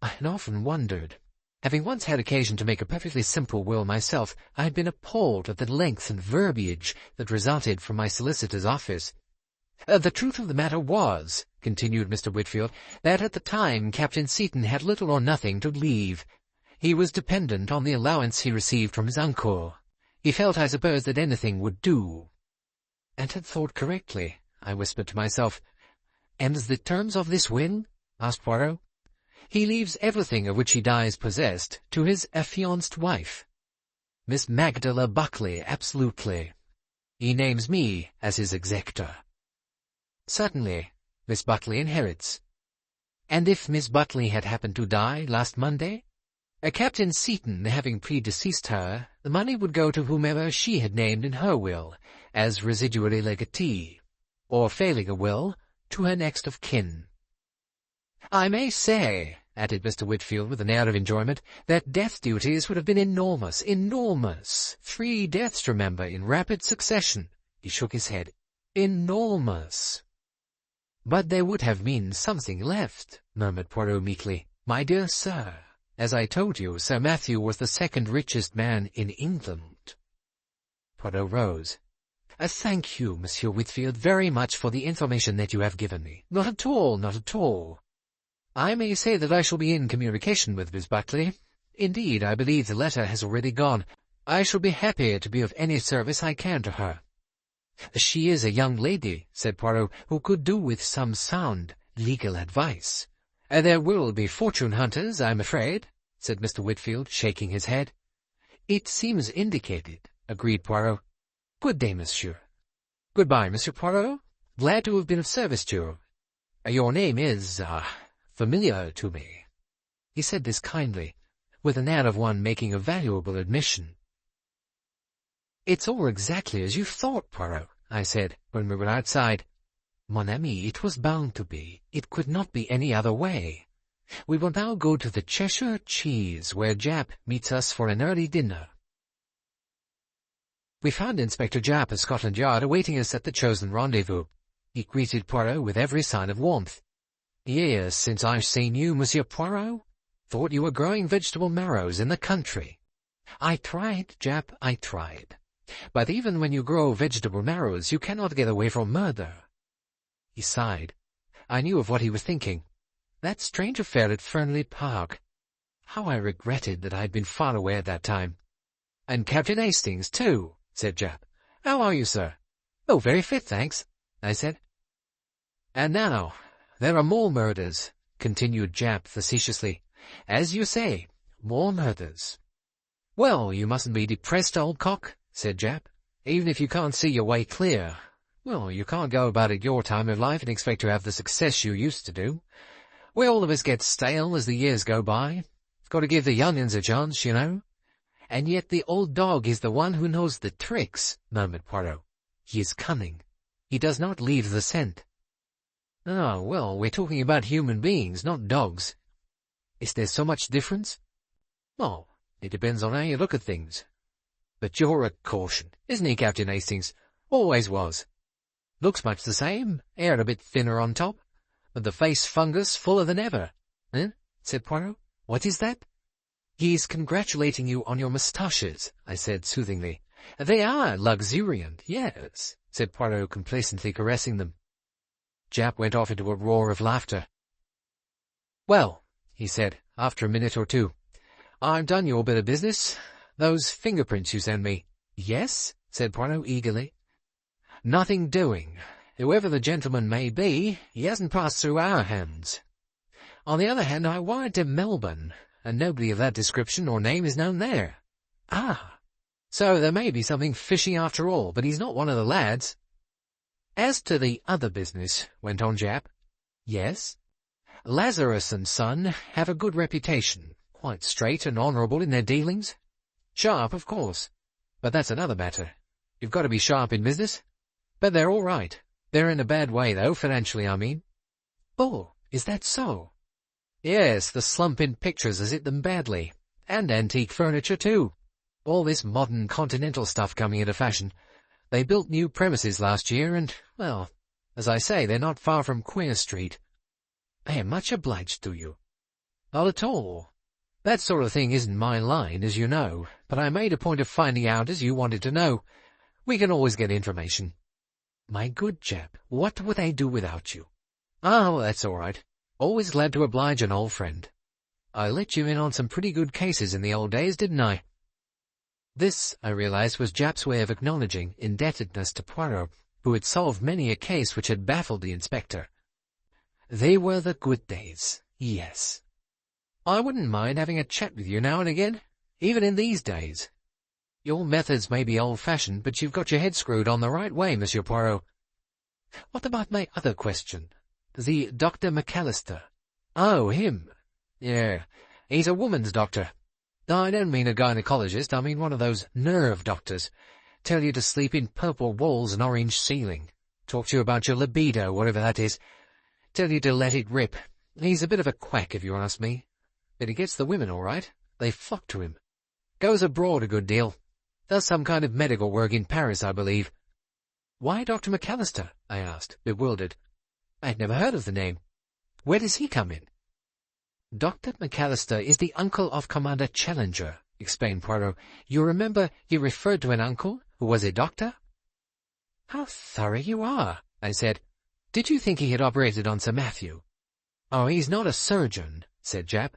I had often wondered. Having once had occasion to make a perfectly simple will myself, I had been appalled at the length and verbiage that resulted from my solicitor's office. The truth of the matter was, continued Mr. Whitfield, that at the time Captain Seaton had little or nothing to leave. He was dependent on the allowance he received from his uncle. He felt, I suppose, that anything would do. And had thought correctly, I whispered to myself. And the terms of this will? Asked Poirot. He leaves everything of which he dies possessed to his affianced wife, Miss Magdala Buckley, absolutely. He names me as his executor. Certainly, Miss Buckley inherits. And if Miss Buckley had happened to die last Monday, Captain Seaton having predeceased her, the money would go to whomever she had named in her will as residuary legatee, or failing a will, to her next of kin. I may say, added Mr. Whitfield with an air of enjoyment, that death duties would have been enormous, enormous. 3 deaths, remember, in rapid succession. He shook his head. Enormous. But there would have been something left, murmured Poirot meekly. My dear sir, as I told you, Sir Matthew was the second richest man in England. Poirot rose. Thank you, Monsieur Whitfield, very much for the information that you have given me. Not at all, not at all. I may say that I shall be in communication with Miss Buckley. Indeed, I believe the letter has already gone. I shall be happy to be of any service I can to her. She is a young lady, said Poirot, who could do with some sound legal advice. There will be fortune hunters, I'm afraid, said Mr. Whitfield, shaking his head. It seems indicated, agreed Poirot. Good day, monsieur. Goodbye, Monsieur Poirot. Glad to have been of service to you. Your name is, familiar to me." He said this kindly, with an air of one making a valuable admission. "It's all exactly as you thought, Poirot," I said, when we were outside. "Mon ami, it was bound to be. It could not be any other way. We will now go to the Cheshire Cheese, where Japp meets us for an early dinner." We found Inspector Japp at Scotland Yard awaiting us at the chosen rendezvous. He greeted Poirot with every sign of warmth. "Yes, since I've seen you, Monsieur Poirot. Thought you were growing vegetable marrows in the country." "I tried, Japp, I tried. But even when you grow vegetable marrows, you cannot get away from murder." He sighed. I knew of what he was thinking. That strange affair at Fernley Park. How I regretted that I had been far away at that time. "And Captain Hastings, too," said Japp. "How are you, sir?" "Oh, very fit, thanks," I said. "And now, there are more murders," continued Japp facetiously. "As you say, more murders." "Well, you mustn't be depressed, old cock," said Japp. "Even if you can't see your way clear. Well, you can't go about at your time of life and expect to have the success you used to do. We all of us get stale as the years go by. Got to give the young'uns a chance, you know." "And yet the old dog is the one who knows the tricks," murmured Poirot. "He is cunning. He does not leave the scent." "Oh, well, we're talking about human beings, not dogs." "Is there so much difference?" "Oh, it depends on how you look at things. But you're a caution, isn't he, Captain Hastings? Always was. Looks much the same, hair a bit thinner on top, but the face fungus fuller than ever." "Eh?" said Poirot. "What is that?" "He's congratulating you on your moustaches," I said soothingly. "They are luxuriant, yes," said Poirot complacently caressing them. Japp went off into a roar of laughter. "Well," he said, after a minute or two, "I've done your bit of business. Those fingerprints you sent me." "Yes?" said Poirot eagerly. "Nothing doing. Whoever the gentleman may be, he hasn't passed through our hands. On the other hand, I wired to Melbourne, and nobody of that description or name is known there." "Ah! So there may be something fishy after all, but he's not one of the lads." "As to the other business," went on Japp. "Yes?" "Lazarus and Son have a good reputation, quite straight and honourable in their dealings. Sharp, of course, but that's another matter. You've got to be sharp in business. But they're all right. They're in a bad way, though, financially, I mean." "Oh, is that so?" "Yes, the slump in pictures has hit them badly. And antique furniture, too. All this modern continental stuff coming into fashion. They built new premises last year, and, well, as I say, they're not far from Queer Street." "I am much obliged to you." "Not at all. That sort of thing isn't my line, as you know, but I made a point of finding out as you wanted to know. We can always get information." "My good Japp, what would I do without you?" "Ah, well, that's all right. Always glad to oblige an old friend. I let you in on some pretty good cases in the old days, didn't I?" This, I realized, was Japp's way of acknowledging indebtedness to Poirot, who had solved many a case which had baffled the inspector. "They were the good days, yes. I wouldn't mind having a chat with you now and again, even in these days. Your methods may be old-fashioned, but you've got your head screwed on the right way, Monsieur Poirot. What about my other question? The Dr. McAllister." "Oh, him. Yeah, he's a woman's doctor. I don't mean a gynecologist, I mean one of those nerve doctors. Tell you to sleep in purple walls and orange ceiling. Talk to you about your libido, whatever that is. Tell you to let it rip. He's a bit of a quack, if you ask me. But he gets the women all right. They flock to him. Goes abroad a good deal. Does some kind of medical work in Paris, I believe." "Why Dr. McAllister?" I asked, bewildered. I had never heard of the name. Where does he come in? "Dr. McAllister is the uncle of Commander Challenger," explained Poirot. "You remember he referred to an uncle who was a doctor?" "How thorough you are," I said. "Did you think he had operated on Sir Matthew?" "Oh, he's not a surgeon," said Japp.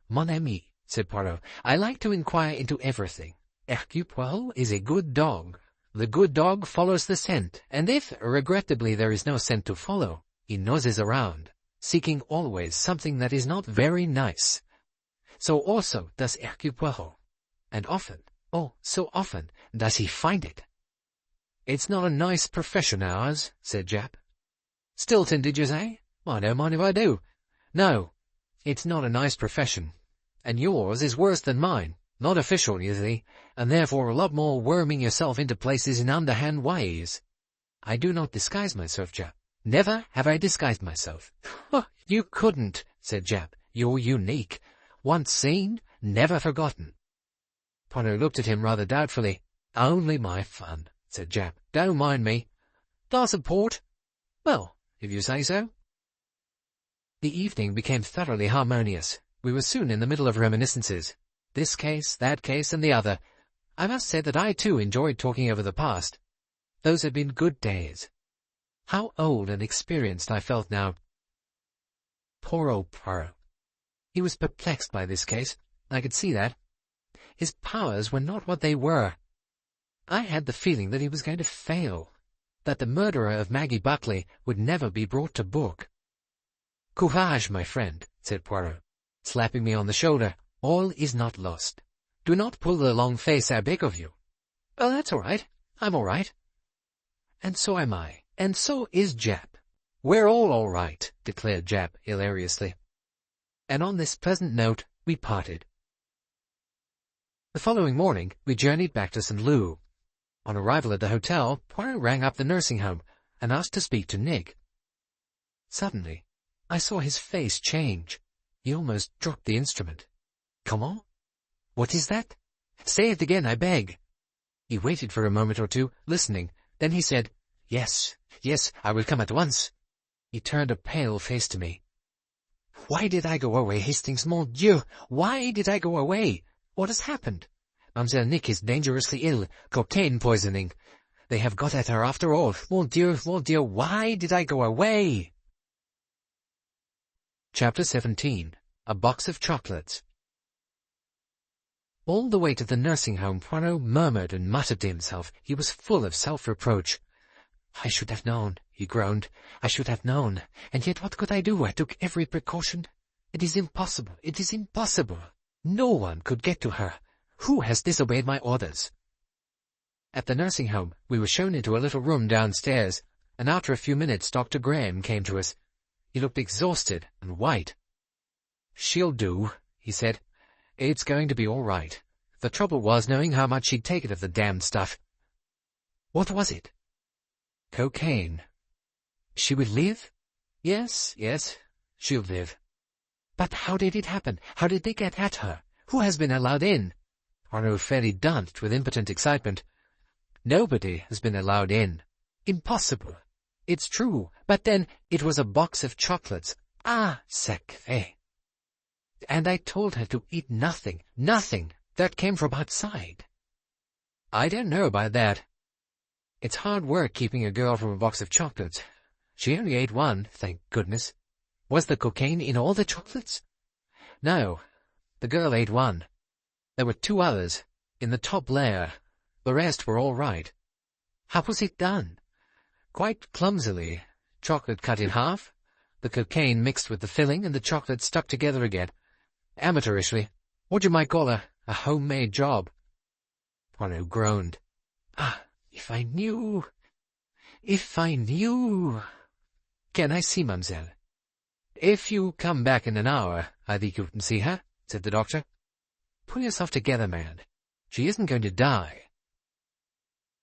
"Mon ami," said Poirot, "I like to inquire into everything. Hercule Poirot is a good dog. The good dog follows the scent, and if, regrettably, there is no scent to follow, he noses around, seeking always something that is not very nice. So also does Hercule Poirot, and often, oh, so often, does he find it." "It's not a nice profession, ours," said Japp. Stilton, did you say? I don't mind if I do. No, it's not a nice profession. And yours is worse than mine. Not official, you see, and therefore a lot more worming yourself into places in underhand ways. I do not disguise myself, Jap. Never have I disguised myself. You couldn't, said Jap. You're unique. Once seen, never forgotten. Poirot looked at him rather doubtfully. Only my fun, said Jap. Don't mind me. Glass of port? Well, if you say so. The evening became thoroughly harmonious. We were soon in the middle of reminiscences. This case, that case, and the other. I must say that I, too, enjoyed talking over the past. Those had been good days. How old and experienced I felt now. Poor old Peril. He was perplexed by this case. I could see that. His powers were not what they were. I had the feeling that he was going to fail, that the murderer of Maggie Buckley would never be brought to book. Courage, my friend, said Poirot, slapping me on the shoulder. All is not lost. Do not pull the long face, I beg of you. Oh, that's all right. I'm all right. And so am I. And so is Jap. We're all right, declared Jap hilariously. And on this pleasant note, we parted. The following morning, we journeyed back to St. Lou. On arrival at the hotel, Poirot rang up the nursing home and asked to speak to Nick. Suddenly, I saw his face change. He almost dropped the instrument. Comment? What is that? Say it again, I beg. He waited for a moment or two, listening. Then he said, Yes, I will come at once. He turned a pale face to me. Why did I go away, Hastings, mon Dieu? Why did I go away? What has happened? Mademoiselle Nick is dangerously ill, cocaine poisoning. They have got at her after all. Mon Dieu, why did I go away? Chapter 17. A Box of Chocolates. All the way to the nursing home, Poirot murmured and muttered to himself. He was full of self-reproach. I should have known, he groaned. I should have known. And yet what could I do? I took every precaution. It is impossible. It is impossible. No one could get to her. Who has disobeyed my orders? At the nursing home, we were shown into a little room downstairs, and after a few minutes Dr. Graham came to us. He looked exhausted and white. She'll do, he said. It's going to be all right. The trouble was knowing how much she'd taken of the damned stuff. What was it? Cocaine. She would live? Yes, she'll live. But how did it happen? How did they get at her? Who has been allowed in? Poirot fairly danced with impotent excitement. Nobody has been allowed in. Impossible. It's true, but then it was a box of chocolates. Ah, sacré. And I told her to eat nothing that came from outside. I don't know about that. It's hard work keeping a girl from a box of chocolates. She only ate one, thank goodness. Was the cocaine in all the chocolates? No, the girl ate one. There were 2 others, in the top layer. The rest were all right. How was it done? Quite clumsily. Chocolate cut in half, the cocaine mixed with the filling, and the chocolate stuck together again. Amateurishly. What you might call a homemade job. Poirot groaned. Ah, if I knew. Can I see Mademoiselle? If you come back in an hour, I think you can see her, said the doctor. Pull yourself together, man. She isn't going to die.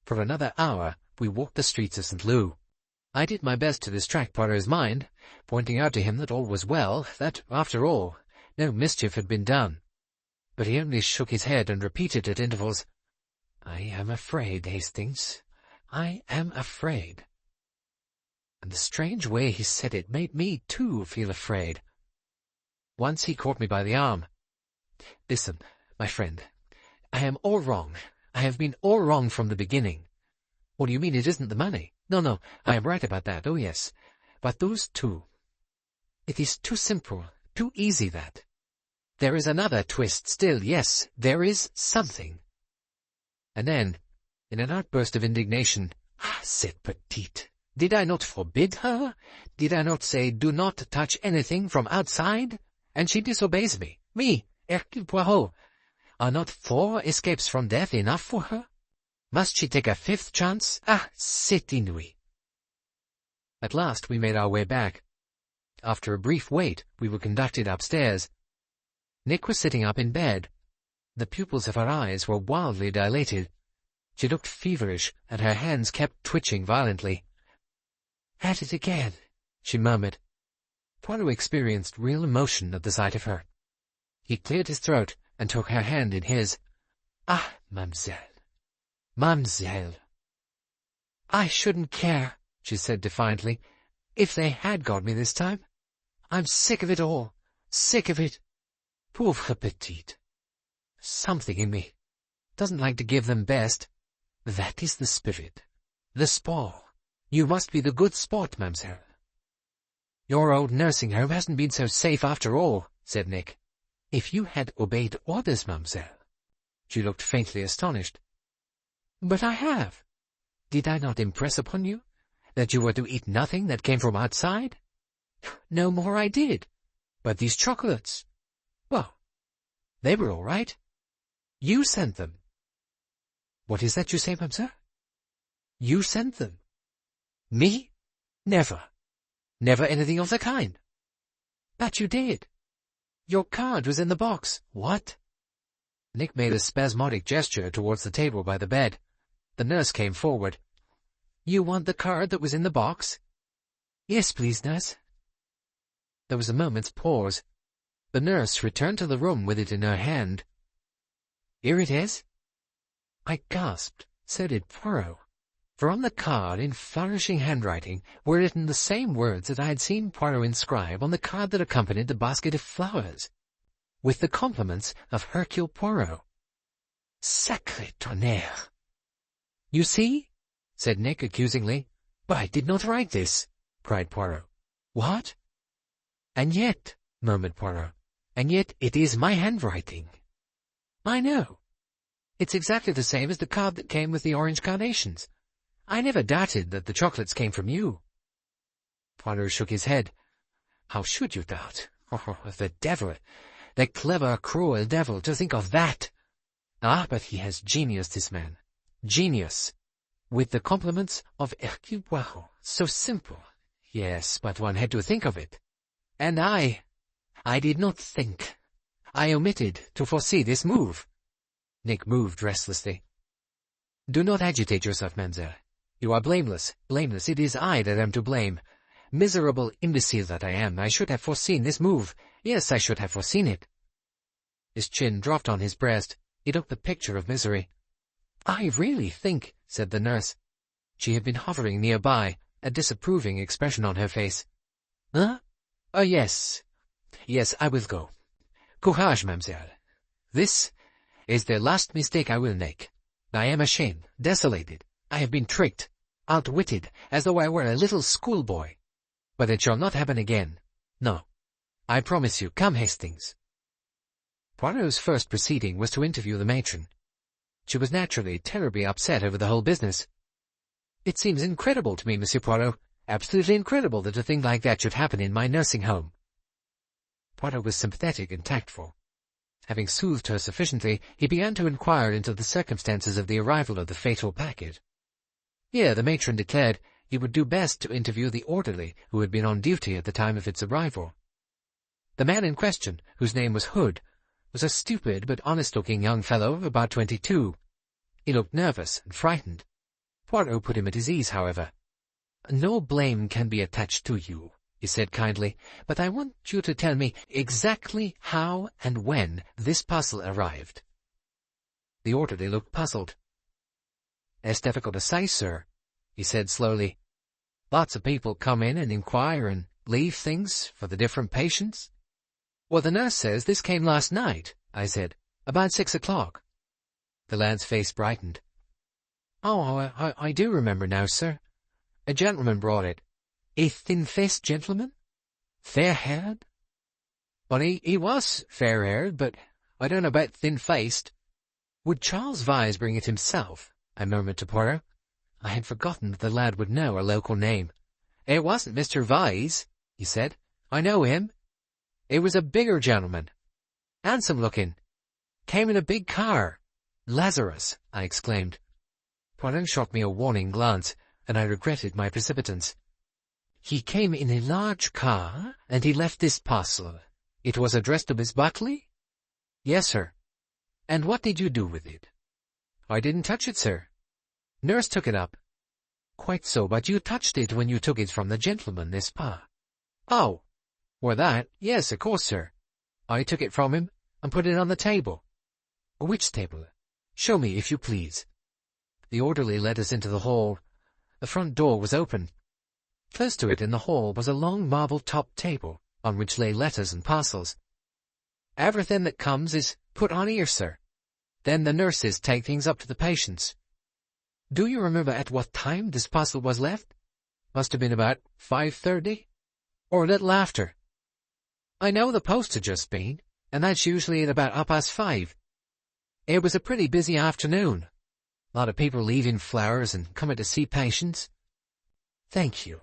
For another hour, we walked the streets of St. Lou. I did my best to distract Poirot's mind, pointing out to him that all was well, that, after all, no mischief had been done. But he only shook his head and repeated at intervals, I am afraid, Hastings. I am afraid. And the strange way he said it made me, too, feel afraid. Once he caught me by the arm. Listen, my friend, I am all wrong. I have been all wrong from the beginning. What do you mean it isn't the money? No, I am right about that, oh yes. But those 2. It is too simple, too easy that. There is another twist still, yes, there is something. And then, in an outburst of indignation, ah, cette petite, did I not forbid her? Did I not say, do not touch anything from outside? And she disobeys me, Hercule Poirot. Are not 4 escapes from death enough for her? Must she take a 5th chance? Ah, c'est inouï. At last we made our way back. After a brief wait, we were conducted upstairs. Nick was sitting up in bed. The pupils of her eyes were wildly dilated. She looked feverish, and her hands kept twitching violently. "At it again," she murmured. Poirot experienced real emotion at the sight of her. He cleared his throat and took her hand in his. "Ah, mademoiselle. Mademoiselle." "I shouldn't care," she said defiantly, "if they had got me this time. I'm sick of it all. Sick of it. Pauvre petite. Something in me doesn't like to give them best. That is the spirit. The sport. You must be the good sport, mademoiselle." "Your old nursing home hasn't been so safe after all," said Nick. "If you had obeyed orders, mademoiselle." She looked faintly astonished. "But I have. Did I not impress upon you that you were to eat nothing that came from outside?" "No more I did. But these chocolates, well, they were all right. You sent them." "What is that you say, mademoiselle?" "You sent them." "Me? Never. Never anything of the kind." "But you did. Your card was in the box." "What?" Nick made a spasmodic gesture towards the table by the bed. The nurse came forward. "You want the card that was in the box?" "Yes, please, nurse." There was a moment's pause. The nurse returned to the room with it in her hand. "Here it is." I gasped. So did Poirot. For on the card, in flourishing handwriting, were written the same words that I had seen Poirot inscribe on the card that accompanied the basket of flowers, with the compliments of Hercule Poirot. Sacré tonnerre! "You see?" said Nick accusingly. "But I did not write this," cried Poirot. "What?" "And yet," murmured Poirot, "and yet it is my handwriting." "I know. It's exactly the same as the card that came with the orange carnations. I never doubted that the chocolates came from you." Poirot shook his head. "How should you doubt? Oh, the devil! The clever, cruel devil, to think of that! Ah, but he has genius, this man. Genius. With the compliments of Hercule Poirot. So simple. Yes, but one had to think of it. And I did not think. I omitted to foresee this move." Nick moved restlessly. "Do not agitate yourself, mademoiselle. You are blameless, blameless. It is I that am to blame. Miserable imbecile that I am, I should have foreseen this move. Yes, I should have foreseen it." His chin dropped on his breast. He looked the picture of misery. "I really think," said the nurse. She had been hovering nearby, a disapproving expression on her face. "Huh? Oh, yes. Yes, I will go. Courage, mademoiselle. This is the last mistake I will make. I am ashamed, desolated. I have been tricked, outwitted, as though I were a little schoolboy. But it shall not happen again. No, I promise you. Come, Hastings." Poirot's first proceeding was to interview the matron. She was naturally terribly upset over the whole business. "It seems incredible to me, Monsieur Poirot, absolutely incredible that a thing like that should happen in my nursing home." Poirot was sympathetic and tactful. Having soothed her sufficiently, he began to inquire into the circumstances of the arrival of the fatal packet. Here the matron declared he would do best to interview the orderly who had been on duty at the time of its arrival. The man in question, whose name was Hood, was a stupid but honest-looking young fellow of about 22. He looked nervous and frightened. Poirot put him at his ease, however. "No blame can be attached to you," he said kindly, "but I want you to tell me exactly how and when this parcel arrived." The orderly looked puzzled. "It's difficult to say, sir," he said slowly. "Lots of people come in and inquire and leave things for the different patients." "Well, the nurse says this came last night," I said, "about 6 o'clock. The lad's face brightened. "Oh, I do remember now, sir. A gentleman brought it. A thin-faced gentleman? Fair-haired?" "Well, he was fair-haired, but I don't know about thin-faced." "Would Charles Vyse bring it himself?" I murmured to Poirot. I had forgotten that the lad would know a local name. "It wasn't Mr. Vyse," he said. "I know him. It was a bigger gentleman. Handsome-looking. Came in a big car." "Lazarus!" I exclaimed. Poirot shot me a warning glance, and I regretted my precipitance. He came in a large car, and he left this parcel. It was addressed to Miss Buckley? Yes, sir. And what did you do with it? I didn't touch it, sir. Nurse took it up. Quite so, but you touched it when you took it from the gentleman, n'est-ce pas? Oh, or that, yes, of course, sir. I took it from him and put it on the table. Which table? Show me, if you please. The orderly led us into the hall. The front door was open. Close to it in the hall was a long marble-topped table, on which lay letters and parcels. Everything that comes is put on here, sir. Then the nurses take things up to the patients. Do you remember at what time this parcel was left? Must have been about 5:30, or a little after. I know the post had just been, and that's usually at about 5:30. It was a pretty busy afternoon. A lot of people leaving flowers and coming to see patients. Thank you.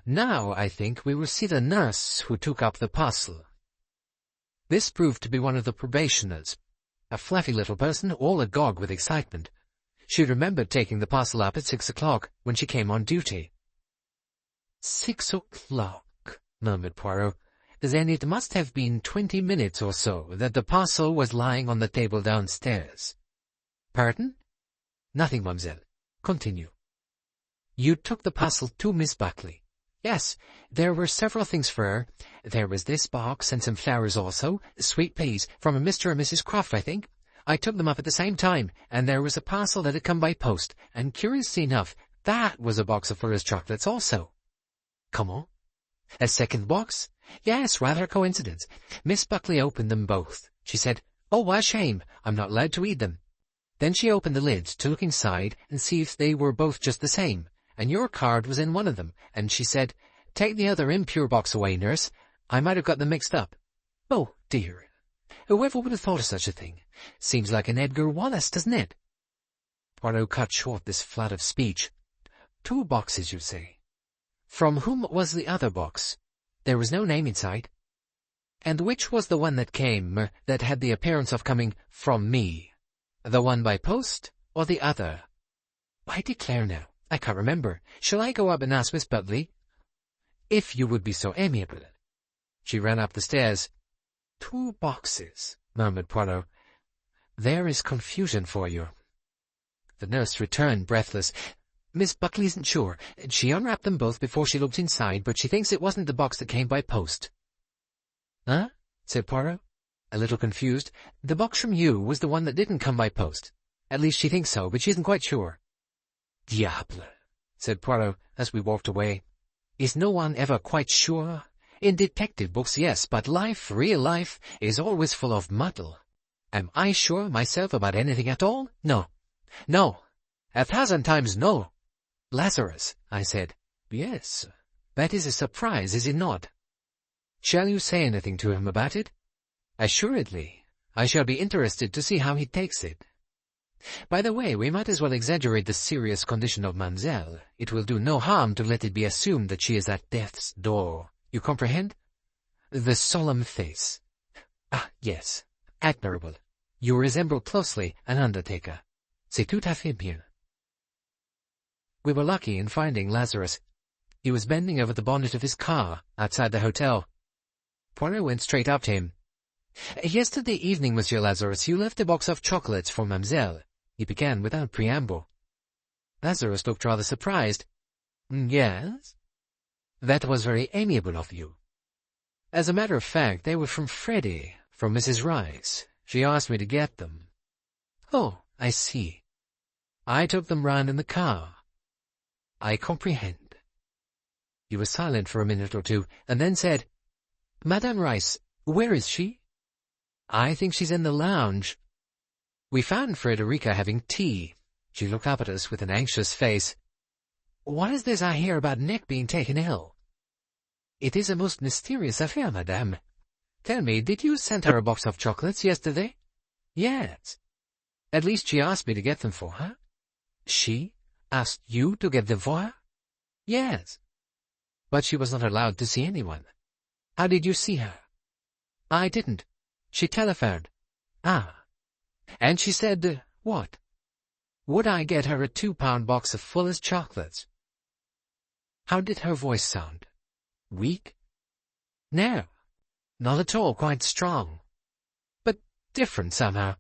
Now, I think, we will see the nurse who took up the parcel. This proved to be one of the probationers, a fluffy little person, all agog with excitement. She remembered taking the parcel up at 6 o'clock, when she came on duty. 6 o'clock, murmured Poirot. Then it must have been 20 minutes or so that the parcel was lying on the table downstairs. Pardon? Nothing, mademoiselle. Continue. You took the parcel to Miss Buckley. Yes, there were several things for her. There was this box and some flowers also, sweet peas, from a Mr. and Mrs. Croft, I think. I took them up at the same time, and there was a parcel that had come by post, and curiously enough, that was a box of Fleur's chocolates also. Comment? A second box? Yes, rather a coincidence. Miss Buckley opened them both. She said, "Oh, what a shame, I'm not allowed to eat them." Then she opened the lids to look inside and see if they were both just the same, and your card was in one of them, and she said, "Take the other impure box away, nurse. I might have got them mixed up." Oh, dear. Whoever would have thought of such a thing? Seems like an Edgar Wallace, doesn't it? Poirot cut short this flood of speech. 2 boxes, you say? From whom was the other box? There was no name inside. And which was the one that came, that had the appearance of coming from me? The one by post, or the other? I declare now, I can't remember. Shall I go up and ask Miss Buckley? If you would be so amiable. She ran up the stairs. 2 boxes, murmured Poirot. There is confusion for you. The nurse returned, breathless. Miss Buckley isn't sure. She unwrapped them both before she looked inside, but she thinks it wasn't the box that came by post. Huh? Said Poirot, a little confused. The box from you was the one that didn't come by post. At least she thinks so, but she isn't quite sure. Diable, said Poirot, as we walked away. Is no one ever quite sure? In detective books, yes, but life, real life, is always full of muddle. Am I sure myself about anything at all? No. No. 1,000 times no. Lazarus, I said. Yes. That is a surprise, is it not? Shall you say anything to him about it? Assuredly. I shall be interested to see how he takes it. By the way, we might as well exaggerate the serious condition of Mademoiselle. It will do no harm to let it be assumed that she is at death's door. You comprehend? The solemn face. Ah, yes. Admirable. You resemble closely an undertaker. C'est tout à fait bien. We were lucky in finding Lazarus. He was bending over the bonnet of his car outside the hotel. Poirot went straight up to him. Yesterday evening, Monsieur Lazarus, you left a box of chocolates for Mademoiselle. He began without preamble. Lazarus looked rather surprised. Yes? That was very amiable of you. As a matter of fact, they were from Freddie, from Mrs. Rice. She asked me to get them. Oh, I see. I took them round in the car. I comprehend. He was silent for a minute or two, and then said, Madame Rice, where is she? I think she's in the lounge. We found Frederica having tea. She looked up at us with an anxious face. What is this I hear about Nick being taken ill? It is a most mysterious affair, madame. Tell me, did you send her a box of chocolates yesterday? Yes. At least she asked me to get them for her. She asked you to get them for her? Yes. But she was not allowed to see anyone. How did you see her? I didn't. She telephoned. Ah. And she said, what? Would I get her a 2-pound box of Fuller's chocolates? How did her voice sound? Weak? No, not at all, quite strong. But different somehow.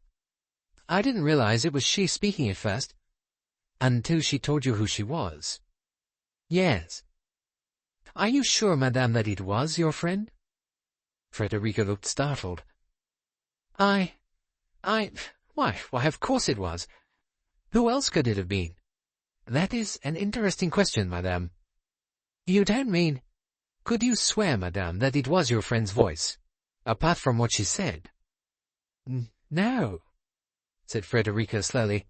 I didn't realize it was she speaking at first, until she told you who she was. Yes. Are you sure, madame, that it was your friend? Frederica looked startled. Why, of course it was. Who else could it have been? That is an interesting question, madame. You don't mean... Could you swear, madame, that it was your friend's voice, apart from what she said? No, said Frederica slowly.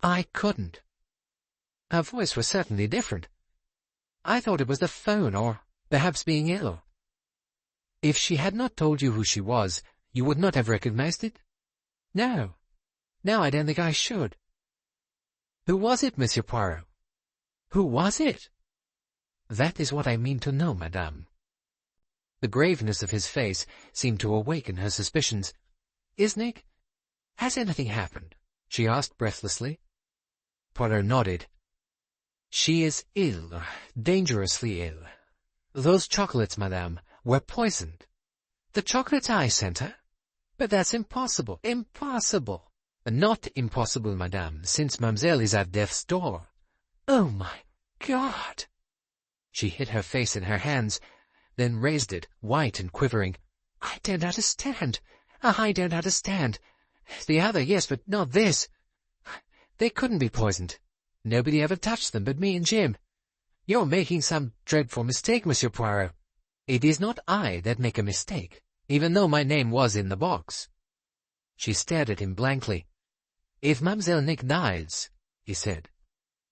I couldn't. Her voice was certainly different. I thought it was the phone, or perhaps being ill. If she had not told you who she was, you would not have recognized it? No. No, I don't think I should. Who was it, Monsieur Poirot? Who was it? That is what I mean to know, madame. The graveness of his face seemed to awaken her suspicions. Nick? Has anything happened? She asked breathlessly. Poirot nodded. She is ill, dangerously ill. Those chocolates, madame, were poisoned. The chocolates I sent her? But that's impossible, impossible. Not impossible, madame, since mademoiselle is at death's door. Oh, my God! She hid her face in her hands, then raised it, white and quivering. I don't understand. I don't understand. The other, yes, but not this. They couldn't be poisoned. Nobody ever touched them but me and Jim. You're making some dreadful mistake, Monsieur Poirot. It is not I that make a mistake, even though my name was in the box. She stared at him blankly. If Mademoiselle Nick dies, he said,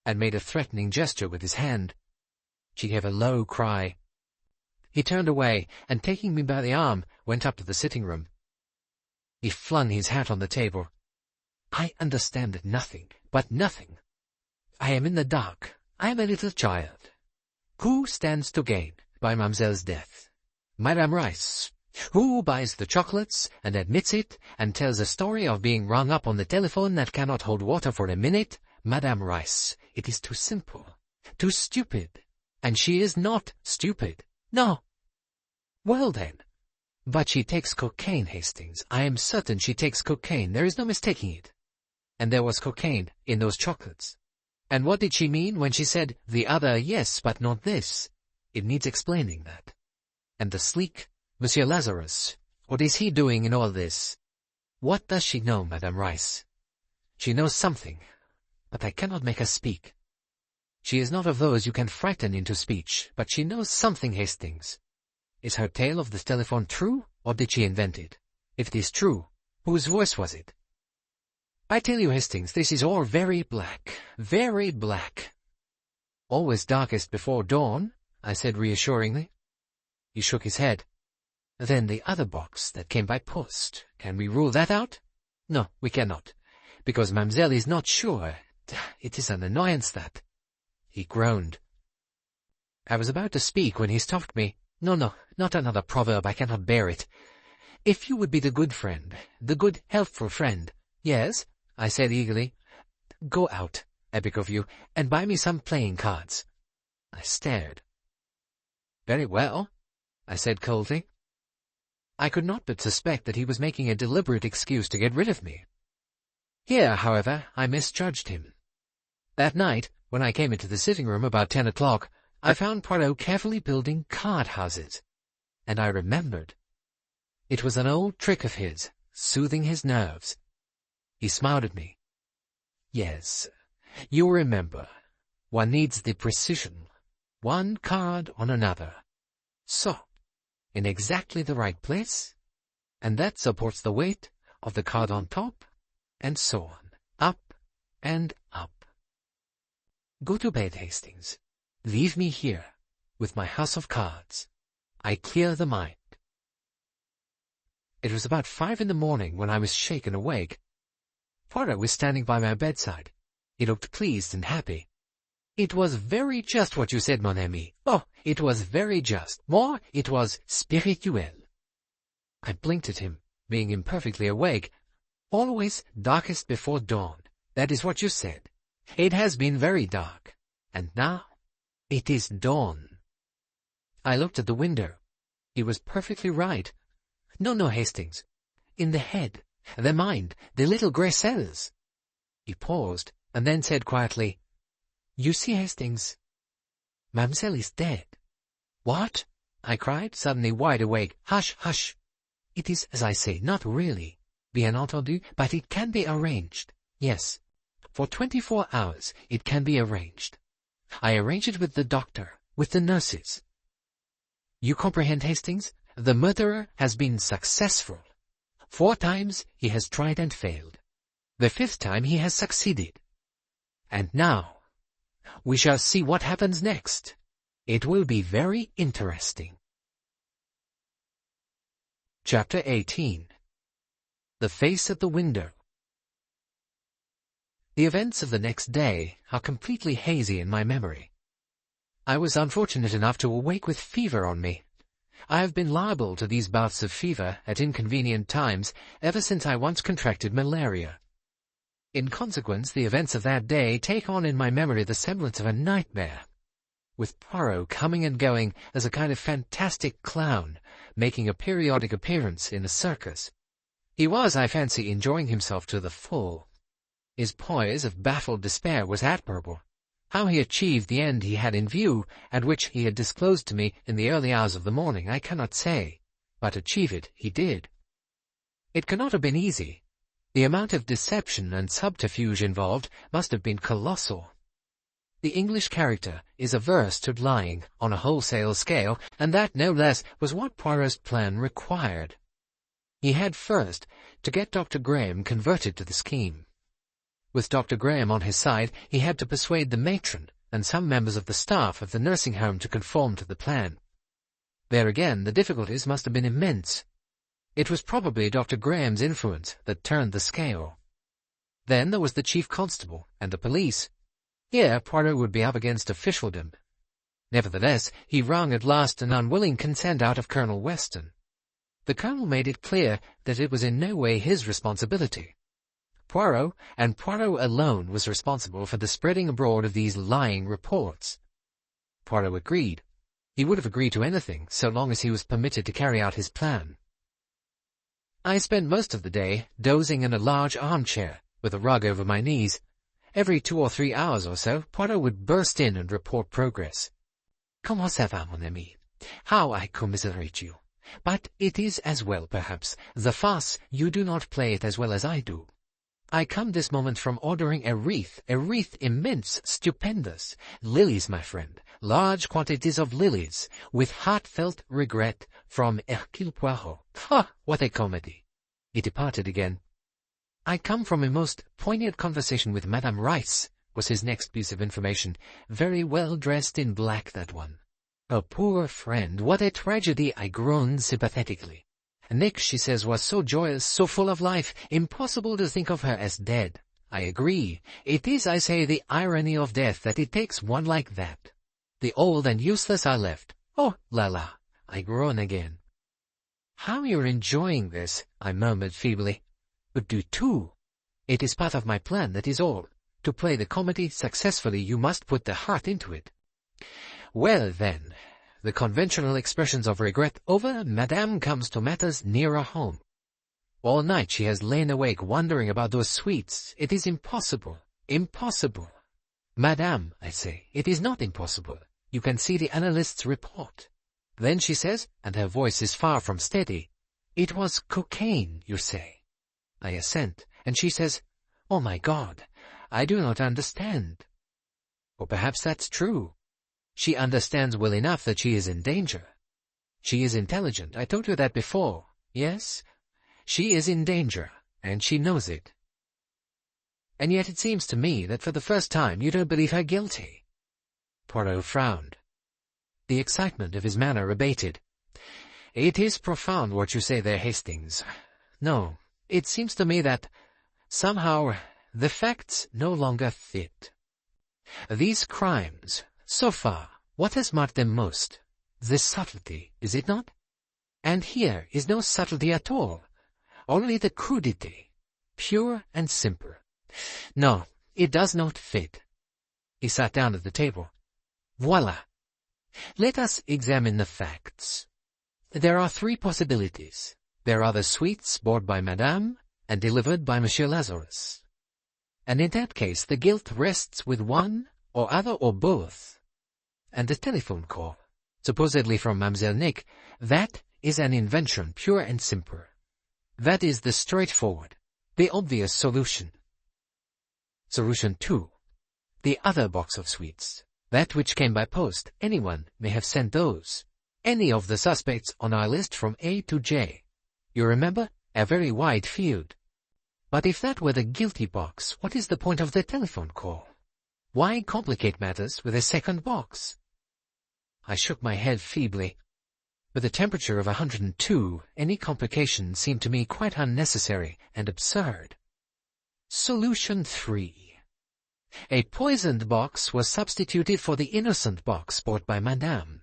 and made a threatening gesture with his hand. She gave a low cry. He turned away, and taking me by the arm, went up to the sitting-room. He flung his hat on the table. I understand nothing, but nothing. I am in the dark. I am a little child. Who stands to gain by Mademoiselle's death? Madame Rice. Who buys the chocolates, and admits it, and tells a story of being rung up on the telephone that cannot hold water for a minute? Madame Rice. It is too simple, too stupid. And she is not stupid. No. Well then. But she takes cocaine, Hastings. I am certain she takes cocaine. There is no mistaking it. And there was cocaine in those chocolates. And what did she mean when she said, the other, yes, but not this? It needs explaining that. And the sleek Monsieur Lazarus, what is he doing in all this? What does she know, Madame Rice? She knows something, but I cannot make her speak. She is not of those you can frighten into speech, but she knows something, Hastings. Is her tale of the telephone true, or did she invent it? If it is true, whose voice was it? I tell you, Hastings, this is all very black, very black. Always darkest before dawn, I said reassuringly. He shook his head. Then the other box that came by post, can we rule that out? No, we cannot, because mademoiselle is not sure. It is an annoyance, that. He groaned. I was about to speak when he stopped me. No, not another proverb, I cannot bear it. If you would be the good friend, the good, helpful friend. Yes, I said eagerly. Go out, I beg of you, and buy me some playing cards. I stared. Very well, I said coldly. I could not but suspect that he was making a deliberate excuse to get rid of me. Here, however, I misjudged him. That night, when I came into the sitting-room about 10 o'clock, I found Poirot carefully building card-houses, and I remembered. It was an old trick of his, soothing his nerves. He smiled at me. Yes, you remember. One needs the precision. One card on another. So, in exactly the right place, and that supports the weight of the card on top, and so on, up and up. Go to bed, Hastings. Leave me here, with my house of cards. I clear the mind. It was about 5 in the morning when I was shaken awake. Poirot was standing by my bedside. He looked pleased and happy. It was very just what you said, mon ami. Oh, it was very just. More, it was spirituel. I blinked at him, being imperfectly awake. Always darkest before dawn. That is what you said. It has been very dark. And now, it is dawn. I looked at the window. He was perfectly right. No, Hastings. In the head, the mind, the little grey cells. He paused, and then said quietly, "You see, Hastings, Mademoiselle is dead." "What?" I cried, suddenly wide awake. "Hush, hush. It is, as I say, not really, bien entendu, but it can be arranged. Yes, for 24 hours it can be arranged. I arrange it with the doctor, with the nurses. You comprehend, Hastings? The murderer has been successful. 4 times he has tried and failed. The 5th time he has succeeded. And now, we shall see what happens next. It will be very interesting." Chapter 18. The Face at the Window. The events of the next day are completely hazy in my memory. I was unfortunate enough to awake with fever on me. I have been liable to these bouts of fever at inconvenient times ever since I once contracted malaria. In consequence, the events of that day take on in my memory the semblance of a nightmare, with Poirot coming and going as a kind of fantastic clown, making a periodic appearance in a circus. He was, I fancy, enjoying himself to the full. His poise of baffled despair was admirable. How he achieved the end he had in view, and which he had disclosed to me in the early hours of the morning, I cannot say, but achieve it he did. It cannot have been easy. The amount of deception and subterfuge involved must have been colossal. The English character is averse to lying on a wholesale scale, and that, no less, was what Poirot's plan required. He had first to get Dr. Graham converted to the scheme. With Dr. Graham on his side, he had to persuade the matron and some members of the staff of the nursing home to conform to the plan. There again, the difficulties must have been immense. It was probably Dr. Graham's influence that turned the scale. Then there was the chief constable and the police. Here Poirot would be up against officialdom. Nevertheless, he wrung at last an unwilling consent out of Colonel Weston. The colonel made it clear that it was in no way his responsibility. Poirot, and Poirot alone, was responsible for the spreading abroad of these lying reports. Poirot agreed. He would have agreed to anything, so long as he was permitted to carry out his plan. I spent most of the day dozing in a large armchair, with a rug over my knees. Every 2 or 3 hours or so, Poirot would burst in and report progress. "Comment ça va, mon ami? How I commiserate you. But it is as well, perhaps. The farce, you do not play it as well as I do. I come this moment from ordering a wreath immense, stupendous. Lilies, my friend, large quantities of lilies, with heartfelt regret, from Hercule Poirot. Ha! What a comedy!" He departed again. "I come from a most poignant conversation with Madame Rice," was his next piece of information. "Very well dressed in black, that one. A poor friend, what a tragedy!" I groaned sympathetically. "Nick, she says, was so joyous, so full of life, impossible to think of her as dead." I agree. It is, I say, the irony of death that it takes one like that. The old and useless are left. Oh, la la! I groan again. "How you're enjoying this," I murmured feebly. "But do too. It is part of my plan, that is all. To play the comedy successfully, you must put the heart into it." Well, then, the conventional expressions of regret over, Madame comes to matters nearer home. All night she has lain awake wondering about those sweets. It is impossible. Impossible. "Madame," I say, "it is not impossible. You can see the analyst's report." Then she says, and her voice is far from steady, "It was cocaine, you say." I assent, and she says, "Oh, my God, I do not understand." Or perhaps that's true. She understands well enough that she is in danger. She is intelligent. I told you that before. Yes, she is in danger, and she knows it. And yet it seems to me that for the first time you don't believe her guilty. Poirot frowned. The excitement of his manner abated. "It is profound what you say there, Hastings. No, it seems to me that, somehow, the facts no longer fit. These crimes, so far, what has marked them most? The subtlety, is it not? And here is no subtlety at all, only the crudity, pure and simple. No, it does not fit." He sat down at the table. "Voila! Let us examine the facts. There are three possibilities. There are the sweets bought by Madame and delivered by Monsieur Lazarus. And in that case the guilt rests with one or other or both. And the telephone call, supposedly from Mademoiselle Nick, that is an invention pure and simple. That is the straightforward, the obvious solution. Solution 2. The other box of sweets, that which came by post. Anyone may have sent those. Any of the suspects on our list from A to J. You remember? A very wide field. But if that were the guilty box, what is the point of the telephone call? Why complicate matters with a second box? I shook my head feebly. With a temperature of 102, any complication seemed to me quite unnecessary and absurd. Solution 3. A poisoned box was substituted for the innocent box bought by Madame.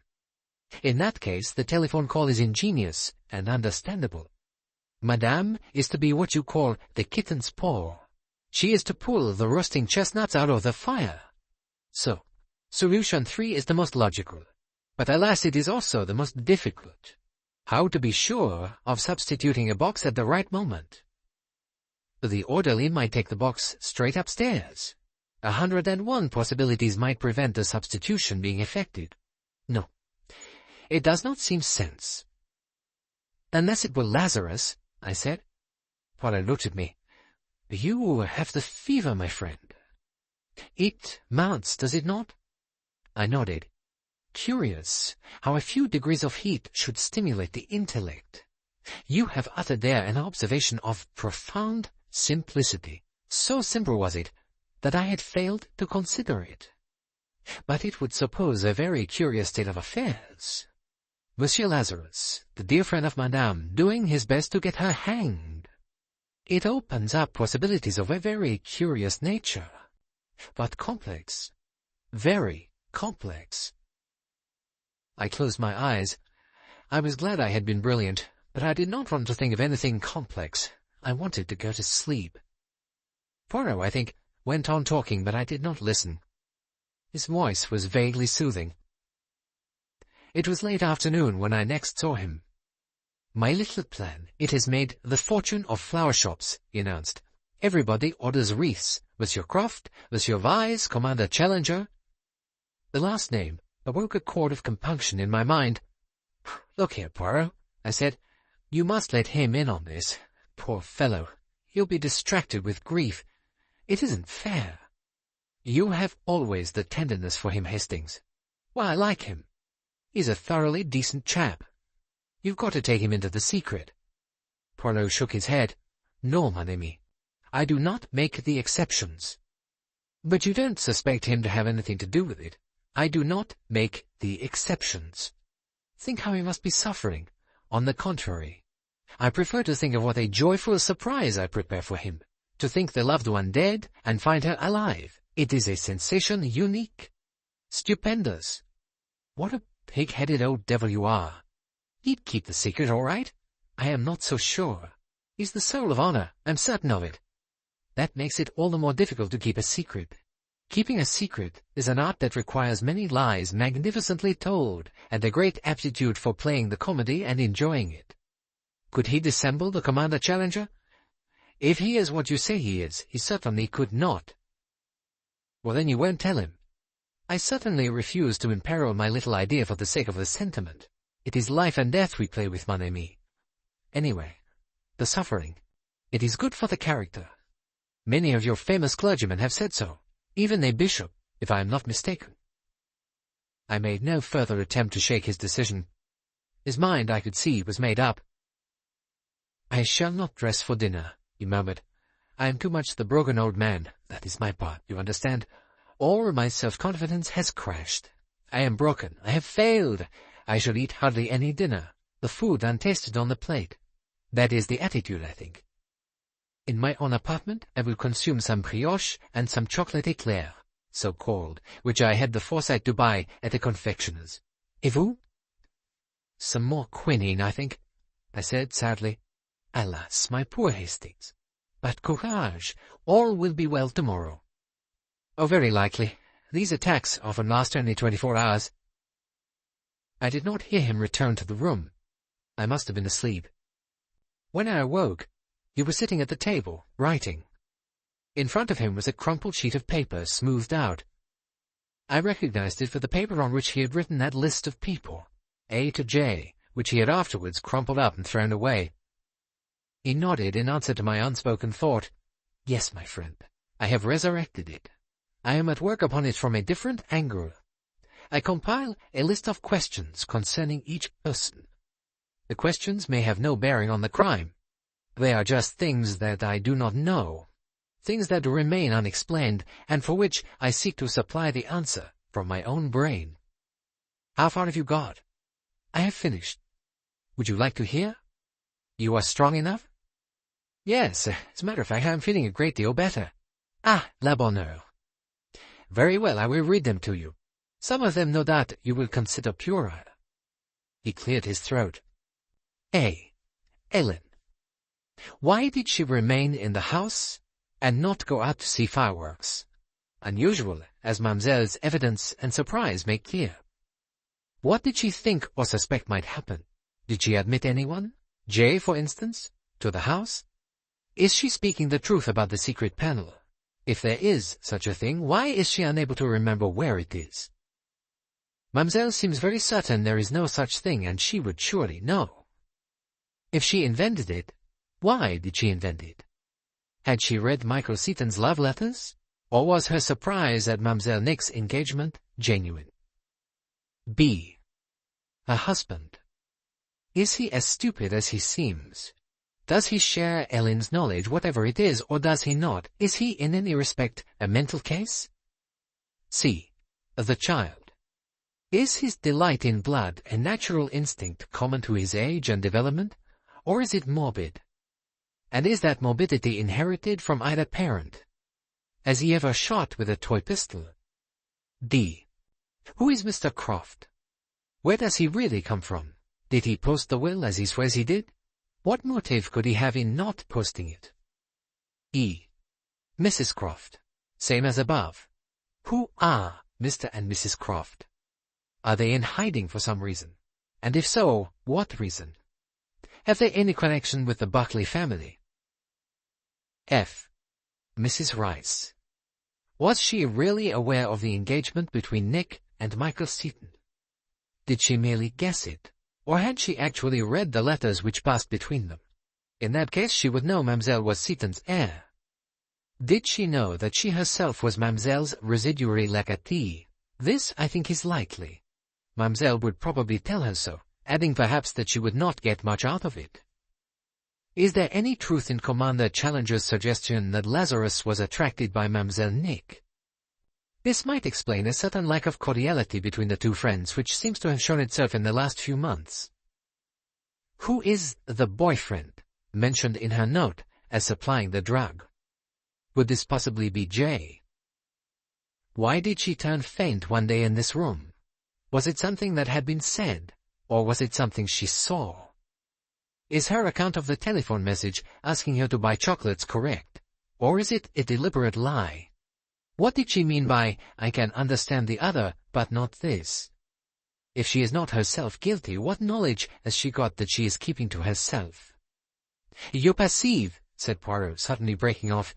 In that case, the telephone call is ingenious and understandable. Madame is to be what you call the kitten's paw. She is to pull the roasting chestnuts out of the fire. So, solution 3 is the most logical. But alas, it is also the most difficult. How to be sure of substituting a box at the right moment? The orderly might take the box straight upstairs. 101 possibilities might prevent the substitution being effected. No, it does not seem sense. Unless it were Lazarus, I said. Poirot looked at me. You have the fever, my friend. It mounts, does it not? I nodded. Curious how a few degrees of heat should stimulate the intellect. You have uttered there an observation of profound simplicity. So simple was it that I had failed to consider it. But it would suppose a very curious state of affairs. Monsieur Lazarus, the dear friend of Madame, doing his best to get her hanged. It opens up possibilities of a very curious nature, but complex, very complex. I closed my eyes. I was glad I had been brilliant, but I did not want to think of anything complex. I wanted to go to sleep. Poirot, I think, went on talking, but I did not listen. His voice was vaguely soothing. It was late afternoon when I next saw him. My little plan, it has made the fortune of flower shops, he announced. Everybody orders wreaths. Monsieur Croft, Monsieur Vyse, Commander Challenger. The last name awoke a chord of compunction in my mind. Look here, Poirot, I said. You must let him in on this. Poor fellow. He'll be distracted with grief. It isn't fair. You have always the tenderness for him, Hastings. Why, I like him. He's a thoroughly decent chap. You've got to take him into the secret. Poirot shook his head. No, mon ami. I do not make the exceptions. But you don't suspect him to have anything to do with it. I do not make the exceptions. Think how he must be suffering. On the contrary, I prefer to think of what a joyful surprise I prepare for him. To think the loved one dead and find her alive. It is a sensation unique. Stupendous. What a pig-headed old devil you are. He'd keep the secret all right. I am not so sure. He's the soul of honor, I'm certain of it. That makes it all the more difficult to keep a secret. Keeping a secret is an art that requires many lies magnificently told, and a great aptitude for playing the comedy and enjoying it. Could he dissemble the Commander Challenger? If he is what you say he is, he certainly could not. Well, then you won't tell him. I certainly refuse to imperil my little idea for the sake of the sentiment. It is life and death we play with, mon ami. Anyway, the suffering. It is good for the character. Many of your famous clergymen have said so. Even a bishop, if I am not mistaken. I made no further attempt to shake his decision. His mind, I could see, was made up. I shall not dress for dinner, he murmured. I am too much the broken old man. That is my part, you understand. All my self-confidence has crashed. I am broken. I have failed. I shall eat hardly any dinner. The food untasted on the plate. That is the attitude, I think. In my own apartment, I will consume some brioche and some chocolate éclair, so called, which I had the foresight to buy at a confectioner's. Et vous? Some more quinine, I think, I said sadly. Alas, my poor Hastings. But courage, all will be well tomorrow. Oh, very likely. These attacks often last only 24 hours. I did not hear him return to the room. I must have been asleep. When I awoke, he was sitting at the table, writing. In front of him was a crumpled sheet of paper, smoothed out. I recognized it for the paper on which he had written that list of people, A to J, which he had afterwards crumpled up and thrown away. He nodded in answer to my unspoken thought. Yes, my friend, I have resurrected it. I am at work upon it from a different angle. I compile a list of questions concerning each person. The questions may have no bearing on the crime. They are just things that I do not know, things that remain unexplained, and for which I seek to supply the answer from my own brain. How far have you got? I have finished. Would you like to hear? You are strong enough? Yes, as a matter of fact, I am feeling a great deal better. Ah, la bonne heure. Very well, I will read them to you. Some of them, no doubt, you will consider puerile. He cleared his throat. A. Ellen. Why did she remain in the house and not go out to see fireworks? Unusual, as Mademoiselle's evidence and surprise make clear. What did she think or suspect might happen? Did she admit anyone, J, for instance, to the house? Is she speaking the truth about the secret panel? If there is such a thing, why is she unable to remember where it is? Mademoiselle seems very certain there is no such thing, and she would surely know. If she invented it, why did she invent it? Had she read Michael Seaton's love letters? Or was her surprise at Mademoiselle Nick's engagement genuine? B. Her husband. Is he as stupid as he seems? Does he share Ellen's knowledge, whatever it is, or does he not? Is he in any respect a mental case? C. The child. Is his delight in blood a natural instinct common to his age and development, or is it morbid? And is that morbidity inherited from either parent? Has he ever shot with a toy pistol? D. Who is Mr. Croft? Where does he really come from? Did he post the will as he swears he did? What motive could he have in not posting it? E. Mrs. Croft. Same as above. Who are Mr. and Mrs. Croft? Are they in hiding for some reason? And if so, what reason? Have they any connection with the Buckley family? F. Mrs. Rice. Was she really aware of the engagement between Nick and Michael Seaton? Did she merely guess it, or had she actually read the letters which passed between them? In that case, she would know Mademoiselle was Seaton's heir. Did she know that she herself was Mademoiselle's residuary legatee? This, I think, is likely. Mademoiselle would probably tell her so, adding perhaps that she would not get much out of it. Is there any truth in Commander Challenger's suggestion that Lazarus was attracted by Mademoiselle Nick? This might explain a certain lack of cordiality between the two friends, which seems to have shown itself in the last few months. Who is the boyfriend mentioned in her note as supplying the drug? Would this possibly be J? Why did she turn faint one day in this room? Was it something that had been said, or was it something she saw? Is her account of the telephone message asking her to buy chocolates correct, or is it a deliberate lie? What did she mean by, I can understand the other, but not this? If she is not herself guilty, what knowledge has she got that she is keeping to herself? You perceive, said Poirot, suddenly breaking off,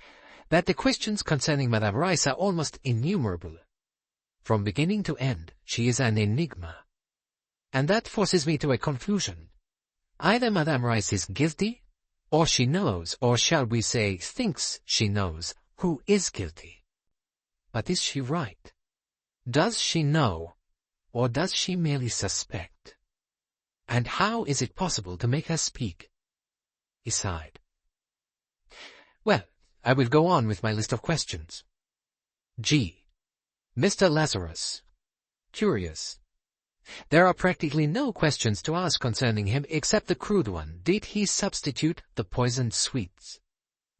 that the questions concerning Madame Rice are almost innumerable. From beginning to end, she is an enigma. And that forces me to a conclusion. Either Madame Rice is guilty, or she knows, or shall we say, thinks she knows, who is guilty. But is she right? Does she know, or does she merely suspect? And how is it possible to make her speak? He sighed. Well, I will go on with my list of questions. G. Mr. Lazarus. Curious. There are practically no questions to ask concerning him except the crude one. Did he substitute the poisoned sweets?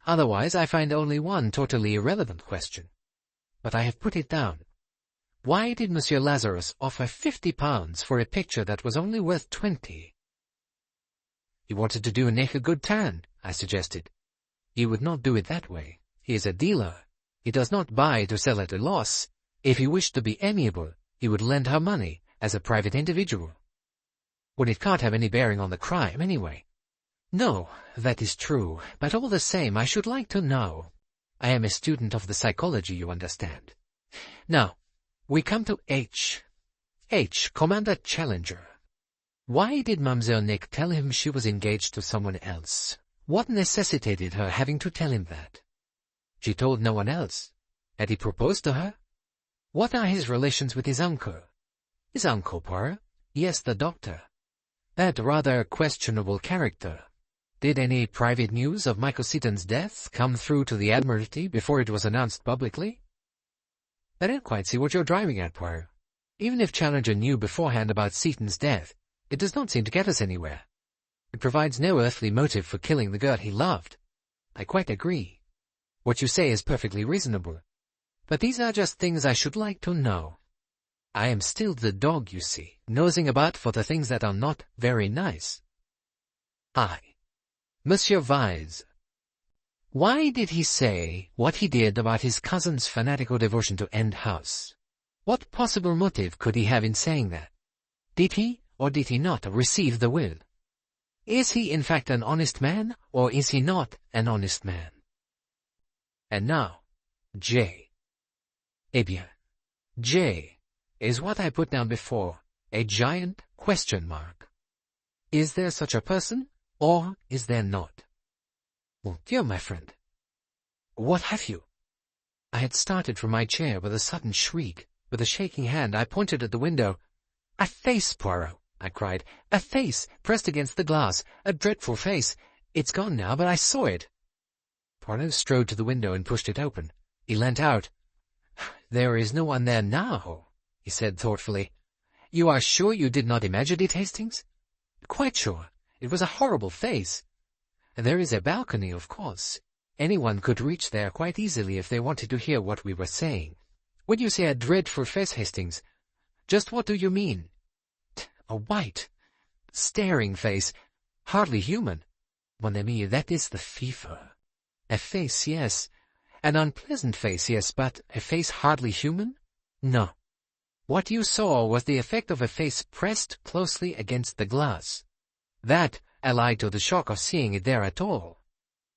Otherwise, I find only one totally irrelevant question. But I have put it down. Why did Monsieur Lazarus offer £50 for a picture that was only worth 20? He wanted to do Nick a good turn, I suggested. He would not do it that way. He is a dealer. He does not buy to sell at a loss. If he wished to be amiable, he would lend her money as a private individual. Well, it can't have any bearing on the crime, anyway. No, that is true, but all the same I should like to know. I am a student of the psychology, you understand. Now, we come to H. H, Commander Challenger. Why did Mademoiselle Nick tell him she was engaged to someone else? What necessitated her having to tell him that? She told no one else. Had he proposed to her? What are his relations with his uncle? His uncle, Poirot? Yes, the doctor. That rather questionable character. Did any private news of Michael Seaton's death come through to the Admiralty before it was announced publicly? I don't quite see what you're driving at, Poirot. Even if Challenger knew beforehand about Seaton's death, it does not seem to get us anywhere. It provides no earthly motive for killing the girl he loved. I quite agree. What you say is perfectly reasonable. But these are just things I should like to know. I am still the dog, you see, nosing about for the things that are not very nice. I. Monsieur Vyse. Why did he say what he did about his cousin's fanatical devotion to End House? What possible motive could he have in saying that? Did he, or did he not, receive the will? Is he in fact an honest man, or is he not an honest man? And now, J. Eh bien, J is what I put down before, a giant question mark. Is there such a person, or is there not? Mon Dieu, my friend. What have you? I had started from my chair with a sudden shriek. With a shaking hand, I pointed at the window. A face, Poirot, I cried. A face, pressed against the glass. A dreadful face. It's gone now, but I saw it. Poirot strode to the window and pushed it open. He leant out. There is no one there now, he said thoughtfully. You are sure you did not imagine it, Hastings? Quite sure. It was a horrible face. And there is a balcony, of course. Anyone could reach there quite easily if they wanted to hear what we were saying. When you say a dreadful face, Hastings, just what do you mean? A white, staring face, hardly human. Mon ami, that is the fever. A face, yes. An unpleasant face, yes, but a face hardly human? No. What you saw was the effect of a face pressed closely against the glass. That, allied to the shock of seeing it there at all.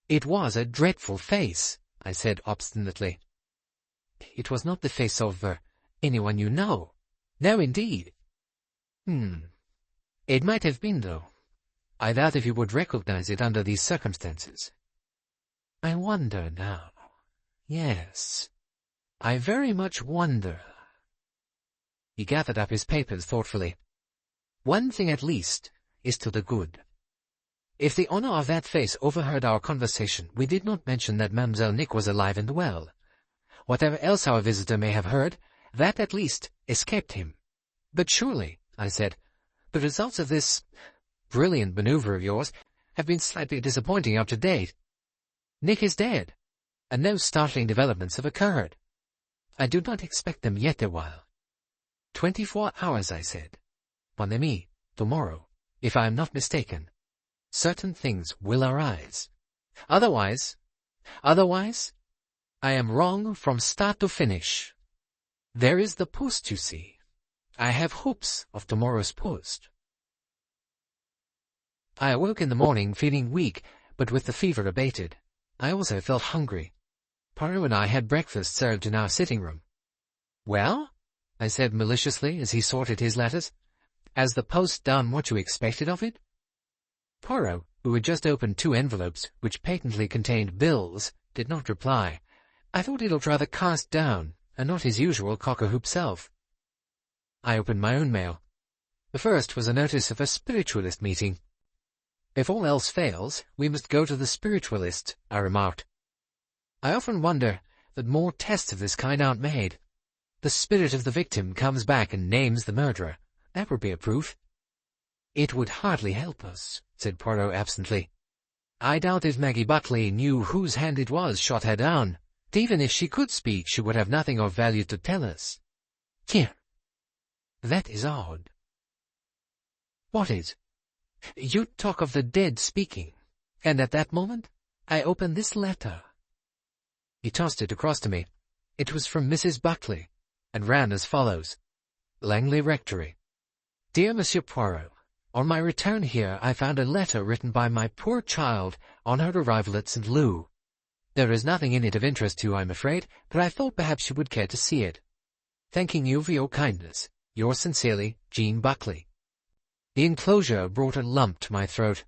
It was a dreadful face, I said obstinately. It was not the face of anyone you know. No, indeed. It might have been, though. I doubt if you would recognize it under these circumstances. I wonder now. Yes, I very much wonder. He gathered up his papers thoughtfully. One thing at least is to the good. If the owner of that face overheard our conversation, we did not mention that Mademoiselle Nick was alive and well. Whatever else our visitor may have heard, that at least escaped him. But surely, I said, the results of this brilliant maneuver of yours have been slightly disappointing up to date. Nick is dead, and no startling developments have occurred. I do not expect them yet awhile. 24 hours, I said. Mon ami, tomorrow, if I am not mistaken, certain things will arise. Otherwise, I am wrong from start to finish. There is the post, you see. I have hopes of tomorrow's post. I awoke in the morning feeling weak, but with the fever abated. I also felt hungry. Poirot and I had breakfast served in our sitting room. Well, I said maliciously as he sorted his letters, has the post done what you expected of it? Poirot, who had just opened 2 envelopes, which patently contained bills, did not reply. I thought he looked rather cast down, and not his usual cock-a-hoop self. I opened my own mail. The first was a notice of a spiritualist meeting. If all else fails, we must go to the spiritualist, I remarked. I often wonder that more tests of this kind aren't made. The spirit of the victim comes back and names the murderer. That would be a proof. It would hardly help us, said Poirot absently. I doubt if Maggie Buckley knew whose hand it was shot her down. Even if she could speak, she would have nothing of value to tell us. Here. That is odd. What is? You talk of the dead speaking, and at that moment I opened this letter. He tossed it across to me. It was from Mrs. Buckley, and ran as follows. Langley Rectory. Dear Monsieur Poirot, On my return here, I found a letter written by my poor child on her arrival at St. Lou. There is nothing in it of interest to you, I'm afraid, but I thought perhaps you would care to see it. Thanking you for your kindness, yours sincerely, Jean Buckley. The enclosure brought a lump to my throat.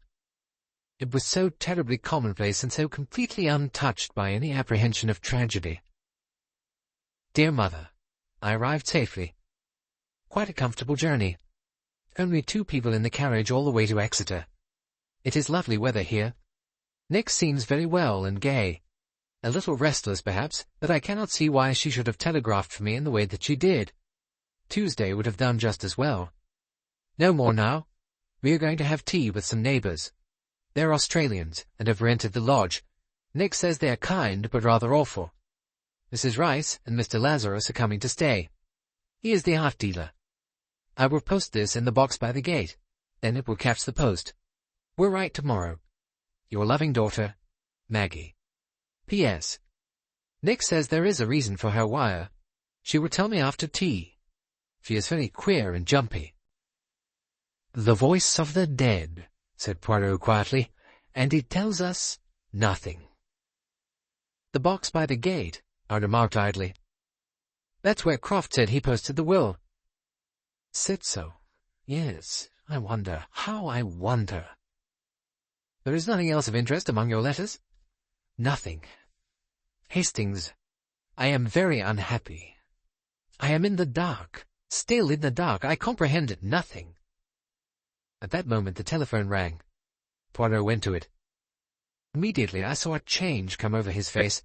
It was so terribly commonplace and so completely untouched by any apprehension of tragedy. Dear Mother, I arrived safely. Quite a comfortable journey. Only 2 people in the carriage all the way to Exeter. It is lovely weather here. Nick seems very well and gay. A little restless, perhaps, but I cannot see why she should have telegraphed for me in the way that she did. Tuesday would have done just as well. No more now. We are going to have tea with some neighbours. They're Australians, and have rented the lodge. Nick says they are kind, but rather awful. Mrs. Rice and Mr. Lazarus are coming to stay. He is the art dealer. I will post this in the box by the gate. Then it will catch the post. We'll write tomorrow. Your loving daughter, Maggie. P.S. Nick says there is a reason for her wire. She will tell me after tea. She is very queer and jumpy. The voice of the dead, said Poirot quietly, and it tells us nothing. The box by the gate, I remarked idly. That's where Croft said he posted the will. Said so. Yes, I wonder. How I wonder. There is nothing else of interest among your letters? Nothing. Hastings, I am very unhappy. I am in the dark. Still in the dark. I comprehend nothing. At that moment the telephone rang. Poirot went to it. Immediately I saw a change come over his face.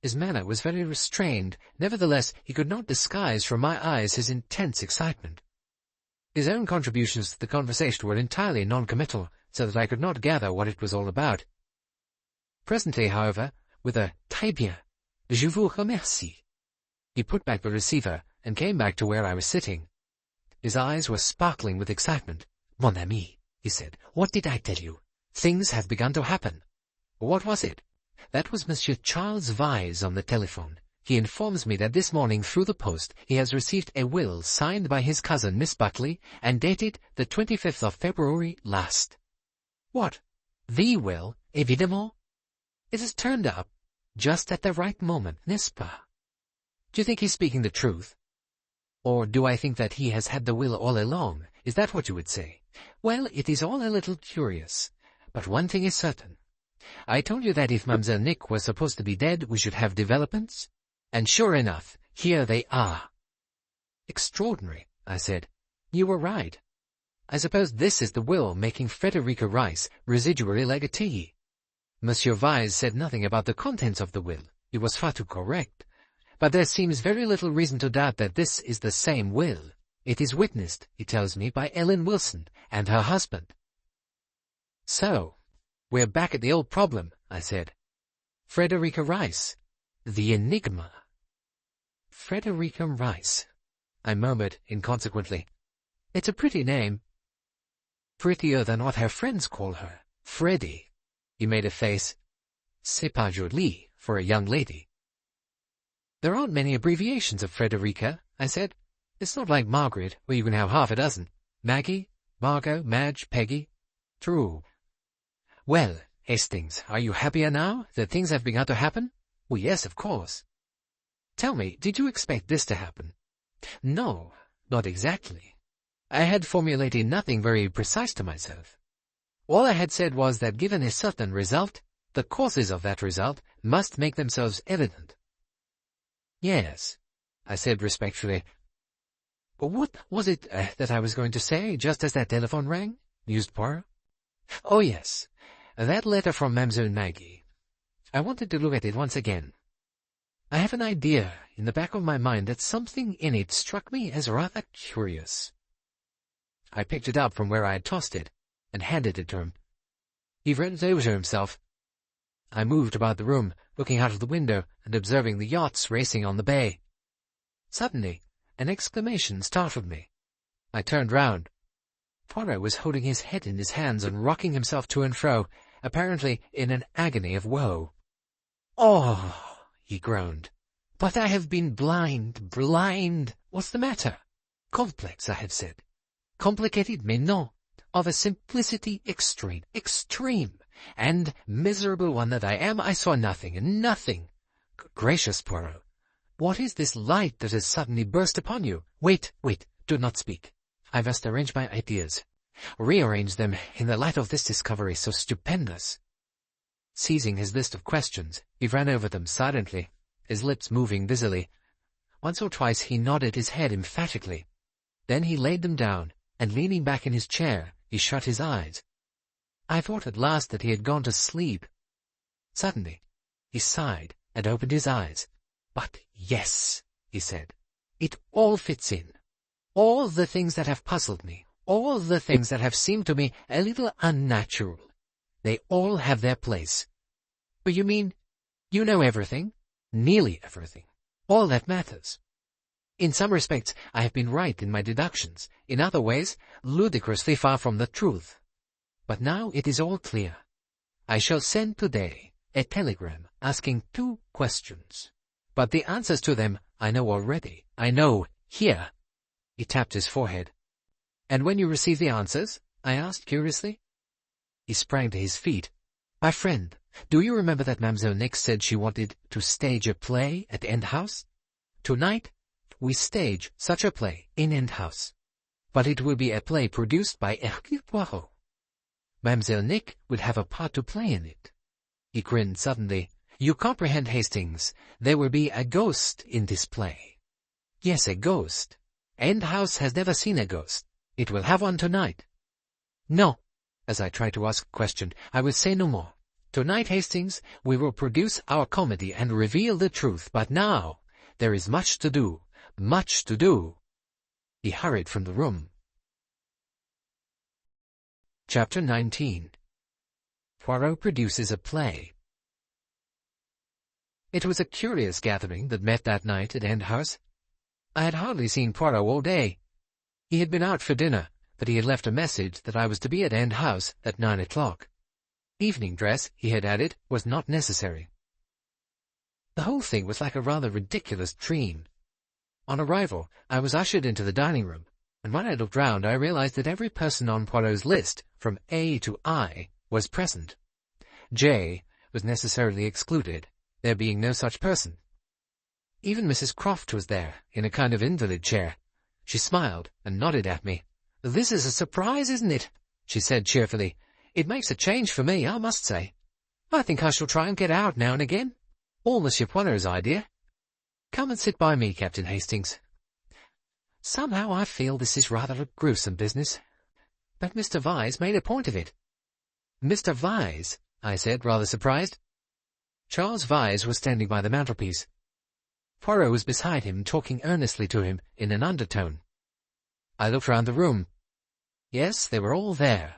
His manner was very restrained. Nevertheless, he could not disguise from my eyes his intense excitement. His own contributions to the conversation were entirely non-committal, so that I could not gather what it was all about. Presently, however, with a "Très bien, je vous remercie," he put back the receiver and came back to where I was sitting. His eyes were sparkling with excitement. "Mon ami," he said, "what did I tell you? Things have begun to happen." "What was it?" "That was Monsieur Charles Vyse on the telephone. He informs me that this morning through the post he has received a will signed by his cousin Miss Buckley and dated the 25th of February last." "What? The will, évidemment? It has turned up just at the right moment, n'est-ce pas? Do you think he's speaking the truth? Or do I think that he has had the will all along? Is that what you would say? Well, it is all a little curious, but one thing is certain. I told you that if Mademoiselle Nick was supposed to be dead, we should have developments, and sure enough, here they are." "Extraordinary," I said. "You were right. I suppose this is the will making Frederica Rice residuary legatee." Monsieur Vyse said nothing about the contents of the will. He was far too correct. But there seems very little reason to doubt that this is the same will. It is witnessed, he tells me, by Ellen Wilson and her husband. "So, we're back at the old problem," I said. "Frederica Rice. The enigma." "Frederica Rice," I murmured inconsequently. "It's a pretty name." "Prettier than what her friends call her. Freddie." He made a face. "C'est pas joli for a young lady." "There aren't many abbreviations of Frederica," I said. "It's not like Margaret, where you can have half a dozen. Maggie, Margot, Madge, Peggy." "True." "Well, Hastings, are you happier now that things have begun to happen?" "Well, yes, of course." "Tell me, did you expect this to happen?" "No, not exactly. I had formulated nothing very precise to myself. All I had said was that given a certain result, the causes of that result must make themselves evident." "Yes," I said respectfully. "What was it that I was going to say just as that telephone rang?" mused Poirot. "Oh, yes, that letter from Mademoiselle Maggie. I wanted to look at it once again. I have an idea in the back of my mind that something in it struck me as rather curious." I picked it up from where I had tossed it and handed it to him. He read it over to himself. I moved about the room, looking out of the window and observing the yachts racing on the bay. Suddenly, an exclamation startled me. I turned round. Poirot was holding his head in his hands and rocking himself to and fro, apparently in an agony of woe. "Oh," he groaned, "but I have been blind. What's the matter?" "Complex, I have said." "Complicated, mais non. of a simplicity extreme, extreme, and miserable one that I am, I saw nothing, and nothing. Gracious Poirot, what is this light that has suddenly burst upon you? Wait, do not speak. I must arrange my ideas, rearrange them in the light of this discovery so stupendous. Seizing his list of questions, he ran over them silently, his lips moving busily. Once or twice he nodded his head emphatically. Then he laid them down, and leaning back in his chair, he shut his eyes. I thought at last that he had gone to sleep. Suddenly, he sighed and opened his eyes. "But yes," he said, "it all fits in. All the things that have puzzled me, all the things that have seemed to me a little unnatural, they all have their place." "But you mean, you know everything?" "Nearly everything. All that matters. In some respects, I have been right in my deductions. In other ways, ludicrously far from the truth. But now it is all clear. I shall send today a telegram asking 2 questions. But the answers to them I know already. I know here." He tapped his forehead. "And when you receive the answers?" I asked curiously. He sprang to his feet. "My friend, do you remember that Mademoiselle Nick said she wanted to stage a play at End House? Tonight we stage such a play in End House. But it will be a play produced by Hercule Poirot. Mademoiselle Nick would have a part to play in it." He grinned suddenly. "You comprehend, Hastings. There will be a ghost in this play." "Yes, a ghost. End House has never seen a ghost. It will have one tonight." "No." As I tried to ask a question, I will say no more. "Tonight, Hastings, we will produce our comedy and reveal the truth. But now there is much to do, much to do." He hurried from the room. Chapter 19. Poirot produces a play. It was a curious gathering that met that night at End House. I had hardly seen Poirot all day. He had been out for dinner, but he had left a message that I was to be at End House at 9 o'clock. Evening dress, he had added, was not necessary. The whole thing was like a rather ridiculous dream. On arrival, I was ushered into the dining room, and when I looked round I realized that every person on Poirot's list, from A to I, was present. J was necessarily excluded, there being no such person. Even Mrs. Croft was there, in a kind of invalid chair. She smiled and nodded at me. "This is a surprise, isn't it?" she said cheerfully. "It makes a change for me, I must say. I think I shall try and get out now and again. All Monsieur Poirot's idea. Come and sit by me, Captain Hastings. Somehow I feel this is rather a gruesome business. But Mr. Vyse made a point of it." "Mr. Vyse?" I said, rather surprised. Charles Vyse was standing by the mantelpiece. Poirot was beside him, talking earnestly to him in an undertone. I looked round the room. Yes, they were all there.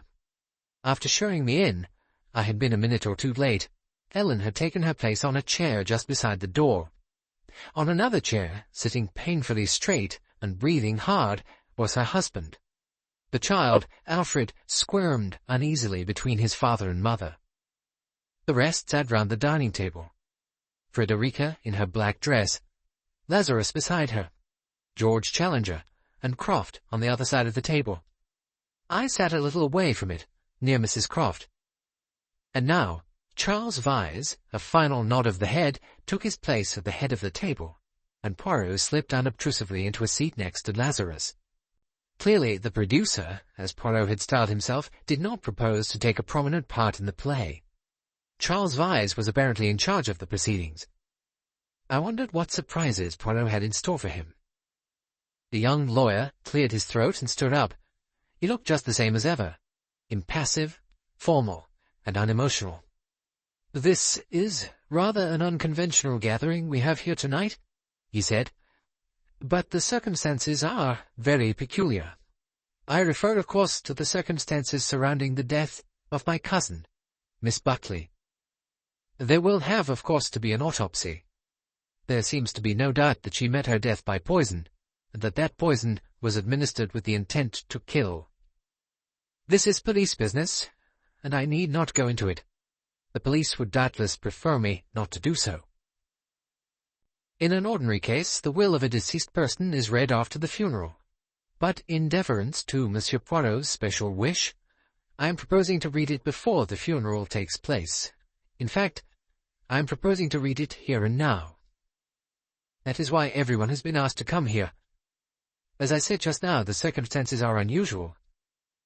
After showing me in, I had been a minute or 2 late. Ellen had taken her place on a chair just beside the door. On another chair, sitting painfully straight and breathing hard, was her husband. The child, Alfred, squirmed uneasily between his father and mother. The rest sat round the dining table. Frederica in her black dress, Lazarus beside her, George Challenger, and Croft on the other side of the table. I sat a little away from it, near Mrs. Croft. And now Charles Vyse, a final nod of the head, took his place at the head of the table, and Poirot slipped unobtrusively into a seat next to Lazarus. Clearly the producer, as Poirot had styled himself, did not propose to take a prominent part in the play. Charles Vyse was apparently in charge of the proceedings. I wondered what surprises Poirot had in store for him. The young lawyer cleared his throat and stood up. He looked just the same as ever, impassive, formal, and unemotional. "This is rather an unconventional gathering we have here tonight," he said. "But the circumstances are very peculiar. I refer, of course, to the circumstances surrounding the death of my cousin, Miss Buckley. There will have, of course, to be an autopsy. There seems to be no doubt that she met her death by poison, and that poison was administered with the intent to kill. This is police business, and I need not go into it. The police would doubtless prefer me not to do so. In an ordinary case, the will of a deceased person is read after the funeral. But in deference to Monsieur Poirot's special wish, I am proposing to read it before the funeral takes place. In fact, I am proposing to read it here and now. That is why everyone has been asked to come here. As I said just now, the circumstances are unusual,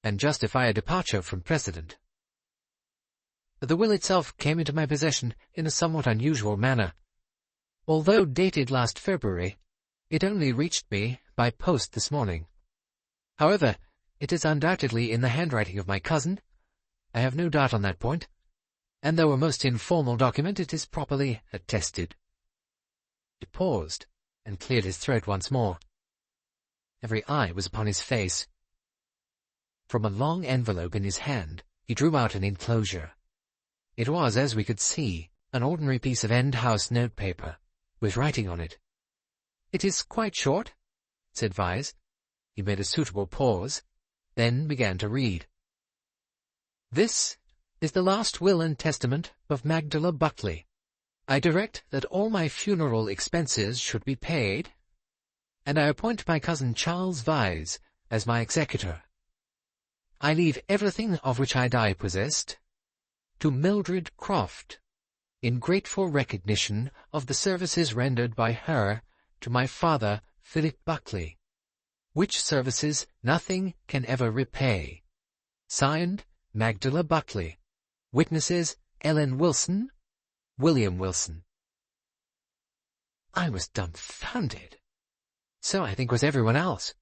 and justify a departure from precedent. The will itself came into my possession in a somewhat unusual manner. Although dated last February, it only reached me by post this morning. However, it is undoubtedly in the handwriting of my cousin. I have no doubt on that point, and though a most informal document, it is properly attested. He paused, and cleared his throat once more. Every eye was upon his face. From a long envelope in his hand, he drew out an enclosure. It was, as we could see, an ordinary piece of end-house notepaper, with writing on it. "It is quite short," said Vyse. He made a suitable pause, then began to read. "This is the last will and testament of Magdala Buckley. I direct that all my funeral expenses should be paid, and I appoint my cousin Charles Vyse as my executor. I leave everything of which I die possessed to Mildred Croft, in grateful recognition of the services rendered by her to my father Philip Buckley, which services nothing can ever repay. Signed, Magdala Buckley. Witnesses, Ellen Wilson, William Wilson." I was dumbfounded. So I think was everyone else.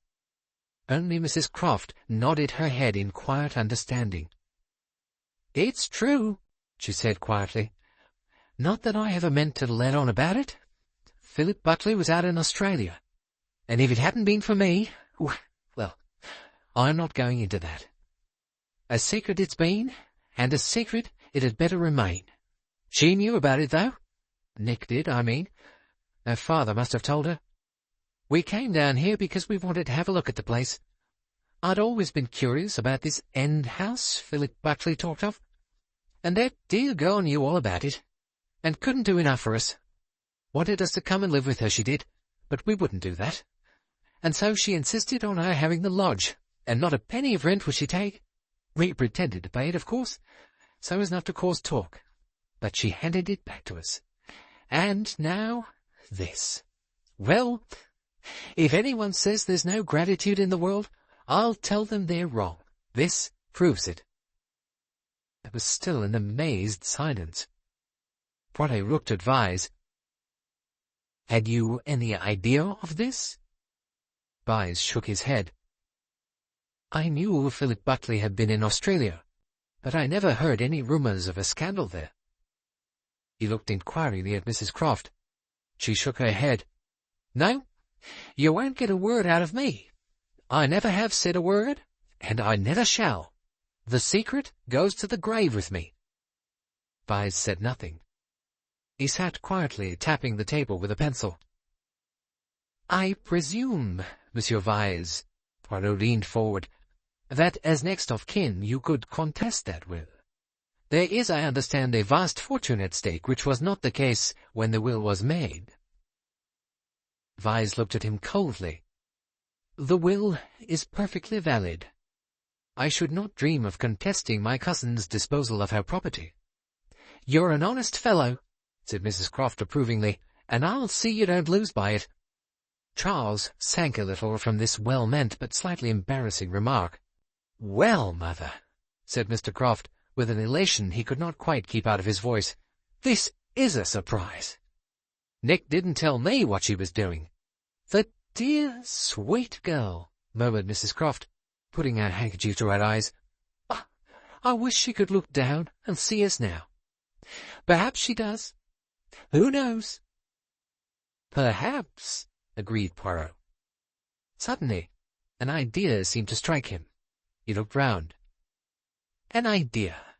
Only Mrs. Croft nodded her head in quiet understanding. "It's true," she said quietly. "Not that I ever meant to let on about it. Philip Buckley was out in Australia, and if it hadn't been for me, well, I'm not going into that. A secret it's been, and a secret it had better remain. She knew about it, though. Nick did, I mean. Her father must have told her. We came down here because we wanted to have a look at the place. I'd always been curious about this end house Philip Buckley talked of, and that dear girl knew all about it, and couldn't do enough for us. Wanted us to come and live with her, she did, but we wouldn't do that. And so she insisted on our having the lodge, and not a penny of rent would she take. We pretended to pay it, of course, so as not to cause talk, but she handed it back to us. And now, this. Well, if anyone says there's no gratitude in the world, I'll tell them they're wrong. This proves it." There was still an amazed silence. Poirot looked at Vyse. "Had you any idea of this?" Vyse shook his head. "I knew Philip Buckley had been in Australia, but I never heard any rumours of a scandal there." He looked inquiringly at Mrs. Croft. She shook her head. "No, you won't get a word out of me. I never have said a word, and I never shall. The secret goes to the grave with me." Vyse said nothing. He sat quietly, tapping the table with a pencil. "I presume, Monsieur Vyse," Poirot leaned forward, "that as next of kin you could contest that will. There is, I understand, a vast fortune at stake, which was not the case when the will was made." Vyse looked at him coldly. "The will is perfectly valid. I should not dream of contesting my cousin's disposal of her property." "You're an honest fellow," said Mrs. Croft approvingly, "and I'll see you don't lose by it." Charles sank a little from this well-meant but slightly embarrassing remark. "Well, mother," said Mr. Croft, with an elation he could not quite keep out of his voice, "this is a surprise. Nick didn't tell me what she was doing." "The dear, sweet girl," murmured Mrs. Croft, putting her handkerchief to her eyes. I wish she could look down and see us now. Perhaps she does. Who knows?" "Perhaps," agreed Poirot. Suddenly, an idea seemed to strike him. He looked round. "An idea.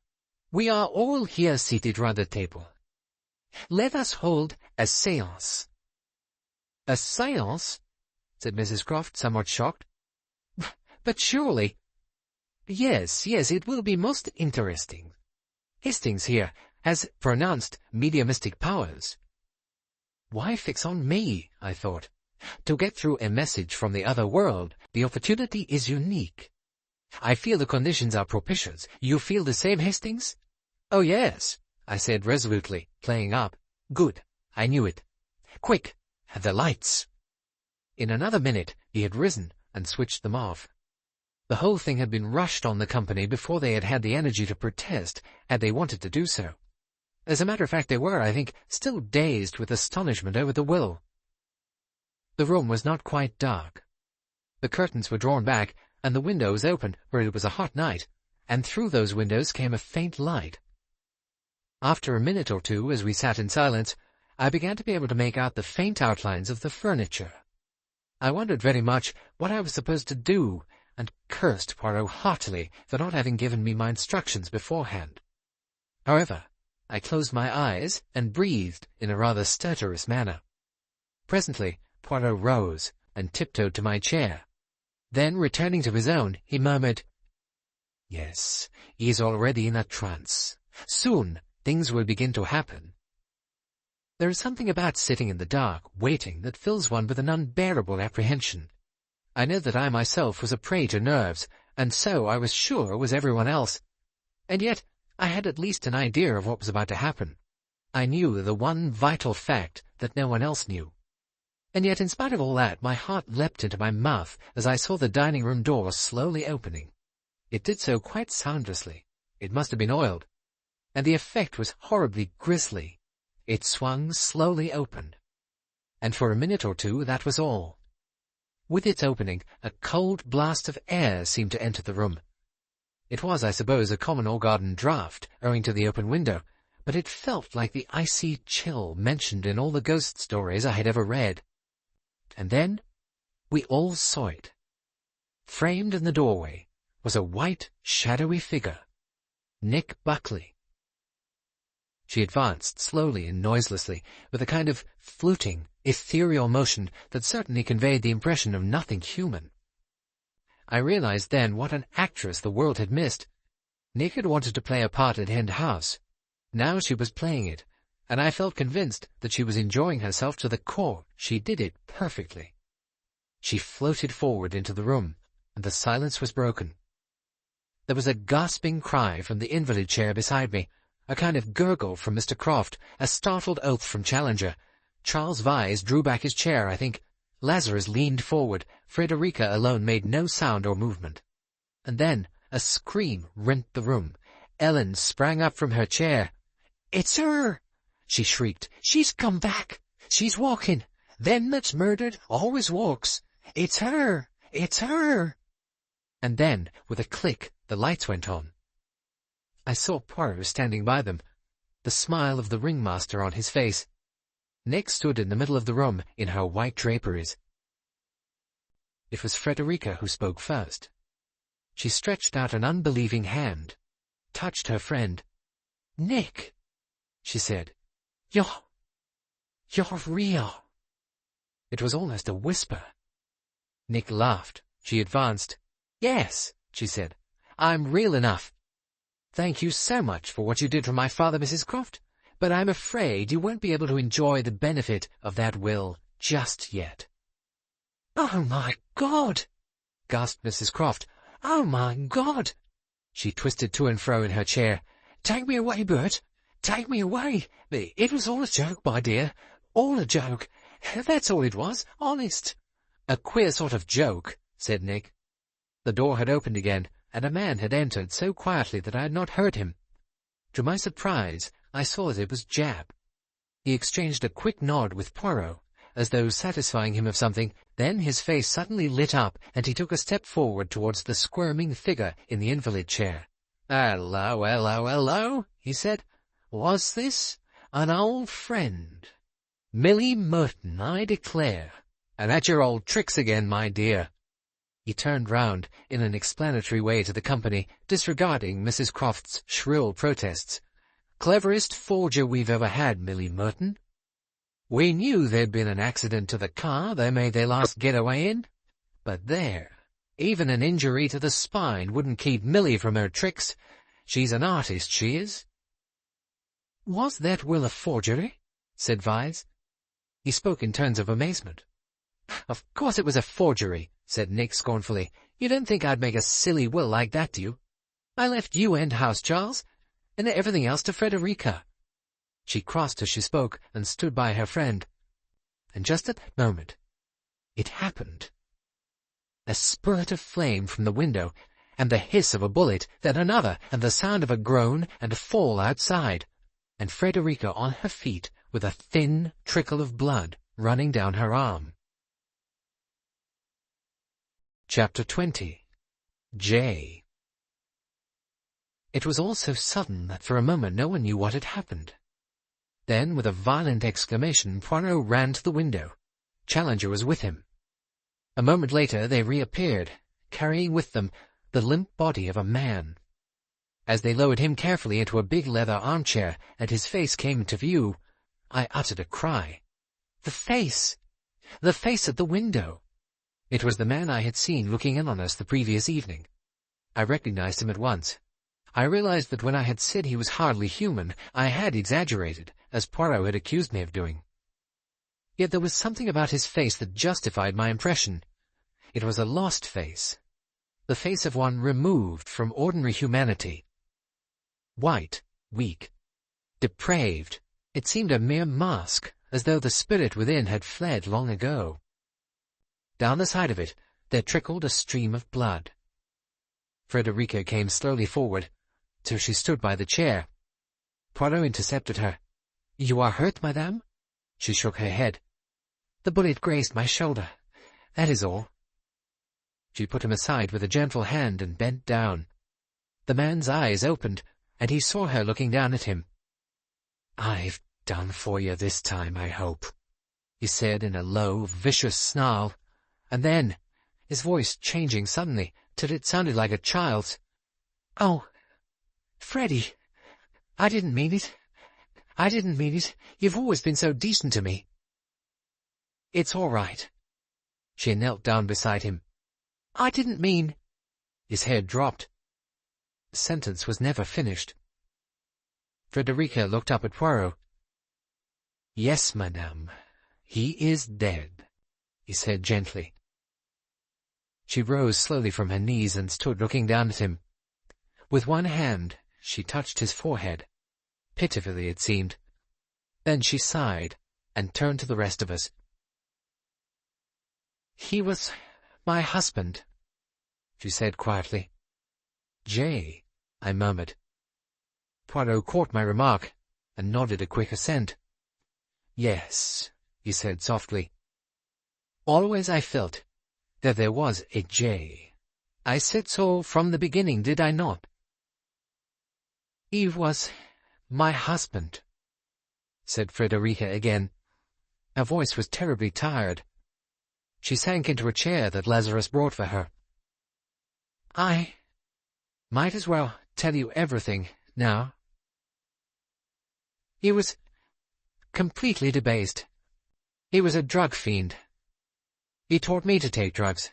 We are all here seated round the table. Let us hold a séance." "A séance?" said Mrs. Croft, somewhat shocked. "But surely—" Yes, it will be most interesting. Hastings here has pronounced mediumistic powers." Why fix on me, I thought. To get through a message from the other world, the opportunity is unique. I feel the conditions are propitious. You feel the same, Hastings?" "Oh, yes," I said resolutely, playing up. "Good. I knew it. Quick, the lights." In another minute he had risen and switched them off. The whole thing had been rushed on the company before they had had the energy to protest, had they wanted to do so. As a matter of fact, they were, I think, still dazed with astonishment over the will. The room was not quite dark. The curtains were drawn back, and the windows open, for it was a hot night, and through those windows came a faint light. After a minute or two, as we sat in silence, I began to be able to make out the faint outlines of the furniture. I wondered very much what I was supposed to do, and cursed Poirot heartily for not having given me my instructions beforehand. However, I closed my eyes and breathed in a rather stertorous manner. Presently Poirot rose and tiptoed to my chair. Then, returning to his own, he murmured, "Yes, he is already in a trance. Soon things will begin to happen." There is something about sitting in the dark, waiting, that fills one with an unbearable apprehension. I know that I myself was a prey to nerves, and so I was sure was everyone else. And yet I had at least an idea of what was about to happen. I knew the one vital fact that no one else knew. And yet, in spite of all that, my heart leapt into my mouth as I saw the dining-room door slowly opening. It did so quite soundlessly. It must have been oiled. And the effect was horribly grisly. It swung slowly open. And for a minute or two that was all. With its opening, a cold blast of air seemed to enter the room. It was, I suppose, a common all-garden draught, owing to the open window, but it felt like the icy chill mentioned in all the ghost stories I had ever read. And then we all saw it. Framed in the doorway was a white, shadowy figure, Nick Buckley. She advanced slowly and noiselessly, with a kind of fluting, ethereal motion that certainly conveyed the impression of nothing human. I realized then what an actress the world had missed. Nick had wanted to play a part at End House. Now she was playing it, and I felt convinced that she was enjoying herself to the core. She did it perfectly. She floated forward into the room, and the silence was broken. There was a gasping cry from the invalid chair beside me, a kind of gurgle from Mr. Croft, a startled oath from Challenger. Charles Vyse drew back his chair, I think. Lazarus leaned forward. Frederica alone made no sound or movement. And then a scream rent the room. Ellen sprang up from her chair. "It's her!" she shrieked. "She's come back. She's walking. Them that's murdered always walks. It's her! It's her!" And then, with a click, the lights went on. I saw Poirot standing by them, the smile of the ringmaster on his face. Nick stood in the middle of the room in her white draperies. It was Frederica who spoke first. She stretched out an unbelieving hand, touched her friend. "Nick," she said, You're real." It was almost a whisper. Nick laughed. She advanced. "Yes," she said, "I'm real enough. Thank you so much for what you did for my father, Mrs. Croft, but I'm afraid you won't be able to enjoy the benefit of that will just yet." "Oh, my God!" gasped Mrs. Croft. "Oh, my God!" She twisted to and fro in her chair. "Take me away, Bert. Take me away. It was all a joke, my dear. All a joke. That's all it was, honest." "A queer sort of joke," said Nick. The door had opened again, and a man had entered so quietly that I had not heard him. To my surprise, I saw that it was Jab. He exchanged a quick nod with Poirot, as though satisfying him of something. Then his face suddenly lit up, and he took a step forward towards the squirming figure in the invalid chair. "Hello, hello, hello," he said. "Was this an old friend? Millie Merton, I declare. And at your old tricks again, my dear." He turned round in an explanatory way to the company, disregarding Mrs. Croft's shrill protests. "Cleverest forger we've ever had, Millie Merton. We knew there'd been an accident to the car they made their last getaway in. But there, even an injury to the spine wouldn't keep Millie from her tricks. She's an artist, she is." "Was that will a forgery?" said Vyse. He spoke in tones of amazement. "Of course it was a forgery," said Nick scornfully. You don't think I'd make a silly will like that, do you? I left you and House Charles, and everything else to Frederica." She crossed as she spoke and stood by her friend. And just at that moment, it happened. A spurt of flame from the window, and the hiss of a bullet, then another, and the sound of a groan and a fall outside, and Frederica on her feet with a thin trickle of blood running down her arm. Chapter 20. J. It was all so sudden that for a moment no one knew what had happened. Then, with a violent exclamation, Poirot ran to the window. Challenger was with him. A moment later they reappeared, carrying with them the limp body of a man. As they lowered him carefully into a big leather armchair, and his face came into view, I uttered a cry. The face! The face at the window! It was the man I had seen looking in on us the previous evening. I recognized him at once. I realized that when I had said he was hardly human, I had exaggerated, as Poirot had accused me of doing. Yet there was something about his face that justified my impression. It was a lost face, the face of one removed from ordinary humanity. White, weak, depraved, it seemed a mere mask, as though the spirit within had fled long ago. Down the side of it there trickled a stream of blood. Frederica came slowly forward, till she stood by the chair. Poirot intercepted her. "You are hurt, madame?" She shook her head. "The bullet grazed my shoulder. That is all." She put him aside with a gentle hand and bent down. The man's eyes opened, and he saw her looking down at him. "I've done for you this time, I hope," he said in a low, vicious snarl, and then, his voice changing suddenly till it sounded like a child's, "Oh, Freddie, I didn't mean it. I didn't mean it. You've always been so decent to me." "It's all right." She knelt down beside him. "I didn't mean—" His head dropped. The sentence was never finished. Frederica looked up at Poirot. "Yes, madame, he is dead," he said gently. She rose slowly from her knees and stood looking down at him. With one hand she touched his forehead, pitifully it seemed. Then she sighed and turned to the rest of us. "He was my husband," she said quietly. "Jay," I murmured. Poirot caught my remark and nodded a quick assent. "Yes," he said softly. "Always I felt that there was a J. I said so from the beginning, did I not?" "He was my husband," said Frederica again. Her voice was terribly tired. She sank into a chair that Lazarus brought for her. "I might as well tell you everything now. He was completely debased. He was a drug fiend. He taught me to take drugs.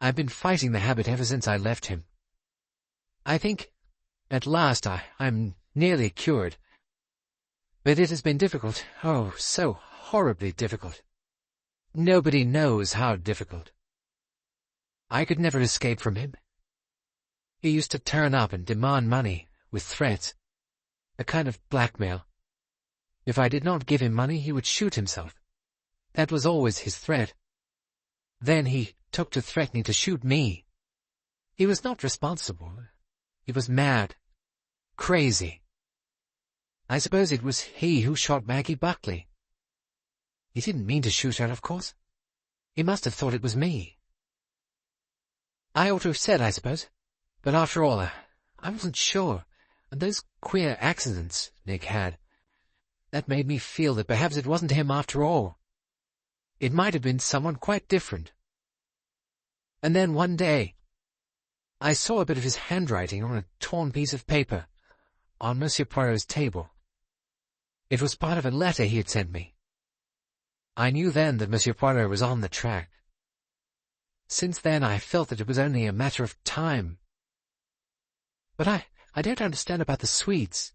I've been fighting the habit ever since I left him. I think, at last, I'm nearly cured. But it has been difficult, oh, so horribly difficult. Nobody knows how difficult. I could never escape from him. He used to turn up and demand money, with threats, a kind of blackmail. If I did not give him money, he would shoot himself. That was always his threat. Then he took to threatening to shoot me. He was not responsible. He was mad, crazy. I suppose it was he who shot Maggie Buckley. He didn't mean to shoot her, of course. He must have thought it was me. I ought to have said, I suppose. But after all, I wasn't sure. And those queer accidents Nick had, that made me feel that perhaps it wasn't him after all. It might have been someone quite different. And then one day, I saw a bit of his handwriting on a torn piece of paper on Monsieur Poirot's table. It was part of a letter he had sent me. I knew then that Monsieur Poirot was on the track. Since then I felt that it was only a matter of time. But I don't understand about the sweets.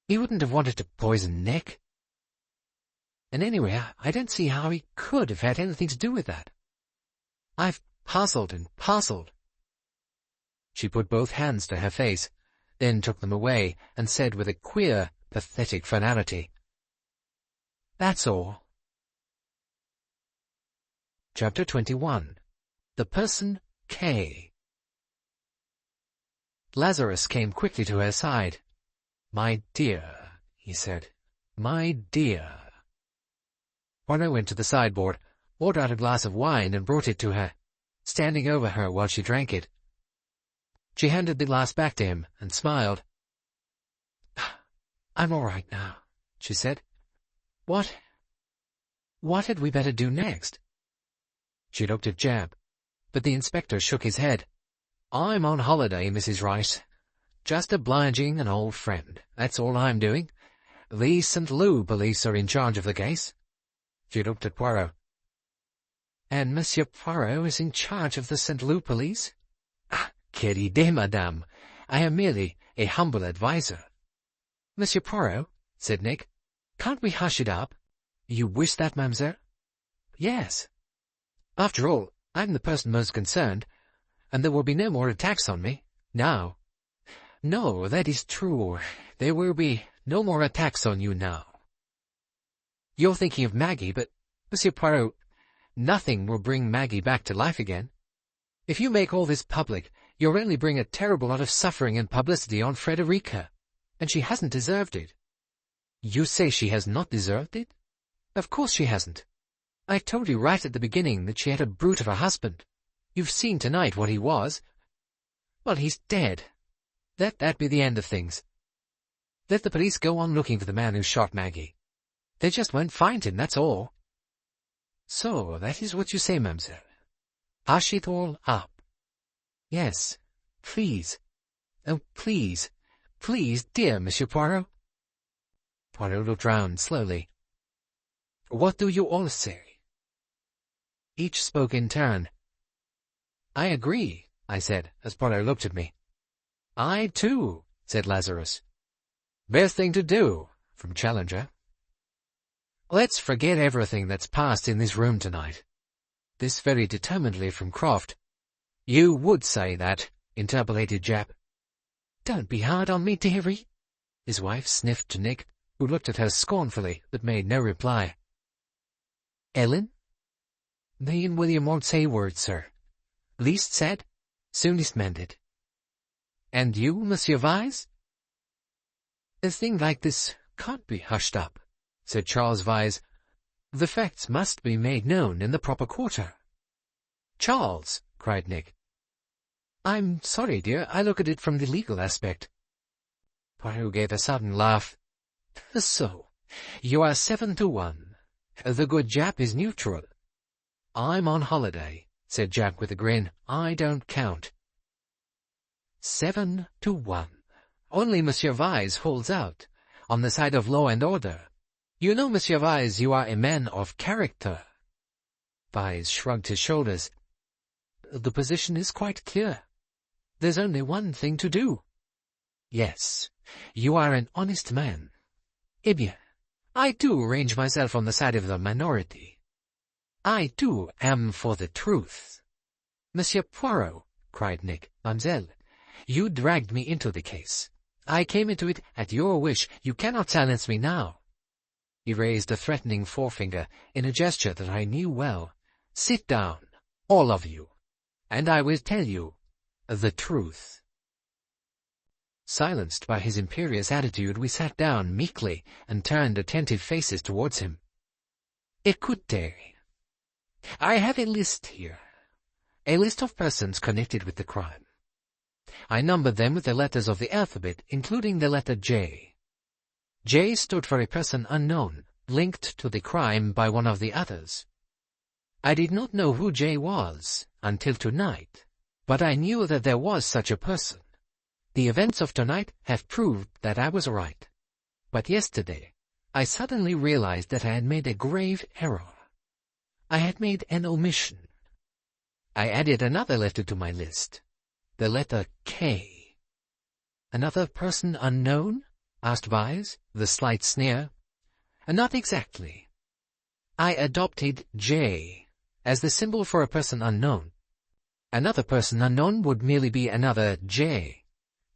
He wouldn't have wanted to poison Nick. And anyway, I don't see how he could have had anything to do with that. I've puzzled and puzzled. She put both hands to her face, then took them away, and said with a queer, pathetic finality, "That's all." Chapter 21. The Person K. Lazarus came quickly to her side. "My dear," he said, "my dear." Poirot went to the sideboard, poured out a glass of wine, and brought it to her, standing over her while she drank it. She handed the glass back to him and smiled. "I'm all right now," she said. What had we better do next?" She looked at Jab, but the inspector shook his head. "I'm on holiday, Mrs. Rice. Just obliging an old friend. That's all I'm doing. The St. Loup police are in charge of the case." She looked at Poirot. "And Monsieur Poirot is in charge of the St. Loup police?" "Quelle idée, madame. I am merely a humble adviser." "Monsieur Poirot," said Nick, "can't we hush it up?" "You wish that, mademoiselle?" "Yes. After all, I'm the person most concerned, and there will be no more attacks on me, now." "No, that is true. There will be no more attacks on you now." "You're thinking of Maggie, but, Monsieur Poirot, nothing will bring Maggie back to life again. If you make all this public, you'll only bring a terrible lot of suffering and publicity on Frederica, and she hasn't deserved it." "You say she has not deserved it?" "Of course she hasn't. I told you right at the beginning that she had a brute of a husband. You've seen tonight what he was. Well, he's dead. Let that be the end of things. Let the police go on looking for the man who shot Maggie. They just won't find him, that's all." "So, that is what you say, mademoiselle. Hush it all up." "Yes, please. Oh, please, please, dear Monsieur Poirot." Poirot looked round slowly. "What do you all say?" Each spoke in turn. "I agree," I said, as Poirot looked at me. "I, too," said Lazarus. "Best thing to do," from Challenger. "Let's forget everything that's passed in this room tonight." This very determinedly from Croft. "You would say that," interpolated Jap. "Don't be hard on me, dearie." His wife sniffed to Nick, who looked at her scornfully, but made no reply. "Ellen?" "Me and William won't say a word, sir. Least said, soonest mended." "And you, Monsieur Vyse?" "A thing like this can't be hushed up," said Charles Vyse. "The facts must be made known in the proper quarter." "Charles!" cried Nick. "I'm sorry, dear, I look at it from the legal aspect." Poirot gave a sudden laugh. "So, you are 7-1. The good Jap is neutral." "I'm on holiday," said Jap with a grin. "I don't count." 7-1. Only Monsieur Vyse holds out, on the side of law and order. You know, Monsieur Vyse, you are a man of character." Vyse shrugged his shoulders. "The position is quite clear. There's only one thing to do." "Yes, you are an honest man. Eh bien, I too range myself on the side of the minority. I too am for the truth." "Monsieur Poirot," cried Nick, "Mademoiselle, you dragged me into the case. I came into it at your wish. You cannot silence me now." He raised a threatening forefinger in a gesture that I knew well. "Sit down, all of you, and I will tell you the truth." Silenced by his imperious attitude, we sat down meekly and turned attentive faces towards him. "Écoutez. I have a list here, a list of persons connected with the crime. I numbered them with the letters of the alphabet, including the letter J. J stood for a person unknown, linked to the crime by one of the others. I did not know who J was until tonight, but I knew that there was such a person. The events of tonight have proved that I was right. But yesterday, I suddenly realized that I had made a grave error. I had made an omission. I added another letter to my list, the letter K. "Another person unknown?" asked Vyse, with a slight sneer. "Not exactly. I adopted J as the symbol for a person unknown. Another person unknown would merely be another J.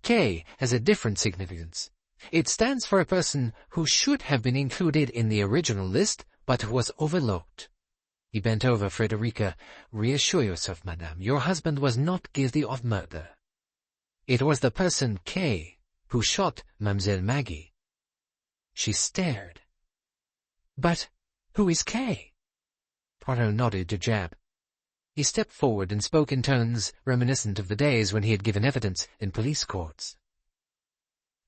K has a different significance. It stands for a person who should have been included in the original list, but was overlooked. He bent over Frederica. Reassure yourself, madame, your husband was not guilty of murder. It was the person K who shot Mademoiselle Maggie. She stared. But who is K? Poirot nodded to Jab. He stepped forward and spoke in tones reminiscent of the days when he had given evidence in police courts.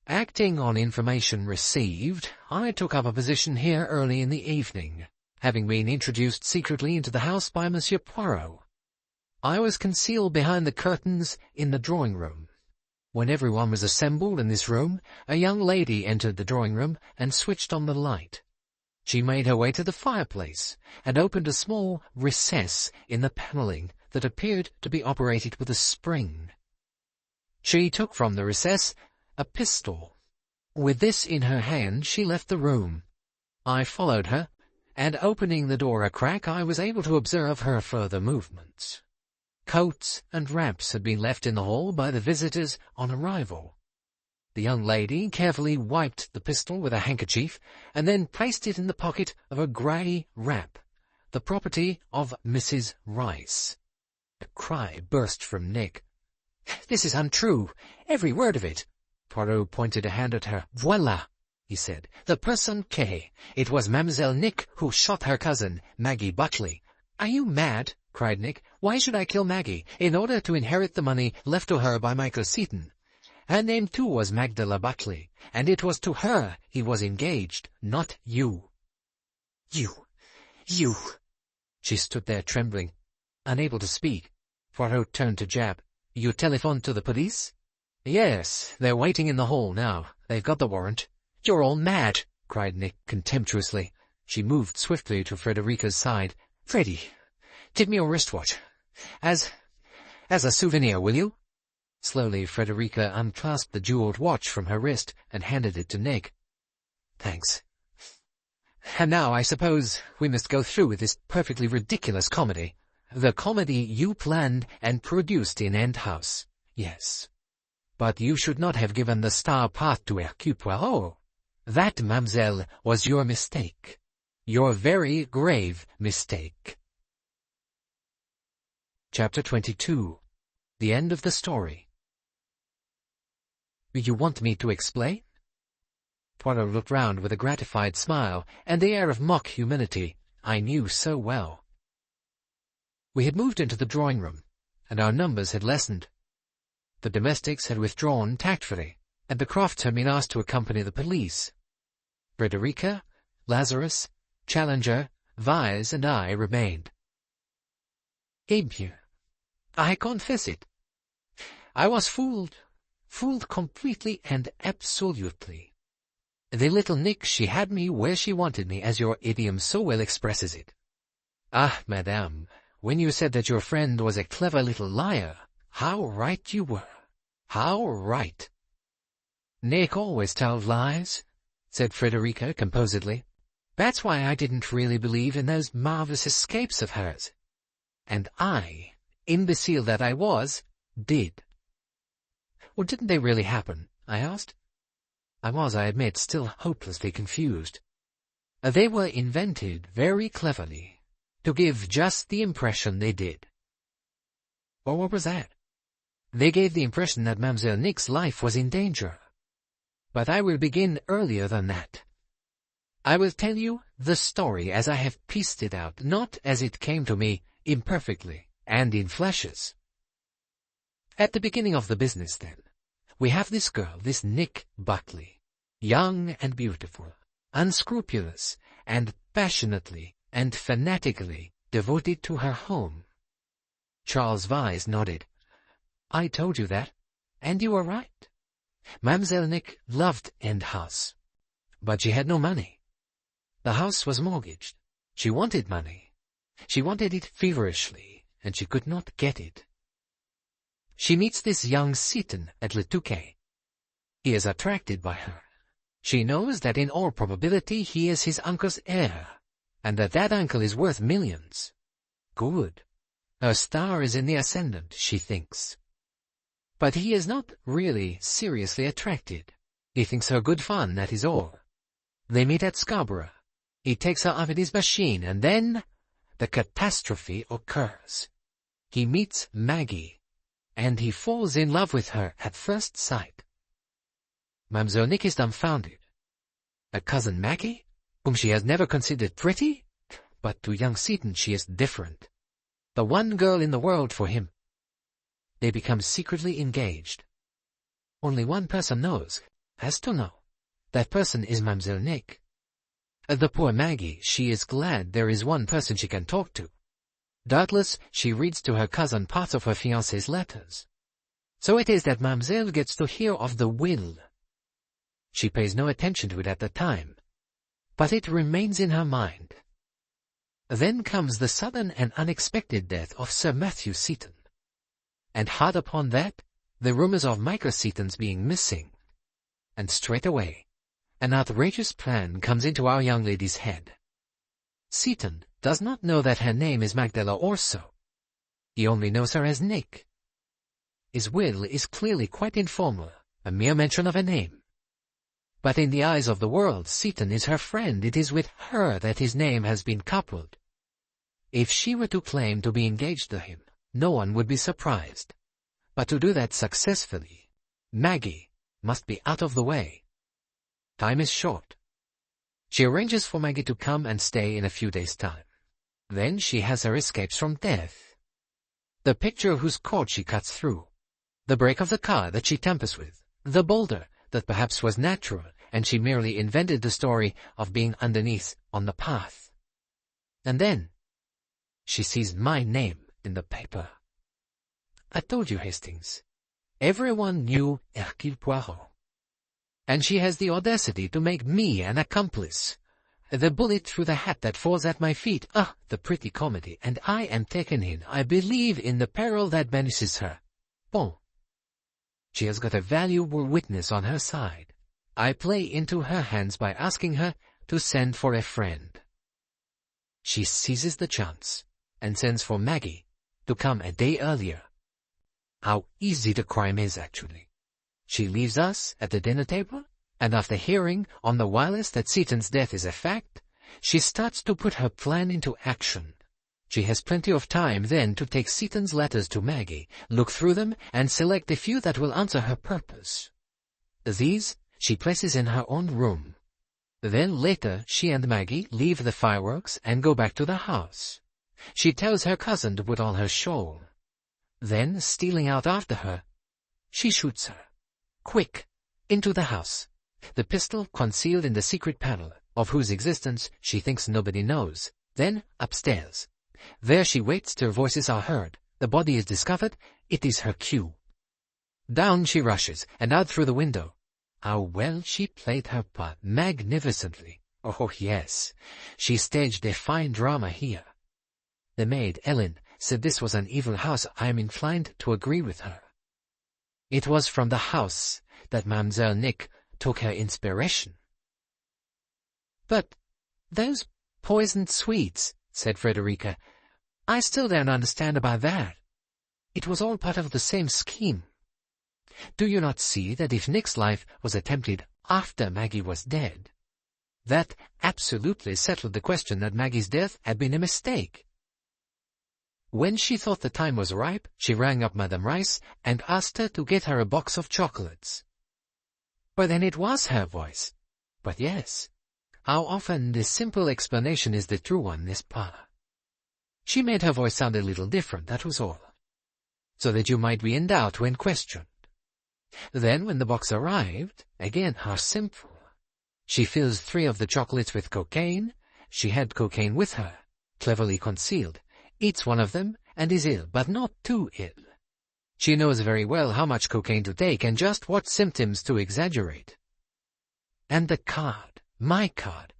Acting on information received, I took up a position here early in the evening, having been introduced secretly into the house by Monsieur Poirot. I was concealed behind the curtains in the drawing-room. When everyone was assembled in this room, a young lady entered the drawing-room and switched on the light. She made her way to the fireplace and opened a small recess in the panelling that appeared to be operated with a spring. She took from the recess a pistol. With this in her hand, she left the room. I followed her, and opening the door a crack, I was able to observe her further movements. Coats and wraps had been left in the hall by the visitors on arrival. The young lady carefully wiped the pistol with a handkerchief, and then placed it in the pocket of a grey wrap, the property of Mrs. Rice. A cry burst from Nick. "This is untrue, every word of it." Poirot pointed a hand at her. "Voila," he said. "The person K. It was Mademoiselle Nick who shot her cousin, Maggie Buckley." "Are you mad?" cried Nick. "Why should I kill Maggie? In order to inherit the money left to her by Michael Seaton. Her name too was Magdala Buckley, and it was to her he was engaged, not you." You. She stood there trembling, unable to speak. Poirot turned to Jab. "You telephoned to the police?" "Yes, they're waiting in the hall now. They've got the warrant." "You're all mad," cried Nick contemptuously. She moved swiftly to Frederica's side. "Freddie, give me your wristwatch. As a souvenir, will you?" Slowly, Frederica unclasped the jeweled watch from her wrist and handed it to Nick. "Thanks. And now I suppose we must go through with this perfectly ridiculous comedy. The comedy you planned and produced in End House. Yes. But you should not have given the star path to Hercule Poirot. That, mademoiselle, was your mistake. Your very grave mistake." Chapter 22. The End of the Story. "You want me to explain?" Poirot looked round with a gratified smile and the air of mock humility I knew so well. We had moved into the drawing-room, and our numbers had lessened. The domestics had withdrawn tactfully, and the Crofts had been asked to accompany the police. Frederica, Lazarus, Challenger, Vyse, and I remained. "Eh bien, I confess it. I was fooled completely and absolutely. The little Nick, she had me where she wanted me, as your idiom so well expresses it. Ah, madame, when you said that your friend was a clever little liar, how right you were. How right." "Nick always tells lies," said Frederica composedly. "That's why I didn't really believe in those marvelous escapes of hers. And I, imbecile that I was, did." "Well, didn't they really happen?" I asked. I was, I admit, still hopelessly confused. "They were invented very cleverly, to give just the impression they did." "Well, what was that?" "They gave the impression that Mademoiselle Nick's life was in danger. But I will begin earlier than that. I will tell you the story as I have pieced it out, not as it came to me imperfectly and in flashes. At the beginning of the business, then, we have this girl, this Nick Buckley, young and beautiful, unscrupulous, and passionately and fanatically devoted to her home." Charles Vyse nodded. "I told you that, and you were right. Mademoiselle Nick loved End House, but she had no money. The house was mortgaged. She wanted money. She wanted it feverishly, and she could not get it. She meets this young Seaton at Le Touquet. He is attracted by her. She knows that in all probability he is his uncle's heir, and that that uncle is worth millions. Good. Her star is in the ascendant, she thinks. But he is not really seriously attracted. He thinks her good fun, that is all. They meet at Scarborough. He takes her out of his machine, and then the catastrophe occurs. He meets Maggie, and he falls in love with her at first sight. Mademoiselle Nick is dumbfounded. A cousin Maggie, whom she has never considered pretty? But to young Seaton she is different. The one girl in the world for him. They become secretly engaged. Only one person knows, has to know. That person is Mademoiselle Nick. The poor Maggie, she is glad there is one person she can talk to. Doubtless, she reads to her cousin parts of her fiancé's letters. So it is that Mademoiselle gets to hear of the will. She pays no attention to it at the time, but it remains in her mind. Then comes the sudden and unexpected death of Sir Matthew Seaton. And hard upon that, the rumors of Micah Seaton's being missing. And straight away, an outrageous plan comes into our young lady's head. Seaton does not know that her name is Magdala Orso. He only knows her as Nick. His will is clearly quite informal, a mere mention of a name. But in the eyes of the world, Seaton is her friend. It is with her that his name has been coupled. If she were to claim to be engaged to him, no one would be surprised. But to do that successfully, Maggie must be out of the way. Time is short. She arranges for Maggie to come and stay in a few days' time. Then she has her escapes from death. The picture whose cord she cuts through. The brake of the car that she tampers with. The boulder that perhaps was natural, and she merely invented the story of being underneath on the path. And then she sees my name in the paper. I told you, Hastings. Everyone knew Hercule Poirot. And she has the audacity to make me an accomplice. The bullet through the hat that falls at my feet. Ah, the pretty comedy. And I am taken in. I believe in the peril that menaces her. Bon. She has got a valuable witness on her side. I play into her hands by asking her to send for a friend. She seizes the chance and sends for Maggie to come a day earlier. How easy the crime is, actually. She leaves us at the dinner table, and after hearing on the wireless that Seaton's death is a fact, she starts to put her plan into action. She has plenty of time then to take Seaton's letters to Maggie, look through them, and select a few that will answer her purpose. These she places in her own room. Then later she and Maggie leave the fireworks and go back to the house. She tells her cousin to put on her shawl. Then, stealing out after her, she shoots her. Quick, into the house. The pistol concealed in the secret panel, of whose existence she thinks nobody knows. Then upstairs. There she waits till voices are heard. The body is discovered. It is her cue. Down she rushes, and out through the window. How well she played her part, magnificently. Oh, yes, she staged a fine drama here. The maid, Ellen, said this was an evil house. I am inclined to agree with her. It was from the house that Mademoiselle Nick took her inspiration. But those poisoned sweets, said Frederica, I still don't understand about that. It was all part of the same scheme. Do you not see that if Nick's life was attempted after Maggie was dead, that absolutely settled the question that Maggie's death had been a mistake? When she thought the time was ripe, she rang up Madame Rice and asked her to get her a box of chocolates. But then it was her voice. But yes, how often this simple explanation is the true one, n'est-ce pas? She made her voice sound a little different, that was all, so that you might be in doubt when questioned. Then, when the box arrived, again, how simple. She fills 3 of the chocolates with cocaine. She had cocaine with her, cleverly concealed, eats one of them, and is ill, but not too ill. She knows very well how much cocaine to take and just what symptoms to exaggerate. And the card, my card.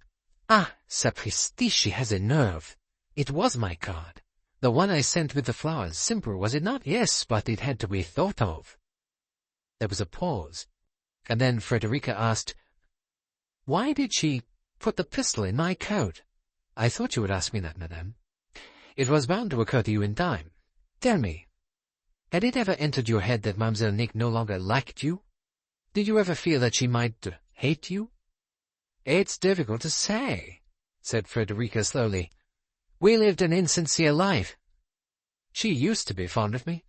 Ah, sapristi, she has a nerve. It was my card. The one I sent with the flowers. Simple, was it not? Yes, but it had to be thought of. There was a pause, and then Frederica asked, Why did she put the pistol in my coat? I thought you would ask me that, madame. It was bound to occur to you in time. Tell me, had it ever entered your head that Mademoiselle Nick no longer liked you? Did you ever feel that she might hate you? It's difficult to say, said Frederica slowly. We lived an insincere life. She used to be fond of me.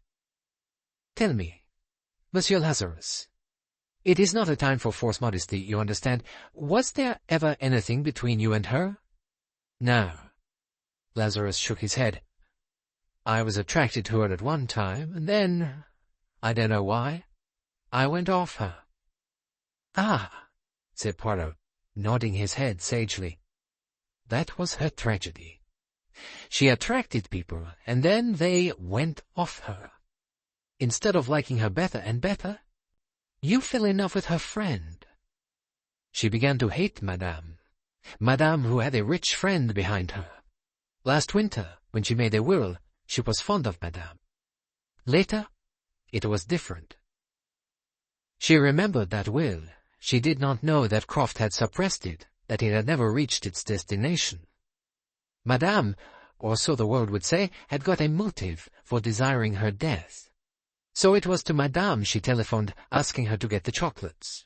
Tell me, Monsieur Lazarus, it is not a time for false modesty, you understand. Was there ever anything between you and her? No. Lazarus shook his head. I was attracted to her at one time, and then, I don't know why, I went off her. Ah, said Poirot, nodding his head sagely. That was her tragedy. She attracted people, and then they went off her. Instead of liking her better and better, you fell in love with her friend. She began to hate Madame who had a rich friend behind her. Last winter, when she made a will, she was fond of Madame. Later, it was different. She remembered that will. She did not know that Croft had suppressed it, that it had never reached its destination. Madame, or so the world would say, had got a motive for desiring her death. So it was to Madame she telephoned, asking her to get the chocolates.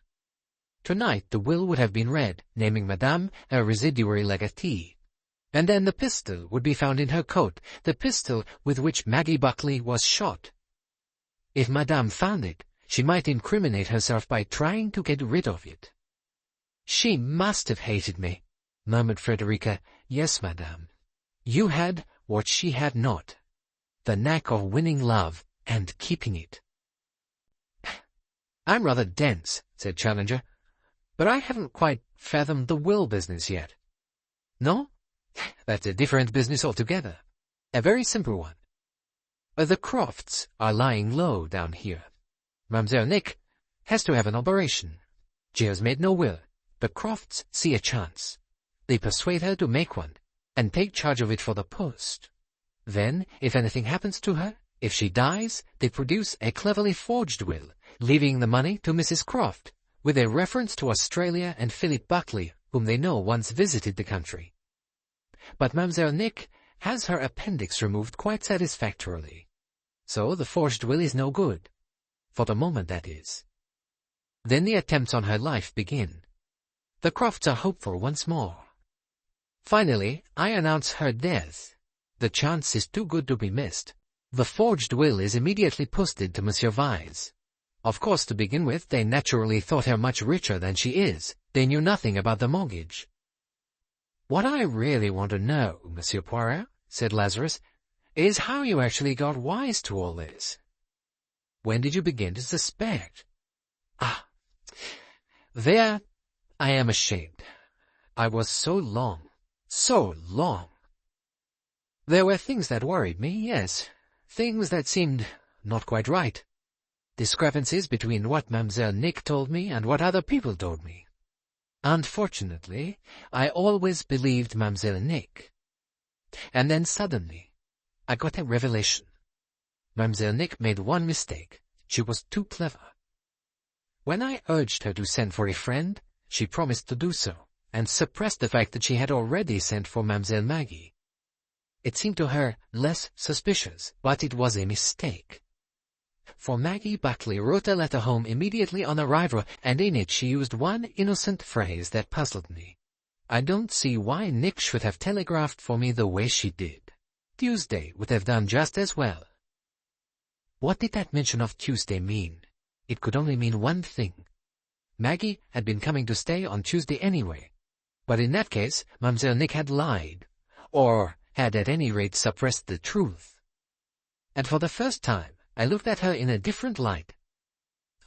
Tonight the will would have been read, naming Madame a residuary legatee. And then the pistol would be found in her coat, the pistol with which Maggie Buckley was shot. If Madame found it, she might incriminate herself by trying to get rid of it. She must have hated me, murmured Frederica. Yes, Madame. You had what she had not, the knack of winning love and keeping it. I'm rather dense, said Challenger, but I haven't quite fathomed the will business yet. No? That's a different business altogether. A very simple one. The Crofts are lying low down here. Mademoiselle Nick has to have an operation. She has made no will. The Crofts see a chance. They persuade her to make one, and take charge of it for the post. Then, if anything happens to her, if she dies, they produce a cleverly forged will, leaving the money to Mrs. Croft, with a reference to Australia and Philip Buckley, whom they know once visited the country. But Mademoiselle Nick has her appendix removed quite satisfactorily. So the forged will is no good. For the moment, that is. Then the attempts on her life begin. The Crofts are hopeful once more. Finally, I announce her death. The chance is too good to be missed. The forged will is immediately posted to Monsieur Vyse. Of course, to begin with, they naturally thought her much richer than she is. They knew nothing about the mortgage. What I really want to know, Monsieur Poirot, said Lazarus, is how you actually got wise to all this. When did you begin to suspect? There I am ashamed. I was so long. There were things that worried me, yes, things that seemed not quite right. Discrepancies between what Mademoiselle Nick told me and what other people told me. Unfortunately, I always believed Mademoiselle Nick. And then suddenly, I got a revelation. Mademoiselle Nick made one mistake. She was too clever. When I urged her to send for a friend, she promised to do so, and suppressed the fact that she had already sent for Mademoiselle Maggie. It seemed to her less suspicious, but it was a mistake. For Maggie Buckley wrote a letter home immediately on arrival, and in it she used one innocent phrase that puzzled me. I don't see why Nick should have telegraphed for me the way she did. Tuesday would have done just as well. What did that mention of Tuesday mean? It could only mean one thing. Maggie had been coming to stay on Tuesday anyway. But in that case, Mademoiselle Nick had lied, or had at any rate suppressed the truth. And for the first time, I looked at her in a different light.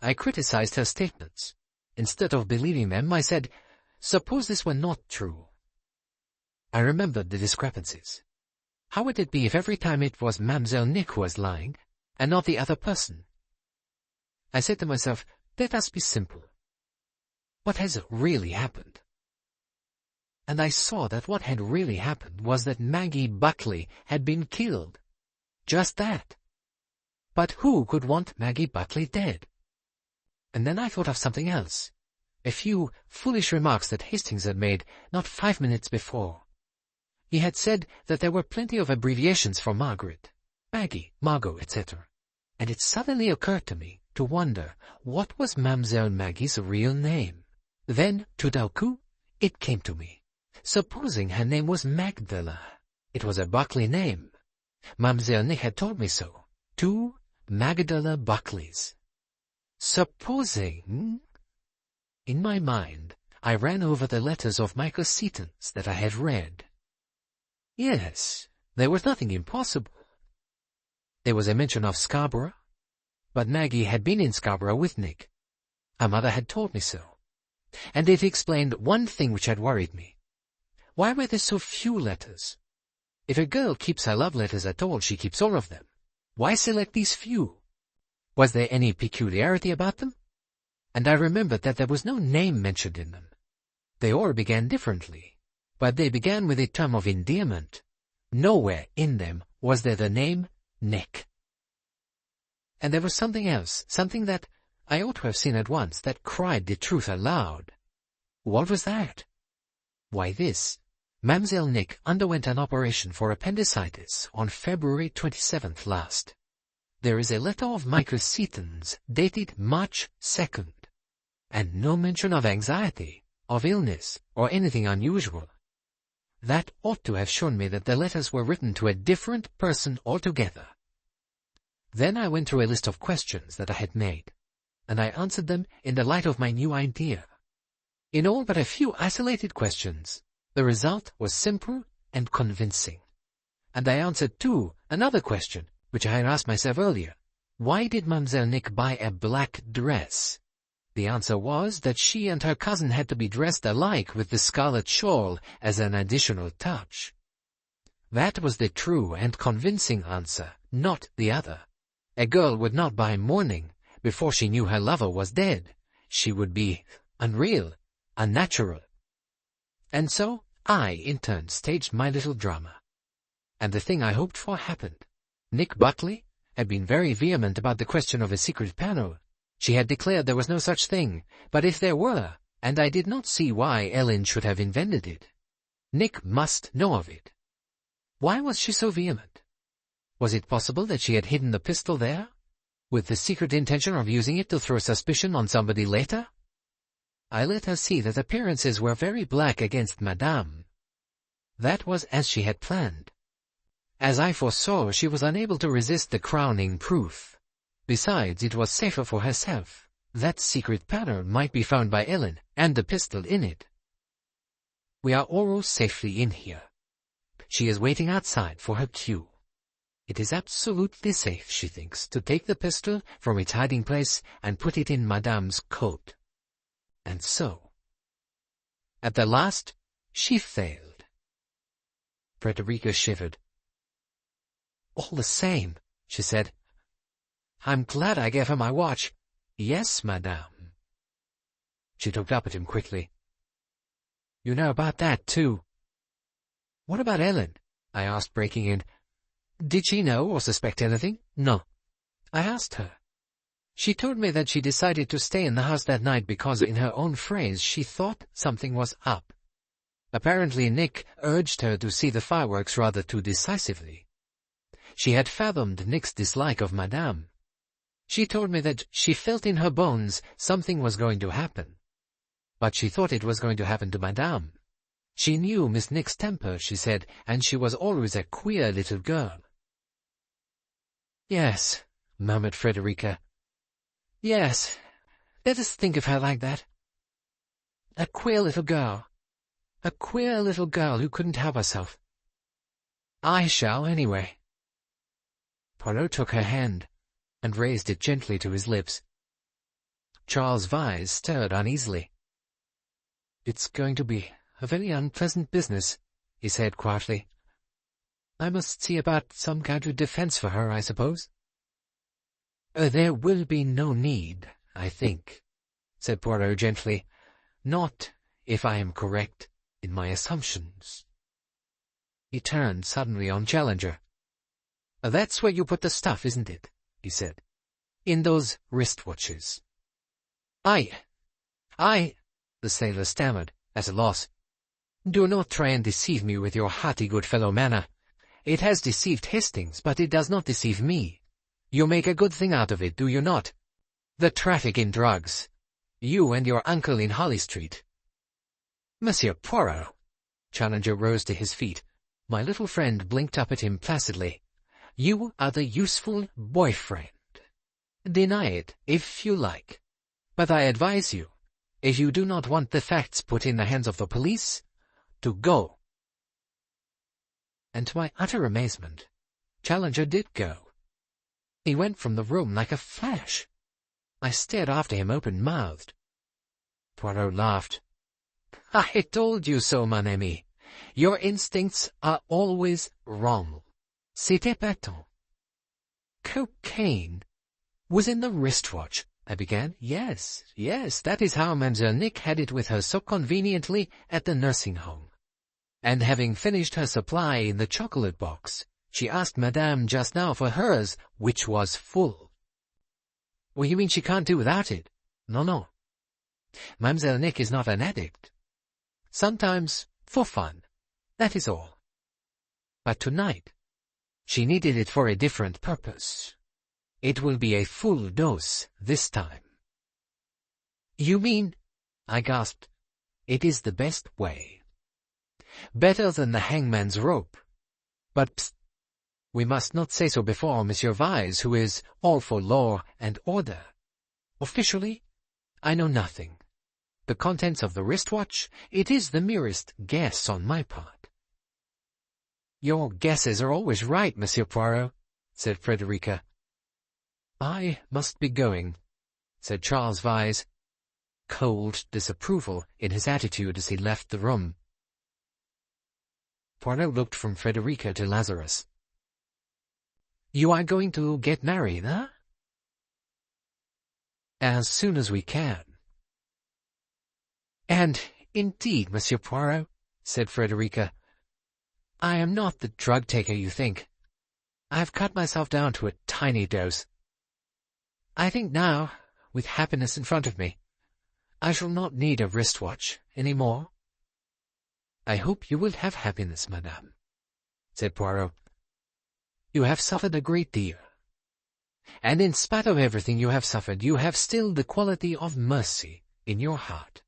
I criticized her statements. Instead of believing them, I said, suppose this were not true. I remembered the discrepancies. How would it be if every time it was Mademoiselle Nick who was lying, and not the other person? I said to myself, let us be simple. What has really happened? And I saw that what had really happened was that Maggie Buckley had been killed. Just that. But who could want Maggie Buckley dead? And then I thought of something else. A few foolish remarks that Hastings had made not 5 minutes before. He had said that there were plenty of abbreviations for Margaret. Maggie, Margot, etc. And it suddenly occurred to me to wonder what was Mademoiselle Maggie's real name. Then, tout à coup, it came to me. Supposing her name was Magdala. It was a Buckley name. Mademoiselle Nick had told me so. 2 Magdala Buckleys. Supposing... In my mind, I ran over the letters of Michael Seaton's that I had read. Yes, there was nothing impossible. There was a mention of Scarborough, but Maggie had been in Scarborough with Nick. Her mother had told me so. And it explained one thing which had worried me. Why were there so few letters? If a girl keeps her love letters at all, she keeps all of them. Why select these few? Was there any peculiarity about them? And I remembered that there was no name mentioned in them. They all began differently, but they began with a term of endearment. Nowhere in them was there the name Nick. And there was something else, something that I ought to have seen at once, that cried the truth aloud. What was that? Why this. Mademoiselle Nick underwent an operation for appendicitis on February 27th last. There is a letter of Michael Seaton's dated March 2nd, and no mention of anxiety, of illness, or anything unusual. That ought to have shown me that the letters were written to a different person altogether. Then I went through a list of questions that I had made, and I answered them in the light of my new idea. In all but a few isolated questions, the result was simple and convincing. And I answered, too, another question, which I had asked myself earlier. Why did Mademoiselle Nick buy a black dress? The answer was that she and her cousin had to be dressed alike with the scarlet shawl as an additional touch. That was the true and convincing answer, not the other. A girl would not buy mourning before she knew her lover was dead. She would be unreal, unnatural. And so I, in turn, staged my little drama. And the thing I hoped for happened. Nick Buckley had been very vehement about the question of a secret panel. She had declared there was no such thing, but if there were, and I did not see why Ellen should have invented it, Nick must know of it. Why was she so vehement? Was it possible that she had hidden the pistol there, with the secret intention of using it to throw suspicion on somebody later? I let her see that appearances were very black against Madame. That was as she had planned. As I foresaw, she was unable to resist the crowning proof. Besides, it was safer for herself. That secret panel might be found by Ellen, and the pistol in it. We are all safely in here. She is waiting outside for her cue. It is absolutely safe, she thinks, to take the pistol from its hiding place and put it in Madame's coat. And so, at the last, she failed. Frederica shivered. All the same, she said, I'm glad I gave her my watch. Yes, Madame. She looked up at him quickly. You know about that, too. What about Ellen? I asked, breaking in. Did she know or suspect anything? No. I asked her. She told me that she decided to stay in the house that night because, in her own phrase, she thought something was up. Apparently Nick urged her to see the fireworks rather too decisively. She had fathomed Nick's dislike of Madame. She told me that she felt in her bones something was going to happen. But she thought it was going to happen to Madame. She knew Miss Nick's temper, she said, and she was always a queer little girl. Yes, murmured Frederica. Yes, let us think of her like that. A queer little girl. A queer little girl who couldn't help herself. I shall, anyway. Poirot took her hand and raised it gently to his lips. Charles Vyse stirred uneasily. It's going to be a very unpleasant business, he said quietly. I must see about some kind of defense for her, I suppose. There will be no need, I think, said Poirot gently. Not, if I am correct, in my assumptions. He turned suddenly on Challenger. That's where you put the stuff, isn't it? He said. In those wristwatches. I, the sailor stammered, at a loss. Do not try and deceive me with your hearty good fellow manner. It has deceived Hastings, but it does not deceive me. You make a good thing out of it, do you not? The traffic in drugs. You and your uncle in Harley Street. Monsieur Poirot. Challenger rose to his feet. My little friend blinked up at him placidly. You are the useful boyfriend. Deny it, if you like. But I advise you, if you do not want the facts put in the hands of the police, to go. And to my utter amazement, Challenger did go. He went from the room like a flash. I stared after him open-mouthed. Poirot laughed. I told you so, mon ami. Your instincts are always wrong. C'était épatant. Cocaine was in the wristwatch, I began. Yes, that is how Mademoiselle Nick had it with her so conveniently at the nursing home. And having finished her supply in the chocolate box, she asked Madame just now for hers, which was full. Well, you mean she can't do without it? No. Mademoiselle Nick is not an addict. Sometimes for fun, that is all. But tonight, she needed it for a different purpose. It will be a full dose this time. You mean, I gasped, it is the best way. Better than the hangman's rope. But psst, we must not say so before Monsieur Vyse, who is all for law and order. Officially, I know nothing. The contents of the wristwatch, it is the merest guess on my part. Your guesses are always right, Monsieur Poirot, said Frederica. I must be going, said Charles Vyse, cold disapproval in his attitude as he left the room. Poirot looked from Frederica to Lazarus. You are going to get married, huh? As soon as we can. And, indeed, Monsieur Poirot, said Frederica, I am not the drug-taker you think. I have cut myself down to a tiny dose. I think now, with happiness in front of me, I shall not need a wristwatch any more. I hope you will have happiness, madame, said Poirot. You have suffered a great deal. And in spite of everything you have suffered, you have still the quality of mercy in your heart.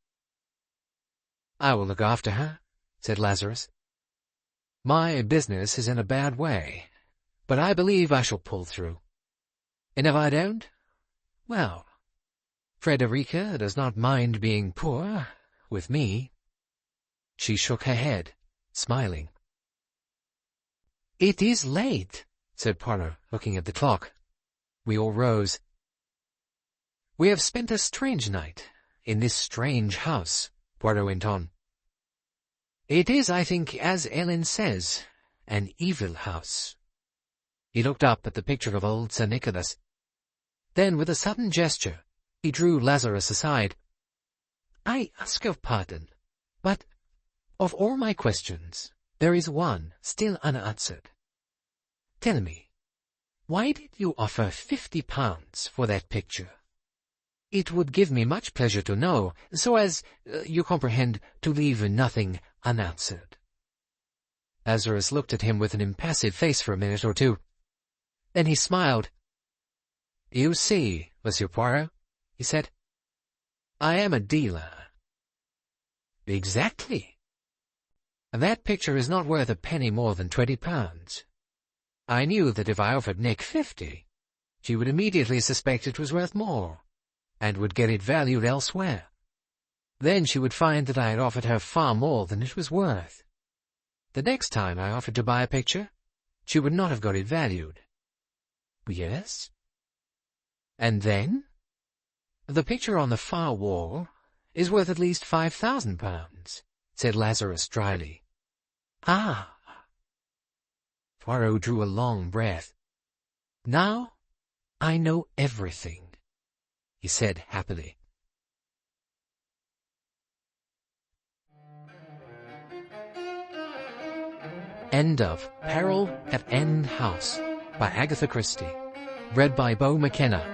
I will look after her, said Lazarus. My business is in a bad way, but I believe I shall pull through. And if I don't, well, Frederica does not mind being poor with me. She shook her head, smiling. It is late, said Poirot, looking at the clock. We all rose. We have spent a strange night in this strange house, Poirot went on. It is, I think, as Ellen says, an evil house. He looked up at the picture of old Sir Nicholas. Then, with a sudden gesture, he drew Lazarus aside. I ask your pardon, but of all my questions, there is one still unanswered. Tell me, why did you offer £50 for that picture? It would give me much pleasure to know, so as, you comprehend, to leave nothing unanswered. Lazarus looked at him with an impassive face for a minute or two. Then he smiled. You see, Monsieur Poirot, he said, I am a dealer. Exactly. That picture is not worth a penny more than £20. I knew that if I offered Nick 50, she would immediately suspect it was worth more, and would get it valued elsewhere. Then she would find that I had offered her far more than it was worth. The next time I offered to buy a picture, she would not have got it valued. Yes? And then? The picture on the far wall is worth at least £5,000, said Lazarus dryly. Ah! Poirot drew a long breath. Now I know everything, he said happily. End of Peril at End House by Agatha Christie. Read by Bo McKenna.